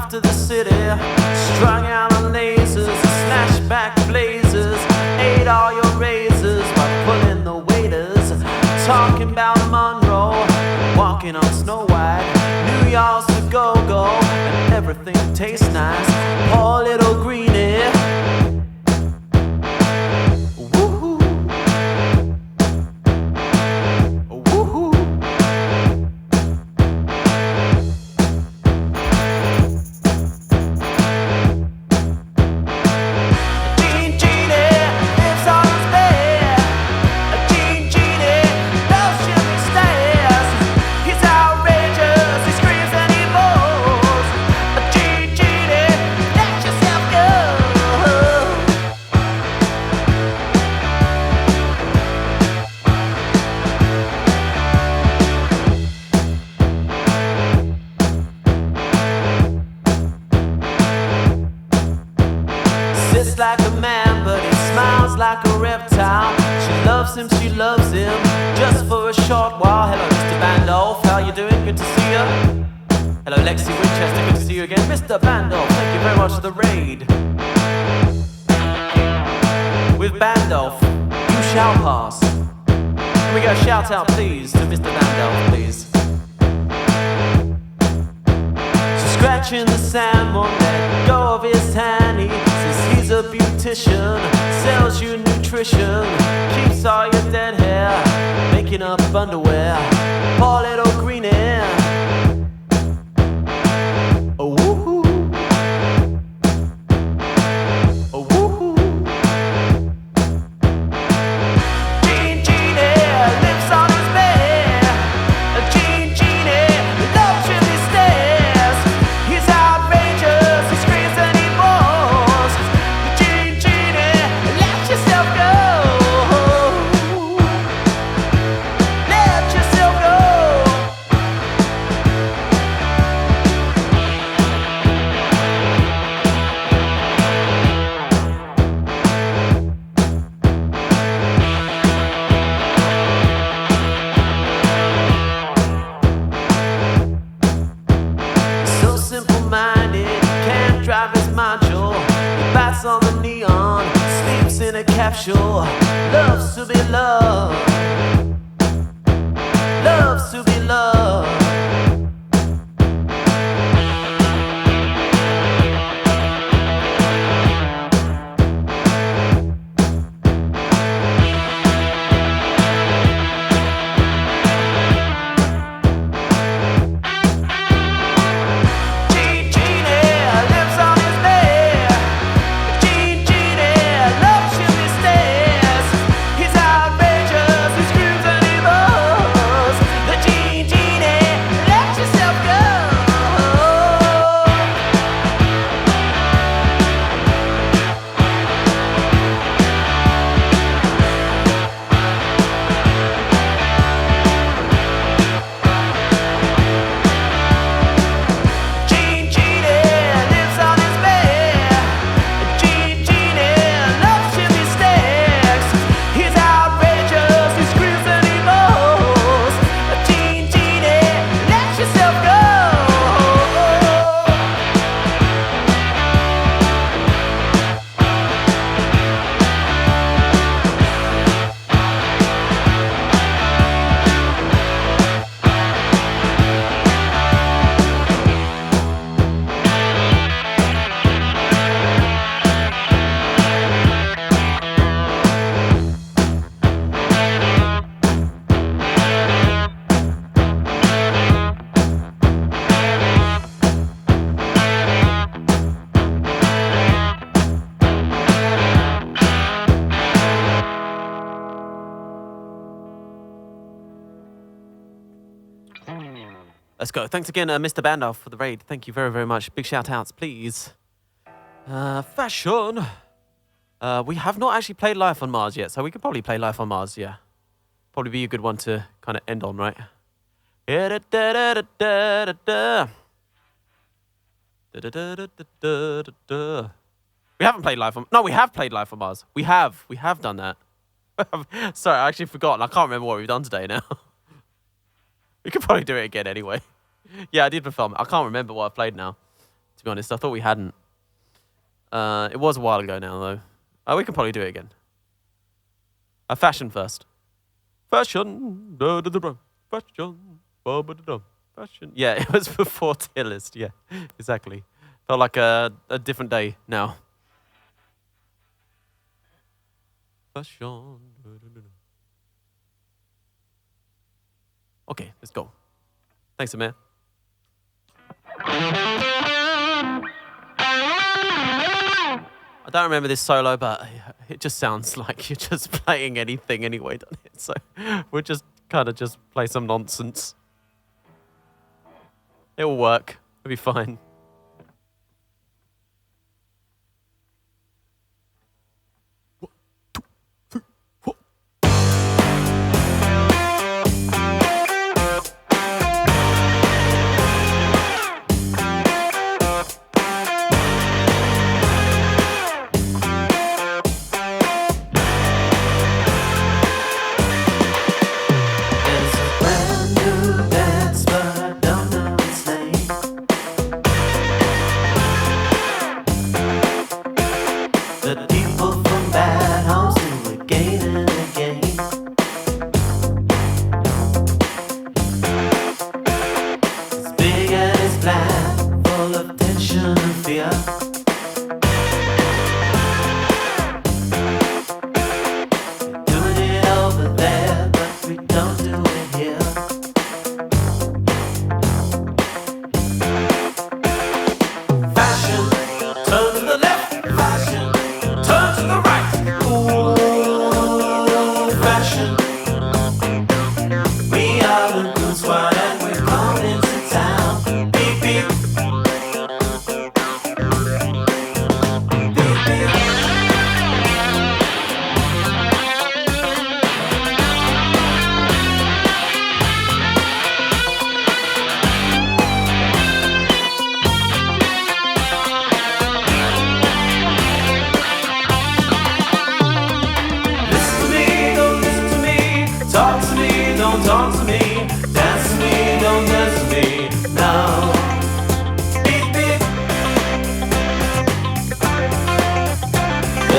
To the city, strung out on lasers, snatched back blazers, ate all your razors while pulling the waiters, talking about Monroe, walking on Snow White, New York's a go-go, and everything tastes nice, poor little Greenie. Woohoo, woohoo. Like a man, but he smiles like a reptile. She loves him, just for a short while. Hello, Mr. BANDLE, how you doing? Good to see you. Hello, Lexi Winchester, good to see you again. Mr. BANDLE, thank you very much for the raid. With BANDLE, you shall pass. Can we go shout out, please, to Mr. BANDLE, please? So scratching the sand, won't let go of his hand. He says he's a beautician, sells you nutrition, keeps all your dead hair, making up underwear. Poor little Greenie. Oh, woohoo. Oh, woohoo. on, sleeps in a capsule, loves to be loved, loves to be loved. Let's go. Thanks again, Mr. BANDLE, for the raid. Thank you very, very much. Big shout-outs, please. Fashion. We have not actually played Life on Mars yet, so we could probably play Life on Mars, yeah. Probably be a good one to kind of end on, right? We haven't played Life on... No, we have played Life on Mars. We have done that. Sorry, I actually forgot. I can't remember what we've done today now. We could probably do it again anyway. Yeah, I did perform. I can't remember what I played now, to be honest. I thought we hadn't. It was a while ago now, though. We can probably do it again. Fashion first. Fashion. Fashion. Fashion. Yeah, it was before tier list. Yeah, exactly. Felt like a different day now. Fashion. Okay, let's go. Thanks, Amir. I don't remember this solo, but it just sounds like you're just playing anything anyway, doesn't it? So we'll just kind of just play some nonsense. It will work. It'll be fine.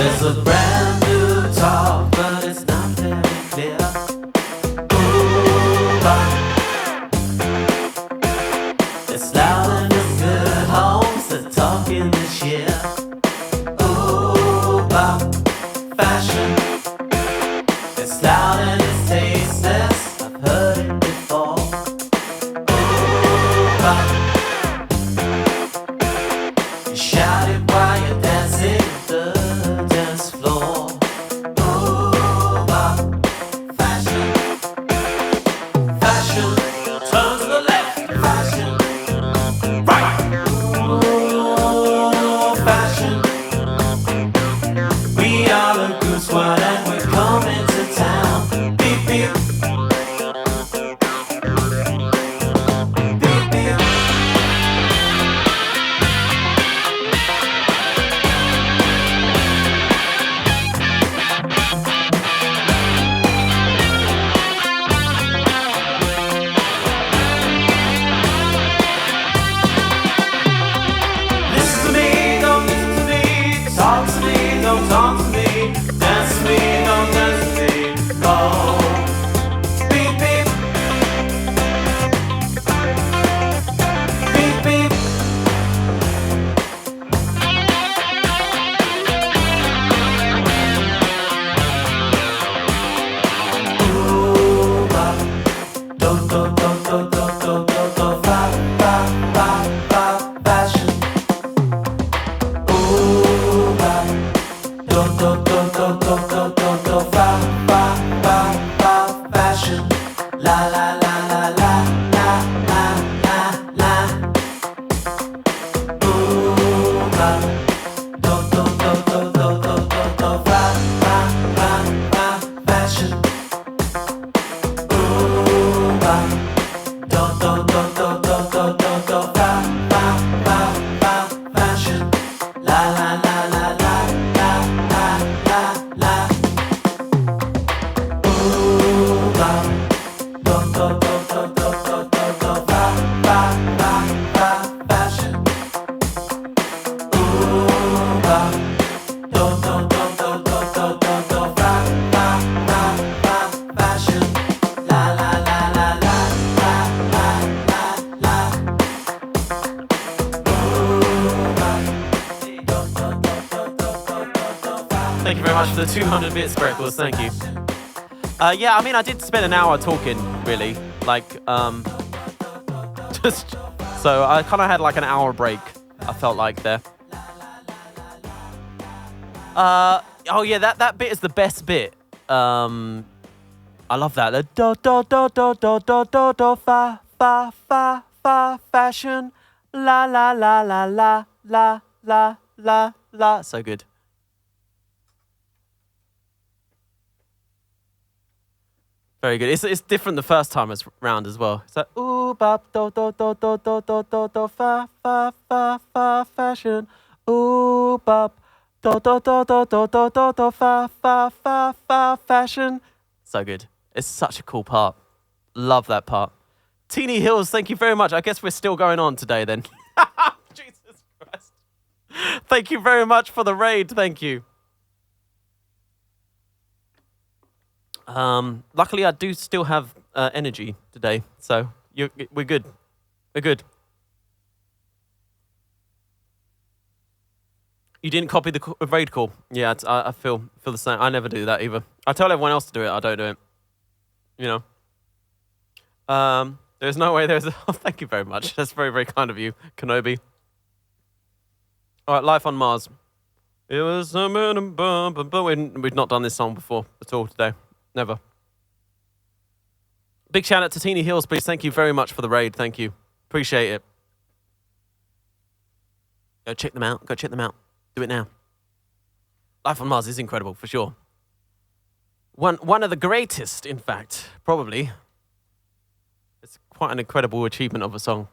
There's a brand new talk, but it's not very clear. Ooh, but it's loud and it's good. Homes are talking this year. Ooh, but fashion. It's loud and it's tasteless. I've heard it before. Ooh, but you shout it while you're dancing the dance floor. Ooh, but fashion, fashion, turn to the left, fashion, right. Ooh, fashion. We are a good squad and we're coming to town. Beep beep. Beep beep. Listen to me, don't listen to me. Talk to me, don't talk to me. Dance to me, don't dance to me. Oh, beep beep. Beep beep. Ooh, ba. Do do do do do do do do fa fa fa fa fashion. Ooh, ba. Do do do do do do do do fa fa fa fa fashion. La la la la la la la la la. Ooh, ba. Do do do do do do do do fa fa fa fa fashion. Ooh, ba. Do do do do do do do do fa fa fa fa fashion. La la la la la la la la la. Ooh, ba. Do do do do do do do do fa fa fa fa fashion. Ooh, ba. Do do do do do do do do fa fa fa fa fashion. La la la la la la la la la. Ooh, ba. Do do do do do do do do fa. Thank you very much for the 200 bits, Spreckles. Thank you. Yeah, I mean, I did spend an hour talking, really. Like, just so I kind of had like an hour break. I felt like there. Oh yeah, that bit is the best bit. I love that. The do do do do do do do do fa fa fa fa fashion. La la la la la la la la la. So good. Very good. It's different the first time round as well. It's like ooh bop do do do do do do do do fa fa fa fa fashion. Ooh bop do do do do do do do do fa fa fa fa fashion. So good. It's such a cool part. Love that part. Teeny Hills, thank you very much. I guess we're still going on today then. Jesus Christ. Thank you very much for the raid. Thank you. Luckily, I do still have energy today, so we're good. We're good. You didn't copy the raid call. Yeah, I feel the same. I never do that either. I tell everyone else to do it. I don't do it. You know. There's no way there's. Oh, thank you very much. That's very, very kind of you, Kenobi. All right, Life on Mars. It was a but we've not done this song before at all today. Never. Big shout out to Teeny Hills, please. Thank you very much for the raid. Thank you. Appreciate it. Go check them out. Go check them out. Do it now. Life on Mars is incredible, for sure. One of the greatest, in fact, probably. It's quite an incredible achievement of a song.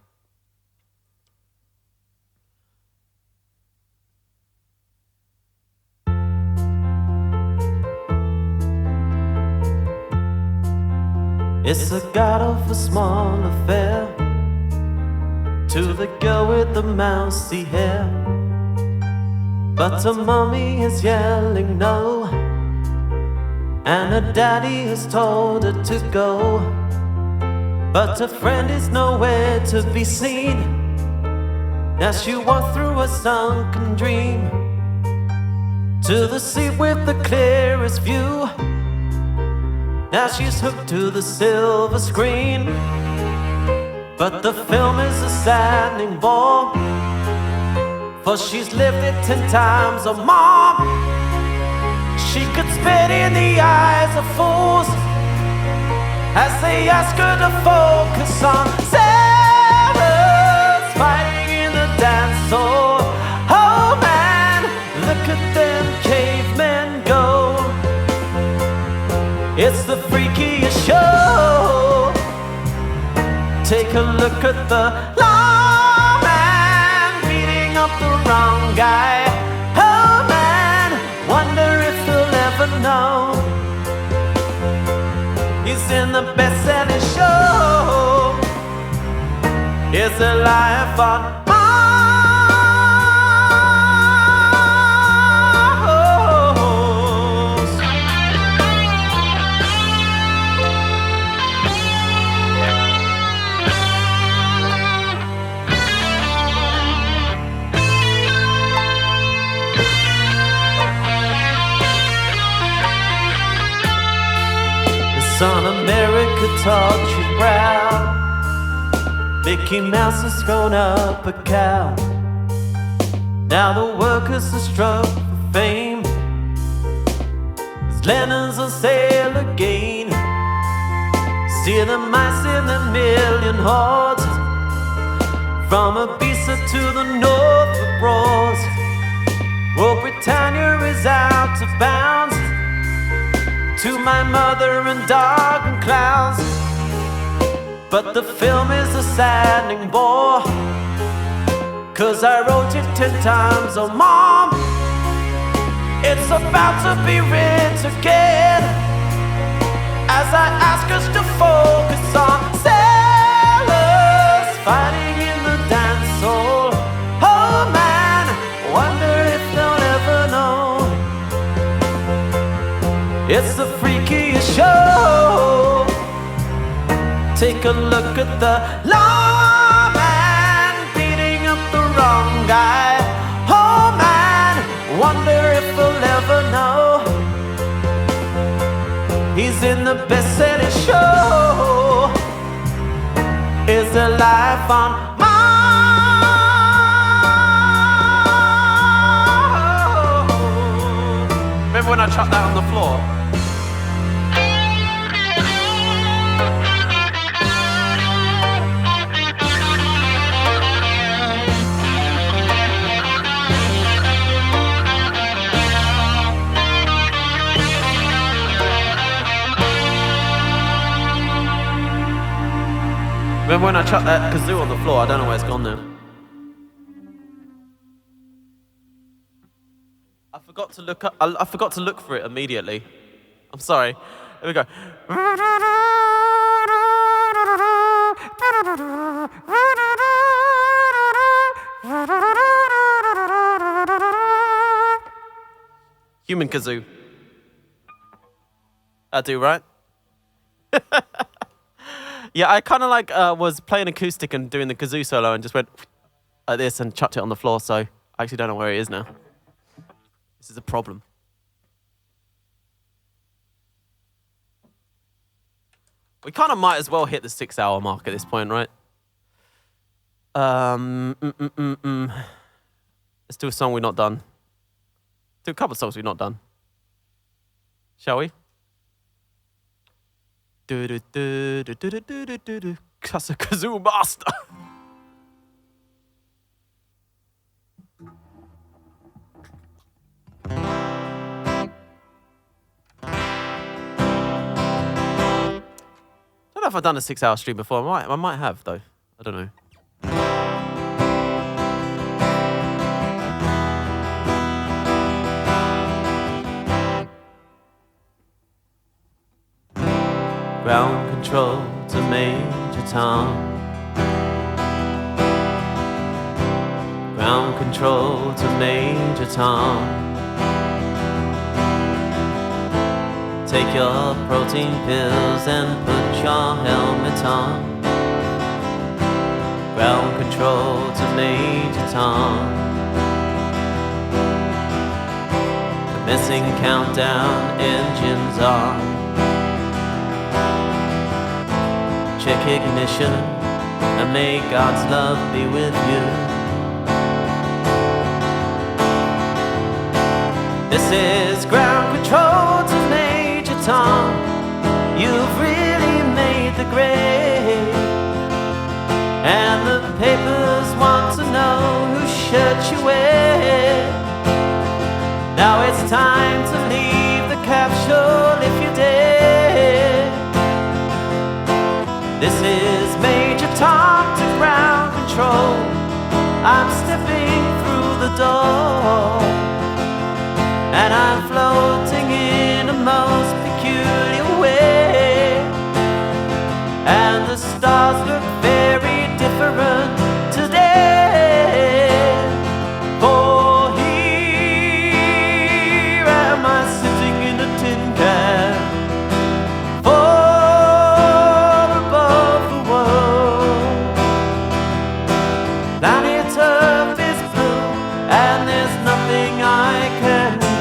It's a god of a small affair. To the girl with the mousy hair, But her mummy is yelling no, and her daddy has told her to go. But her friend is nowhere to be seen as she walks through a sunken dream to the seat with the clearest view. Now she's hooked to the silver screen, but the film is a saddening bore, for she's lived it 10 times or more. She could spit in the eyes of fools as they ask her to focus on sailors fighting in the dance hall. Oh man, look at them cavemen go. It's the freakiest show. Take a look at the lawman beating up the wrong guy. Oh man, wonder if he'll ever know he's in the best-selling show. Is a life on Mars. On America taught you proud. Mickey Mouse has thrown up a cow. Now the workers are struck for fame, 'cause Lennon's on sale again. See the mice in the million hordes, from Ibiza to the north of Broads. Well, Britannia is out of bounds to my mother and dog and clowns. But the film is a saddening bore, 'cause I wrote it 10 times or more. It's about to be written again as I ask us to focus on sailors fighting in the dance hall. Oh man, wonder if they'll ever know it's the freakiest show. Take a look at the lawman beating up the wrong guy. Oh man, wonder if he'll ever know he's in the best-selling show. Is there life on Mars? Remember when I chucked that on the floor? Remember when I chucked that kazoo on the floor? I don't know where it's gone now. I forgot to look up. I forgot to look for it immediately. I'm sorry. Here we go. Human kazoo. I do, right? Yeah, I kind of like was playing acoustic and doing the kazoo solo and just went like this and chucked it on the floor, so I actually don't know where it is now. This is a problem. We kind of might as well hit the 6-hour mark at this point, right? Let's do a song we've not done. Do a couple of songs we've not done. Shall we? That's a kazoo master. I don't know if I've done a 6-hour stream before. I might have though. I don't know. Ground control to Major Tom. Ground control to Major Tom. Take your protein pills and put your helmet on. Ground control to Major Tom. The missing countdown engines on. Check ignition and may God's love be with you. This is ground control to Major Tom. You've really made the grade, and the papers want to know whose shirt you wear. Now it's time to leave the capsule if you dare. This is Major Tom to ground control. I'm stepping through the door, and I'm floating in a most peculiar way. And the stars look very different today. For here am I sitting in a tin can, far above the world. Planet Earth is blue, and there's nothing I can do.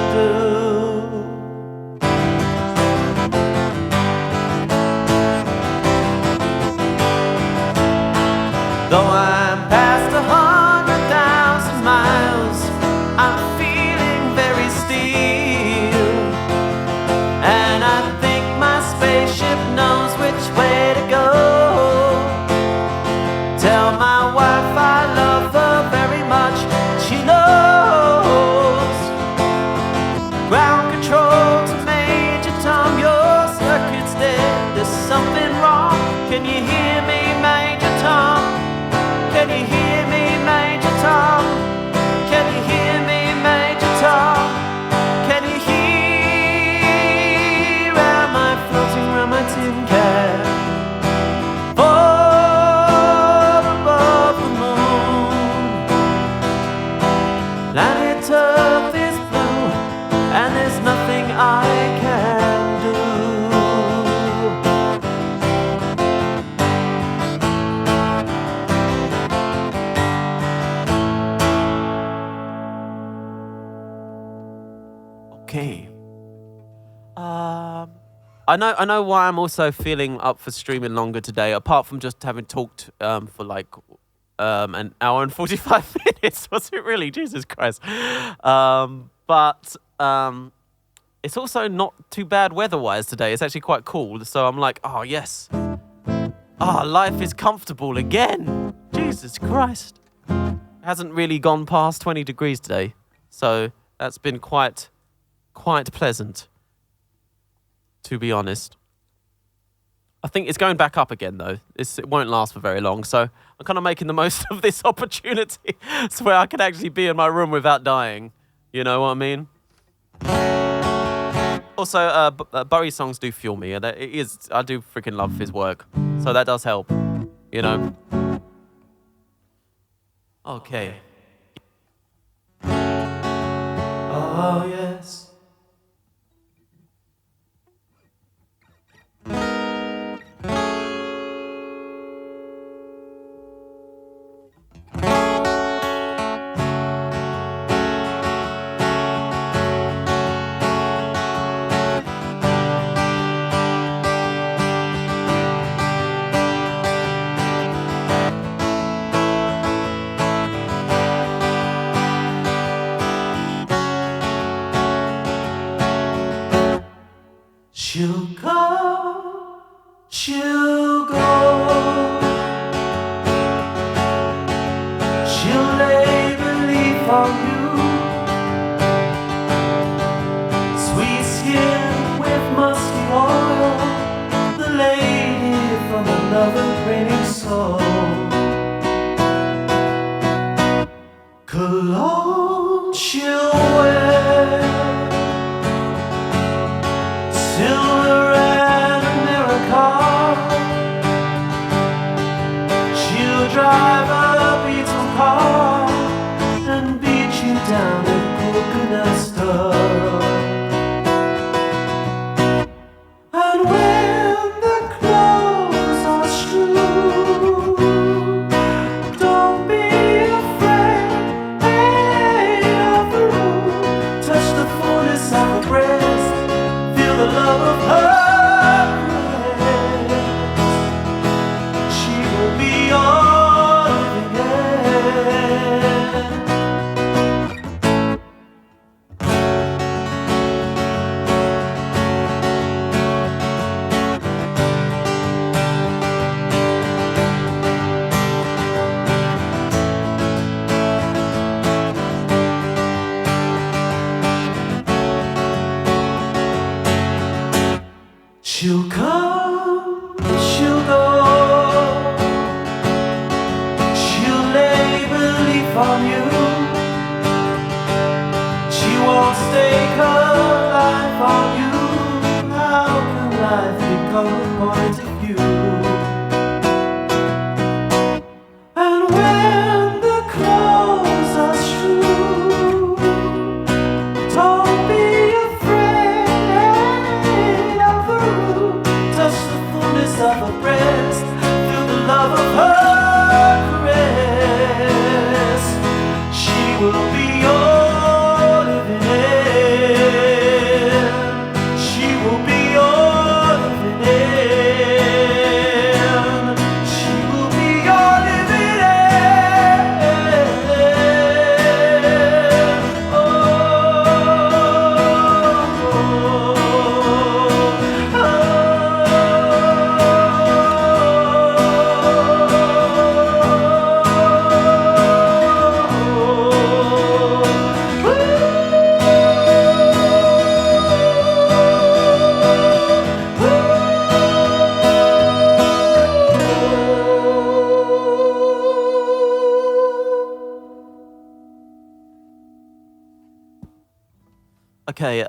Though I'm past 100,000 miles, I'm feeling very still, and I think my spaceship knows which way to go. Tell my wife I love her very much, she knows. Ground control to Major Tom, your circuit's dead, there's something wrong. Can you hear me, Major Tom? Can you hear me, Major Tom? Can you hear me, Major Tom? Can you hear? Am I floating around my tin can, far above the moon? Planet Earth is blue, and there's nothing I can do. Okay. I know why I'm also feeling up for streaming longer today, apart from just having talked for like an hour and 45 minutes. Was it really? Jesus Christ. But it's also not too bad weather-wise today. It's actually quite cool. So I'm like, oh, yes. Oh, life is comfortable again. Jesus Christ. It hasn't really gone past 20 degrees today. So that's been quite pleasant, to be honest. I think it's going back up again, though. It won't last for very long, so I'm kind of making the most of this opportunity so where I can actually be in my room without dying. You know what I mean? Also, Bowie songs do fuel me. I do freaking love his work, so that does help, you know? Okay. Oh, yes. She'll go, she'll lay belief on you, sweet skin with musky oil, the lady from another grinning soul. Cologne she'll wear, silver and a mirror car. She'll drive a Beetle car She'll come, she'll go. She'll lay belief on you. She won't stake her life on you. How can life become a point of view? And when the clothes are true, don't be afraid of the room. Touch the fullness of her breast, feel the love of her caress. She will be your living end. She will be your living end. She will be your living end. Oh, Okay,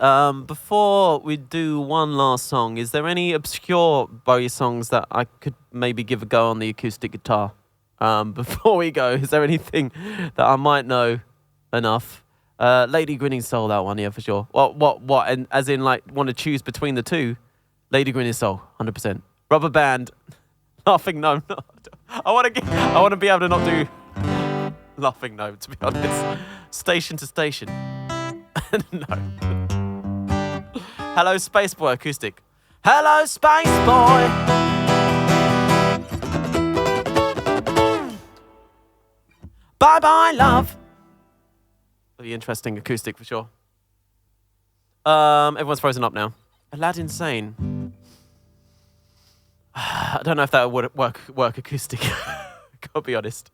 before we do one last song, is there any obscure Bowie songs that I could maybe give a go on the acoustic guitar? Before we go, is there anything that I might know enough? Lady Grinning Soul, that one, yeah, for sure. What? And as in, like, want to choose between the two? Lady Grinning Soul, 100%. Rubber Band, Laughing Gnome. I want to be able to not do Laughing Gnome, to be honest. Station to Station. No. Hello, Space Boy, acoustic. Hello, Space Boy. Bye bye, love. Really interesting acoustic for sure. Everyone's frozen up now. Aladdin Sane. I don't know if that would work acoustic. Gotta be honest.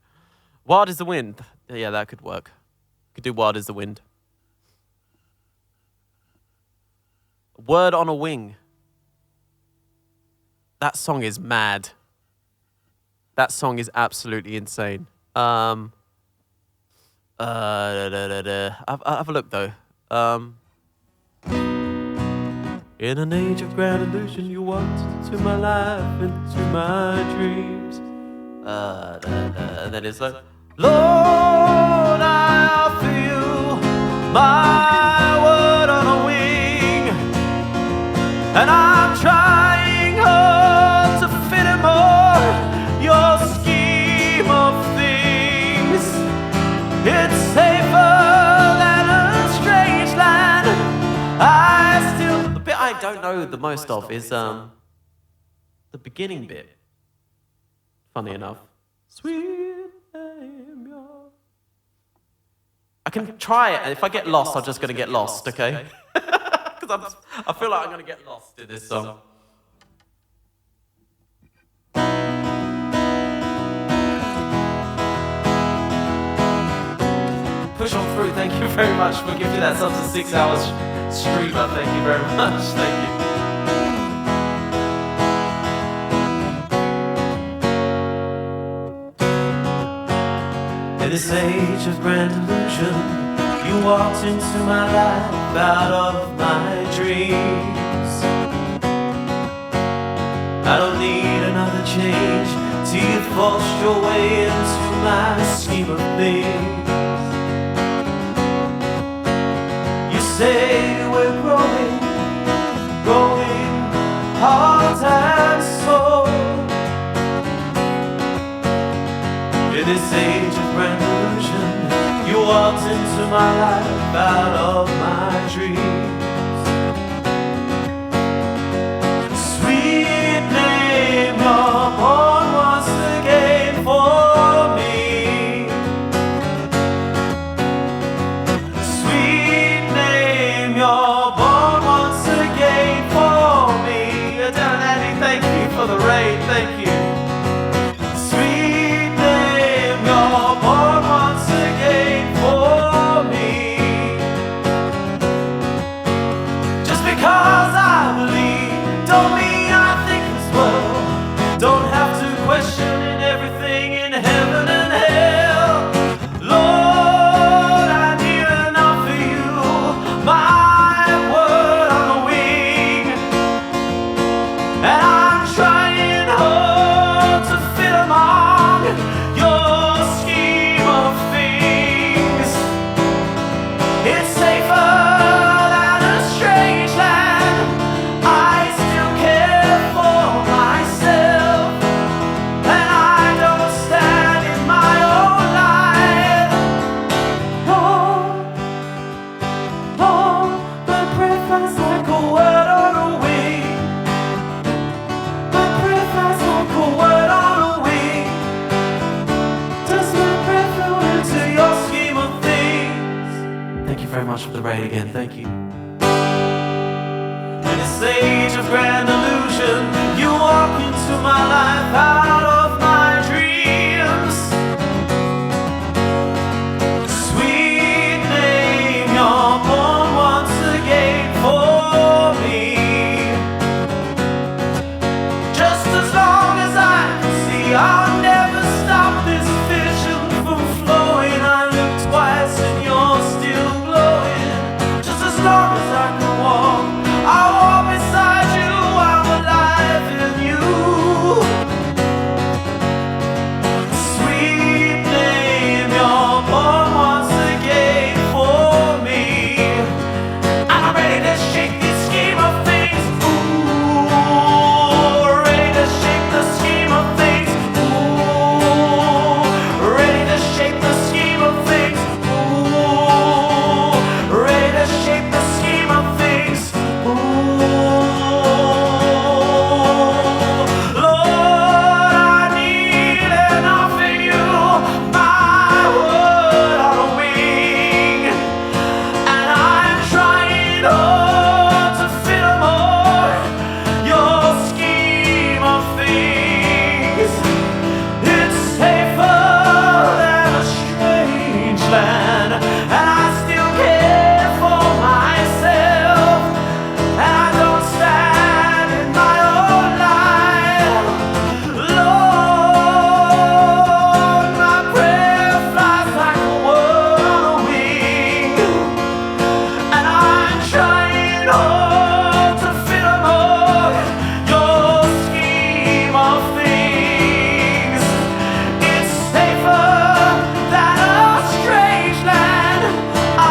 Wild as the Wind. Yeah, that could work. Could do Wild as the Wind. Word on a Wing. That song is mad. That song is absolutely insane. I'll have a look though. In an age of grand illusion, you walked into my life, into my dreams. And then it's like, Lord, I offer you my word on a wing. And I'm trying hard to fit in more your scheme of things. It's safer than a strange land. The bit I don't know the most of is the beginning bit. Funny enough. Sweet name your... I can try it, and if I get lost, I'm just going to get lost, okay? Because I feel like I'm going to get lost in this song. Push on through, thank you very much for giving me that sub to 6 hours streamer. Thank you very much, thank you. In this age of grand illusion, you walked into my life out of my dreams. I don't need another change till you forced your way into my scheme of things. You say we're growing heart and soul. In this age of grand illusion, you walked into my life out of my dreams. Sweet name, you're born once again for me. Sweet name, you're born once again for me. Daddy, thank you for the rain, thank you. Sweet name, you're born once again for me. Just because I believe don't mean I great again, thank you. In this age of grand illusion, you walk into my life out of my dreams. Sweet name, you're born once again for me. Just as long as I can see, I'll never stop this vision from flowing. I look twice and you're still glowing. Just as long as I can walk, I'll walk beside you. I'm alive in you. Sweet name, you're born once again for me. And I'm ready to shake this scheme of things. Ooh, ready to shake the scheme of things. Ooh, ready to shake the scheme of things. Ooh, ready to shake the scheme of things. Ooh, Lord, I need and offer you my word on a wing. And I'm trying hard to fit more your scheme of things. It's safer than a strange land, and I still care for myself, and I don't stand in my own light. Lord, my prayer flies like a word on a wing. And I'm trying hard to fit aboard your scheme of things. It's safer than a strange land. I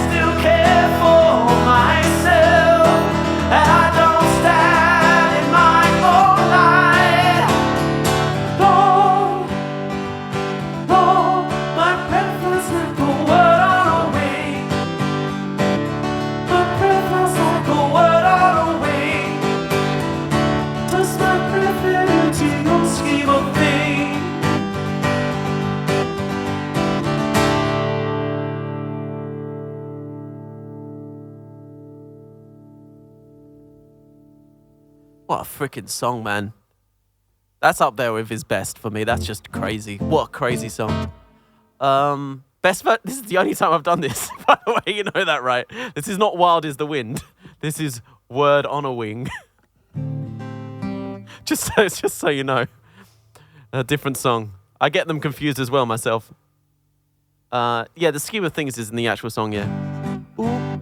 still care for myself, and I don't stand in my own light. Lord, Lord, my preference like a word on a wing. My preference like a word on a wing. Does my preference to your scheme of things? What a freaking song, man. That's up there with his best for me. That's just crazy. What a crazy song. This is the only time I've done this, by the way, you know that, right? This is not Wild is the Wind. This is Word on a Wing. just so you know. A different song. I get them confused as well myself. Yeah, the scheme of things is in the actual song, yeah. Ooh,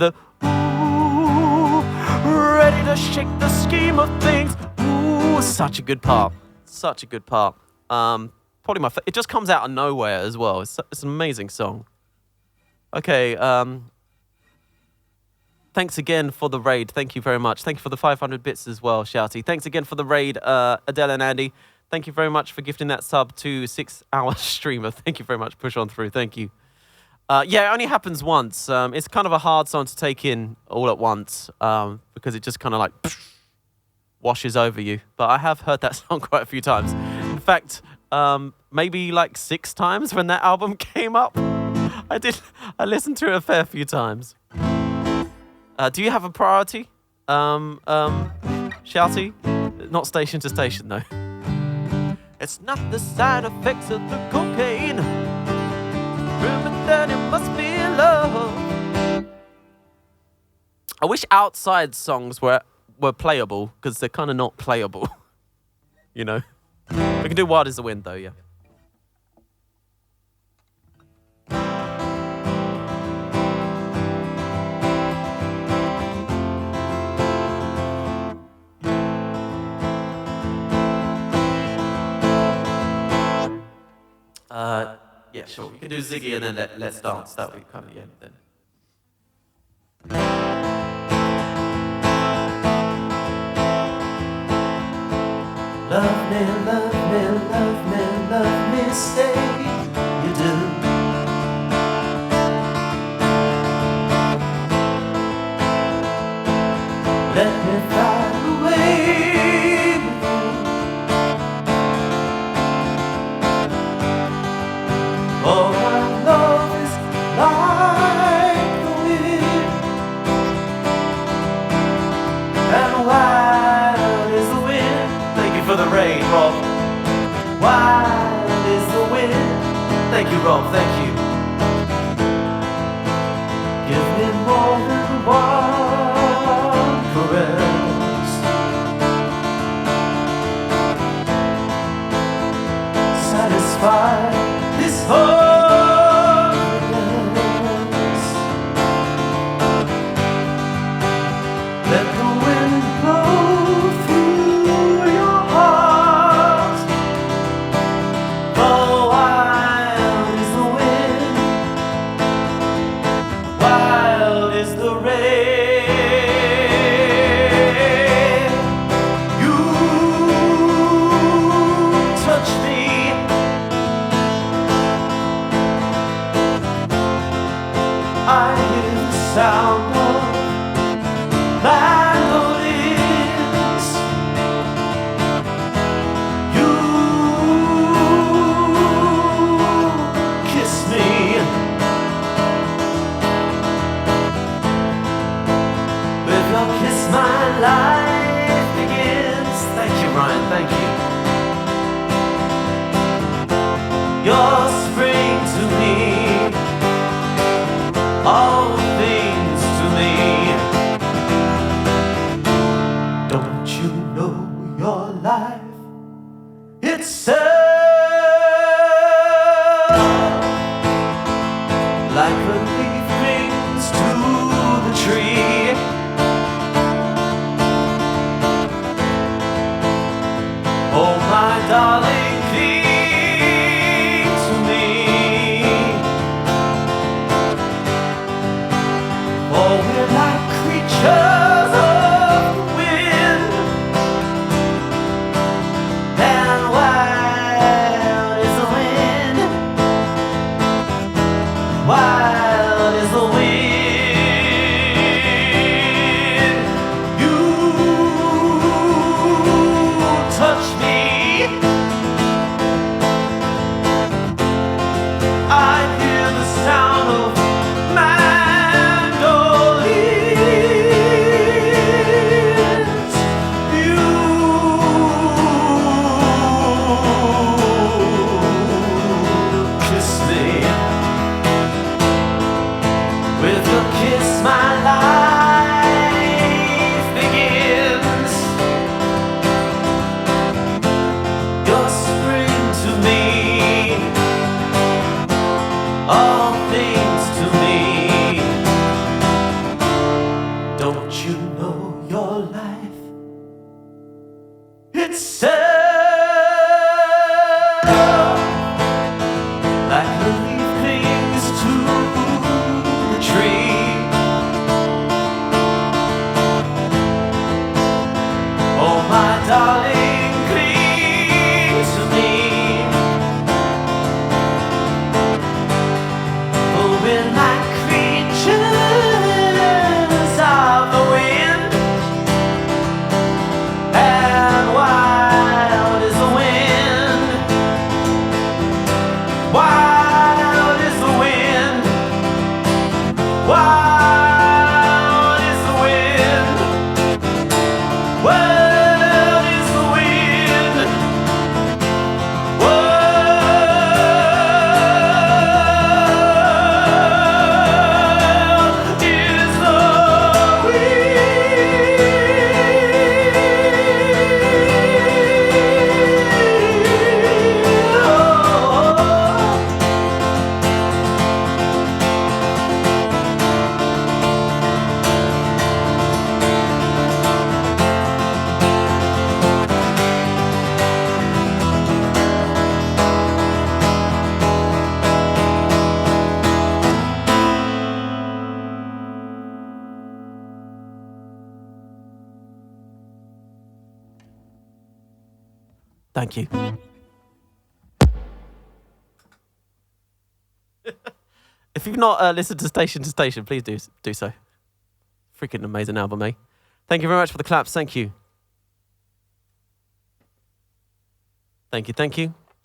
ready to shake the scheme of things. Ooh, such a good part. Such a good part. Probably my it just comes out of nowhere as well. It's an amazing song. Okay, thanks again for the raid. Thank you very much. Thank you for the 500 bits as well, Shouty. Thanks again for the raid, Adele and Andy. Thank you very much for gifting that sub to 6 Hour Streamer. Thank you very much. Push on through. Thank you. Yeah, it only happens once. It's kind of a hard song to take in all at once because it just kind of like washes over you. But I have heard that song quite a few times. In fact, maybe like 6 times when that album came up. I listened to it a fair few times. Do you have a priority? Shouty? Not station to station though. It's not the side effects of the cocaine. Remember that it must be love. I wish Outside songs were playable, because they're kind of not playable. You know? We can do Wild is the Wind though, yeah. Yeah, sure. We can do Ziggy and then Let's Dance. That would be kind of the end then. Love me, love me, love me, love me, stay. You do. Let me fly away with you. Oh, my love is like the wind. Thank you, Rob, thank you. Give me more than one caress. Satisfy this hopelessness. Let the wind blow through your heart. Oh, wild is the wind, wild is the rain. You touch me, I hear the sound of mandolins. You kiss me, with your kiss my life begins. Thank you, Ryan, thank you. Your spring to me, all things to me. Don't you know your life itself? Like a leaf clings to the tree. Oh, my darling, cling to me. Oh, we're like creatures of the wind, and wild is the wind, wild is the wind. You touch me, I hear the sound of mandolins. You kiss me, with your kiss my life begins. Your spring to me, all things to me. Don't you know your life itself? Like a leaf clings to the tree. Oh, my darling, cling to me. Oh, we're like creatures of the wind, and wild is the wind, wild is the wind, wild is the wind, wild is the wind, wild is the Thank you. If you've not listened to Station, please do so. Freaking amazing album, eh? Thank you very much for the claps. Thank you. Thank you.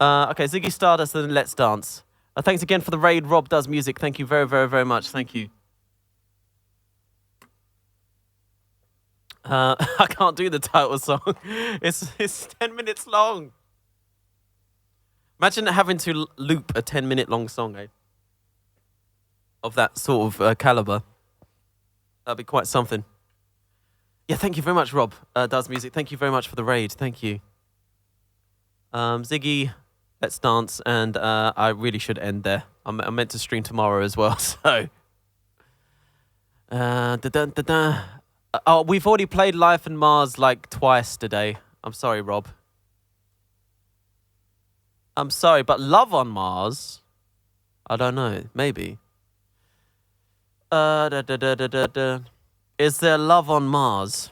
Okay, Ziggy, Stardust, and Let's Dance. Thanks again for the raid. Rob does music. Thank you very, very, very much. Thank you. I can't do the title song. It's 10 minutes long. Imagine having to loop a 10-minute long song, eh? Of that sort of caliber. That'd be quite something. Yeah, thank you very much, Rob. Does Music. Thank you very much for the raid. Thank you. Ziggy, let's dance. And I really should end there. I'm meant to stream tomorrow as well, so. Oh, we've already played Life on Mars like twice today. I'm sorry, Rob. I'm sorry, but Love on Mars? I don't know. Maybe. Is there love on Mars?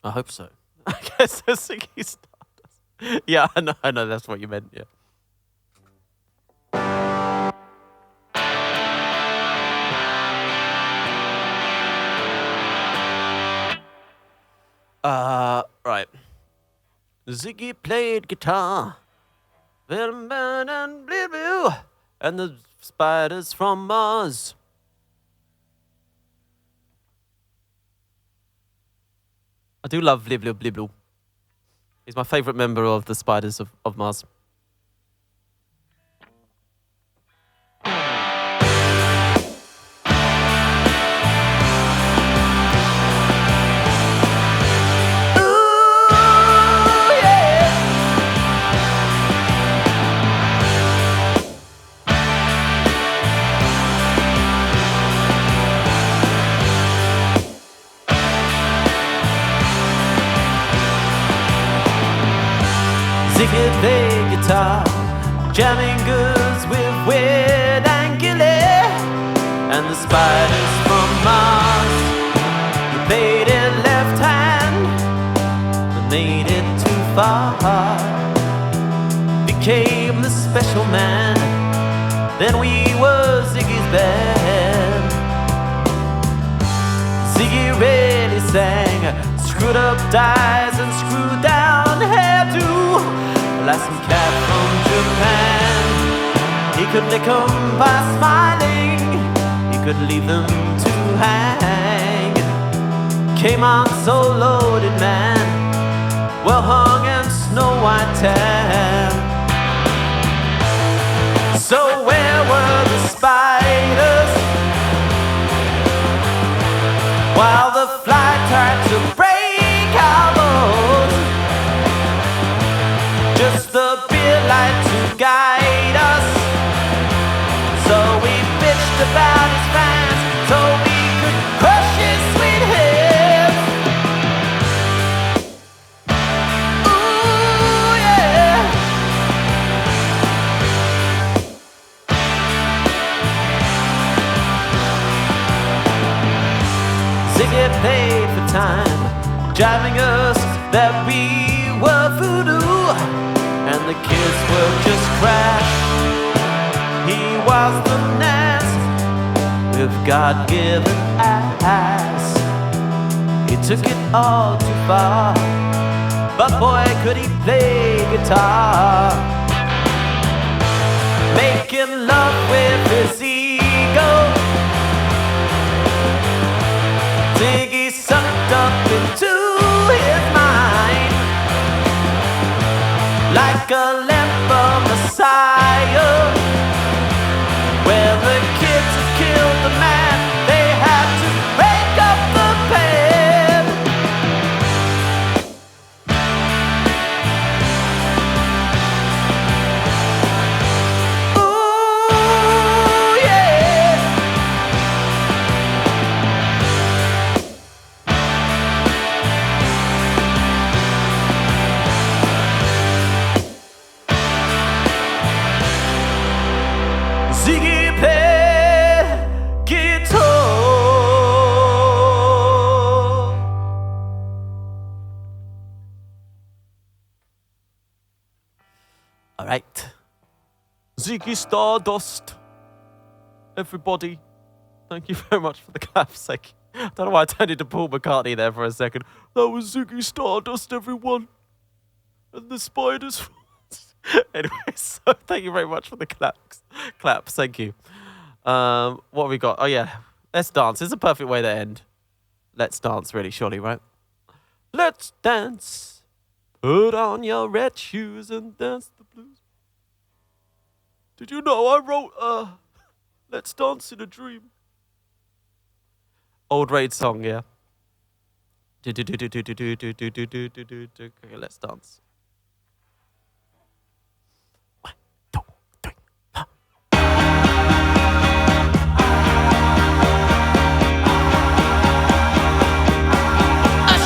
I hope so. I guess there's Ziggy Stardust. Yeah, I know that's what you meant, yeah. Right. Ziggy played guitar. And the spiders from Mars. I do love Bliblu Bliblu. He's my favourite member of the spiders of Mars. Ziggy played guitar, jamming goods with Weird Angulae and the spiders from Mars. He played it left hand, but made it too far. Became the special man, then we were Ziggy's band. Ziggy really sang, screwed up dies and screwed down hairdo. Like some cat from Japan. He could lick 'em by smiling, he could leave them to hang. Came on so loaded, man, well hung and snow white tan. So where were the spiders while the fly tried to break our bones? Just the beer light to guide us. So we bitched about his fans, so we could crush his sweet head. Ooh, yeah. Ziggy paid for time, driving us that we were voodoo. And the kids were just crash. He was the nest with God-given ass. He took it all too far, but boy could he play guitar. Making love with his ego, Ziggy sucked up into his mind. Like a leper messiah, where the kids had killed the man, they had to break up the band. Ooh, yeah. Ziggy played guitar. All right. Ziggy Stardust. Everybody, thank you very much for the claps. I don't know why I turned into Paul McCartney there for a second. That was Ziggy Stardust, everyone. And the spiders. Anyway, so thank you very much for the claps. Thank you. What have we got? Oh yeah, let's dance. It's a perfect way to end. Let's dance, really, surely, right? Let's dance. Put on your red shoes and dance the blues. Did you know I wrote Let's Dance in a Dream? Old raid song, yeah. Okay, let's dance. 1, 2, 3, 4.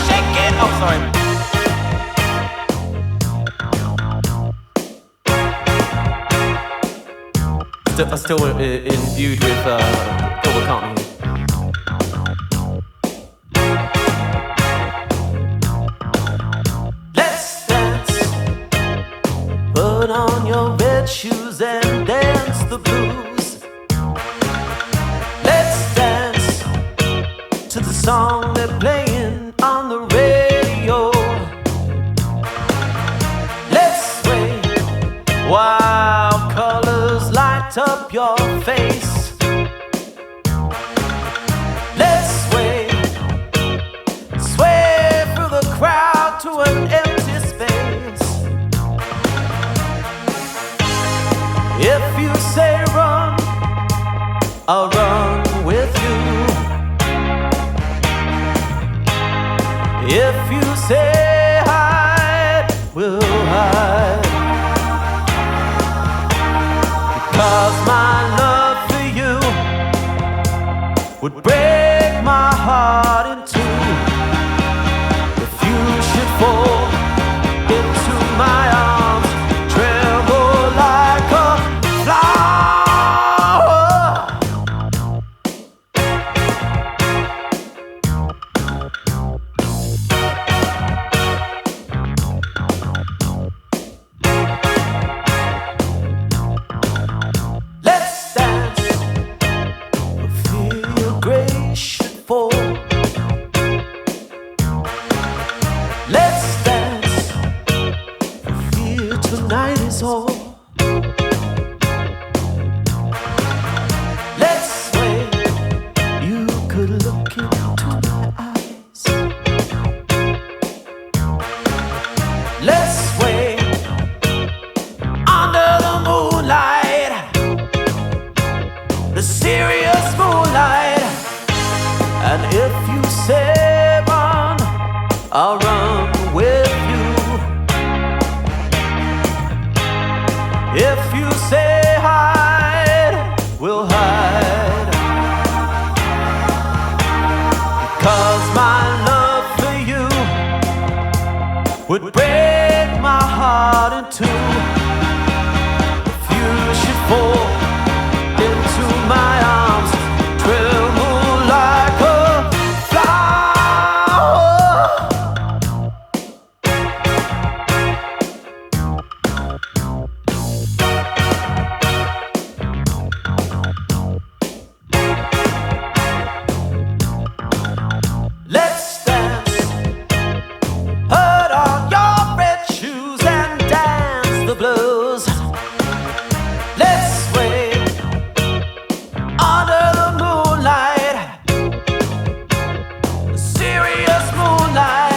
Shake it! Oh, sorry. Still imbued with Paul McCartney. Let's dance. Put on your red shoes and dance the blues. Let's dance to the song they're playing on the radio. Let's sway. Wild colors light up your face. Let's sway. Sway through the crowd to an empty space. If you say run, I'll run with you. If you say hide, we'll hide. Because my love for you would break my heart in two. If you should fall into my arms, tremble like a flower. Let's dance. Feel your grace should fall. Let's dance. Feel tonight is all. Let's sway. You could look into my eyes. Let's sway under the moonlight, the serious moonlight. And if you say run, I'll run with you. If you say hide, we'll hide. Because my love for you would break my heart in two. If you should fall into my arms, tremble like a flower. Let's dance. Put on your red shoes and dance the blues. Let's sway under the moonlight, the serious moonlight.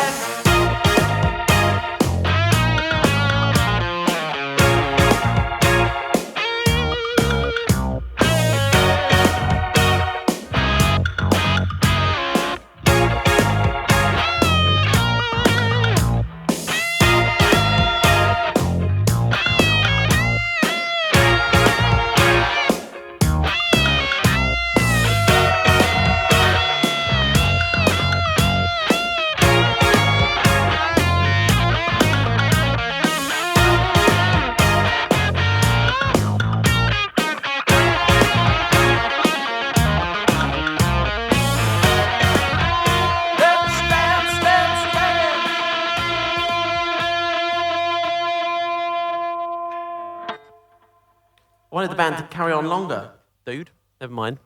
Let's dance, dance, dance. I wanted the band to carry on longer, dude. Never mind.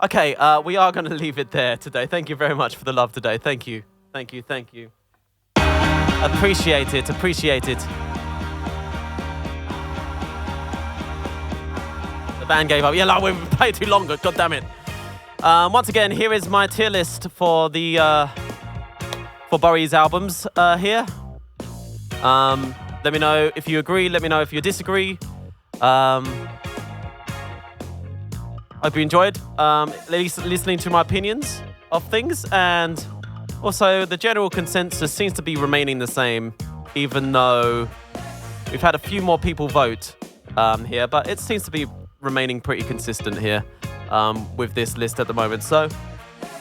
Okay, we are going to leave it there today. Thank you very much for the love today. Thank you. Thank you. Thank you. Appreciate it. Appreciate it. The band gave up. Yeah, like, we've played too long. God damn it. Once again, here is my tier list for the for Bowie's albums here. Let me know if you agree. Let me know if you disagree. Hope you enjoyed listening to my opinions of things, and also the general consensus seems to be remaining the same, even though we've had a few more people vote here, but it seems to be remaining pretty consistent here with this list at the moment. So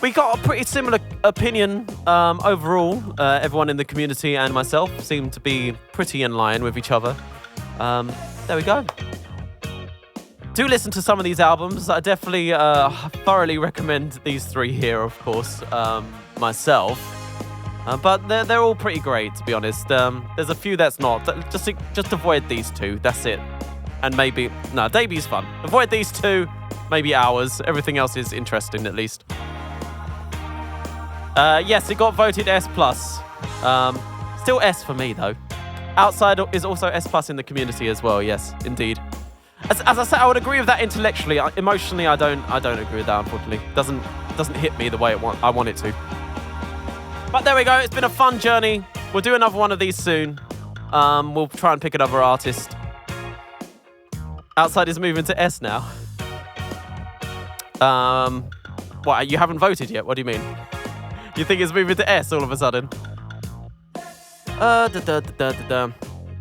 we got a pretty similar opinion overall. Everyone in the community and myself seem to be pretty in line with each other. There we go. Do listen to some of these albums. I definitely thoroughly recommend these three here, of course, myself. But they're all pretty great, to be honest. There's a few that's not. Just avoid these two. That's it. And maybe... No, Debut's fun. Avoid these two. Maybe Hours. Everything else is interesting, at least. Yes, it got voted S+. Still S for me, though. Outside is also S+ in the community as well. Yes, indeed. As I said, I would agree with that intellectually. Emotionally, I don't agree with that, unfortunately. Doesn't hit me the way I want it to. But there we go. It's been a fun journey. We'll do another one of these soon. We'll try and pick another artist. Outside is moving to S now. What? You haven't voted yet? What do you mean? You think it's moving to S all of a sudden?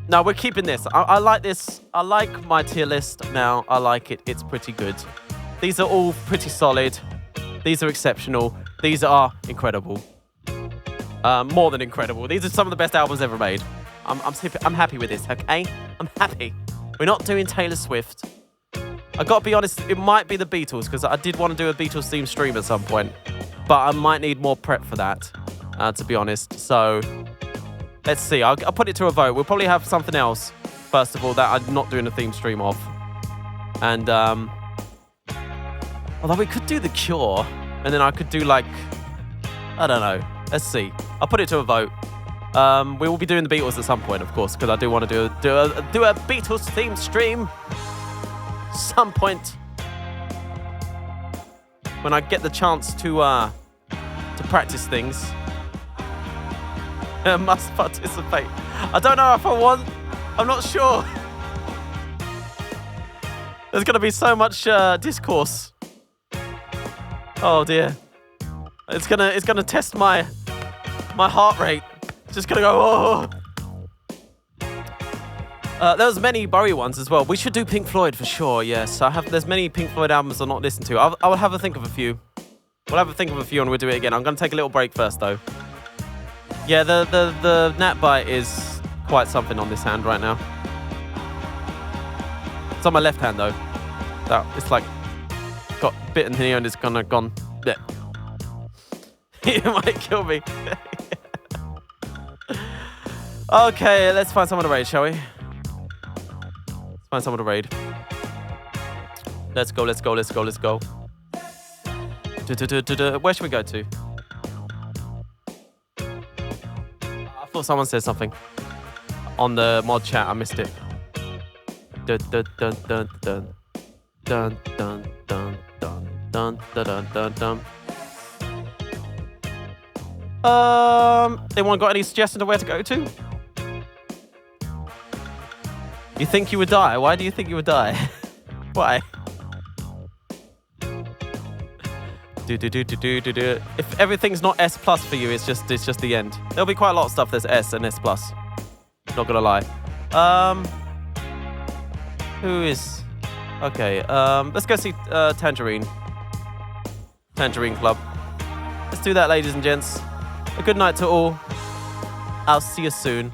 No, we're keeping this. I like this. I like my tier list now. I like it. It's pretty good. These are all pretty solid. These are exceptional. These are incredible. More than incredible. These are some of the best albums ever made. I'm happy with this, okay? I'm happy. We're not doing Taylor Swift. I gotta be honest, it might be the Beatles, because I did want to do a Beatles themed stream at some point. But I might need more prep for that, to be honest. So... let's see. I'll put it to a vote. We'll probably have something else, first of all, that I'm not doing a theme stream of. And, although we could do The Cure, and then I could do, like, I don't know. Let's see. I'll put it to a vote. We will be doing the Beatles at some point, of course, because I do want to do a Beatles themed stream some point when I get the chance to practice things. Must participate. I don't know if I want. I'm not sure. There's going to be so much discourse. Oh dear. It's gonna test my heart rate. It's just gonna go. Oh. There was many Bowie ones as well. We should do Pink Floyd for sure. Yes, there's many Pink Floyd albums I've not listened to. I'll have a think of a few. We'll have a think of a few and we'll do it again. I'm gonna take a little break first though. Yeah, the gnat bite is quite something on this hand right now. It's on my left hand though. It's like got bitten here and it's gone. Yeah. It might kill me. Okay, let's find someone to raid, shall we? Let's find someone to raid. Let's go. Where should we go to? I thought someone said something on the mod chat. I missed it. Dun dun dun dun dun dun dun dun dun dun dun dun. Anyone got any suggestions of where to go to? You think you would die? Why do you think you would die? Why? If everything's not S+ for you, it's just the end. There'll be quite a lot of stuff that's S and S+. Not gonna lie. Who is? Okay. Let's go see Tangerine Club. Let's do that, ladies and gents. A good night to all. I'll see you soon.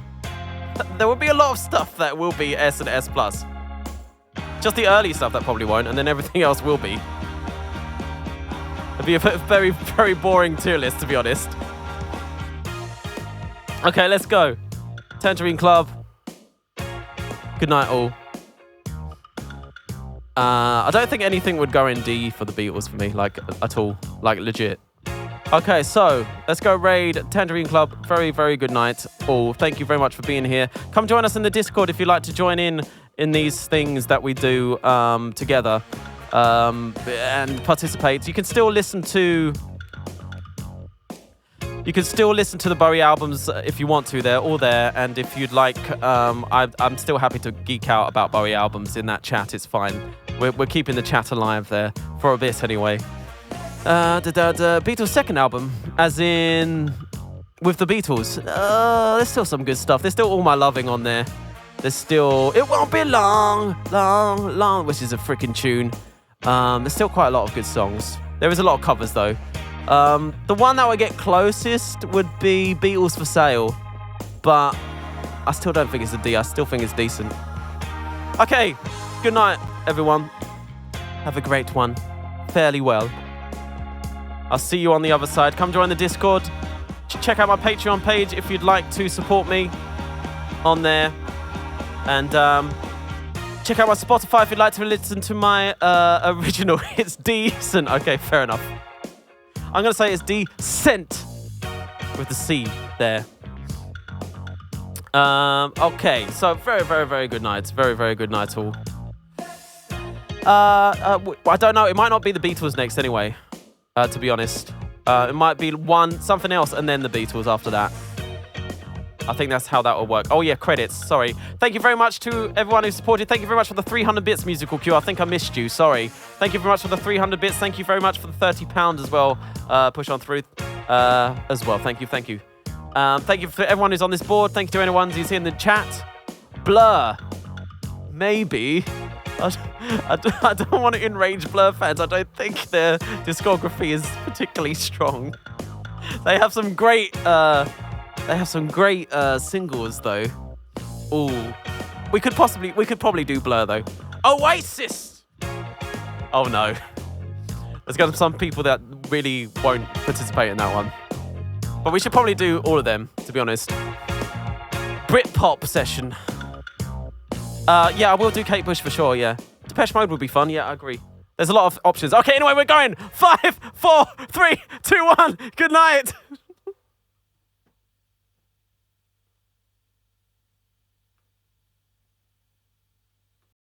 There will be a lot of stuff that will be S and S+. Just the early stuff that probably won't, and then everything else will be. It'll be a very, very boring tier list, to be honest. Okay, let's go. Tangerine Club. Good night, all. I don't think anything would go in D for the Beatles for me, like, at all. Like, legit. Okay, so let's go raid Tangerine Club. Very, very good night, all. Thank you very much for being here. Come join us in the Discord if you'd like to join in these things that we do together and participate. You can still listen to the Bowie albums if you want to. They're all there, and if you'd like, I'm still happy to geek out about Bowie albums in that chat. It's fine. We're keeping the chat alive there for a bit anyway. Beatles' second album, as in with the Beatles. There's still some good stuff. There's still All My Loving on there. There's still It Won't Be Long, Long, Long, which is a freaking tune. There's still quite a lot of good songs. There is a lot of covers though. The one that would get closest would be Beatles for Sale, but I still don't think it's a D. I still think it's decent. Okay, good night, everyone. Have a great one. Fairly well. I'll see you on the other side. Come join the Discord. Check out my Patreon page if you'd like to support me on there. And check out my Spotify if you'd like to listen to my original. It's decent. Okay, fair enough. I'm going to say it's decent with the C there. Okay, so very, very, very good night. Very, very good night all. I don't know. It might not be the Beatles next anyway, to be honest. It might be something else and then the Beatles after that. I think that's how that will work. Oh yeah, credits. Sorry. Thank you very much to everyone who supported. Thank you very much for the 300 bits musical queue. I think I missed you. Sorry. Thank you very much for the 300 bits. Thank you very much for the £30 as well. Push on through as well. Thank you. Thank you. Thank you for everyone who's on this board. Thank you to anyone who's in the chat. Blur. Maybe. I don't want to enrage Blur fans. I don't think their discography is particularly strong. They have some great singles though. Ooh. We could probably do Blur though. Oasis! Oh no. There's got some people that really won't participate in that one. But we should probably do all of them, to be honest. Britpop session. Yeah, I will do Kate Bush for sure, yeah. Depeche Mode would be fun, yeah, I agree. There's a lot of options. Okay, anyway, we're going. 5, 4, 3, 2, 1. Good night.